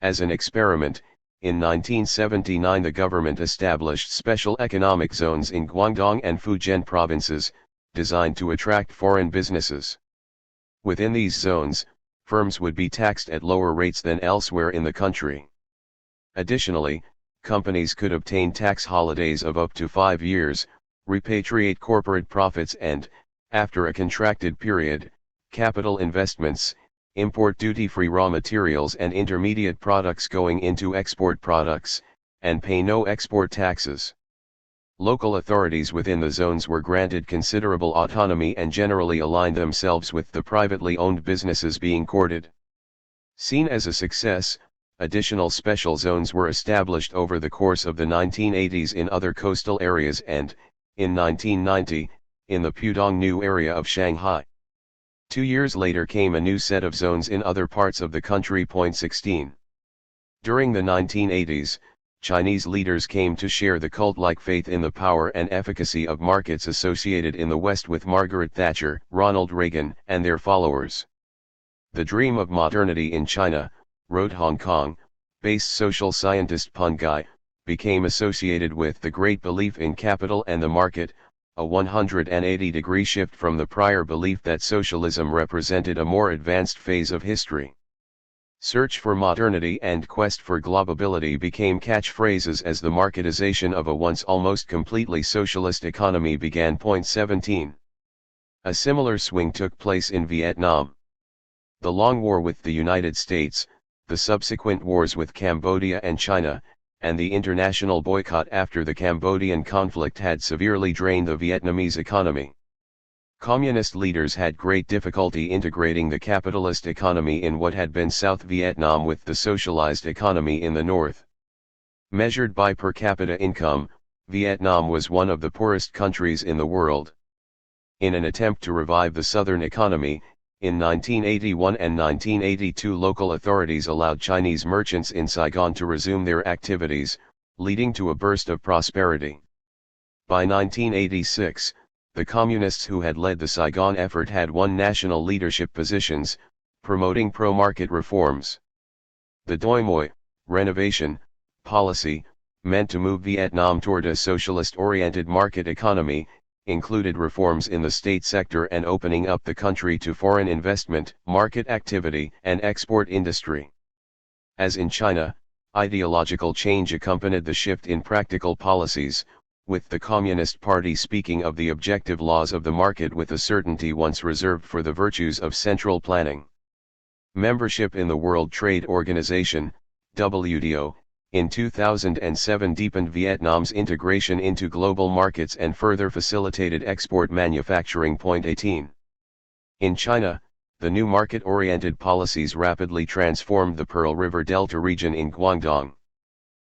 As an experiment, in 1979 the government established special economic zones in Guangdong and Fujian provinces, designed to attract foreign businesses. Within these zones, firms would be taxed at lower rates than elsewhere in the country. Additionally, companies could obtain tax holidays of up to 5 years, repatriate corporate profits and, after a contracted period, capital investments, import duty-free raw materials and intermediate products going into export products, and pay no export taxes. Local authorities within the zones were granted considerable autonomy and generally aligned themselves with the privately owned businesses being courted. Seen as a success, additional special zones were established over the course of the 1980s in other coastal areas and, in 1990, in the Pudong New area of Shanghai. 2 years later came a new set of zones in other parts of the country. 16. During the 1980s, Chinese leaders came to share the cult-like faith in the power and efficacy of markets associated in the West with Margaret Thatcher, Ronald Reagan, and their followers. The dream of modernity in China, wrote Hong Kong-based social scientist Peng Gai, became associated with the great belief in capital and the market, a 180-degree shift from the prior belief that socialism represented a more advanced phase of history. Search for modernity and quest for globability became catchphrases as the marketization of a once almost completely socialist economy began. 17. A similar swing took place in Vietnam. The long war with the United States, the subsequent wars with Cambodia and China, and the international boycott after the Cambodian conflict had severely drained the Vietnamese economy. Communist leaders had great difficulty integrating the capitalist economy in what had been South Vietnam with the socialized economy in the north. Measured by per capita income, Vietnam was one of the poorest countries in the world. In an attempt to revive the southern economy, in 1981 and 1982 local authorities allowed Chinese merchants in Saigon to resume their activities, leading to a burst of prosperity. By 1986, the communists who had led the Saigon effort had won national leadership positions, promoting pro-market reforms. The Doi Moi renovation policy, meant to move Vietnam toward a socialist-oriented market economy, included reforms in the state sector and opening up the country to foreign investment, market activity, and export industry. As in China, ideological change accompanied the shift in practical policies, with the Communist Party speaking of the objective laws of the market with a certainty once reserved for the virtues of central planning. Membership in the World Trade Organization, WTO, in 2007 deepened Vietnam's integration into global markets and further facilitated export manufacturing. 18. In China, the new market-oriented policies rapidly transformed the Pearl River Delta region in Guangdong.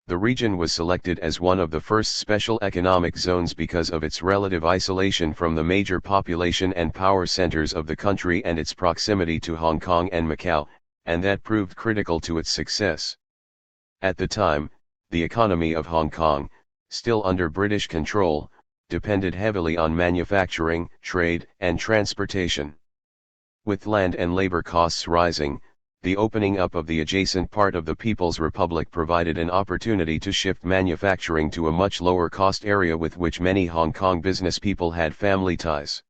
The region was selected as one of the first special economic zones because of its relative isolation from the major population and power centers of the country and its proximity to Hong Kong and Macau, and that proved critical to its success. At the time, the economy of Hong Kong, still under British control, depended heavily on manufacturing, trade, and transportation. With land and labor costs rising, the opening up of the adjacent part of the People's Republic provided an opportunity to shift manufacturing to a much lower cost area with which many Hong Kong business people had family ties.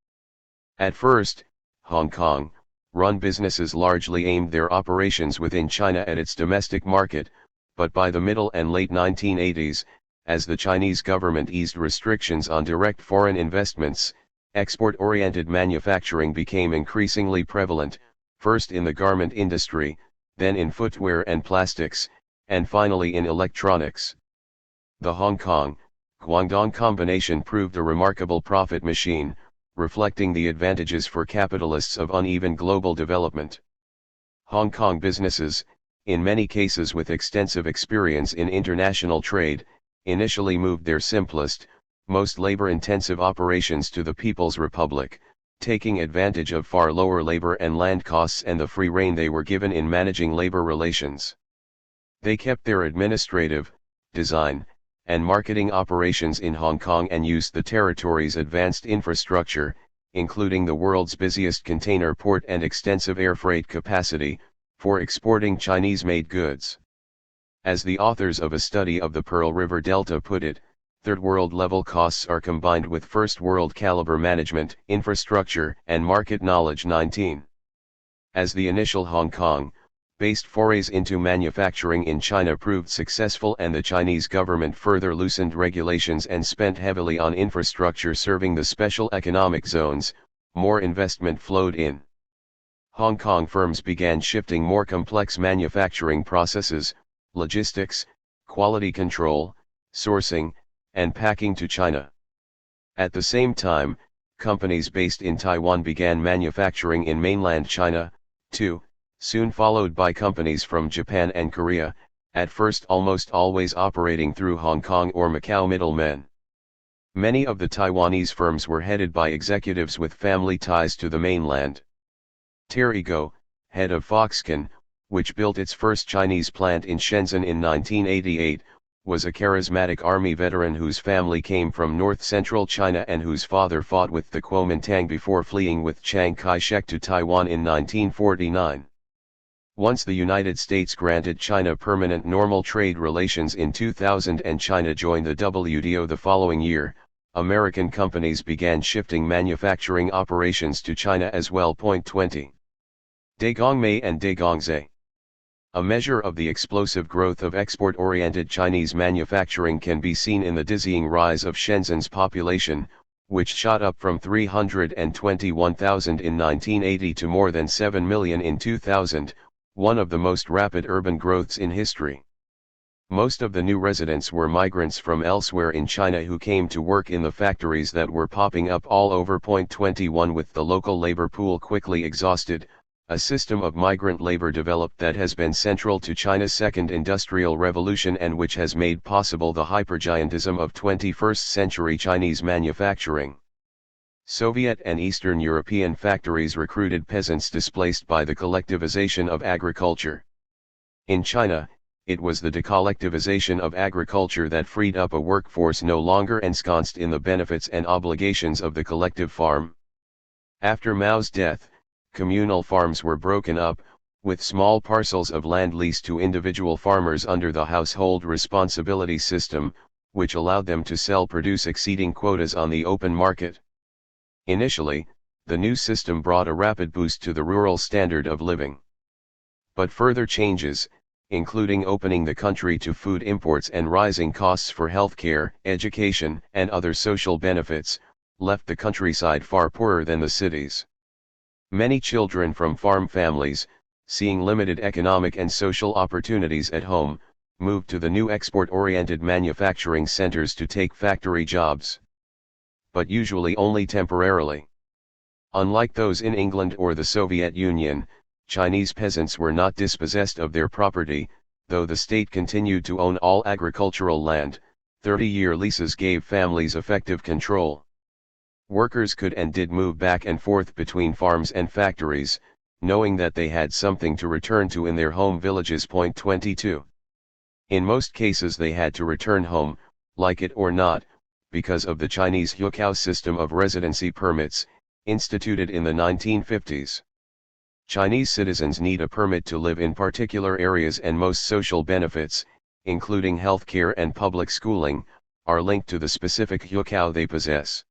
At first, Hong Kong-run businesses largely aimed their operations within China at its domestic market, but by the middle and late 1980s, as the Chinese government eased restrictions on direct foreign investments, export-oriented manufacturing became increasingly prevalent, first in the garment industry, then in footwear and plastics, and finally in electronics. The Hong Kong-Guangdong combination proved a remarkable profit machine, reflecting the advantages for capitalists of uneven global development. Hong Kong businesses, in many cases with extensive experience in international trade, initially moved their simplest, most labor-intensive operations to the People's Republic, taking advantage of far lower labor and land costs and the free rein they were given in managing labor relations. They kept their administrative, design, and marketing operations in Hong Kong and used the territory's advanced infrastructure, including the world's busiest container port and extensive air freight capacity, for exporting Chinese-made goods. As the authors of a study of the Pearl River Delta put it, third-world level costs are combined with first-world caliber management, infrastructure, and market knowledge. 19. As the initial Hong Kong-based forays into manufacturing in China proved successful and the Chinese government further loosened regulations and spent heavily on infrastructure serving the special economic zones, more investment flowed in. Hong Kong firms began shifting more complex manufacturing processes, logistics, quality control, sourcing, and packing to China. At the same time, companies based in Taiwan began manufacturing in mainland China, too, soon followed by companies from Japan and Korea, at first almost always operating through Hong Kong or Macau middlemen. Many of the Taiwanese firms were headed by executives with family ties to the mainland. Terry Go, head of Foxconn, which built its first Chinese plant in Shenzhen in 1988, was a charismatic army veteran whose family came from north-central China and whose father fought with the Kuomintang before fleeing with Chiang Kai-shek to Taiwan in 1949. Once the United States granted China permanent normal trade relations in 2000 and China joined the WTO the following year, American companies began shifting manufacturing operations to China as well. 20. Degongmei and Degongzai. A measure of the explosive growth of export-oriented Chinese manufacturing can be seen in the dizzying rise of Shenzhen's population, which shot up from 321,000 in 1980 to more than 7 million in 2000, one of the most rapid urban growths in history. Most of the new residents were migrants from elsewhere in China who came to work in the factories that were popping up all over. 21 With the local labor pool quickly exhausted, a system of migrant labor developed that has been central to China's second industrial revolution and which has made possible the hypergiantism of 21st-century Chinese manufacturing. Soviet and Eastern European factories recruited peasants displaced by the collectivization of agriculture. In China, it was the decollectivization of agriculture that freed up a workforce no longer ensconced in the benefits and obligations of the collective farm. After Mao's death, communal farms were broken up, with small parcels of land leased to individual farmers under the household responsibility system, which allowed them to sell produce exceeding quotas on the open market. Initially, the new system brought a rapid boost to the rural standard of living. But further changes, including opening the country to food imports and rising costs for healthcare, education, and other social benefits, left the countryside far poorer than the cities. Many children from farm families, seeing limited economic and social opportunities at home, moved to the new export-oriented manufacturing centers to take factory jobs. But usually only temporarily. Unlike those in England or the Soviet Union, Chinese peasants were not dispossessed of their property, though the state continued to own all agricultural land. 30-year leases gave families effective control. Workers could and did move back and forth between farms and factories, knowing that they had something to return to in their home villages. 22. In most cases they had to return home, like it or not, because of the Chinese huqiao system of residency permits, instituted in the 1950s. Chinese citizens need a permit to live in particular areas, and most social benefits, including healthcare and public schooling, are linked to the specific huqiao they possess.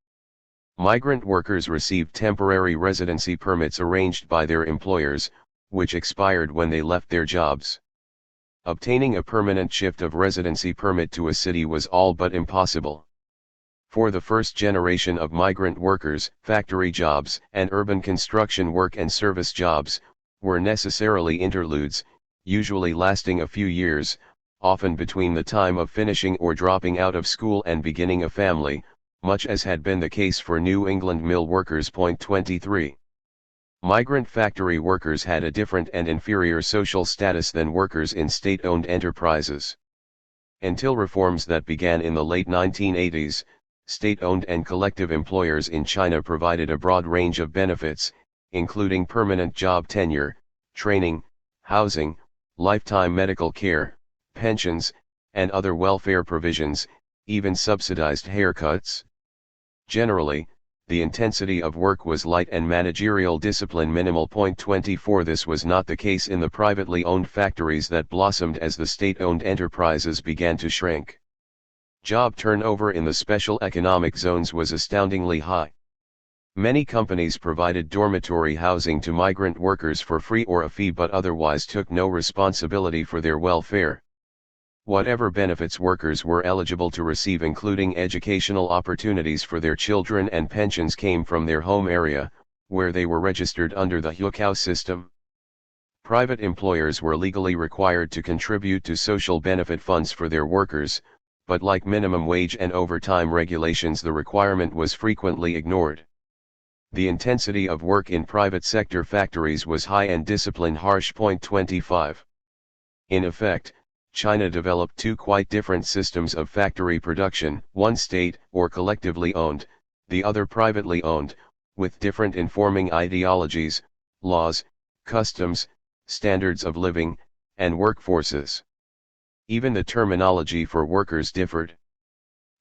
Migrant workers received temporary residency permits arranged by their employers, which expired when they left their jobs. Obtaining a permanent shift of residency permit to a city was all but impossible. For the first generation of migrant workers, factory jobs and urban construction work and service jobs were necessarily interludes, usually lasting a few years, often between the time of finishing or dropping out of school and beginning a family, much as had been the case for New England mill workers. 23. Migrant factory workers had a different and inferior social status than workers in state-owned enterprises. Until reforms that began in the late 1980s, state-owned and collective employers in China provided a broad range of benefits, including permanent job tenure, training, housing, lifetime medical care, pensions, and other welfare provisions, even subsidized haircuts. Generally, the intensity of work was light and managerial discipline minimal. 24. This was not the case in the privately owned factories that blossomed as the state-owned enterprises began to shrink. Job turnover in the special economic zones was astoundingly high. Many companies provided dormitory housing to migrant workers for free or a fee, but otherwise took no responsibility for their welfare. Whatever benefits workers were eligible to receive, including educational opportunities for their children and pensions, came from their home area, where they were registered under the huqiao system. Private employers were legally required to contribute to social benefit funds for their workers, but like minimum wage and overtime regulations, the requirement was frequently ignored. The intensity of work in private sector factories was high and discipline harsh. 25. In effect, China developed two quite different systems of factory production, one state or collectively owned, the other privately owned, with different informing ideologies, laws, customs, standards of living, and workforces. Even the terminology for workers differed.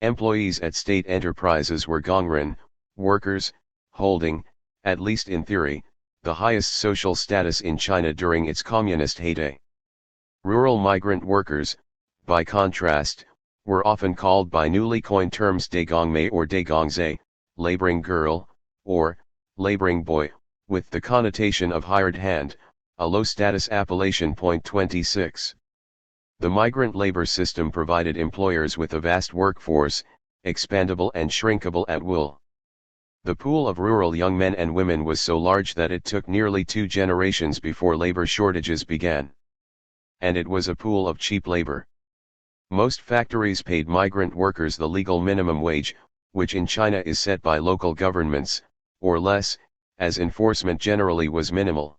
Employees at state enterprises were gongren, workers, holding, at least in theory, the highest social status in China during its communist heyday. Rural migrant workers, by contrast, were often called by newly coined terms daigongmei or daigongzai, laboring girl, or laboring boy, with the connotation of hired hand, a low-status appellation. 26. The migrant labor system provided employers with a vast workforce, expandable and shrinkable at will. The pool of rural young men and women was so large that it took nearly 2 generations before labor shortages began. And it was a pool of cheap labor. Most factories paid migrant workers the legal minimum wage, which in China is set by local governments, or less, as enforcement generally was minimal.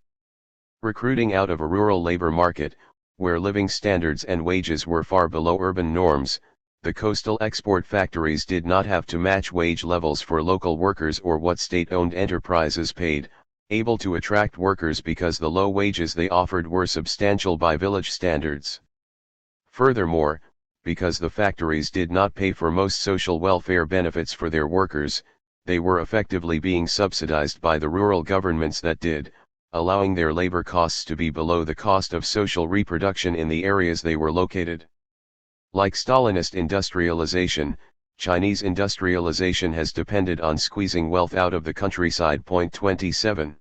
Recruiting out of a rural labor market, where living standards and wages were far below urban norms, the coastal export factories did not have to match wage levels for local workers or what state-owned enterprises paid, able to attract workers because the low wages they offered were substantial by village standards. Furthermore, because the factories did not pay for most social welfare benefits for their workers, they were effectively being subsidized by the rural governments that did, allowing their labor costs to be below the cost of social reproduction in the areas they were located. Like Stalinist industrialization, Chinese industrialization has depended on squeezing wealth out of the countryside. 27.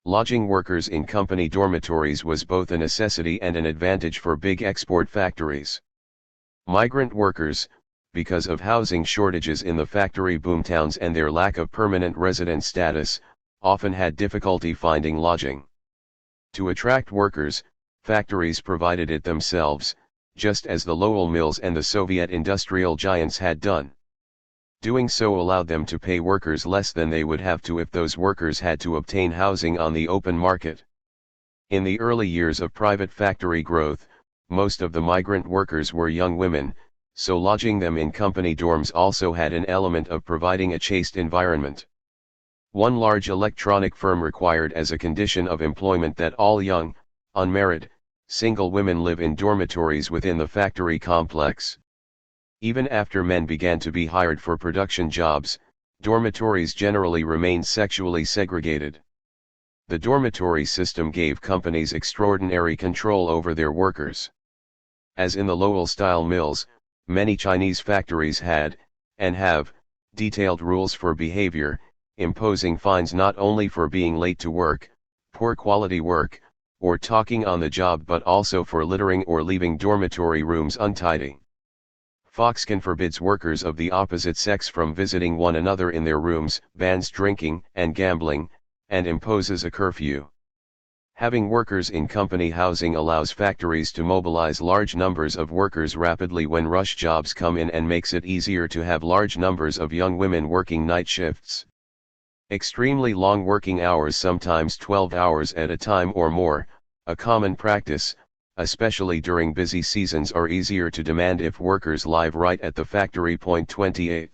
Lodging workers in company dormitories was both a necessity and an advantage for big export factories. Migrant workers, because of housing shortages in the factory boomtowns and their lack of permanent resident status, often had difficulty finding lodging. To attract workers, factories provided it themselves, just as the Lowell Mills and the Soviet industrial giants had done. Doing so allowed them to pay workers less than they would have to if those workers had to obtain housing on the open market. In the early years of private factory growth, most of the migrant workers were young women, so lodging them in company dorms also had an element of providing a chaste environment. One large electronic firm required as a condition of employment that all young, unmarried, single women live in dormitories within the factory complex. Even after men began to be hired for production jobs, dormitories generally remained sexually segregated. The dormitory system gave companies extraordinary control over their workers. As in the Lowell-style mills, many Chinese factories had, and have, detailed rules for behavior, imposing fines not only for being late to work, poor quality work, or talking on the job but also for littering or leaving dormitory rooms untidy. Foxconn forbids workers of the opposite sex from visiting one another in their rooms, bans drinking and gambling, and imposes a curfew. Having workers in company housing allows factories to mobilize large numbers of workers rapidly when rush jobs come in and makes it easier to have large numbers of young women working night shifts. Extremely long working hours, sometimes 12 hours at a time or more, a common practice, especially during busy seasons, are easier to demand if workers live right at the factory. 28.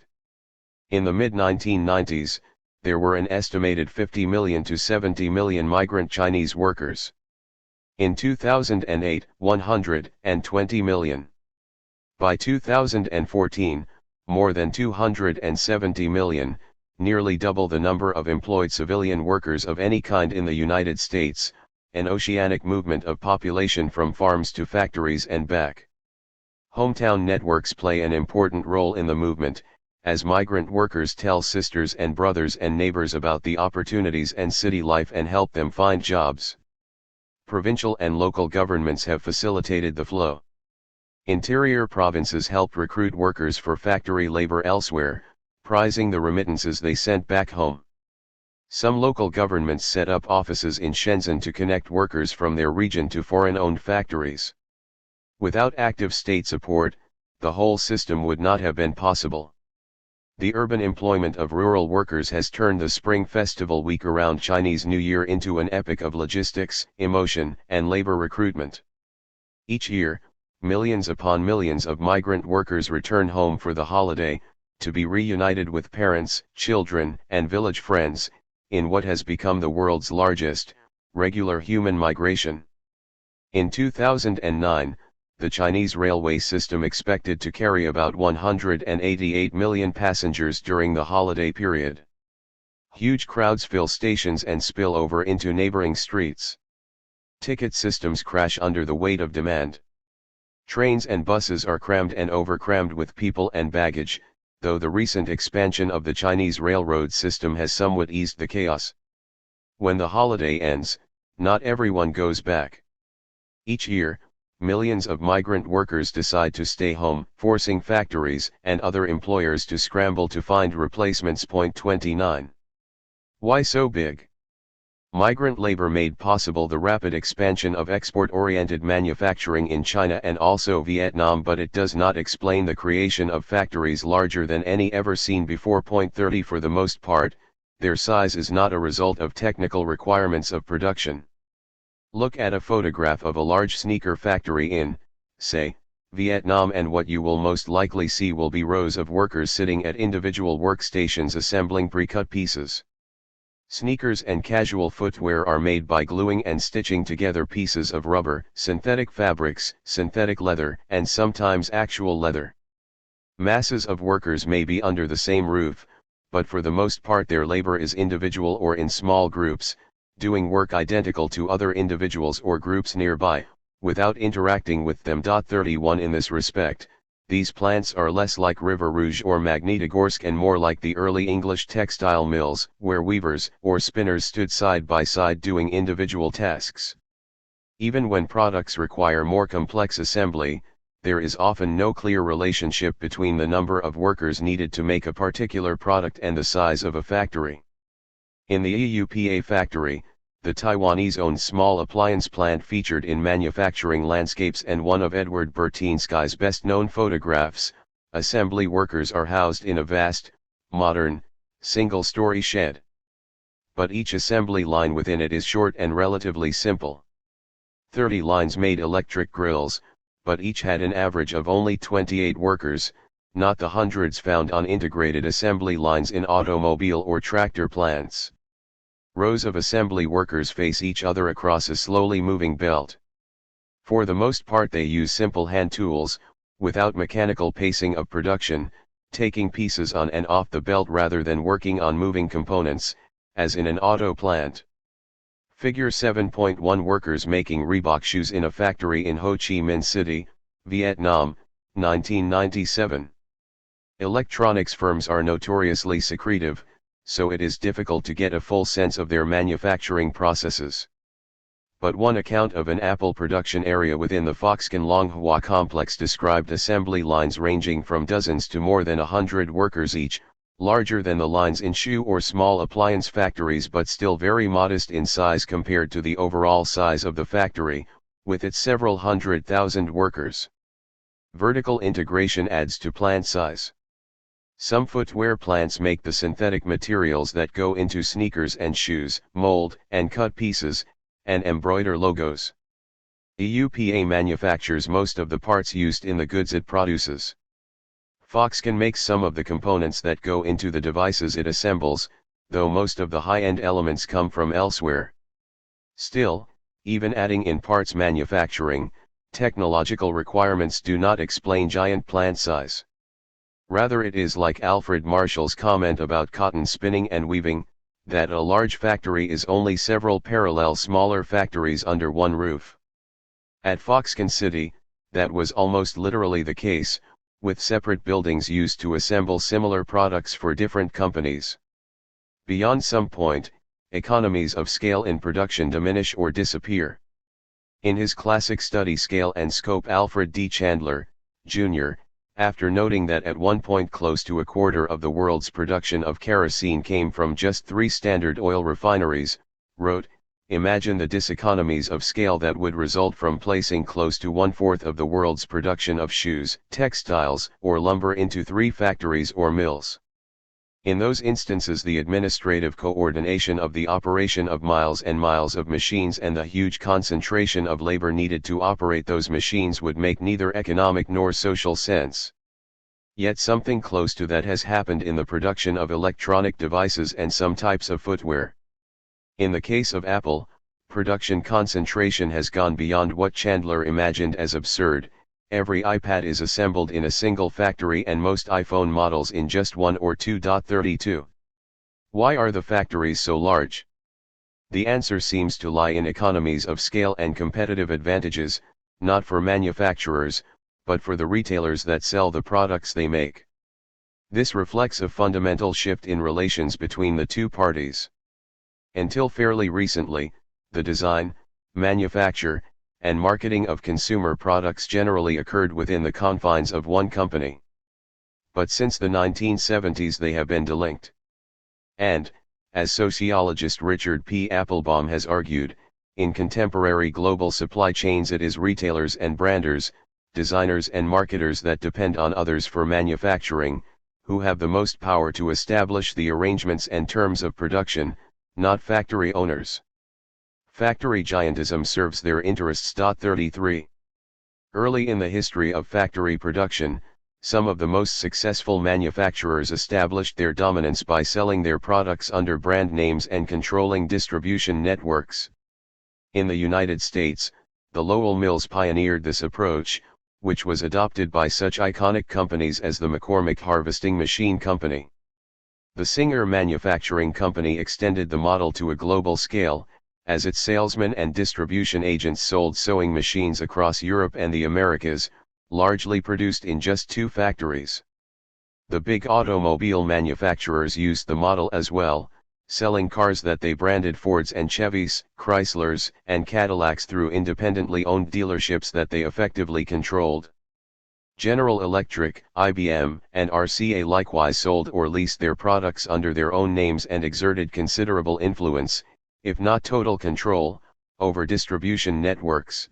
In the mid-1990s, there were an estimated 50 million to 70 million migrant Chinese workers. In 2008, 120 million. By 2014, more than 270 million, nearly double the number of employed civilian workers of any kind in the United States, an oceanic movement of population from farms to factories and back. Hometown networks play an important role in the movement, as migrant workers tell sisters and brothers and neighbors about the opportunities and city life and help them find jobs. Provincial and local governments have facilitated the flow. Interior provinces help recruit workers for factory labor elsewhere, prizing the remittances they sent back home. Some local governments set up offices in Shenzhen to connect workers from their region to foreign-owned factories. Without active state support, the whole system would not have been possible. The urban employment of rural workers has turned the Spring Festival week around Chinese New Year into an epic of logistics, emotion, and labor recruitment. Each year, millions upon millions of migrant workers return home for the holiday, to be reunited with parents, children, and village friends, in what has become the world's largest, regular human migration. In 2009, the Chinese railway system expected to carry about 188 million passengers during the holiday period. Huge crowds fill stations and spill over into neighboring streets. Ticket systems crash under the weight of demand. Trains and buses are crammed and overcrammed with people and baggage, though the recent expansion of the Chinese railroad system has somewhat eased the chaos. When the holiday ends, not everyone goes back. Each year, millions of migrant workers decide to stay home, forcing factories and other employers to scramble to find replacements. 29. Why so big? Migrant labor made possible the rapid expansion of export-oriented manufacturing in China and also Vietnam, but it does not explain the creation of factories larger than any ever seen before. 30. For the most part, their size is not a result of technical requirements of production. Look at a photograph of a large sneaker factory in, say, Vietnam, and what you will most likely see will be rows of workers sitting at individual workstations assembling pre-cut pieces. Sneakers and casual footwear are made by gluing and stitching together pieces of rubber, synthetic fabrics, synthetic leather, and sometimes actual leather. Masses of workers may be under the same roof, but for the most part their labor is individual or in small groups, doing work identical to other individuals or groups nearby, without interacting with them. 31. In this respect, these plants are less like River Rouge or Magnitogorsk and more like the early English textile mills, where weavers or spinners stood side by side doing individual tasks. Even when products require more complex assembly, there is often no clear relationship between the number of workers needed to make a particular product and the size of a factory. In the EUPA factory, the Taiwanese-owned small appliance plant featured in Manufacturing Landscapes and one of Edward Bertinsky's best-known photographs, assembly workers are housed in a vast, modern, single-story shed. But each assembly line within it is short and relatively simple. 30 lines made electric grills, but each had an average of only 28 workers, not the hundreds found on integrated assembly lines in automobile or tractor plants. Rows of assembly workers face each other across a slowly moving belt. For the most part they use simple hand tools, without mechanical pacing of production, taking pieces on and off the belt rather than working on moving components, as in an auto plant. Figure 7.1 Workers making Reebok shoes in a factory in Ho Chi Minh City, Vietnam, 1997. Electronics firms are notoriously secretive, so it is difficult to get a full sense of their manufacturing processes. But one account of an Apple production area within the Foxconn Longhua complex described assembly lines ranging from dozens to more than 100 workers each, larger than the lines in shoe or small appliance factories but still very modest in size compared to the overall size of the factory, with its several 100,000 workers. Vertical integration adds to plant size. Some footwear plants make the synthetic materials that go into sneakers and shoes, mold and cut pieces, and embroider logos. EUPA manufactures most of the parts used in the goods it produces. Foxconn makes some of the components that go into the devices it assembles, though most of the high-end elements come from elsewhere. Still, even adding in parts manufacturing, technological requirements do not explain giant plant size. Rather it is like Alfred Marshall's comment about cotton spinning and weaving, that a large factory is only several parallel smaller factories under one roof. At Foxconn City, that was almost literally the case, with separate buildings used to assemble similar products for different companies. Beyond some point, economies of scale in production diminish or disappear. In his classic study Scale and Scope, Alfred D. Chandler, Jr., after noting that at one point close to a quarter of the world's production of kerosene came from just 3 Standard Oil refineries, wrote, "Imagine the diseconomies of scale that would result from placing close to 1/4 of the world's production of shoes, textiles, or lumber into 3 factories or mills. In those instances the administrative coordination of the operation of miles and miles of machines and the huge concentration of labor needed to operate those machines would make neither economic nor social sense. Yet something close to that has happened in the production of electronic devices and some types of footwear. In the case of Apple, production concentration has gone beyond what Chandler imagined as absurd. Every iPad is assembled in a single factory and most iPhone models in just 1 or 2.32. Why are the factories so large? The answer seems to lie in economies of scale and competitive advantages, not for manufacturers, but for the retailers that sell the products they make. This reflects a fundamental shift in relations between the two parties. Until fairly recently, the design, manufacture, and marketing of consumer products generally occurred within the confines of one company. But since the 1970s they have been delinked. And, as sociologist Richard P. Applebaum has argued, in contemporary global supply chains it is retailers and branders, designers and marketers that depend on others for manufacturing, who have the most power to establish the arrangements and terms of production, not factory owners. Factory giantism serves their interests. 33. Early in the history of factory production, some of the most successful manufacturers established their dominance by selling their products under brand names and controlling distribution networks. In the United States, the Lowell Mills pioneered this approach, which was adopted by such iconic companies as the McCormick Harvesting Machine Company. The Singer Manufacturing Company extended the model to a global scale, as its salesmen and distribution agents sold sewing machines across Europe and the Americas, largely produced in just 2 factories. The big automobile manufacturers used the model as well, selling cars that they branded Fords and Chevys, Chryslers, and Cadillacs through independently owned dealerships that they effectively controlled. General Electric, IBM, and RCA likewise sold or leased their products under their own names and exerted considerable influence, if not total control, over distribution networks.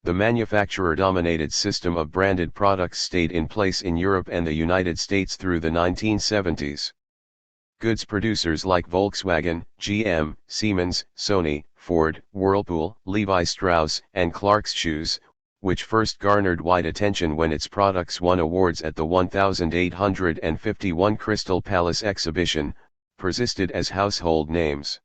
The manufacturer-dominated system of branded products stayed in place in Europe and the United States through the 1970s. Goods producers like Volkswagen, GM, Siemens, Sony, Ford, Whirlpool, Levi Strauss, and Clark's Shoes, which first garnered wide attention when its products won awards at the 1851 Crystal Palace exhibition, persisted as household names.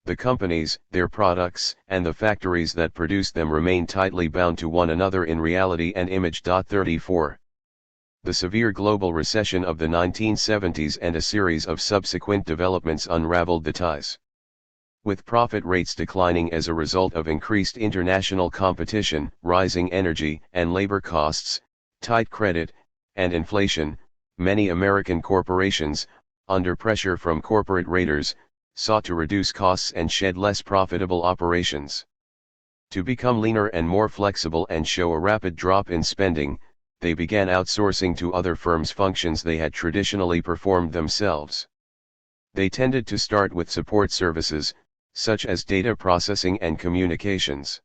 The companies, their products, and the factories that produced them remain tightly bound to one another in reality and image. 34. The severe global recession of the 1970s and a series of subsequent developments unraveled the ties. With profit rates declining as a result of increased international competition, rising energy and labor costs, tight credit, and inflation, many American corporations, under pressure from corporate raiders, sought to reduce costs and shed less profitable operations. To become leaner and more flexible and show a rapid drop in spending, they began outsourcing to other firms functions they had traditionally performed themselves. They tended to start with support services, such as data processing and communications.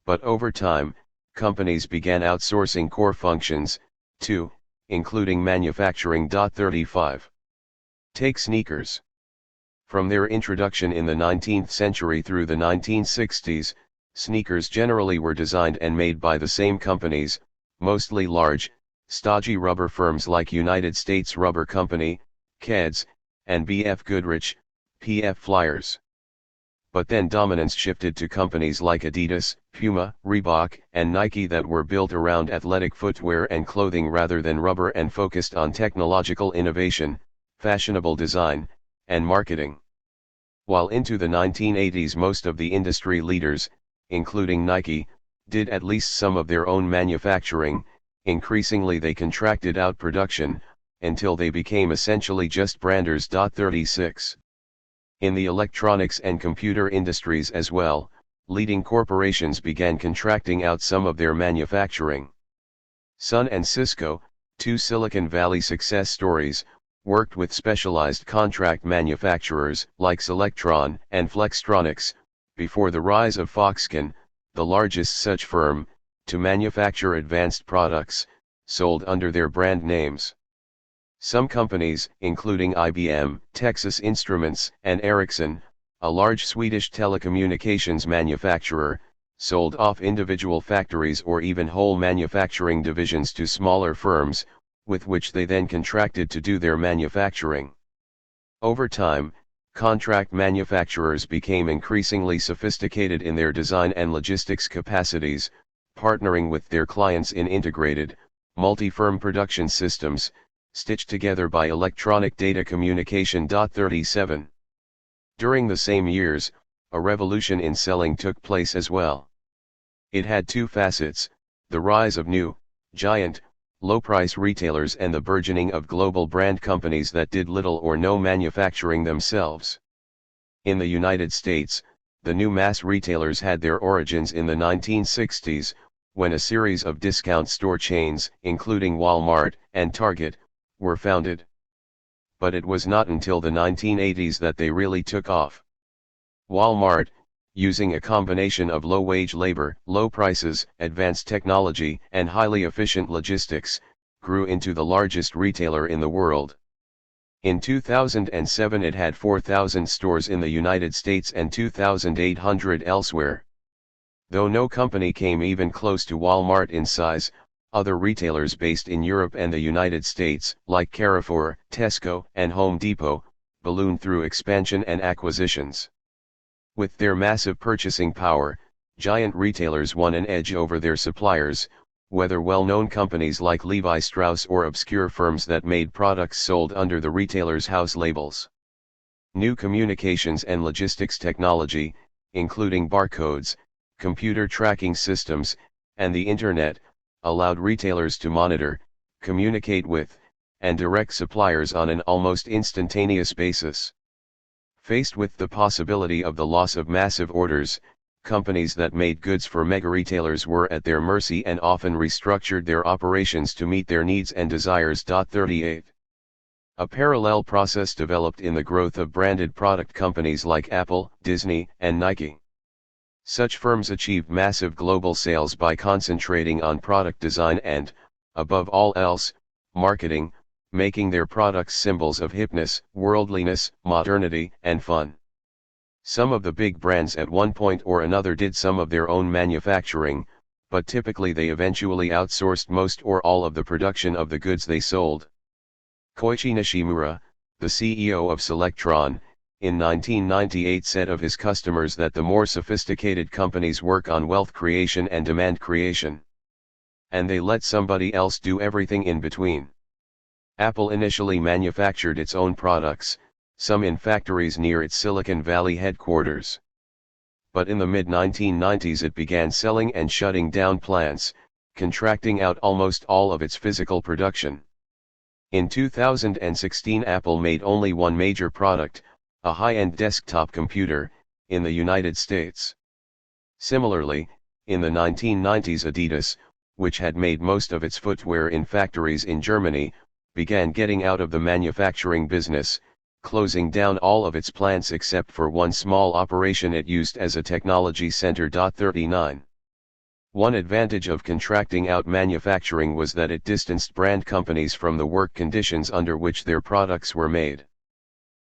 But over time, companies began outsourcing core functions, too, including manufacturing. 35. Take sneakers. From their introduction in the 19th century through the 1960s, sneakers generally were designed and made by the same companies, mostly large, stodgy rubber firms like United States Rubber Company, Keds, and B.F. Goodrich, P.F. Flyers. But then dominance shifted to companies like Adidas, Puma, Reebok, and Nike that were built around athletic footwear and clothing rather than rubber and focused on technological innovation, fashionable design, and marketing. While into the 1980s most of the industry leaders, including Nike, did at least some of their own manufacturing, increasingly they contracted out production, until they became essentially just branders. 36. In the electronics and computer industries as well, leading corporations began contracting out some of their manufacturing. Sun and Cisco, two Silicon Valley success stories, worked with specialized contract manufacturers like Selectron and Flextronics, before the rise of Foxconn, the largest such firm, to manufacture advanced products, sold under their brand names. Some companies, including IBM, Texas Instruments, and Ericsson, a large Swedish telecommunications manufacturer, sold off individual factories or even whole manufacturing divisions to smaller firms, with which they then contracted to do their manufacturing. Over time, contract manufacturers became increasingly sophisticated in their design and logistics capacities, partnering with their clients in integrated, multi-firm production systems, stitched together by electronic data communication. 37. During the same years, a revolution in selling took place as well. It had two facets: the rise of new, giant, low-price retailers and the burgeoning of global brand companies that did little or no manufacturing themselves. In the United States, the new mass retailers had their origins in the 1960s, when a series of discount store chains, including Walmart and Target, were founded. But it was not until the 1980s that they really took off. Walmart, using a combination of low-wage labor, low prices, advanced technology, and highly efficient logistics, grew into the largest retailer in the world. In 2007 it had 4,000 stores in the United States and 2,800 elsewhere. Though no company came even close to Walmart in size, other retailers based in Europe and the United States, like Carrefour, Tesco, and Home Depot, ballooned through expansion and acquisitions. With their massive purchasing power, giant retailers won an edge over their suppliers, whether well-known companies like Levi Strauss or obscure firms that made products sold under the retailer's house labels. New communications and logistics technology, including barcodes, computer tracking systems, and the Internet, allowed retailers to monitor, communicate with, and direct suppliers on an almost instantaneous basis. Faced with the possibility of the loss of massive orders, companies that made goods for mega-retailers were at their mercy and often restructured their operations to meet their needs and desires. 38. A parallel process developed in the growth of branded product companies like Apple, Disney, and Nike. Such firms achieved massive global sales by concentrating on product design and, above all else, marketing, making their products symbols of hipness, worldliness, modernity, and fun. Some of the big brands at one point or another did some of their own manufacturing, but typically they eventually outsourced most or all of the production of the goods they sold. Koichi Nishimura, the CEO of Selectron, in 1998 said of his customers that the more sophisticated companies work on wealth creation and demand creation, and they let somebody else do everything in between. Apple initially manufactured its own products, some in factories near its Silicon Valley headquarters. But in the mid-1990s it began selling and shutting down plants, contracting out almost all of its physical production. In 2016 Apple made only one major product, a high-end desktop computer, in the United States. Similarly, in the 1990s Adidas, which had made most of its footwear in factories in Germany, began getting out of the manufacturing business, closing down all of its plants except for one small operation it used as a technology center. 39. One advantage of contracting out manufacturing was that it distanced brand companies from the work conditions under which their products were made.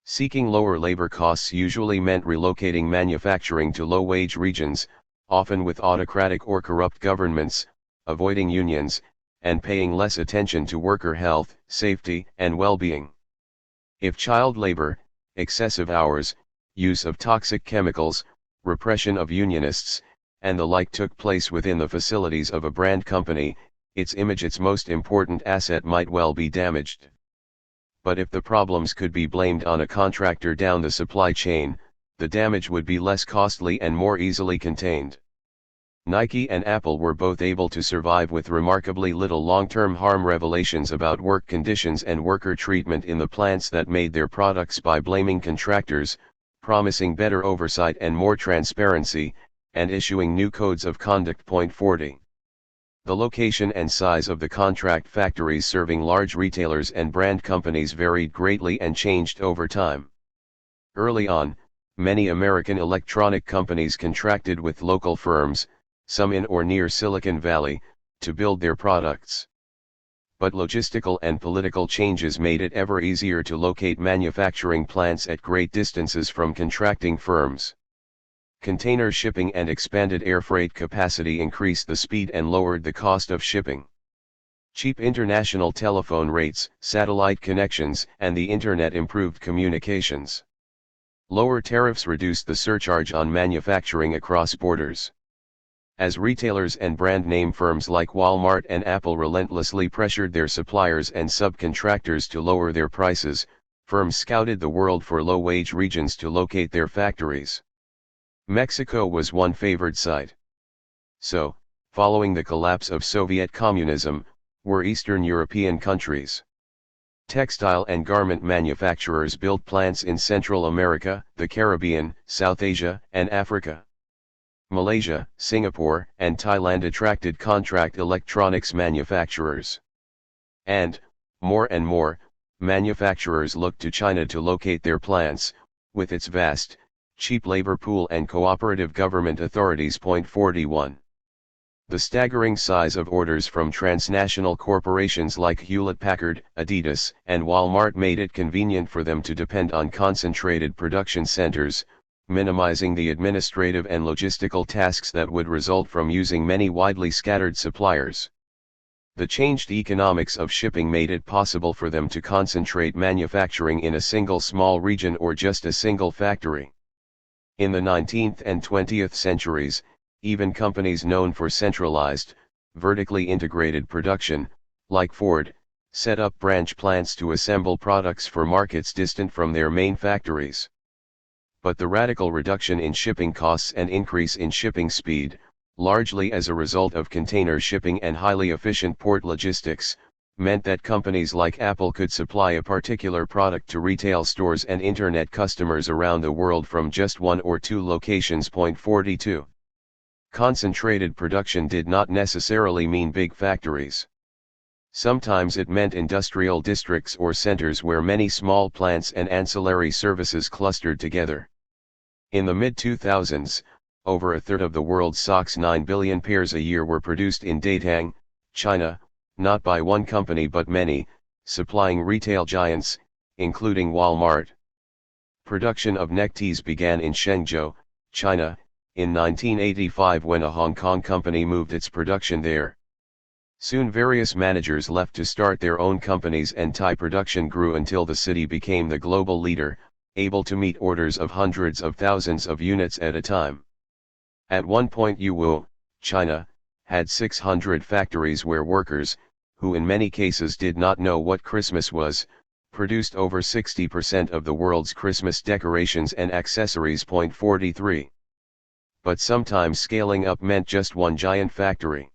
Seeking lower labor costs usually meant relocating manufacturing to low-wage regions, often with autocratic or corrupt governments, avoiding unions, and paying less attention to worker health, safety, and well-being. If child labor, excessive hours, use of toxic chemicals, repression of unionists, and the like took place within the facilities of a brand company, its image, its most important asset, might well be damaged. But if the problems could be blamed on a contractor down the supply chain, the damage would be less costly and more easily contained. Nike and Apple were both able to survive with remarkably little long-term harm. Revelations about work conditions and worker treatment in the plants that made their products by blaming contractors, promising better oversight and more transparency, and issuing new codes of conduct. 40. The location and size of the contract factories serving large retailers and brand companies varied greatly and changed over time. Early on, many American electronic companies contracted with local firms, some in or near Silicon Valley, to build their products. But logistical and political changes made it ever easier to locate manufacturing plants at great distances from contracting firms. Container shipping and expanded air freight capacity increased the speed and lowered the cost of shipping. Cheap international telephone rates, satellite connections, and the internet improved communications. Lower tariffs reduced the surcharge on manufacturing across borders. As retailers and brand name firms like Walmart and Apple relentlessly pressured their suppliers and subcontractors to lower their prices, firms scouted the world for low-wage regions to locate their factories. Mexico was one favored site. So, following the collapse of Soviet communism, were Eastern European countries. Textile and garment manufacturers built plants in Central America, the Caribbean, South Asia, and Africa. Malaysia, Singapore, and Thailand attracted contract electronics manufacturers. And more, manufacturers looked to China to locate their plants, with its vast, cheap labor pool and cooperative government authorities. 41. The staggering size of orders from transnational corporations like Hewlett-Packard, Adidas, and Walmart made it convenient for them to depend on concentrated production centers, minimizing the administrative and logistical tasks that would result from using many widely scattered suppliers. The changed economics of shipping made it possible for them to concentrate manufacturing in a single small region or just a single factory. In the 19th and 20th centuries, even companies known for centralized, vertically integrated production, like Ford, set up branch plants to assemble products for markets distant from their main factories. But the radical reduction in shipping costs and increase in shipping speed, largely as a result of container shipping and highly efficient port logistics, meant that companies like Apple could supply a particular product to retail stores and internet customers around the world from just one or two locations. 42. Concentrated production did not necessarily mean big factories. Sometimes it meant industrial districts or centers where many small plants and ancillary services clustered together. In the mid-2000s, over a third of the world's socks, 9 billion pairs a year, were produced in Datang, China, not by one company but many, supplying retail giants, including Walmart. Production of neckties began in Shenzhou, China, in 1985 when a Hong Kong company moved its production there. Soon various managers left to start their own companies and Thai production grew until the city became the global leader, able to meet orders of hundreds of thousands of units at a time. At one point Yuwu, China, had 600 factories where workers, who in many cases did not know what Christmas was, produced over 60% of the world's Christmas decorations and accessories. 43. But sometimes scaling up meant just one giant factory.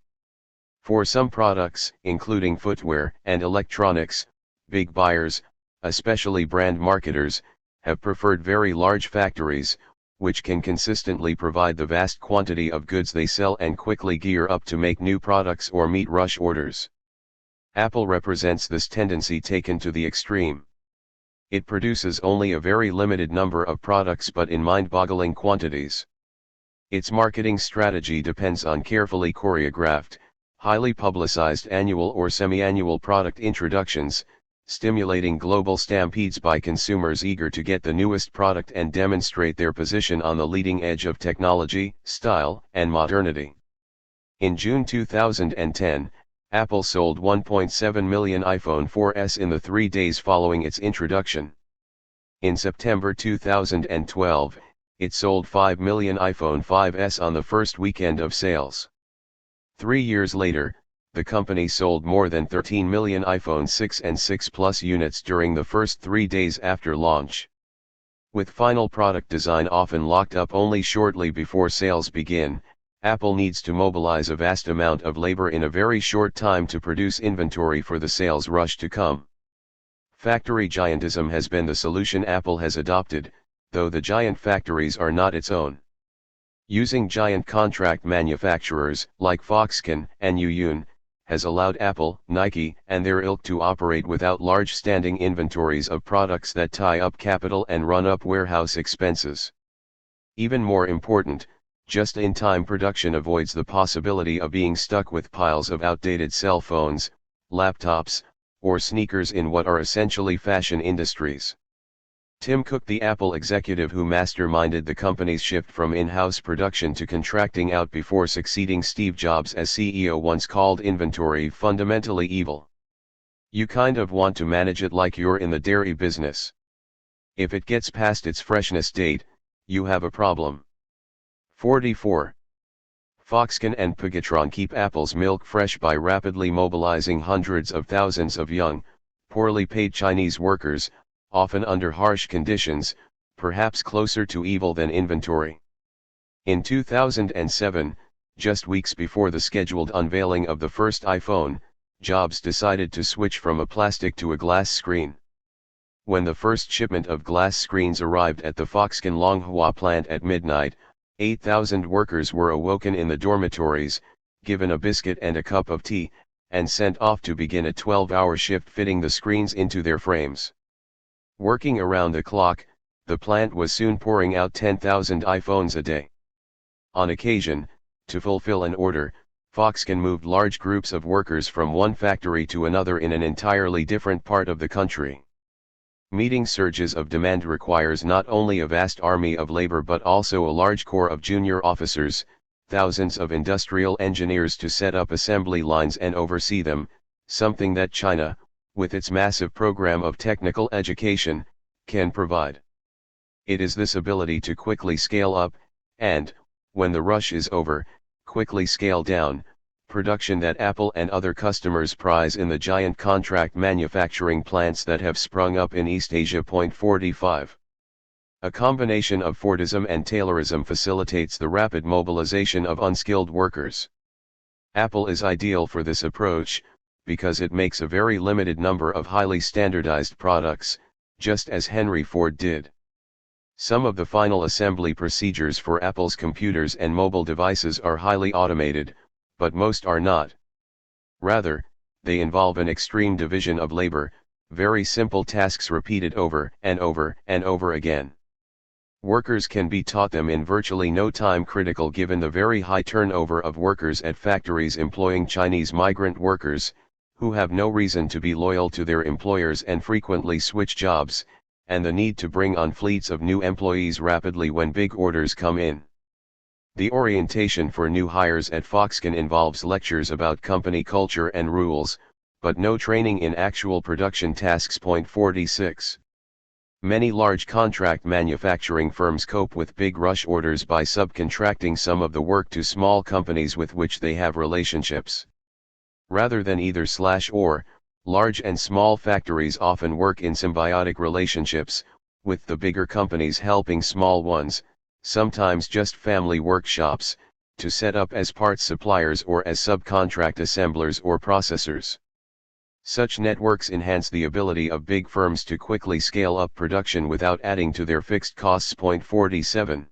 For some products, including footwear and electronics, big buyers, especially brand marketers, have preferred very large factories, which can consistently provide the vast quantity of goods they sell and quickly gear up to make new products or meet rush orders. Apple represents this tendency taken to the extreme. It produces only a very limited number of products but in mind-boggling quantities. Its marketing strategy depends on carefully choreographed, highly publicized annual or semi-annual product introductions, stimulating global stampedes by consumers eager to get the newest product and demonstrate their position on the leading edge of technology, style, and modernity. In June 2010, Apple sold 1.7 million iPhone 4S in the 3 days following its introduction. In September 2012, it sold 5 million iPhone 5S on the first weekend of sales. 3 years later, the company sold more than 13 million iPhone 6 and 6 Plus units during the first 3 days after launch. With final product design often locked up only shortly before sales begin, Apple needs to mobilize a vast amount of labor in a very short time to produce inventory for the sales rush to come. Factory giantism has been the solution Apple has adopted, though the giant factories are not its own. Using giant contract manufacturers like Foxconn and Yuyun has allowed Apple, Nike, and their ilk to operate without large standing inventories of products that tie up capital and run up warehouse expenses. Even more important, just-in-time production avoids the possibility of being stuck with piles of outdated cell phones, laptops, or sneakers in what are essentially fashion industries. Tim Cook, the Apple executive who masterminded the company's shift from in-house production to contracting out before succeeding Steve Jobs as CEO, once called inventory fundamentally evil. You kind of want to manage it like you're in the dairy business. If it gets past its freshness date, you have a problem. 44. Foxconn and Pegatron keep Apple's milk fresh by rapidly mobilizing hundreds of thousands of young, poorly paid Chinese workers, often under harsh conditions, perhaps closer to evil than inventory. In 2007, just weeks before the scheduled unveiling of the first iPhone, Jobs decided to switch from a plastic to a glass screen. When the first shipment of glass screens arrived at the Foxconn Longhua plant at midnight, 8,000 workers were awoken in the dormitories, given a biscuit and a cup of tea, and sent off to begin a 12-hour shift fitting the screens into their frames. Working around the clock, the plant was soon pouring out 10,000 iPhones a day. On occasion, to fulfill an order, Foxconn moved large groups of workers from one factory to another in an entirely different part of the country. Meeting surges of demand requires not only a vast army of labor but also a large corps of junior officers, thousands of industrial engineers to set up assembly lines and oversee them, something that China, with its massive program of technical education, can provide. It is this ability to quickly scale up, and, when the rush is over, quickly scale down, production that Apple and other customers prize in the giant contract manufacturing plants that have sprung up in East Asia. 45. A combination of Fordism and Taylorism facilitates the rapid mobilization of unskilled workers. Apple is ideal for this approach, because it makes a very limited number of highly standardized products, just as Henry Ford did. Some of the final assembly procedures for Apple's computers and mobile devices are highly automated, but most are not. Rather, they involve an extreme division of labor, very simple tasks repeated over and over and over again. Workers can be taught them in virtually no time, critical given the very high turnover of workers at factories employing Chinese migrant workers, who have no reason to be loyal to their employers and frequently switch jobs, and the need to bring on fleets of new employees rapidly when big orders come in. The orientation for new hires at Foxconn involves lectures about company culture and rules, but no training in actual production tasks. Point 46. Many large contract manufacturing firms cope with big rush orders by subcontracting some of the work to small companies with which they have relationships. Rather than either/or, large and small factories often work in symbiotic relationships, with the bigger companies helping small ones, sometimes just family workshops, to set up as parts suppliers or as subcontract assemblers or processors. Such networks enhance the ability of big firms to quickly scale up production without adding to their fixed costs. Point 47.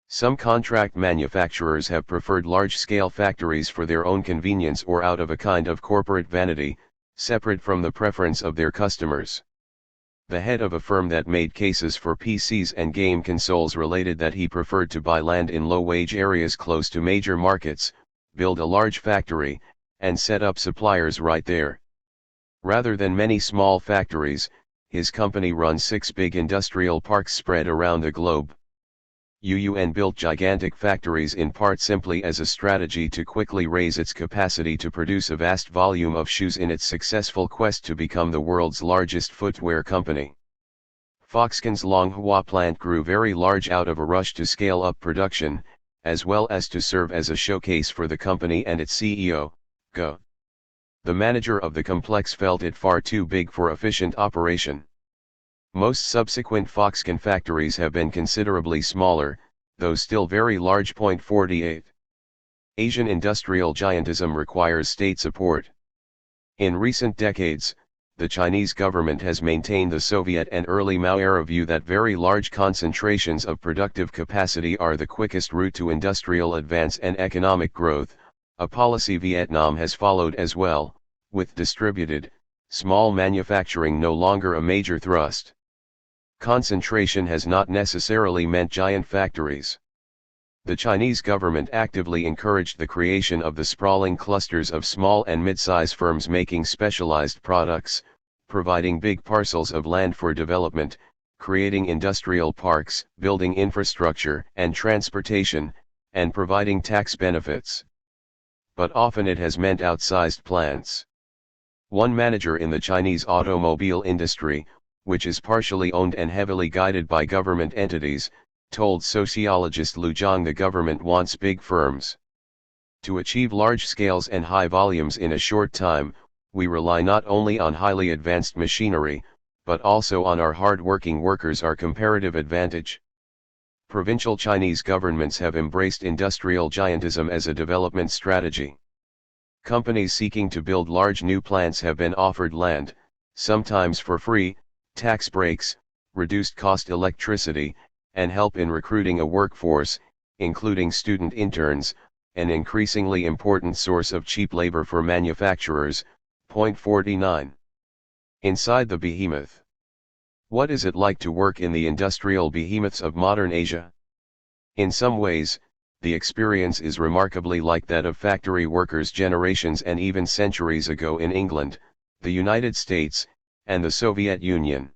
Some contract manufacturers have preferred large-scale factories for their own convenience or out of a kind of corporate vanity, separate from the preference of their customers. The head of a firm that made cases for PCs and game consoles related that he preferred to buy land in low-wage areas close to major markets, build a large factory, and set up suppliers right there. Rather than many small factories, his company runs 6 big industrial parks spread around the globe. UUN built gigantic factories in part simply as a strategy to quickly raise its capacity to produce a vast volume of shoes in its successful quest to become the world's largest footwear company. Foxconn's Longhua plant grew very large out of a rush to scale up production, as well as to serve as a showcase for the company and its CEO, Go. The manager of the complex felt it far too big for efficient operation. Most subsequent Foxconn factories have been considerably smaller, though still very large. Point 48. Asian industrial giantism requires state support. In recent decades, the Chinese government has maintained the Soviet and early Mao era view that very large concentrations of productive capacity are the quickest route to industrial advance and economic growth, a policy Vietnam has followed as well, with distributed, small manufacturing no longer a major thrust. Concentration has not necessarily meant giant factories. The Chinese government actively encouraged the creation of the sprawling clusters of small and mid-size firms making specialized products, providing big parcels of land for development, creating industrial parks, building infrastructure and transportation, and providing tax benefits. But often it has meant outsized plants. One manager in the Chinese automobile industry, which is partially owned and heavily guided by government entities, told sociologist Lu Zhang the government wants big firms. To achieve large scales and high volumes in a short time, we rely not only on highly advanced machinery, but also on our hard-working workers. Our comparative advantage. Provincial Chinese governments have embraced industrial giantism as a development strategy. Companies seeking to build large new plants have been offered land, sometimes for free, tax breaks, reduced cost electricity, and help in recruiting a workforce, including student interns, an increasingly important source of cheap labor for manufacturers. Point 49. Inside the behemoth. What is it like to work in the industrial behemoths of modern Asia? In some ways, the experience is remarkably like that of factory workers generations and even centuries ago in England, the United States, and the Soviet Union.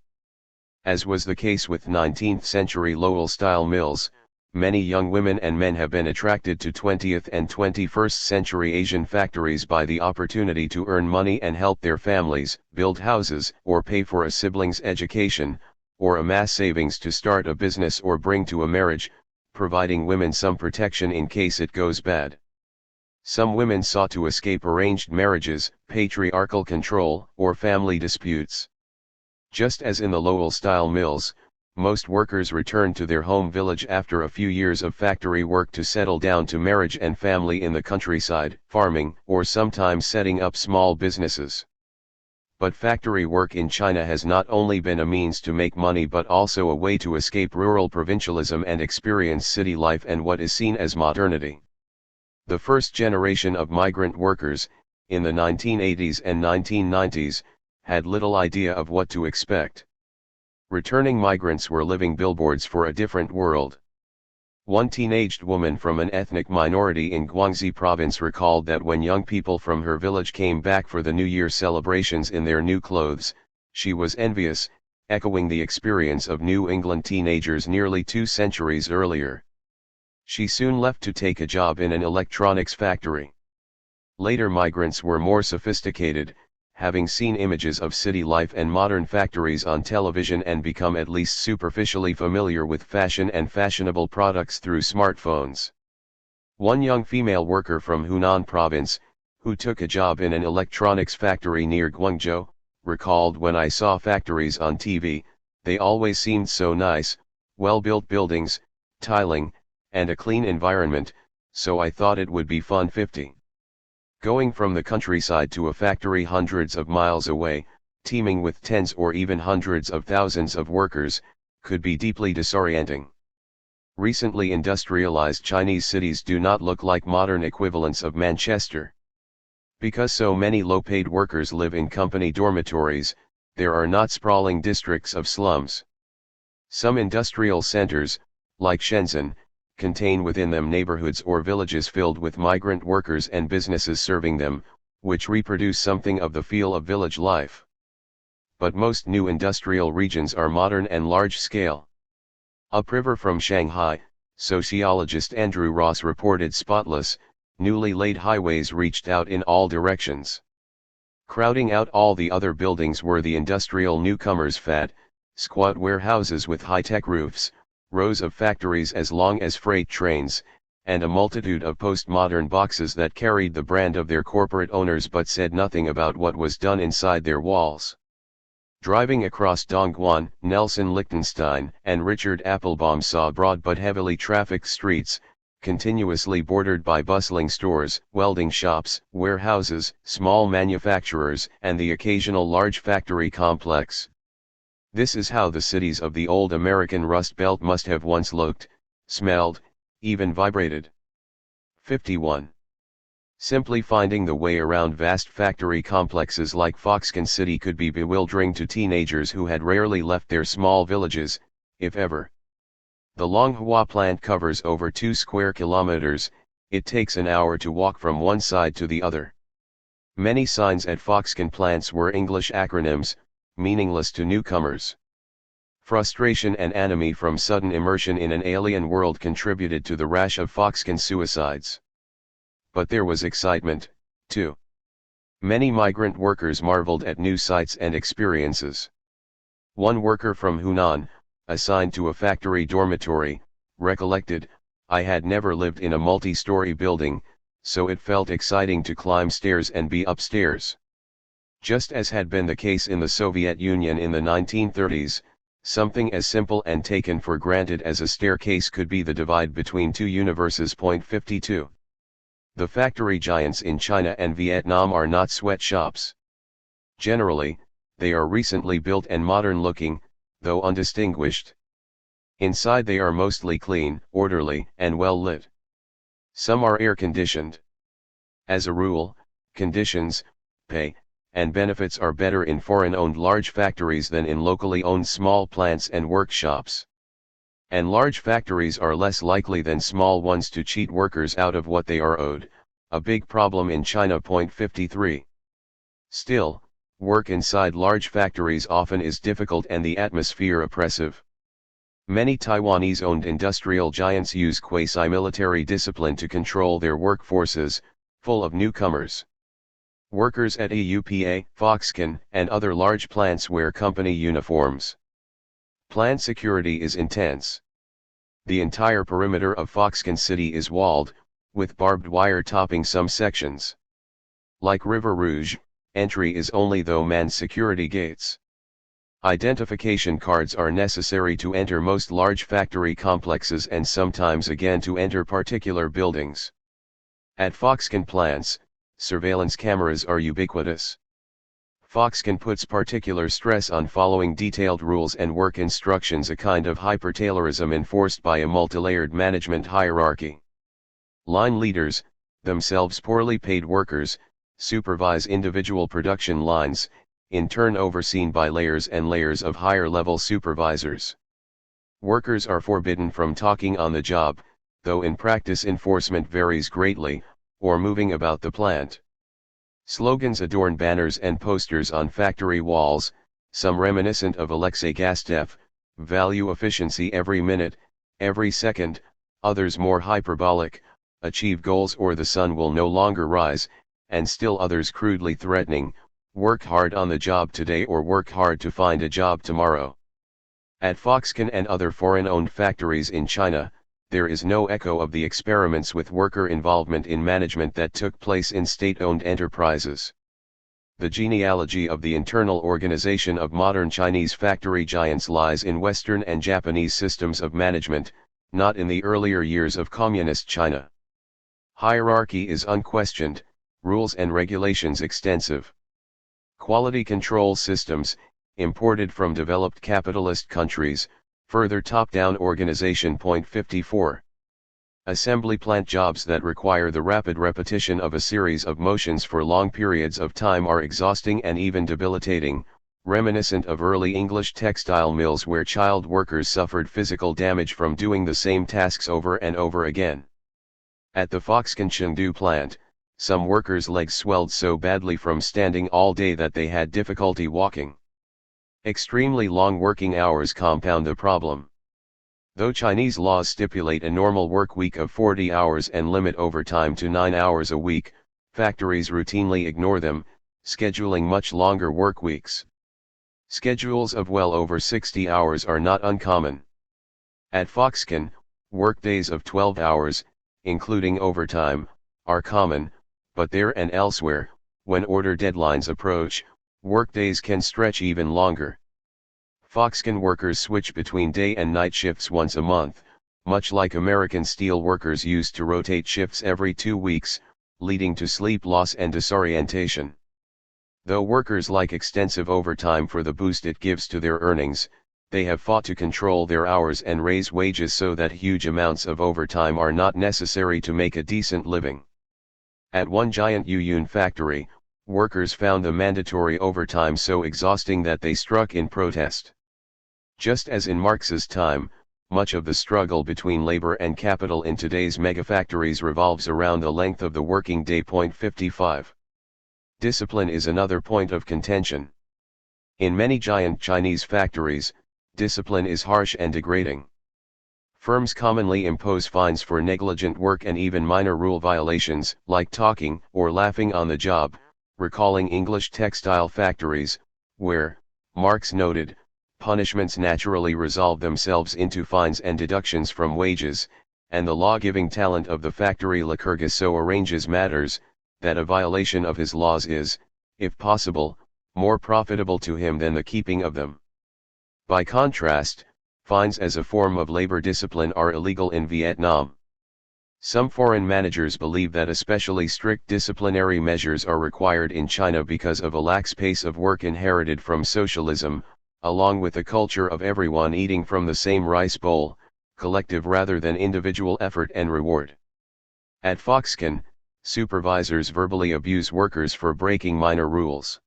As was the case with 19th-century Lowell-style mills, many young women and men have been attracted to 20th and 21st-century Asian factories by the opportunity to earn money and help their families, build houses, or pay for a sibling's education, or amass savings to start a business or bring to a marriage, providing women some protection in case it goes bad. Some women sought to escape arranged marriages, patriarchal control, or family disputes. Just as in the Lowell-style mills, most workers returned to their home village after a few years of factory work to settle down to marriage and family in the countryside, farming, or sometimes setting up small businesses. But factory work in China has not only been a means to make money but also a way to escape rural provincialism and experience city life and what is seen as modernity. The first generation of migrant workers, in the 1980s and 1990s, had little idea of what to expect. Returning migrants were living billboards for a different world. One teenaged woman from an ethnic minority in Guangxi province recalled that when young people from her village came back for the New Year celebrations in their new clothes, she was envious, echoing the experience of New England teenagers nearly 2 centuries earlier. She soon left to take a job in an electronics factory. Later migrants were more sophisticated, having seen images of city life and modern factories on television and become at least superficially familiar with fashion and fashionable products through smartphones. One young female worker from Hunan province, who took a job in an electronics factory near Guangzhou, recalled, "When I saw factories on TV, they always seemed so nice, well-built buildings, tiling, and a clean environment, so I thought it would be fun." 50. Going from the countryside to a factory hundreds of miles away, teeming with tens or even hundreds of thousands of workers, could be deeply disorienting. Recently industrialized Chinese cities do not look like modern equivalents of Manchester. Because so many low-paid workers live in company dormitories, there are not sprawling districts of slums. Some industrial centers, like Shenzhen, contain within them neighborhoods or villages filled with migrant workers and businesses serving them, which reproduce something of the feel of village life. But most new industrial regions are modern and large-scale. Upriver from Shanghai, sociologist Andrew Ross reported spotless, newly laid highways reached out in all directions. Crowding out all the other buildings were the industrial newcomers: fat, squat warehouses with high-tech roofs, rows of factories as long as freight trains, and a multitude of postmodern boxes that carried the brand of their corporate owners but said nothing about what was done inside their walls. Driving across Dongguan, Nelson Lichtenstein and Richard Applebaum saw broad but heavily trafficked streets, continuously bordered by bustling stores, welding shops, warehouses, small manufacturers, and the occasional large factory complex. This is how the cities of the old American Rust Belt must have once looked, smelled, even vibrated. 51. Simply finding the way around vast factory complexes like Foxconn City could be bewildering to teenagers who had rarely left their small villages, if ever. The Longhua plant covers over 2 square kilometers, it takes an hour to walk from one side to the other. Many signs at Foxconn plants were English acronyms, meaningless to newcomers. Frustration and anomie from sudden immersion in an alien world contributed to the rash of Foxconn suicides. But there was excitement, too. Many migrant workers marveled at new sights and experiences. One worker from Hunan, assigned to a factory dormitory, recollected, "I had never lived in a multi-story building, so it felt exciting to climb stairs and be upstairs." Just as had been the case in the Soviet Union in the 1930s, something as simple and taken for granted as a staircase could be the divide between two universes. 52. The factory giants in China and Vietnam are not sweatshops. Generally, they are recently built and modern-looking, though undistinguished. Inside they are mostly clean, orderly, and well-lit. Some are air-conditioned. As a rule, conditions, pay, and benefits are better in foreign-owned large factories than in locally owned small plants and workshops. And large factories are less likely than small ones to cheat workers out of what they are owed, a big problem in China. 53. Still, work inside large factories often is difficult and the atmosphere oppressive. Many Taiwanese-owned industrial giants use quasi-military discipline to control their workforces, full of newcomers. Workers at AUPA, Foxconn, and other large plants wear company uniforms. Plant security is intense. The entire perimeter of Foxconn City is walled, with barbed wire topping some sections. Like River Rouge, entry is only through manned security gates. Identification cards are necessary to enter most large factory complexes and sometimes again to enter particular buildings. At Foxconn plants, surveillance cameras are ubiquitous. Foxconn puts particular stress on following detailed rules and work instructions, a kind of hyper-taylorism enforced by a multilayered management hierarchy. Line leaders, themselves poorly paid workers, supervise individual production lines, in turn overseen by layers and layers of higher-level supervisors. Workers are forbidden from talking on the job, though in practice enforcement varies greatly, or moving about the plant. Slogans adorn banners and posters on factory walls, some reminiscent of Alexei Gastev: value efficiency every minute, every second, others more hyperbolic, achieve goals or the sun will no longer rise, and still others crudely threatening, work hard on the job today or work hard to find a job tomorrow. At Foxconn and other foreign-owned factories in China, there is no echo of the experiments with worker involvement in management that took place in state-owned enterprises. The genealogy of the internal organization of modern Chinese factory giants lies in Western and Japanese systems of management, not in the earlier years of communist China. Hierarchy is unquestioned, rules and regulations extensive. Quality control systems, imported from developed capitalist countries, further top-down organization. 54. Assembly plant jobs that require the rapid repetition of a series of motions for long periods of time are exhausting and even debilitating, reminiscent of early English textile mills where child workers suffered physical damage from doing the same tasks over and over again. At the Foxconn Chengdu plant, some workers' legs swelled so badly from standing all day that they had difficulty walking. Extremely long working hours compound the problem. Though Chinese laws stipulate a normal work week of 40 hours and limit overtime to 9 hours a week, factories routinely ignore them, scheduling much longer work weeks. Schedules of well over 60 hours are not uncommon. At Foxconn, workdays of 12 hours, including overtime, are common, but there and elsewhere, when order deadlines approach, workdays can stretch even longer. Foxconn workers switch between day and night shifts once a month, much like American steel workers used to rotate shifts every 2 weeks, leading to sleep loss and disorientation. Though workers like extensive overtime for the boost it gives to their earnings, they have fought to control their hours and raise wages so that huge amounts of overtime are not necessary to make a decent living. At one giant Yuyun factory, workers found the mandatory overtime so exhausting that they struck in protest. Just as in Marx's time, much of the struggle between labor and capital in today's megafactories revolves around the length of the working day. 55. Discipline is another point of contention. In many giant Chinese factories, discipline is harsh and degrading. Firms commonly impose fines for negligent work and even minor rule violations, like talking or laughing on the job, recalling English textile factories, where, Marx noted, punishments naturally resolve themselves into fines and deductions from wages, and the law-giving talent of the factory lycurgus so arranges matters, that a violation of his laws is, if possible, more profitable to him than the keeping of them. By contrast, fines as a form of labor discipline are illegal in Vietnam. Some foreign managers believe that especially strict disciplinary measures are required in China because of a lax pace of work inherited from socialism, along with a culture of everyone eating from the same rice bowl, collective rather than individual effort and reward. At Foxconn, supervisors verbally abuse workers for breaking minor rules.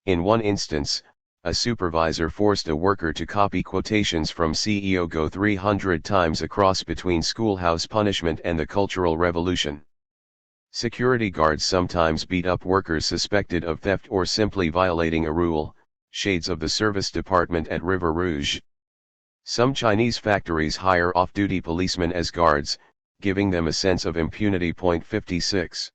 In one instance, a supervisor forced a worker to copy quotations from CEO Go 300 times across between schoolhouse punishment and the Cultural Revolution. Security guards sometimes beat up workers suspected of theft or simply violating a rule, shades of the service department at River Rouge. Some Chinese factories hire off-duty policemen as guards, giving them a sense of impunity. 56.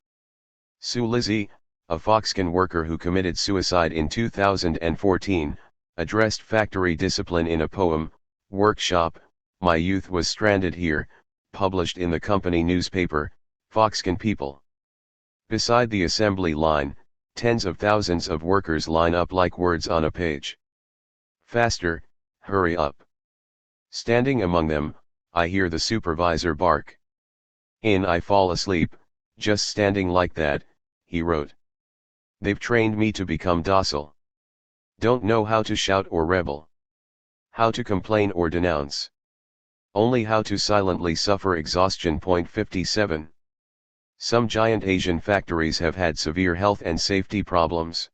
Su Lizzie, a Foxconn worker who committed suicide in 2014, addressed factory discipline in a poem, Workshop, My Youth Was Stranded Here, published in the company newspaper, Foxconn People. Beside the assembly line, tens of thousands of workers line up like words on a page. Faster, hurry up. Standing among them, I hear the supervisor bark. I fall asleep, just standing like that, he wrote. They've trained me to become docile. Don't know how to shout or rebel. How to complain or denounce. Only how to silently suffer exhaustion. 57. Some giant Asian factories have had severe health and safety problems.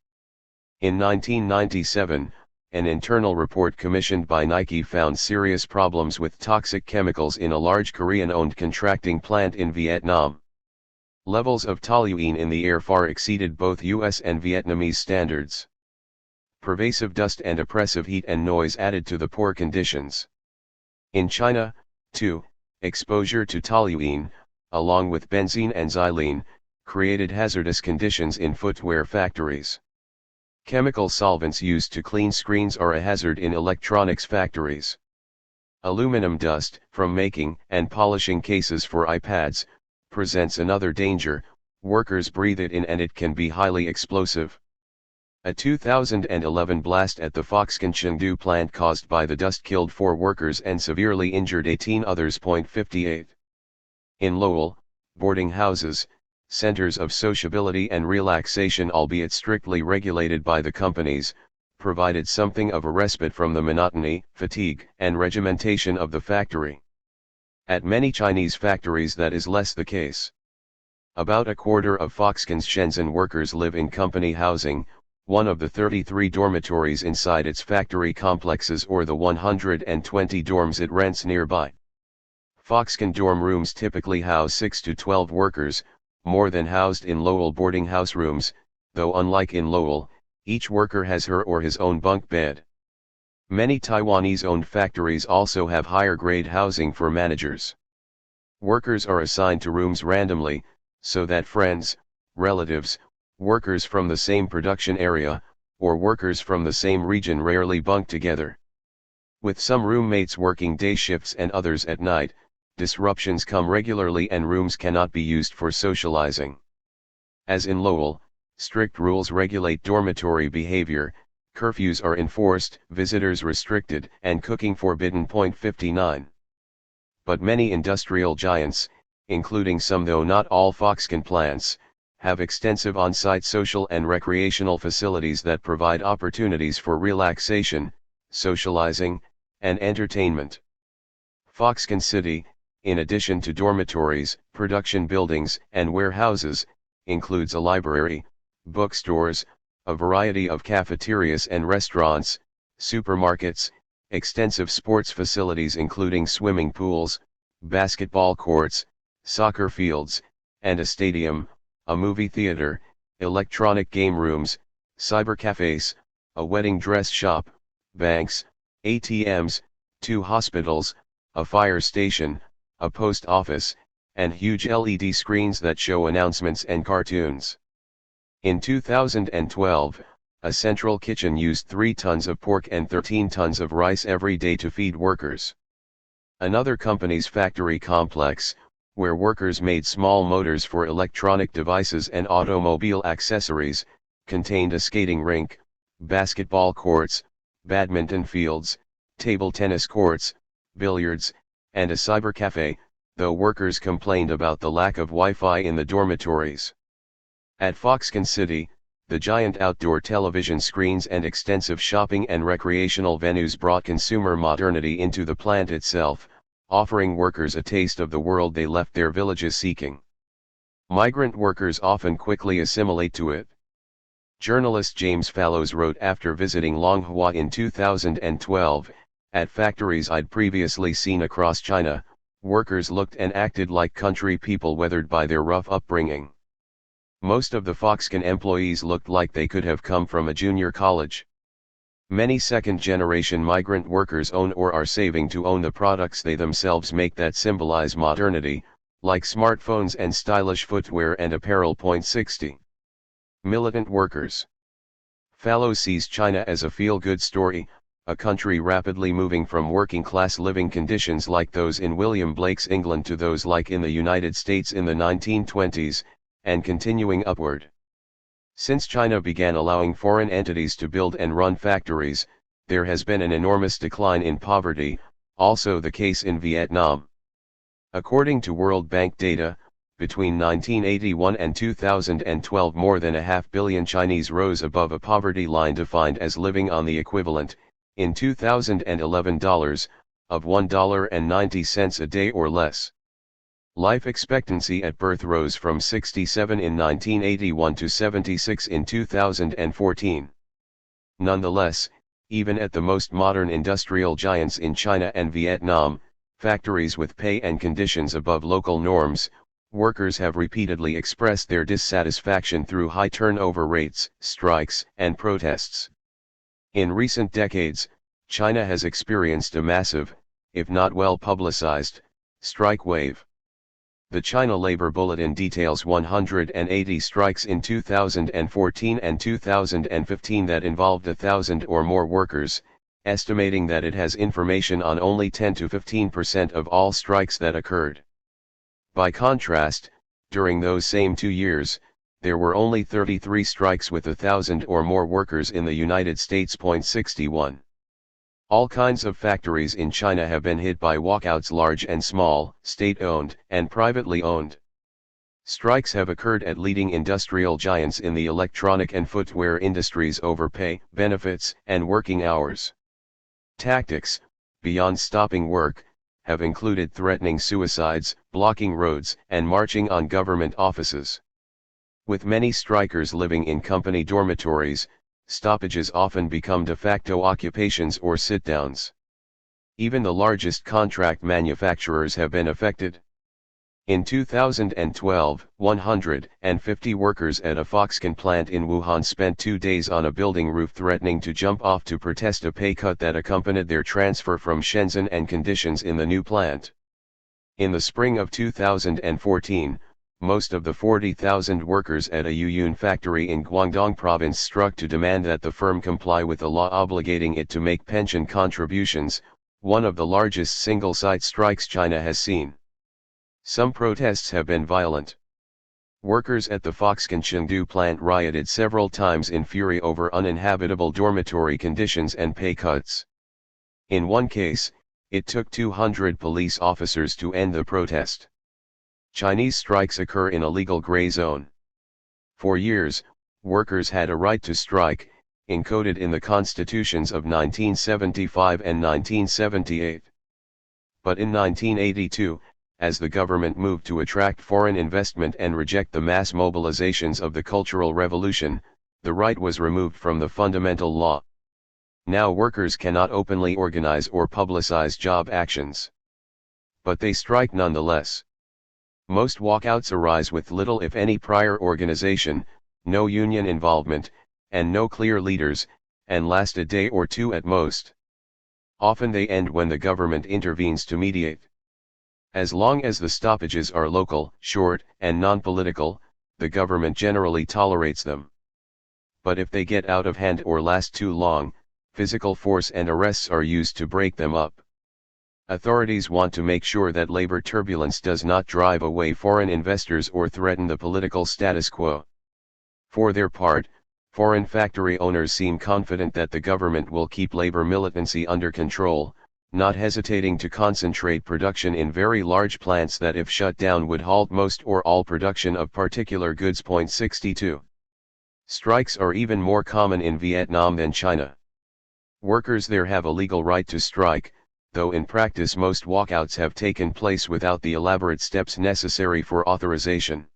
In 1997, an internal report commissioned by Nike found serious problems with toxic chemicals in a large Korean-owned contracting plant in Vietnam. Levels of toluene in the air far exceeded both US and Vietnamese standards. Pervasive dust and oppressive heat and noise added to the poor conditions. In China, too, Exposure to toluene, along with benzene and xylene, created hazardous conditions in footwear factories. Chemical solvents used to clean screens are a hazard in electronics factories. Aluminum dust, from making and polishing cases for iPads, presents another danger. Workers breathe it in and it can be highly explosive. A 2011 blast at the Foxconn Chengdu plant caused by the dust killed 4 workers and severely injured 18 others. 58. In Lowell, boarding houses, centers of sociability and relaxation, albeit strictly regulated by the companies, provided something of a respite from the monotony, fatigue, and regimentation of the factory. At many Chinese factories that is less the case. About a quarter of Foxconn's Shenzhen workers live in company housing, one of the 33 dormitories inside its factory complexes or the 120 dorms it rents nearby. Foxconn dorm rooms typically house 6 to 12 workers, more than housed in Lowell boarding house rooms, though unlike in Lowell, each worker has her or his own bunk bed. Many Taiwanese-owned factories also have higher-grade housing for managers. Workers are assigned to rooms randomly, so that friends, relatives, workers from the same production area, or workers from the same region rarely bunk together. With some roommates working day shifts and others at night, disruptions come regularly and rooms cannot be used for socializing. As in Lowell, strict rules regulate dormitory behavior, curfews are enforced, visitors restricted, and cooking forbidden. 59. But many industrial giants, including some though not all Foxconn plants, have extensive on-site social and recreational facilities that provide opportunities for relaxation, socializing, and entertainment. Foxconn City, in addition to dormitories, production buildings, and warehouses, includes a library, bookstores, a variety of cafeterias and restaurants, supermarkets, extensive sports facilities including swimming pools, basketball courts, soccer fields, and a stadium, a movie theater, electronic game rooms, cybercafes, a wedding dress shop, banks, ATMs, 2 hospitals, a fire station, a post office, and huge LED screens that show announcements and cartoons. In 2012, a central kitchen used 3 tons of pork and 13 tons of rice every day to feed workers. Another company's factory complex, where workers made small motors for electronic devices and automobile accessories, contained a skating rink, basketball courts, badminton fields, table tennis courts, billiards, and a cybercafe, though workers complained about the lack of Wi-Fi in the dormitories. At Foxconn City, the giant outdoor television screens and extensive shopping and recreational venues brought consumer modernity into the plant itself, offering workers a taste of the world they left their villages seeking. Migrant workers often quickly assimilate to it. Journalist James Fallows wrote after visiting Longhua in 2012, "At factories I'd previously seen across China, workers looked and acted like country people weathered by their rough upbringing. Most of the Foxconn employees looked like they could have come from a junior college. Many second-generation migrant workers own or are saving to own the products they themselves make that symbolize modernity, like smartphones and stylish footwear and apparel." 60. Militant workers. Fallows sees China as a feel-good story, a country rapidly moving from working-class living conditions like those in William Blake's England to those like in the United States in the 1920s, and continuing upward. Since China began allowing foreign entities to build and run factories, there has been an enormous decline in poverty, also the case in Vietnam. According to World Bank data, between 1981 and 2012 more than 500 million Chinese rose above a poverty line defined as living on the equivalent, in 2011 dollars, of $1.90 a day or less. Life expectancy at birth rose from 67 in 1981 to 76 in 2014. Nonetheless, even at the most modern industrial giants in China and Vietnam, factories with pay and conditions above local norms, workers have repeatedly expressed their dissatisfaction through high turnover rates, strikes, and protests. In recent decades, China has experienced a massive, if not well publicized, Strike wave. The China Labor Bulletin details 180 strikes in 2014 and 2015 that involved 1,000 or more workers, estimating that it has information on only 10 to 15% of all strikes that occurred. By contrast, during those same 2 years, there were only 33 strikes with 1,000 or more workers in the United States. 61. All kinds of factories in China have been hit by walkouts, large and small, state-owned and privately owned. Strikes have occurred at leading industrial giants in the electronic and footwear industries over pay, benefits, and working hours. Tactics, beyond stopping work, have included threatening suicides, blocking roads, and marching on government offices. With many strikers living in company dormitories, stoppages often become de facto occupations or sit-downs. Even the largest contract manufacturers have been affected. In 2012, 150 workers at a Foxconn plant in Wuhan spent 2 days on a building roof threatening to jump off to protest a pay cut that accompanied their transfer from Shenzhen and conditions in the new plant. In the spring of 2014, most of the 40,000 workers at a Yuyun factory in Guangdong province struck to demand that the firm comply with a law obligating it to make pension contributions, one of the largest single-site strikes China has seen. Some protests have been violent. Workers at the Foxconn Chengdu plant rioted several times in fury over uninhabitable dormitory conditions and pay cuts. In one case, it took 200 police officers to end the protest. Chinese strikes occur in a legal gray zone. For years, workers had a right to strike, encoded in the constitutions of 1975 and 1978. But in 1982, as the government moved to attract foreign investment and reject the mass mobilizations of the Cultural Revolution, the right was removed from the fundamental law. Now workers cannot openly organize or publicize job actions. But they strike nonetheless. Most walkouts arise with little if any prior organization, no union involvement, and no clear leaders, and last a day or two at most. Often they end when the government intervenes to mediate. As long as the stoppages are local, short, and non-political, the government generally tolerates them. But if they get out of hand or last too long, physical force and arrests are used to break them up. Authorities want to make sure that labor turbulence does not drive away foreign investors or threaten the political status quo. For their part, foreign factory owners seem confident that the government will keep labor militancy under control, not hesitating to concentrate production in very large plants that if shut down would halt most or all production of particular goods. 62. Strikes are even more common in Vietnam than China. Workers there have a legal right to strike, though in practice most walkouts have taken place without the elaborate steps necessary for authorization.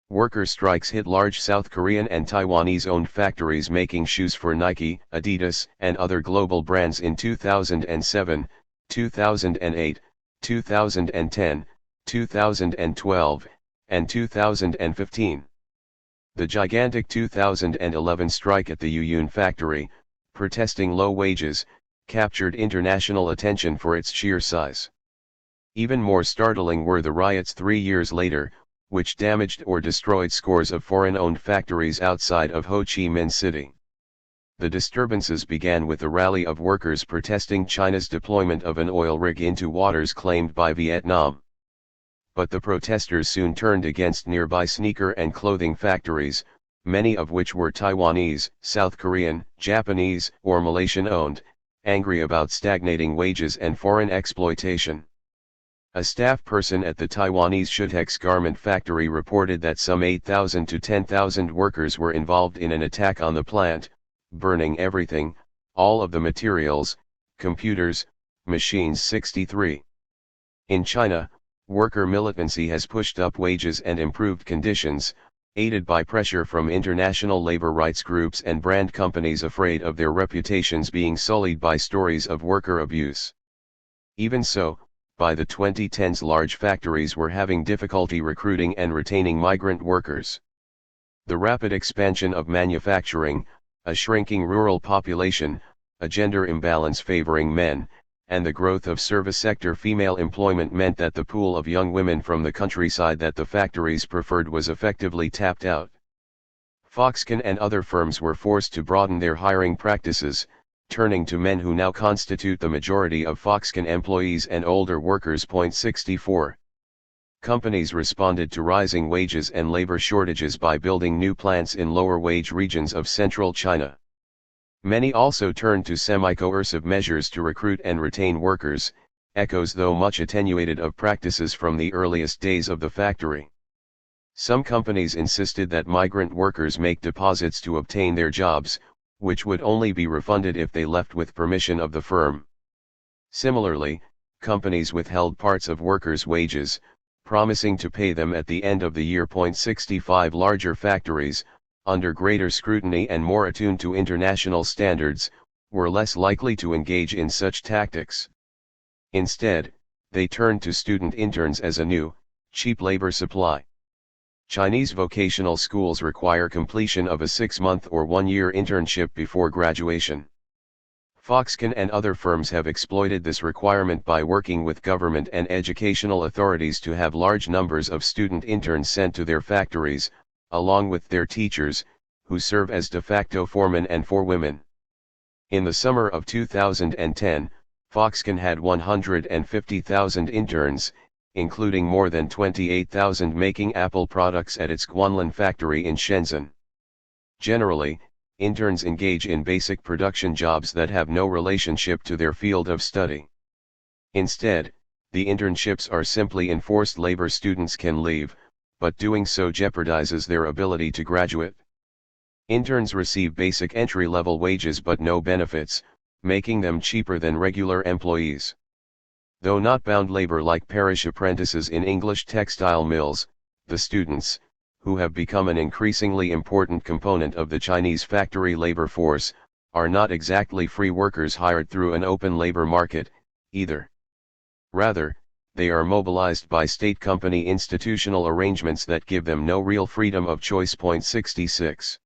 Worker strikes hit large South Korean and Taiwanese-owned factories making shoes for Nike, Adidas, and other global brands in 2007, 2008, 2010, 2012, and 2015. The gigantic 2011 strike at the Yuyun factory, protesting low wages, captured international attention for its sheer size. Even more startling were the riots 3 years later, which damaged or destroyed scores of foreign-owned factories outside of Ho Chi Minh City. The disturbances began with a rally of workers protesting China's deployment of an oil rig into waters claimed by Vietnam. But the protesters soon turned against nearby sneaker and clothing factories, many of which were Taiwanese, South Korean, Japanese, or Malaysian-owned, angry about stagnating wages and foreign exploitation. A staff person at the Taiwanese Shutex garment factory reported that some 8,000 to 10,000 workers were involved in an attack on the plant, burning everything, all of the materials, computers, machines. 63. In China, worker militancy has pushed up wages and improved conditions, aided by pressure from international labor rights groups and brand companies afraid of their reputations being sullied by stories of worker abuse. Even so, by the 2010s large factories were having difficulty recruiting and retaining migrant workers. The rapid expansion of manufacturing, a shrinking rural population, a gender imbalance favoring men, and the growth of service sector female employment meant that the pool of young women from the countryside that the factories preferred was effectively tapped out. Foxconn and other firms were forced to broaden their hiring practices, turning to men who now constitute the majority of Foxconn employees and older workers. 64. Companies responded to rising wages and labor shortages by building new plants in lower wage regions of central China. Many also turned to semi-coercive measures to recruit and retain workers, echoes though much attenuated of practices from the earliest days of the factory. Some companies insisted that migrant workers make deposits to obtain their jobs, which would only be refunded if they left with permission of the firm. Similarly, companies withheld parts of workers' wages, promising to pay them at the end of the year. 65 Larger factories, under greater scrutiny and more attuned to international standards, were less likely to engage in such tactics. Instead, they turned to student interns as a new, cheap labor supply. Chinese vocational schools require completion of a 6-month or 1-year internship before graduation. Foxconn and other firms have exploited this requirement by working with government and educational authorities to have large numbers of student interns sent to their factories, along with their teachers, who serve as de facto foremen and forewomen. In the summer of 2010, Foxconn had 150,000 interns, including more than 28,000 making Apple products at its Guanlin factory in Shenzhen. Generally, interns engage in basic production jobs that have no relationship to their field of study. Instead, the internships are simply enforced labor. Students can leave, but doing so jeopardizes their ability to graduate. Interns receive basic entry-level wages but no benefits, making them cheaper than regular employees. Though not bound labor like parish apprentices in English textile mills, the students, who have become an increasingly important component of the Chinese factory labor force, are not exactly free workers hired through an open labor market, either. Rather, they are mobilized by state company institutional arrangements that give them no real freedom of choice. 66.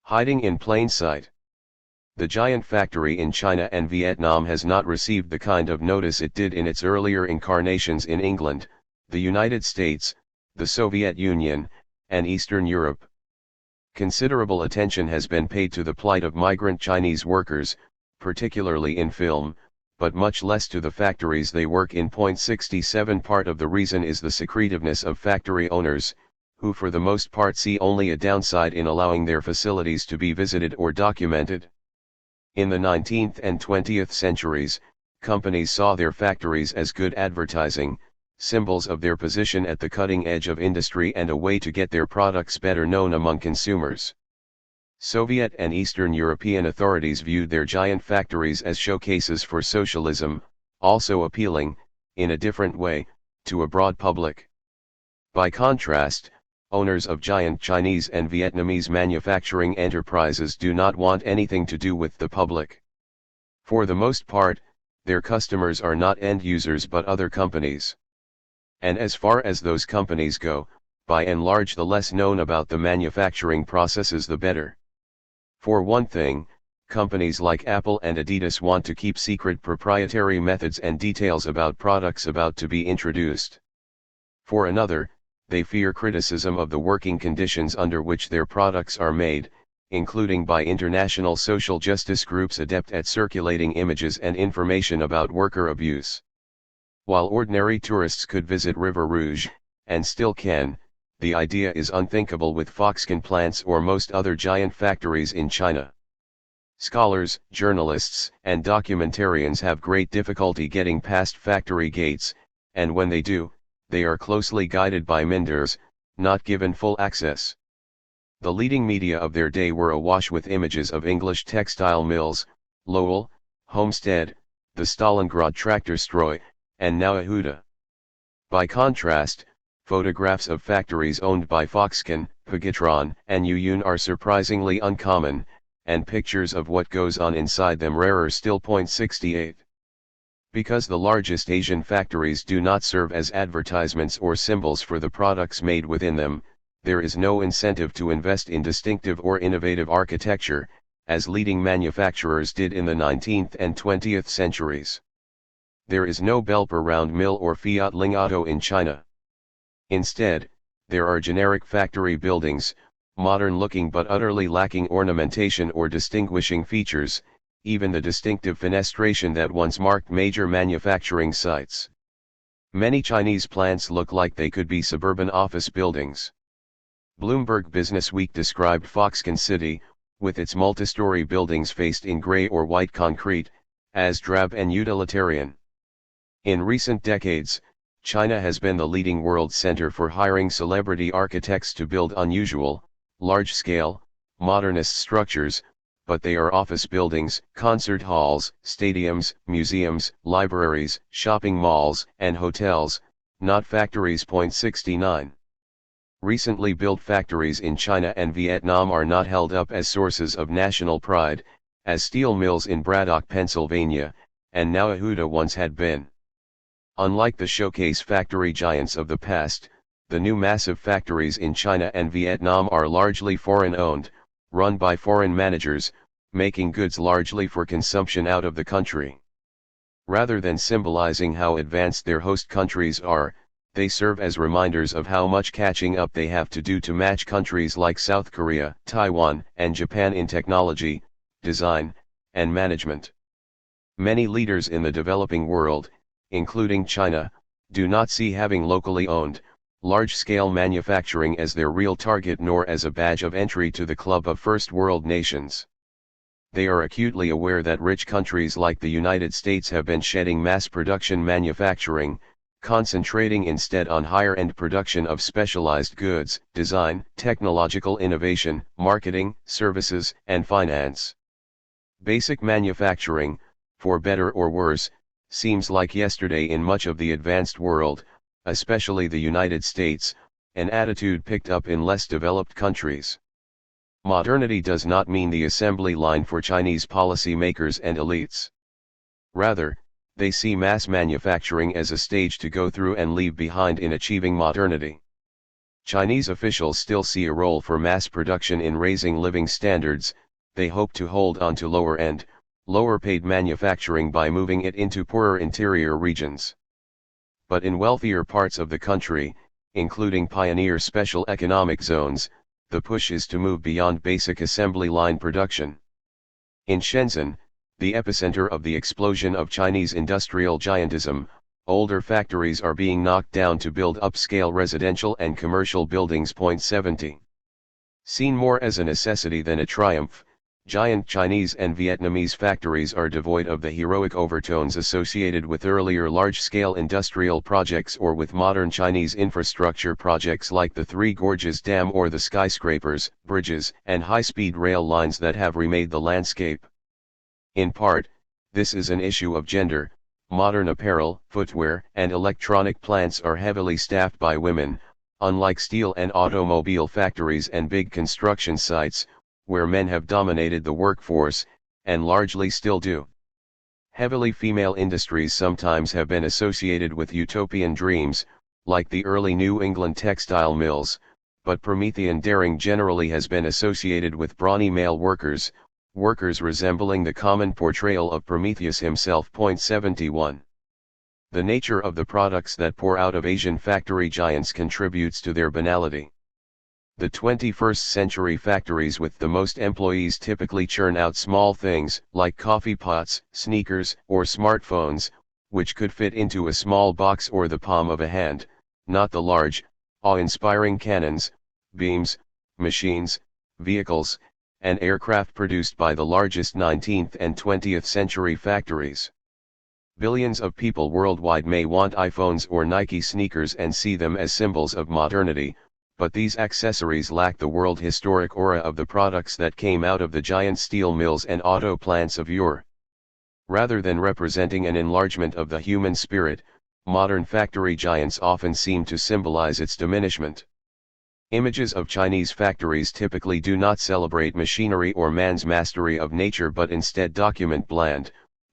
Hiding in plain sight. The giant factory in China and Vietnam has not received the kind of notice it did in its earlier incarnations in England, the United States, the Soviet Union, and Eastern Europe. Considerable attention has been paid to the plight of migrant Chinese workers, particularly in film, but much less to the factories they work in. 67 Part of the reason is the secretiveness of factory owners, who for the most part see only a downside in allowing their facilities to be visited or documented. In the 19th and 20th centuries, companies saw their factories as good advertising, symbols of their position at the cutting edge of industry and a way to get their products better known among consumers. Soviet and Eastern European authorities viewed their giant factories as showcases for socialism, also appealing, in a different way, to a broad public. By contrast, owners of giant Chinese and Vietnamese manufacturing enterprises do not want anything to do with the public. For the most part, their customers are not end users but other companies. And as far as those companies go, by and large the less known about the manufacturing processes the better. For one thing, companies like Apple and Adidas want to keep secret proprietary methods and details about products about to be introduced. For another, they fear criticism of the working conditions under which their products are made, including by international social justice groups adept at circulating images and information about worker abuse. While ordinary tourists could visit River Rouge, and still can, the idea is unthinkable with Foxconn plants or most other giant factories in China. Scholars, journalists, and documentarians have great difficulty getting past factory gates, and when they do, they are closely guided by minders, not given full access. The leading media of their day were awash with images of English textile mills, Lowell, Homestead, the Stalingrad tractor Stroy, and now Yehuda. By contrast, photographs of factories owned by Foxconn, Pegatron, and Yuyun are surprisingly uncommon, and pictures of what goes on inside them rarer still. 68. Because the largest Asian factories do not serve as advertisements or symbols for the products made within them, there is no incentive to invest in distinctive or innovative architecture, as leading manufacturers did in the 19th and 20th centuries. There is no Belper-round mill or Fiat Ling Auto in China. Instead, there are generic factory buildings, modern-looking but utterly lacking ornamentation or distinguishing features, even the distinctive fenestration that once marked major manufacturing sites. Many Chinese plants look like they could be suburban office buildings. Bloomberg Businessweek described Foxconn City, with its multi-story buildings faced in gray or white concrete, as drab and utilitarian. In recent decades, China has been the leading world center for hiring celebrity architects to build unusual, large-scale, modernist structures, but they are office buildings, concert halls, stadiums, museums, libraries, shopping malls, and hotels, not factories. 69. Recently built factories in China and Vietnam are not held up as sources of national pride, as steel mills in Braddock, Pennsylvania, and now Yehuda once had been. Unlike the showcase factory giants of the past, the new massive factories in China and Vietnam are largely foreign-owned, run by foreign managers, making goods largely for consumption out of the country. Rather than symbolizing how advanced their host countries are, they serve as reminders of how much catching up they have to do to match countries like South Korea, Taiwan, and Japan in technology, design, and management. Many leaders in the developing world, including China, do not see having locally owned, large-scale manufacturing as their real target nor as a badge of entry to the club of first world nations. They are acutely aware that rich countries like the United States have been shedding mass production manufacturing, concentrating instead on higher-end production of specialized goods, design, technological innovation, marketing, services, and finance. Basic manufacturing, for better or worse, seems like yesterday in much of the advanced world, especially the United States, an attitude picked up in less developed countries. Modernity does not mean the assembly line for Chinese policy makers and elites. Rather, they see mass manufacturing as a stage to go through and leave behind in achieving modernity. Chinese officials still see a role for mass production in raising living standards. They hope to hold on to lower-end, lower-paid manufacturing by moving it into poorer interior regions. But in wealthier parts of the country, including pioneer special economic zones, the push is to move beyond basic assembly line production. In Shenzhen, the epicenter of the explosion of Chinese industrial giantism, older factories are being knocked down to build upscale residential and commercial buildings. 70. Seen more as a necessity than a triumph, giant Chinese and Vietnamese factories are devoid of the heroic overtones associated with earlier large-scale industrial projects or with modern Chinese infrastructure projects like the Three Gorges Dam or the skyscrapers, bridges, and high-speed rail lines that have remade the landscape. In part, this is an issue of gender. Modern apparel, footwear, and electronic plants are heavily staffed by women, unlike steel and automobile factories and big construction sites, where men have dominated the workforce, and largely still do. Heavily female industries sometimes have been associated with utopian dreams, like the early New England textile mills, but Promethean daring generally has been associated with brawny male workers, workers resembling the common portrayal of Prometheus himself. 71. The nature of the products that pour out of Asian factory giants contributes to their banality. The 21st century factories with the most employees typically churn out small things, like coffee pots, sneakers, or smartphones, which could fit into a small box or the palm of a hand, not the large, awe-inspiring cannons, beams, machines, vehicles, and aircraft produced by the largest 19th and 20th century factories. Billions of people worldwide may want iPhones or Nike sneakers and see them as symbols of modernity, but these accessories lack the world-historic aura of the products that came out of the giant steel mills and auto plants of yore. Rather than representing an enlargement of the human spirit, modern factory giants often seem to symbolize its diminishment. Images of Chinese factories typically do not celebrate machinery or man's mastery of nature but instead document bland,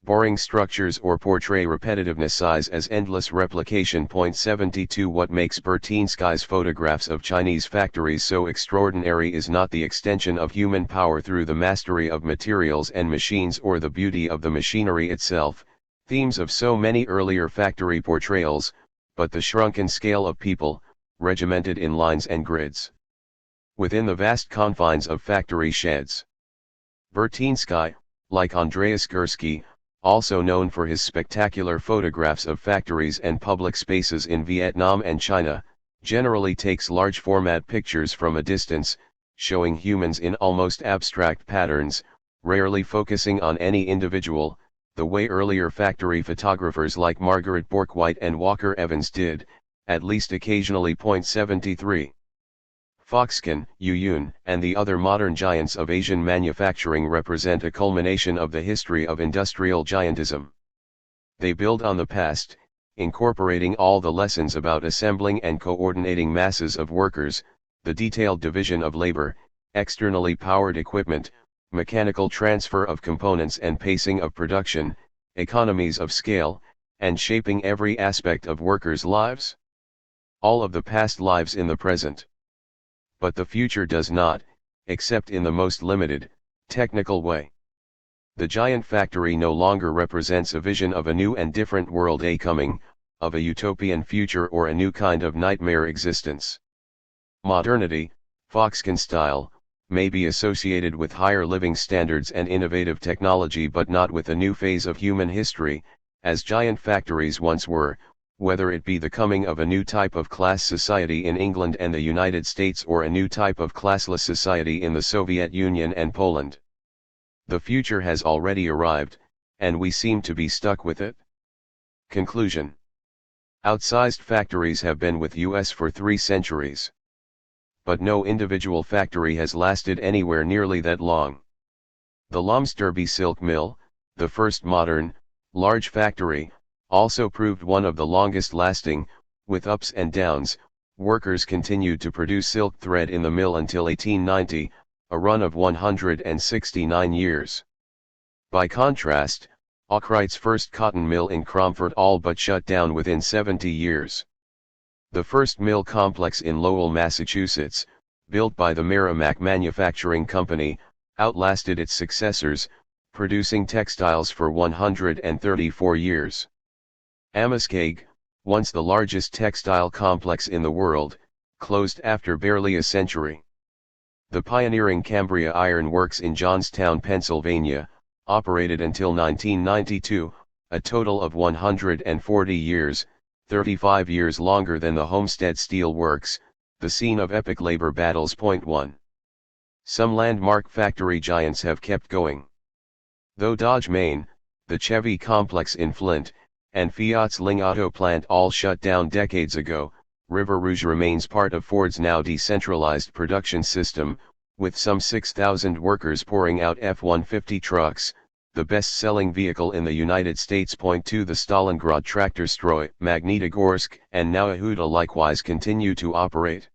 boring structures or portray repetitiveness size as endless replication. 72 What makes Bertinsky's photographs of Chinese factories so extraordinary is not the extension of human power through the mastery of materials and machines or the beauty of the machinery itself, Themes of so many earlier factory portrayals, but the shrunken scale of people, regimented in lines and grids. Within the vast confines of factory sheds. Vertinsky, like Andreas Gursky, also known for his spectacular photographs of factories and public spaces in Vietnam and China, generally takes large format pictures from a distance, showing humans in almost abstract patterns, rarely focusing on any individual, the way earlier factory photographers like Margaret Bourke-White and Walker Evans did, at least occasionally. 73. Foxconn, Yuyun, and the other modern giants of Asian manufacturing represent a culmination of the history of industrial giantism. They build on the past, incorporating all the lessons about assembling and coordinating masses of workers, the detailed division of labor, externally powered equipment, mechanical transfer of components and pacing of production, economies of scale, and shaping every aspect of workers' lives. All of the past lives in the present. But the future does not, except in the most limited, technical way. The giant factory no longer represents a vision of a new and different world coming, of a utopian future or a new kind of nightmare existence. Modernity, Foxconn style, may be associated with higher living standards and innovative technology, but not with a new phase of human history, as giant factories once were, whether it be the coming of a new type of class society in England and the United States or a new type of classless society in the Soviet Union and Poland. The future has already arrived, and we seem to be stuck with it. Conclusion. Outsized factories have been with us for 3 centuries. But no individual factory has lasted anywhere nearly that long. The Lomsterby silk mill, the first modern, large factory, also proved one of the longest lasting. With ups and downs, workers continued to produce silk thread in the mill until 1890, a run of 169 years. By contrast, Arkwright's first cotton mill in Cromford all but shut down within 70 years. The first mill complex in Lowell, Massachusetts, built by the Merrimack Manufacturing Company, outlasted its successors, producing textiles for 134 years. Amoskeag, once the largest textile complex in the world, closed after barely a century. The pioneering Cambria Iron Works in Johnstown, Pennsylvania, operated until 1992, a total of 140 years, 35 years longer than the Homestead Steel Works, the scene of epic labor battles. 1. Some landmark factory giants have kept going. Though Dodge, Maine, the Chevy complex in Flint, and Fiat's Ling Auto plant all shut down decades ago, River Rouge remains part of Ford's now decentralized production system, with some 6,000 workers pouring out F-150 trucks, the best-selling vehicle in the United States. 2. The Stalingrad Tractor Stroy, Magnitogorsk, and now Yehuda likewise continue to operate.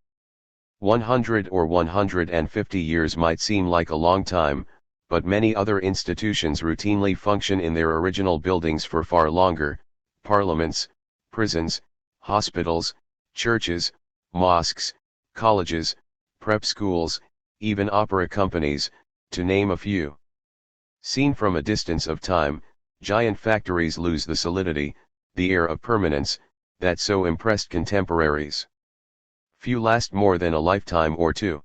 100 or 150 years might seem like a long time, but many other institutions routinely function in their original buildings for far longer: parliaments, prisons, hospitals, churches, mosques, colleges, prep schools, even opera companies, to name a few. Seen from a distance of time, giant factories lose the solidity, the air of permanence, that so impressed contemporaries. Few last more than a lifetime or two.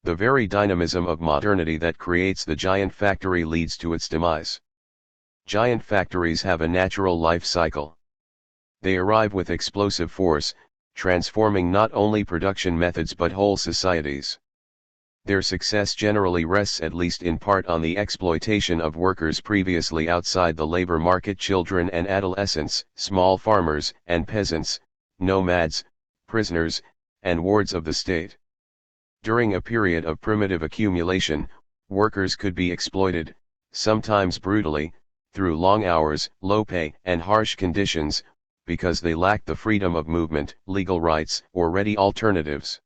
The very dynamism of modernity that creates the giant factory leads to its demise. Giant factories have a natural life cycle. They arrive with explosive force, transforming not only production methods but whole societies. Their success generally rests at least in part on the exploitation of workers previously outside the labor market: children and adolescents, small farmers and peasants, nomads, prisoners, and wards of the state. During a period of primitive accumulation, workers could be exploited, sometimes brutally, through long hours, low pay, and harsh conditions, because they lacked the freedom of movement, legal rights, or ready alternatives.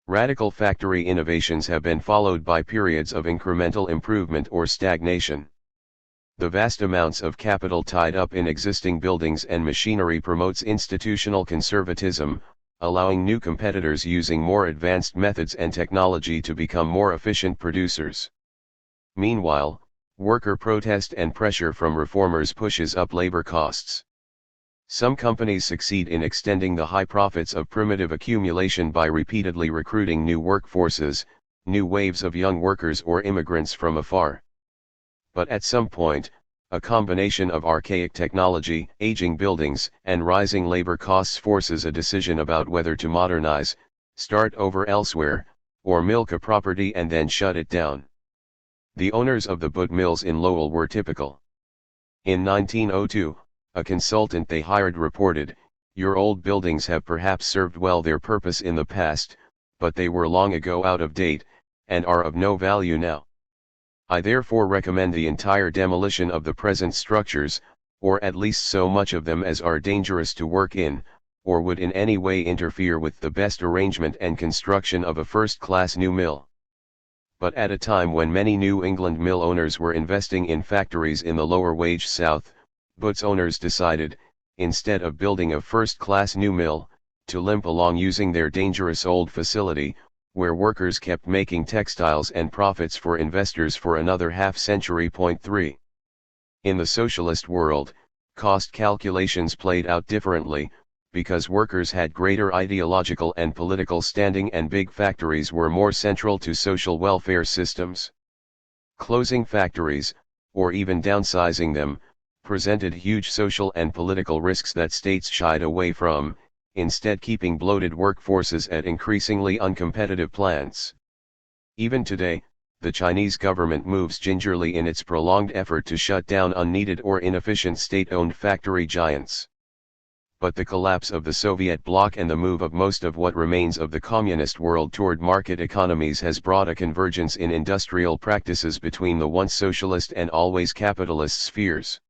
Radical factory innovations have been followed by periods of incremental improvement or stagnation. The vast amounts of capital tied up in existing buildings and machinery promotes institutional conservatism, allowing new competitors using more advanced methods and technology to become more efficient producers. Meanwhile, Worker protest and pressure from reformers pushes up labor costs. Some companies succeed in extending the high profits of primitive accumulation by repeatedly recruiting new workforces, new waves of young workers or immigrants from afar. But at some point, a combination of archaic technology, aging buildings, and rising labor costs forces a decision about whether to modernize, start over elsewhere, or milk a property and then shut it down. The owners of the boot mills in Lowell were typical. In 1902, a consultant they hired reported, "Your old buildings have perhaps served well their purpose in the past, but they were long ago out of date, and are of no value now. I therefore recommend the entire demolition of the present structures, or at least so much of them as are dangerous to work in, or would in any way interfere with the best arrangement and construction of a first-class new mill." But at a time when many New England mill owners were investing in factories in the lower-wage South, Boots owners decided, instead of building a first-class new mill, to limp along using their dangerous old facility, where workers kept making textiles and profits for investors for another half-century. 3. In the socialist world, cost calculations played out differently, because workers had greater ideological and political standing and big factories were more central to social welfare systems. Closing factories, or even downsizing them, presented huge social and political risks that states shied away from, instead keeping bloated workforces at increasingly uncompetitive plants. Even today, the Chinese government moves gingerly in its prolonged effort to shut down unneeded or inefficient state-owned factory giants. But the collapse of the Soviet bloc and the move of most of what remains of the communist world toward market economies has brought a convergence in industrial practices between the once socialist and always capitalist spheres.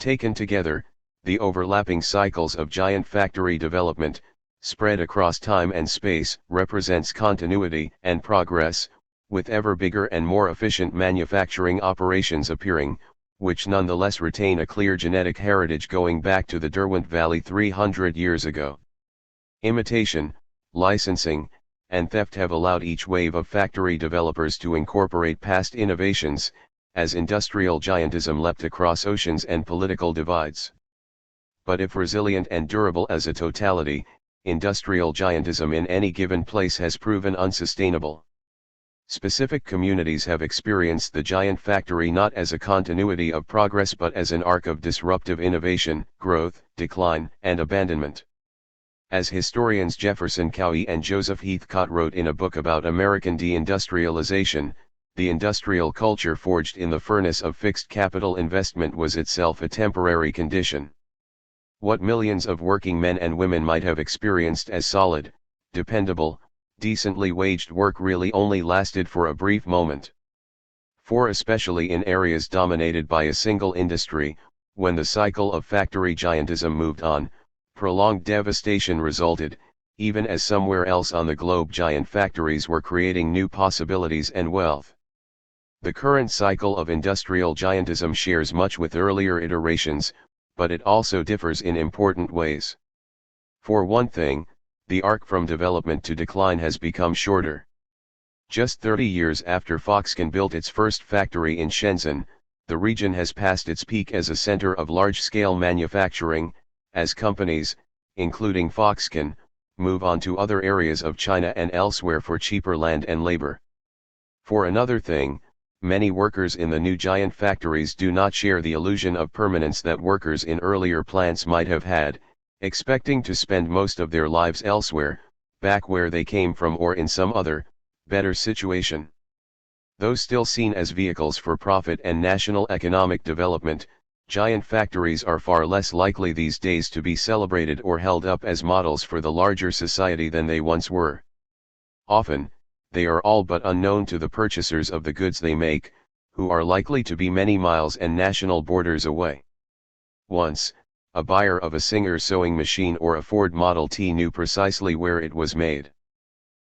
Taken together, the overlapping cycles of giant factory development, spread across time and space, represents continuity and progress, with ever bigger and more efficient manufacturing operations appearing, which nonetheless retain a clear genetic heritage going back to the Derwent Valley 300 years ago. Imitation, licensing, and theft have allowed each wave of factory developers to incorporate past innovations, as industrial giantism leapt across oceans and political divides. But if resilient and durable as a totality, industrial giantism in any given place has proven unsustainable. Specific communities have experienced the giant factory not as a continuity of progress but as an arc of disruptive innovation, growth, decline, and abandonment. As historians Jefferson Cowie and Joseph Heathcott wrote in a book about American deindustrialization, the industrial culture forged in the furnace of fixed capital investment was itself a temporary condition. What millions of working men and women might have experienced as solid, dependable, decently waged work really only lasted for a brief moment. For especially in areas dominated by a single industry, when the cycle of factory giantism moved on, prolonged devastation resulted, even as somewhere else on the globe giant factories were creating new possibilities and wealth. The current cycle of industrial giantism shares much with earlier iterations, but it also differs in important ways. For one thing, the arc from development to decline has become shorter. Just 30 years after Foxconn built its first factory in Shenzhen, the region has passed its peak as a center of large-scale manufacturing, as companies, including Foxconn, move on to other areas of China and elsewhere for cheaper land and labor. For another thing, many workers in the new giant factories do not share the illusion of permanence that workers in earlier plants might have had, expecting to spend most of their lives elsewhere, back where they came from or in some other, better situation. Though still seen as vehicles for profit and national economic development, giant factories are far less likely these days to be celebrated or held up as models for the larger society than they once were. Often, they are all but unknown to the purchasers of the goods they make, who are likely to be many miles and national borders away. Once, a buyer of a Singer sewing machine or a Ford Model T knew precisely where it was made.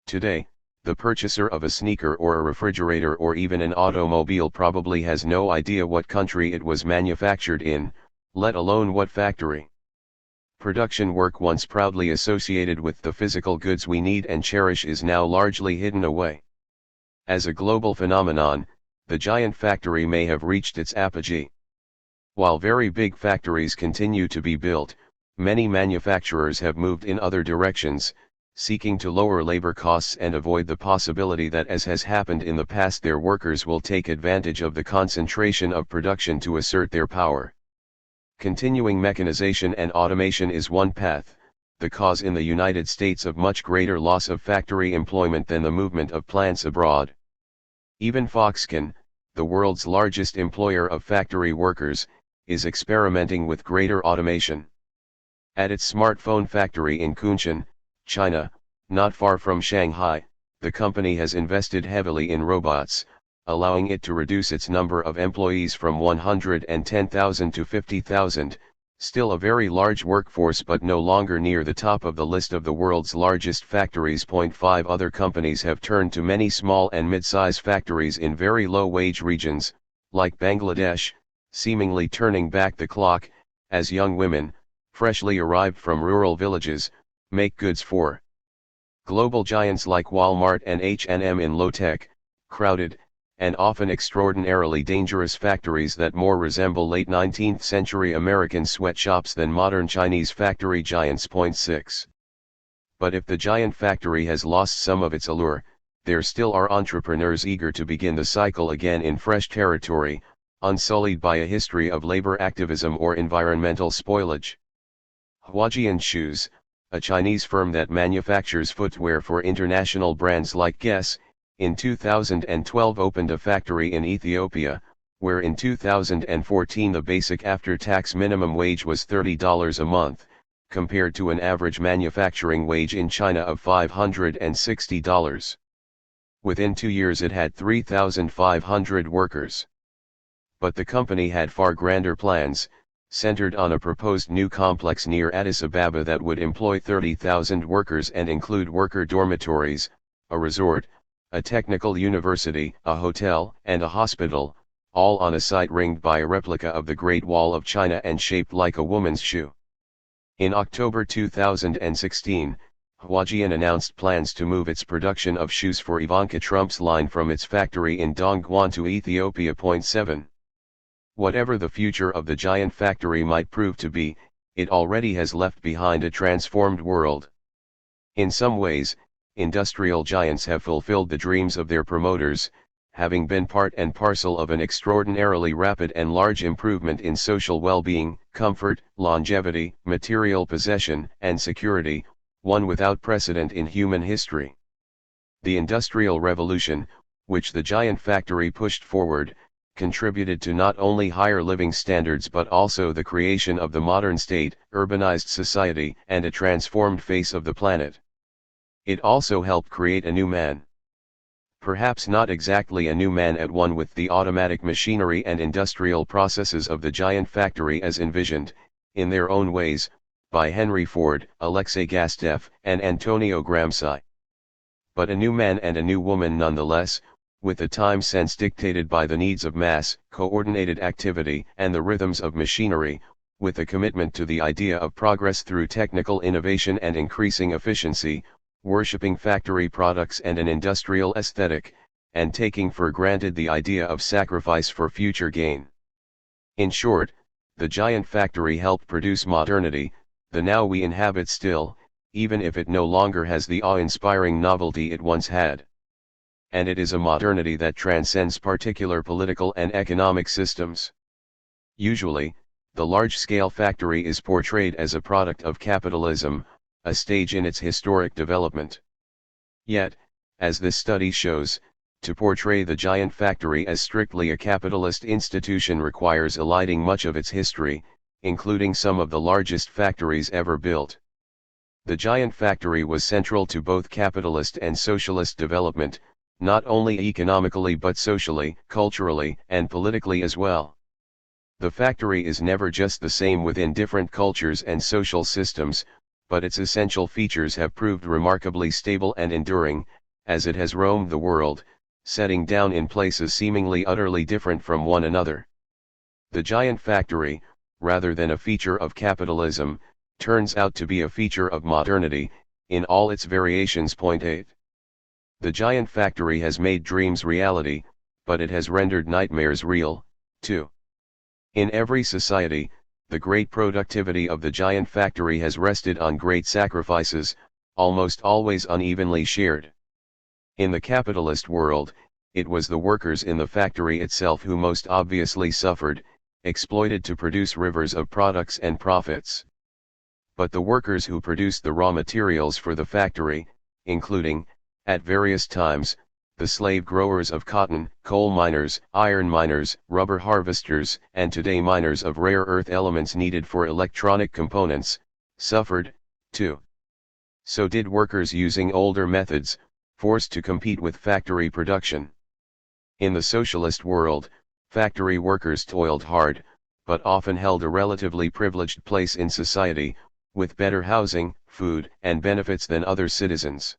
Today, the purchaser of a sneaker or a refrigerator or even an automobile probably has no idea what country it was manufactured in, let alone what factory. Production work once proudly associated with the physical goods we need and cherish is now largely hidden away. As a global phenomenon, the giant factory may have reached its apogee. While very big factories continue to be built, many manufacturers have moved in other directions, seeking to lower labor costs and avoid the possibility that, as has happened in the past, their workers will take advantage of the concentration of production to assert their power. Continuing mechanization and automation is one path, the cause in the United States of much greater loss of factory employment than the movement of plants abroad. Even Foxconn, the world's largest employer of factory workers, is experimenting with greater automation. At its smartphone factory in Kunshan, China, not far from Shanghai, the company has invested heavily in robots, allowing it to reduce its number of employees from 110,000 to 50,000, still a very large workforce but no longer near the top of the list of the world's largest factories. 5 Other companies have turned to many small and mid-size factories in very low-wage regions, like Bangladesh, seemingly turning back the clock, as young women, freshly arrived from rural villages, make goods for global giants like Walmart and H&M in low-tech, crowded, and often extraordinarily dangerous factories that more resemble late 19th century American sweatshops than modern Chinese factory giants. 6 But if the giant factory has lost some of its allure, there still are entrepreneurs eager to begin the cycle again in fresh territory, unsullied by a history of labor activism or environmental spoilage. Huajian Shoes, a Chinese firm that manufactures footwear for international brands like Guess, in 2012 opened a factory in Ethiopia, where in 2014 the basic after-tax minimum wage was $30 a month, compared to an average manufacturing wage in China of $560. Within 2 years it had 3,500 workers. But the company had far grander plans, centered on a proposed new complex near Addis Ababa that would employ 30,000 workers and include worker dormitories, a resort, a technical university, a hotel, and a hospital, all on a site ringed by a replica of the Great Wall of China and shaped like a woman's shoe. In October 2016, Huajian announced plans to move its production of shoes for Ivanka Trump's line from its factory in Dongguan to Ethiopia. 7 Whatever the future of the giant factory might prove to be, it already has left behind a transformed world. In some ways, industrial giants have fulfilled the dreams of their promoters, having been part and parcel of an extraordinarily rapid and large improvement in social well-being, comfort, longevity, material possession, and security, one without precedent in human history. The Industrial Revolution, which the giant factory pushed forward, contributed to not only higher living standards but also the creation of the modern state, urbanized society, and a transformed face of the planet. It also helped create a new man. Perhaps not exactly a new man at one with the automatic machinery and industrial processes of the giant factory as envisioned, in their own ways, by Henry Ford, Alexei Gastev, and Antonio Gramsci. But a new man and a new woman nonetheless, with a time sense dictated by the needs of mass, coordinated activity, and the rhythms of machinery, with a commitment to the idea of progress through technical innovation and increasing efficiency, worshipping factory products and an industrial aesthetic, and taking for granted the idea of sacrifice for future gain. In short, the giant factory helped produce modernity, the now we inhabit still, even if it no longer has the awe-inspiring novelty it once had. And it is a modernity that transcends particular political and economic systems. Usually, the large-scale factory is portrayed as a product of capitalism, a stage in its historic development. Yet, as this study shows, to portray the giant factory as strictly a capitalist institution requires eliding much of its history, including some of the largest factories ever built. The giant factory was central to both capitalist and socialist development, not only economically but socially, culturally, and politically as well. The factory is never just the same within different cultures and social systems, but its essential features have proved remarkably stable and enduring, as it has roamed the world, setting down in places seemingly utterly different from one another. The giant factory, rather than a feature of capitalism, turns out to be a feature of modernity, in all its variations. 8 The giant factory has made dreams reality, but it has rendered nightmares real, too. In every society, the great productivity of the giant factory has rested on great sacrifices, almost always unevenly shared. In the capitalist world, it was the workers in the factory itself who most obviously suffered, exploited to produce rivers of products and profits. But the workers who produced the raw materials for the factory, including, at various times, the slave growers of cotton, coal miners, iron miners, rubber harvesters, and today miners of rare earth elements needed for electronic components, suffered, too. So did workers using older methods, forced to compete with factory production. In the socialist world, factory workers toiled hard, but often held a relatively privileged place in society, with better housing, food, and benefits than other citizens.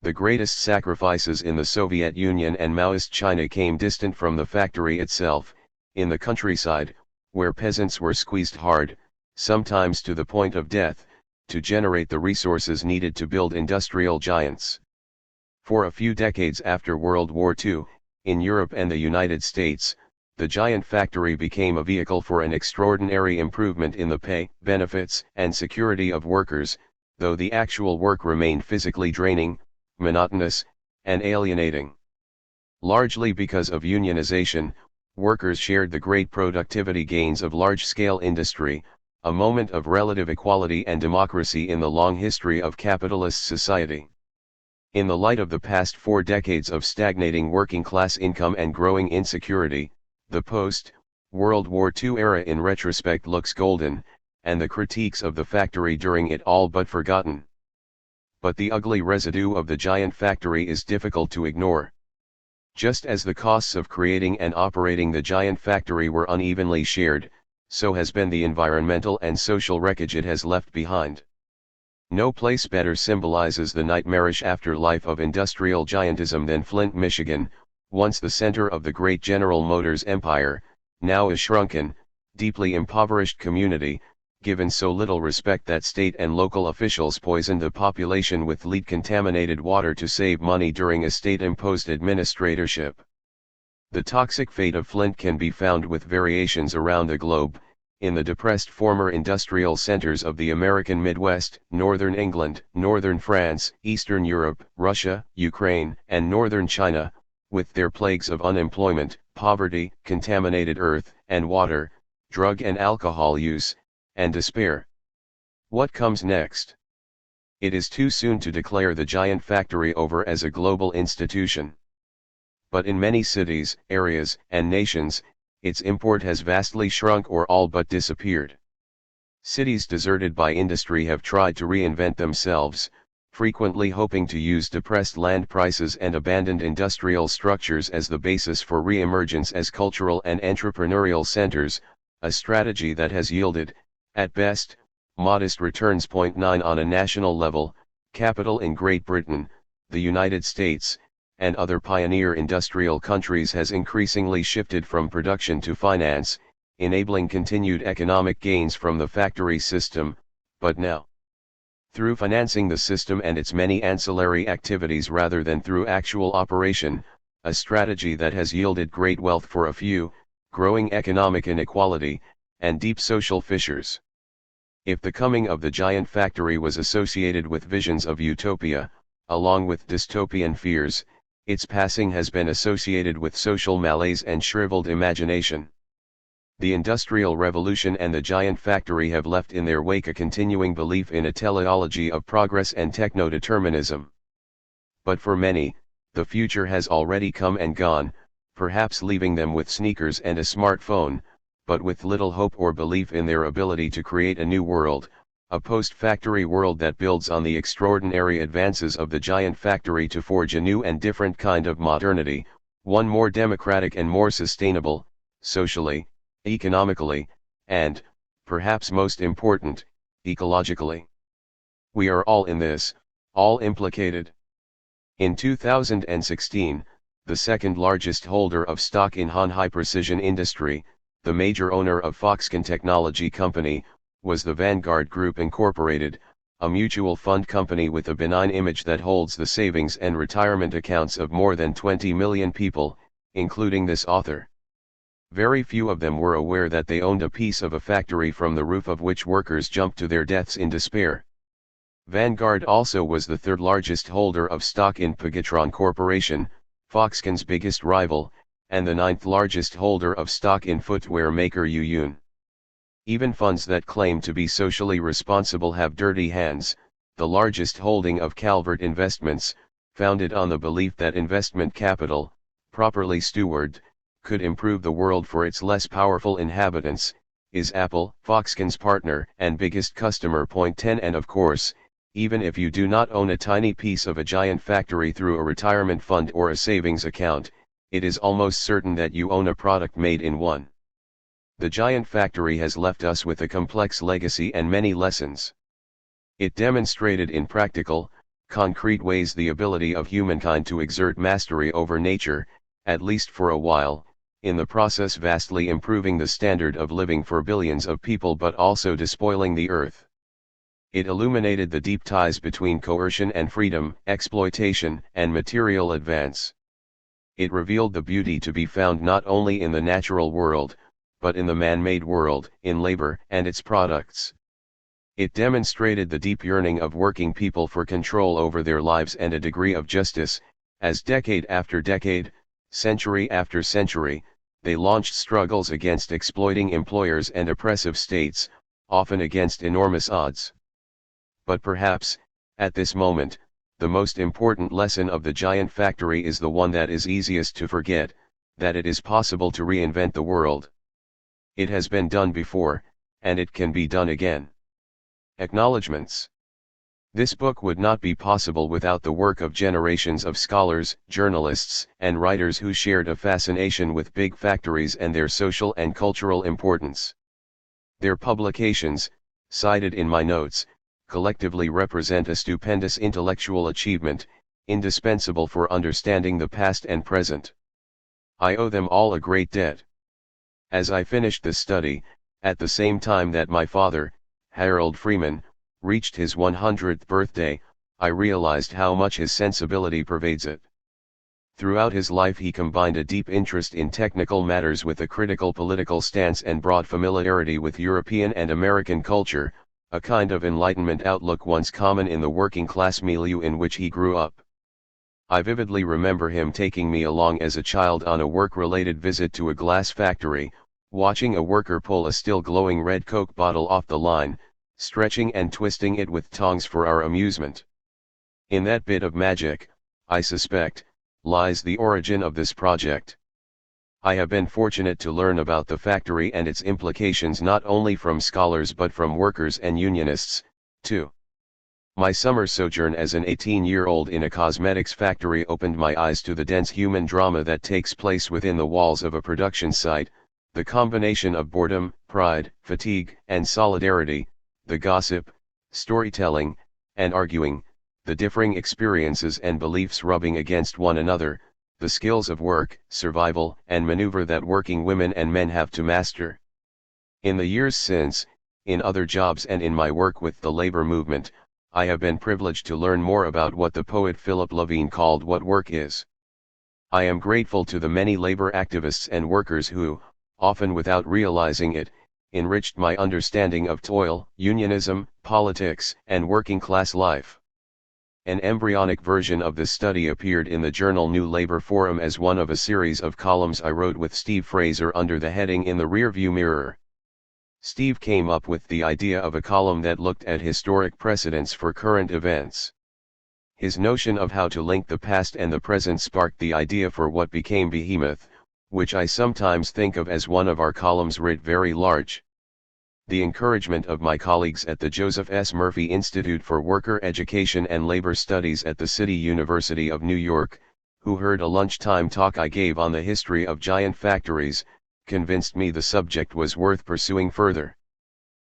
The greatest sacrifices in the Soviet Union and Maoist China came distant from the factory itself, in the countryside, where peasants were squeezed hard, sometimes to the point of death, to generate the resources needed to build industrial giants. For a few decades after World War II, in Europe and the United States, the giant factory became a vehicle for an extraordinary improvement in the pay, benefits, and security of workers, though the actual work remained physically draining, monotonous, and alienating. Largely because of unionization, workers shared the great productivity gains of large-scale industry, a moment of relative equality and democracy in the long history of capitalist society. In the light of the past 4 decades of stagnating working-class income and growing insecurity, the post-World War II era in retrospect looks golden, and the critiques of the factory during it all but forgotten. But the ugly residue of the giant factory is difficult to ignore. Just as the costs of creating and operating the giant factory were unevenly shared, so has been the environmental and social wreckage it has left behind. No place better symbolizes the nightmarish afterlife of industrial giantism than Flint, Michigan, once the center of the great General Motors empire, now a shrunken, deeply impoverished community, given so little respect that state and local officials poisoned the population with lead-contaminated water to save money during a state-imposed administratorship. The toxic fate of Flint can be found with variations around the globe, in the depressed former industrial centers of the American Midwest, northern England, northern France, Eastern Europe, Russia, Ukraine, and northern China, with their plagues of unemployment, poverty, contaminated earth and water, drug and alcohol use, and despair. What comes next? It is too soon to declare the giant factory over as a global institution. But in many cities, areas, and nations, its import has vastly shrunk or all but disappeared. Cities deserted by industry have tried to reinvent themselves, frequently hoping to use depressed land prices and abandoned industrial structures as the basis for re-emergence as cultural and entrepreneurial centers, a strategy that has yielded, at best, modest returns. 9 On a national level, capital in Great Britain, the United States, and other pioneer industrial countries has increasingly shifted from production to finance, enabling continued economic gains from the factory system, but now, through financing the system and its many ancillary activities rather than through actual operation, a strategy that has yielded great wealth for a few, growing economic inequality, and deep social fissures. If the coming of the giant factory was associated with visions of utopia, along with dystopian fears, its passing has been associated with social malaise and shriveled imagination. The Industrial Revolution and the giant factory have left in their wake a continuing belief in a teleology of progress and techno-determinism. But for many, the future has already come and gone, perhaps leaving them with sneakers and a smartphone, but with little hope or belief in their ability to create a new world, a post-factory world that builds on the extraordinary advances of the giant factory to forge a new and different kind of modernity, one more democratic and more sustainable, socially, economically, and, perhaps most important, ecologically. We are all in this, all implicated. In 2016, the second largest holder of stock in Han High-Precision Industry, the major owner of Foxconn Technology Company, was the Vanguard Group Incorporated, a mutual fund company with a benign image that holds the savings and retirement accounts of more than 20 million people, including this author. Very few of them were aware that they owned a piece of a factory from the roof of which workers jumped to their deaths in despair. Vanguard also was the third largest holder of stock in Pegatron Corporation, Foxconn's biggest rival, and the ninth largest holder of stock in footwear maker Yuyun. Even funds that claim to be socially responsible have dirty hands. The largest holding of Calvert Investments, founded on the belief that investment capital, properly stewarded, could improve the world for its less powerful inhabitants, is Apple, Foxconn's partner and biggest customer. 10 And of course, even if you do not own a tiny piece of a giant factory through a retirement fund or a savings account, it is almost certain that you own a product made in one. The giant factory has left us with a complex legacy and many lessons. It demonstrated in practical, concrete ways the ability of humankind to exert mastery over nature, at least for a while, in the process vastly improving the standard of living for billions of people but also despoiling the earth. It illuminated the deep ties between coercion and freedom, exploitation and material advance. It revealed the beauty to be found not only in the natural world, but in the man-made world, in labor and its products. It demonstrated the deep yearning of working people for control over their lives and a degree of justice, as decade after decade, century after century, they launched struggles against exploiting employers and oppressive states, often against enormous odds. But perhaps, at this moment, the most important lesson of the giant factory is the one that is easiest to forget, that it is possible to reinvent the world. It has been done before, and it can be done again. Acknowledgements. This book would not be possible without the work of generations of scholars, journalists, and writers who shared a fascination with big factories and their social and cultural importance. Their publications, cited in my notes, collectively represent a stupendous intellectual achievement, indispensable for understanding the past and present. I owe them all a great debt. As I finished this study, at the same time that my father, Harold Freeman, reached his 100th birthday, I realized how much his sensibility pervades it. Throughout his life he combined a deep interest in technical matters with a critical political stance and broad familiarity with European and American culture, a kind of Enlightenment outlook once common in the working-class milieu in which he grew up. I vividly remember him taking me along as a child on a work-related visit to a glass factory, watching a worker pull a still glowing red Coke bottle off the line, stretching and twisting it with tongs for our amusement. In that bit of magic, I suspect, lies the origin of this project. I have been fortunate to learn about the factory and its implications not only from scholars but from workers and unionists, too. My summer sojourn as an 18-year-old in a cosmetics factory opened my eyes to the dense human drama that takes place within the walls of a production site, the combination of boredom, pride, fatigue, and solidarity, the gossip, storytelling, and arguing, the differing experiences and beliefs rubbing against one another, the skills of work, survival, and maneuver that working women and men have to master. In the years since, in other jobs and in my work with the labor movement, I have been privileged to learn more about what the poet Philip Levine called what work is. I am grateful to the many labor activists and workers who, often without realizing it, enriched my understanding of toil, unionism, politics, and working-class life. An embryonic version of this study appeared in the journal New Labor Forum as one of a series of columns I wrote with Steve Fraser under the heading In the Rearview Mirror. Steve came up with the idea of a column that looked at historic precedents for current events. His notion of how to link the past and the present sparked the idea for what became Behemoth, which I sometimes think of as one of our columns writ very large. The encouragement of my colleagues at the Joseph S. Murphy Institute for Worker Education and Labor Studies at the City University of New York, who heard a lunchtime talk I gave on the history of giant factories, convinced me the subject was worth pursuing further.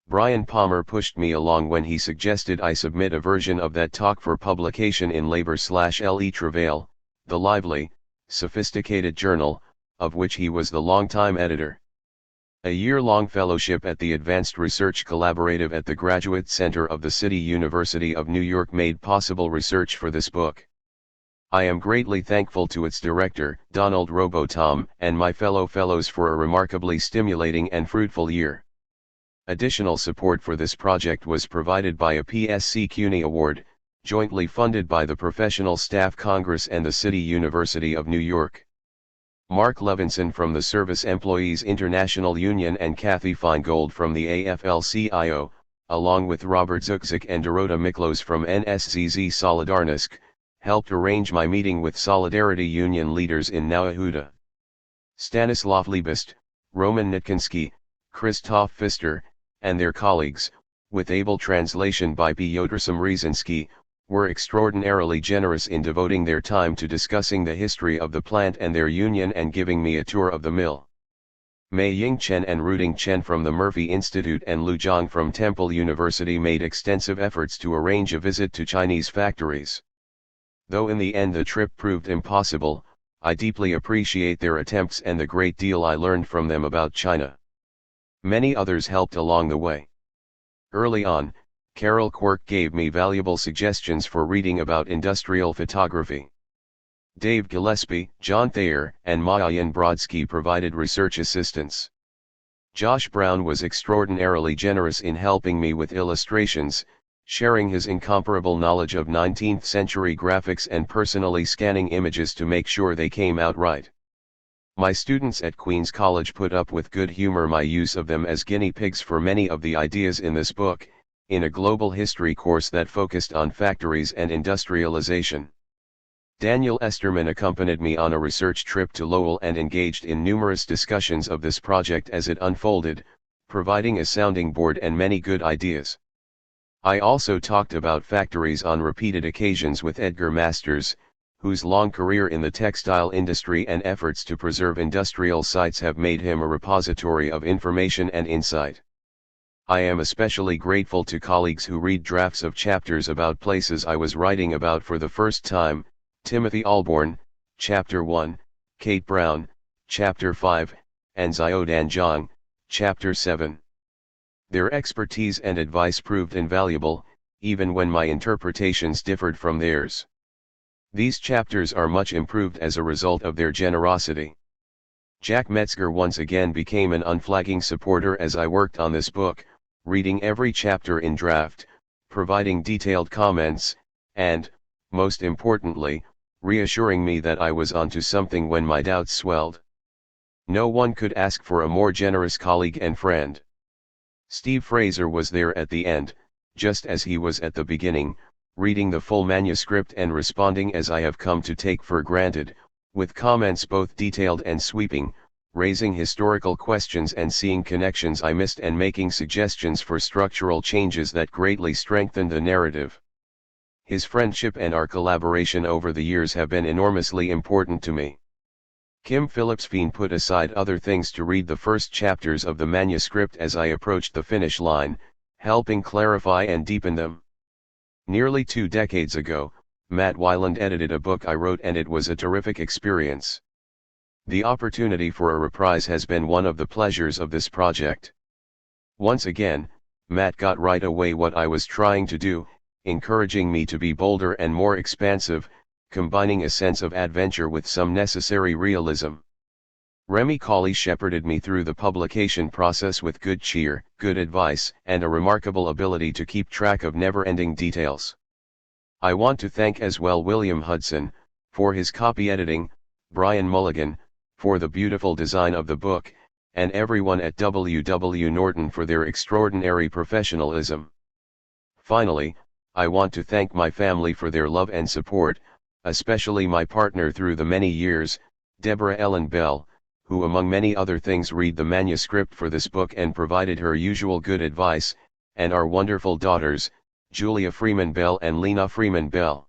Brian Palmer pushed me along when he suggested I submit a version of that talk for publication in Labor/Le Travail, the lively, sophisticated journal, of which he was the longtime editor. A year-long fellowship at the Advanced Research Collaborative at the Graduate Center of the City University of New York made possible research for this book. I am greatly thankful to its director, Donald Robotom, and my fellows for a remarkably stimulating and fruitful year. Additional support for this project was provided by a PSC CUNY Award, jointly funded by the Professional Staff Congress and the City University of New York. Mark Levinson from the Service Employees International Union and Kathy Feingold from the AFL-CIO, along with Robert Zukzik and Dorota Miklos from NSZZ Solidarnosc, helped arrange my meeting with Solidarity Union leaders in Nauahuda. Stanislav Liebest, Roman Nitkinsky, Krzysztof Pfister, and their colleagues, with able translation by Piotr Samrzyński, were extraordinarily generous in devoting their time to discussing the history of the plant and their union and giving me a tour of the mill. Mei Ying Chen and Ruding Chen from the Murphy Institute and Lu Zhang from Temple University made extensive efforts to arrange a visit to Chinese factories. Though in the end the trip proved impossible, I deeply appreciate their attempts and the great deal I learned from them about China. Many others helped along the way. Early on, Carol Quirk gave me valuable suggestions for reading about industrial photography. Dave Gillespie, John Thayer, and Mayan Brodsky provided research assistance. Josh Brown was extraordinarily generous in helping me with illustrations, sharing his incomparable knowledge of 19th century graphics and personally scanning images to make sure they came out right. My students at Queen's College put up with good humor my use of them as guinea pigs for many of the ideas in this book, in a global history course that focused on factories and industrialization. Daniel Esterman accompanied me on a research trip to Lowell and engaged in numerous discussions of this project as it unfolded, providing a sounding board and many good ideas. I also talked about factories on repeated occasions with Edgar Masters, whose long career in the textile industry and efforts to preserve industrial sites have made him a repository of information and insight. I am especially grateful to colleagues who read drafts of chapters about places I was writing about for the first time: Timothy Alborn, Chapter 1, Kate Brown, Chapter 5, and Xiaodan Zhang, Chapter 7. Their expertise and advice proved invaluable, even when my interpretations differed from theirs. These chapters are much improved as a result of their generosity. Jack Metzger once again became an unflagging supporter as I worked on this book, reading every chapter in draft, providing detailed comments, and, most importantly, reassuring me that I was onto something when my doubts swelled. No one could ask for a more generous colleague and friend. Steve Fraser was there at the end, just as he was at the beginning, reading the full manuscript and responding as I have come to take for granted, with comments both detailed and sweeping, raising historical questions and seeing connections I missed and making suggestions for structural changes that greatly strengthened the narrative. His friendship and our collaboration over the years have been enormously important to me. Kim Phillips-Fien put aside other things to read the first chapters of the manuscript as I approached the finish line, helping clarify and deepen them. Nearly 2 decades ago, Matt Weiland edited a book I wrote and it was a terrific experience. The opportunity for a reprise has been one of the pleasures of this project. Once again, Matt got right away what I was trying to do, encouraging me to be bolder and more expansive, combining a sense of adventure with some necessary realism. Remy Colley shepherded me through the publication process with good cheer, good advice, and a remarkable ability to keep track of never-ending details. I want to thank as well William Hudson, for his copy editing, Brian Mulligan, for the beautiful design of the book, and everyone at W.W. Norton for their extraordinary professionalism. Finally, I want to thank my family for their love and support, especially my partner through the many years, Deborah Ellen Bell, who among many other things read the manuscript for this book and provided her usual good advice, and our wonderful daughters, Julia Freeman Bell and Lena Freeman Bell.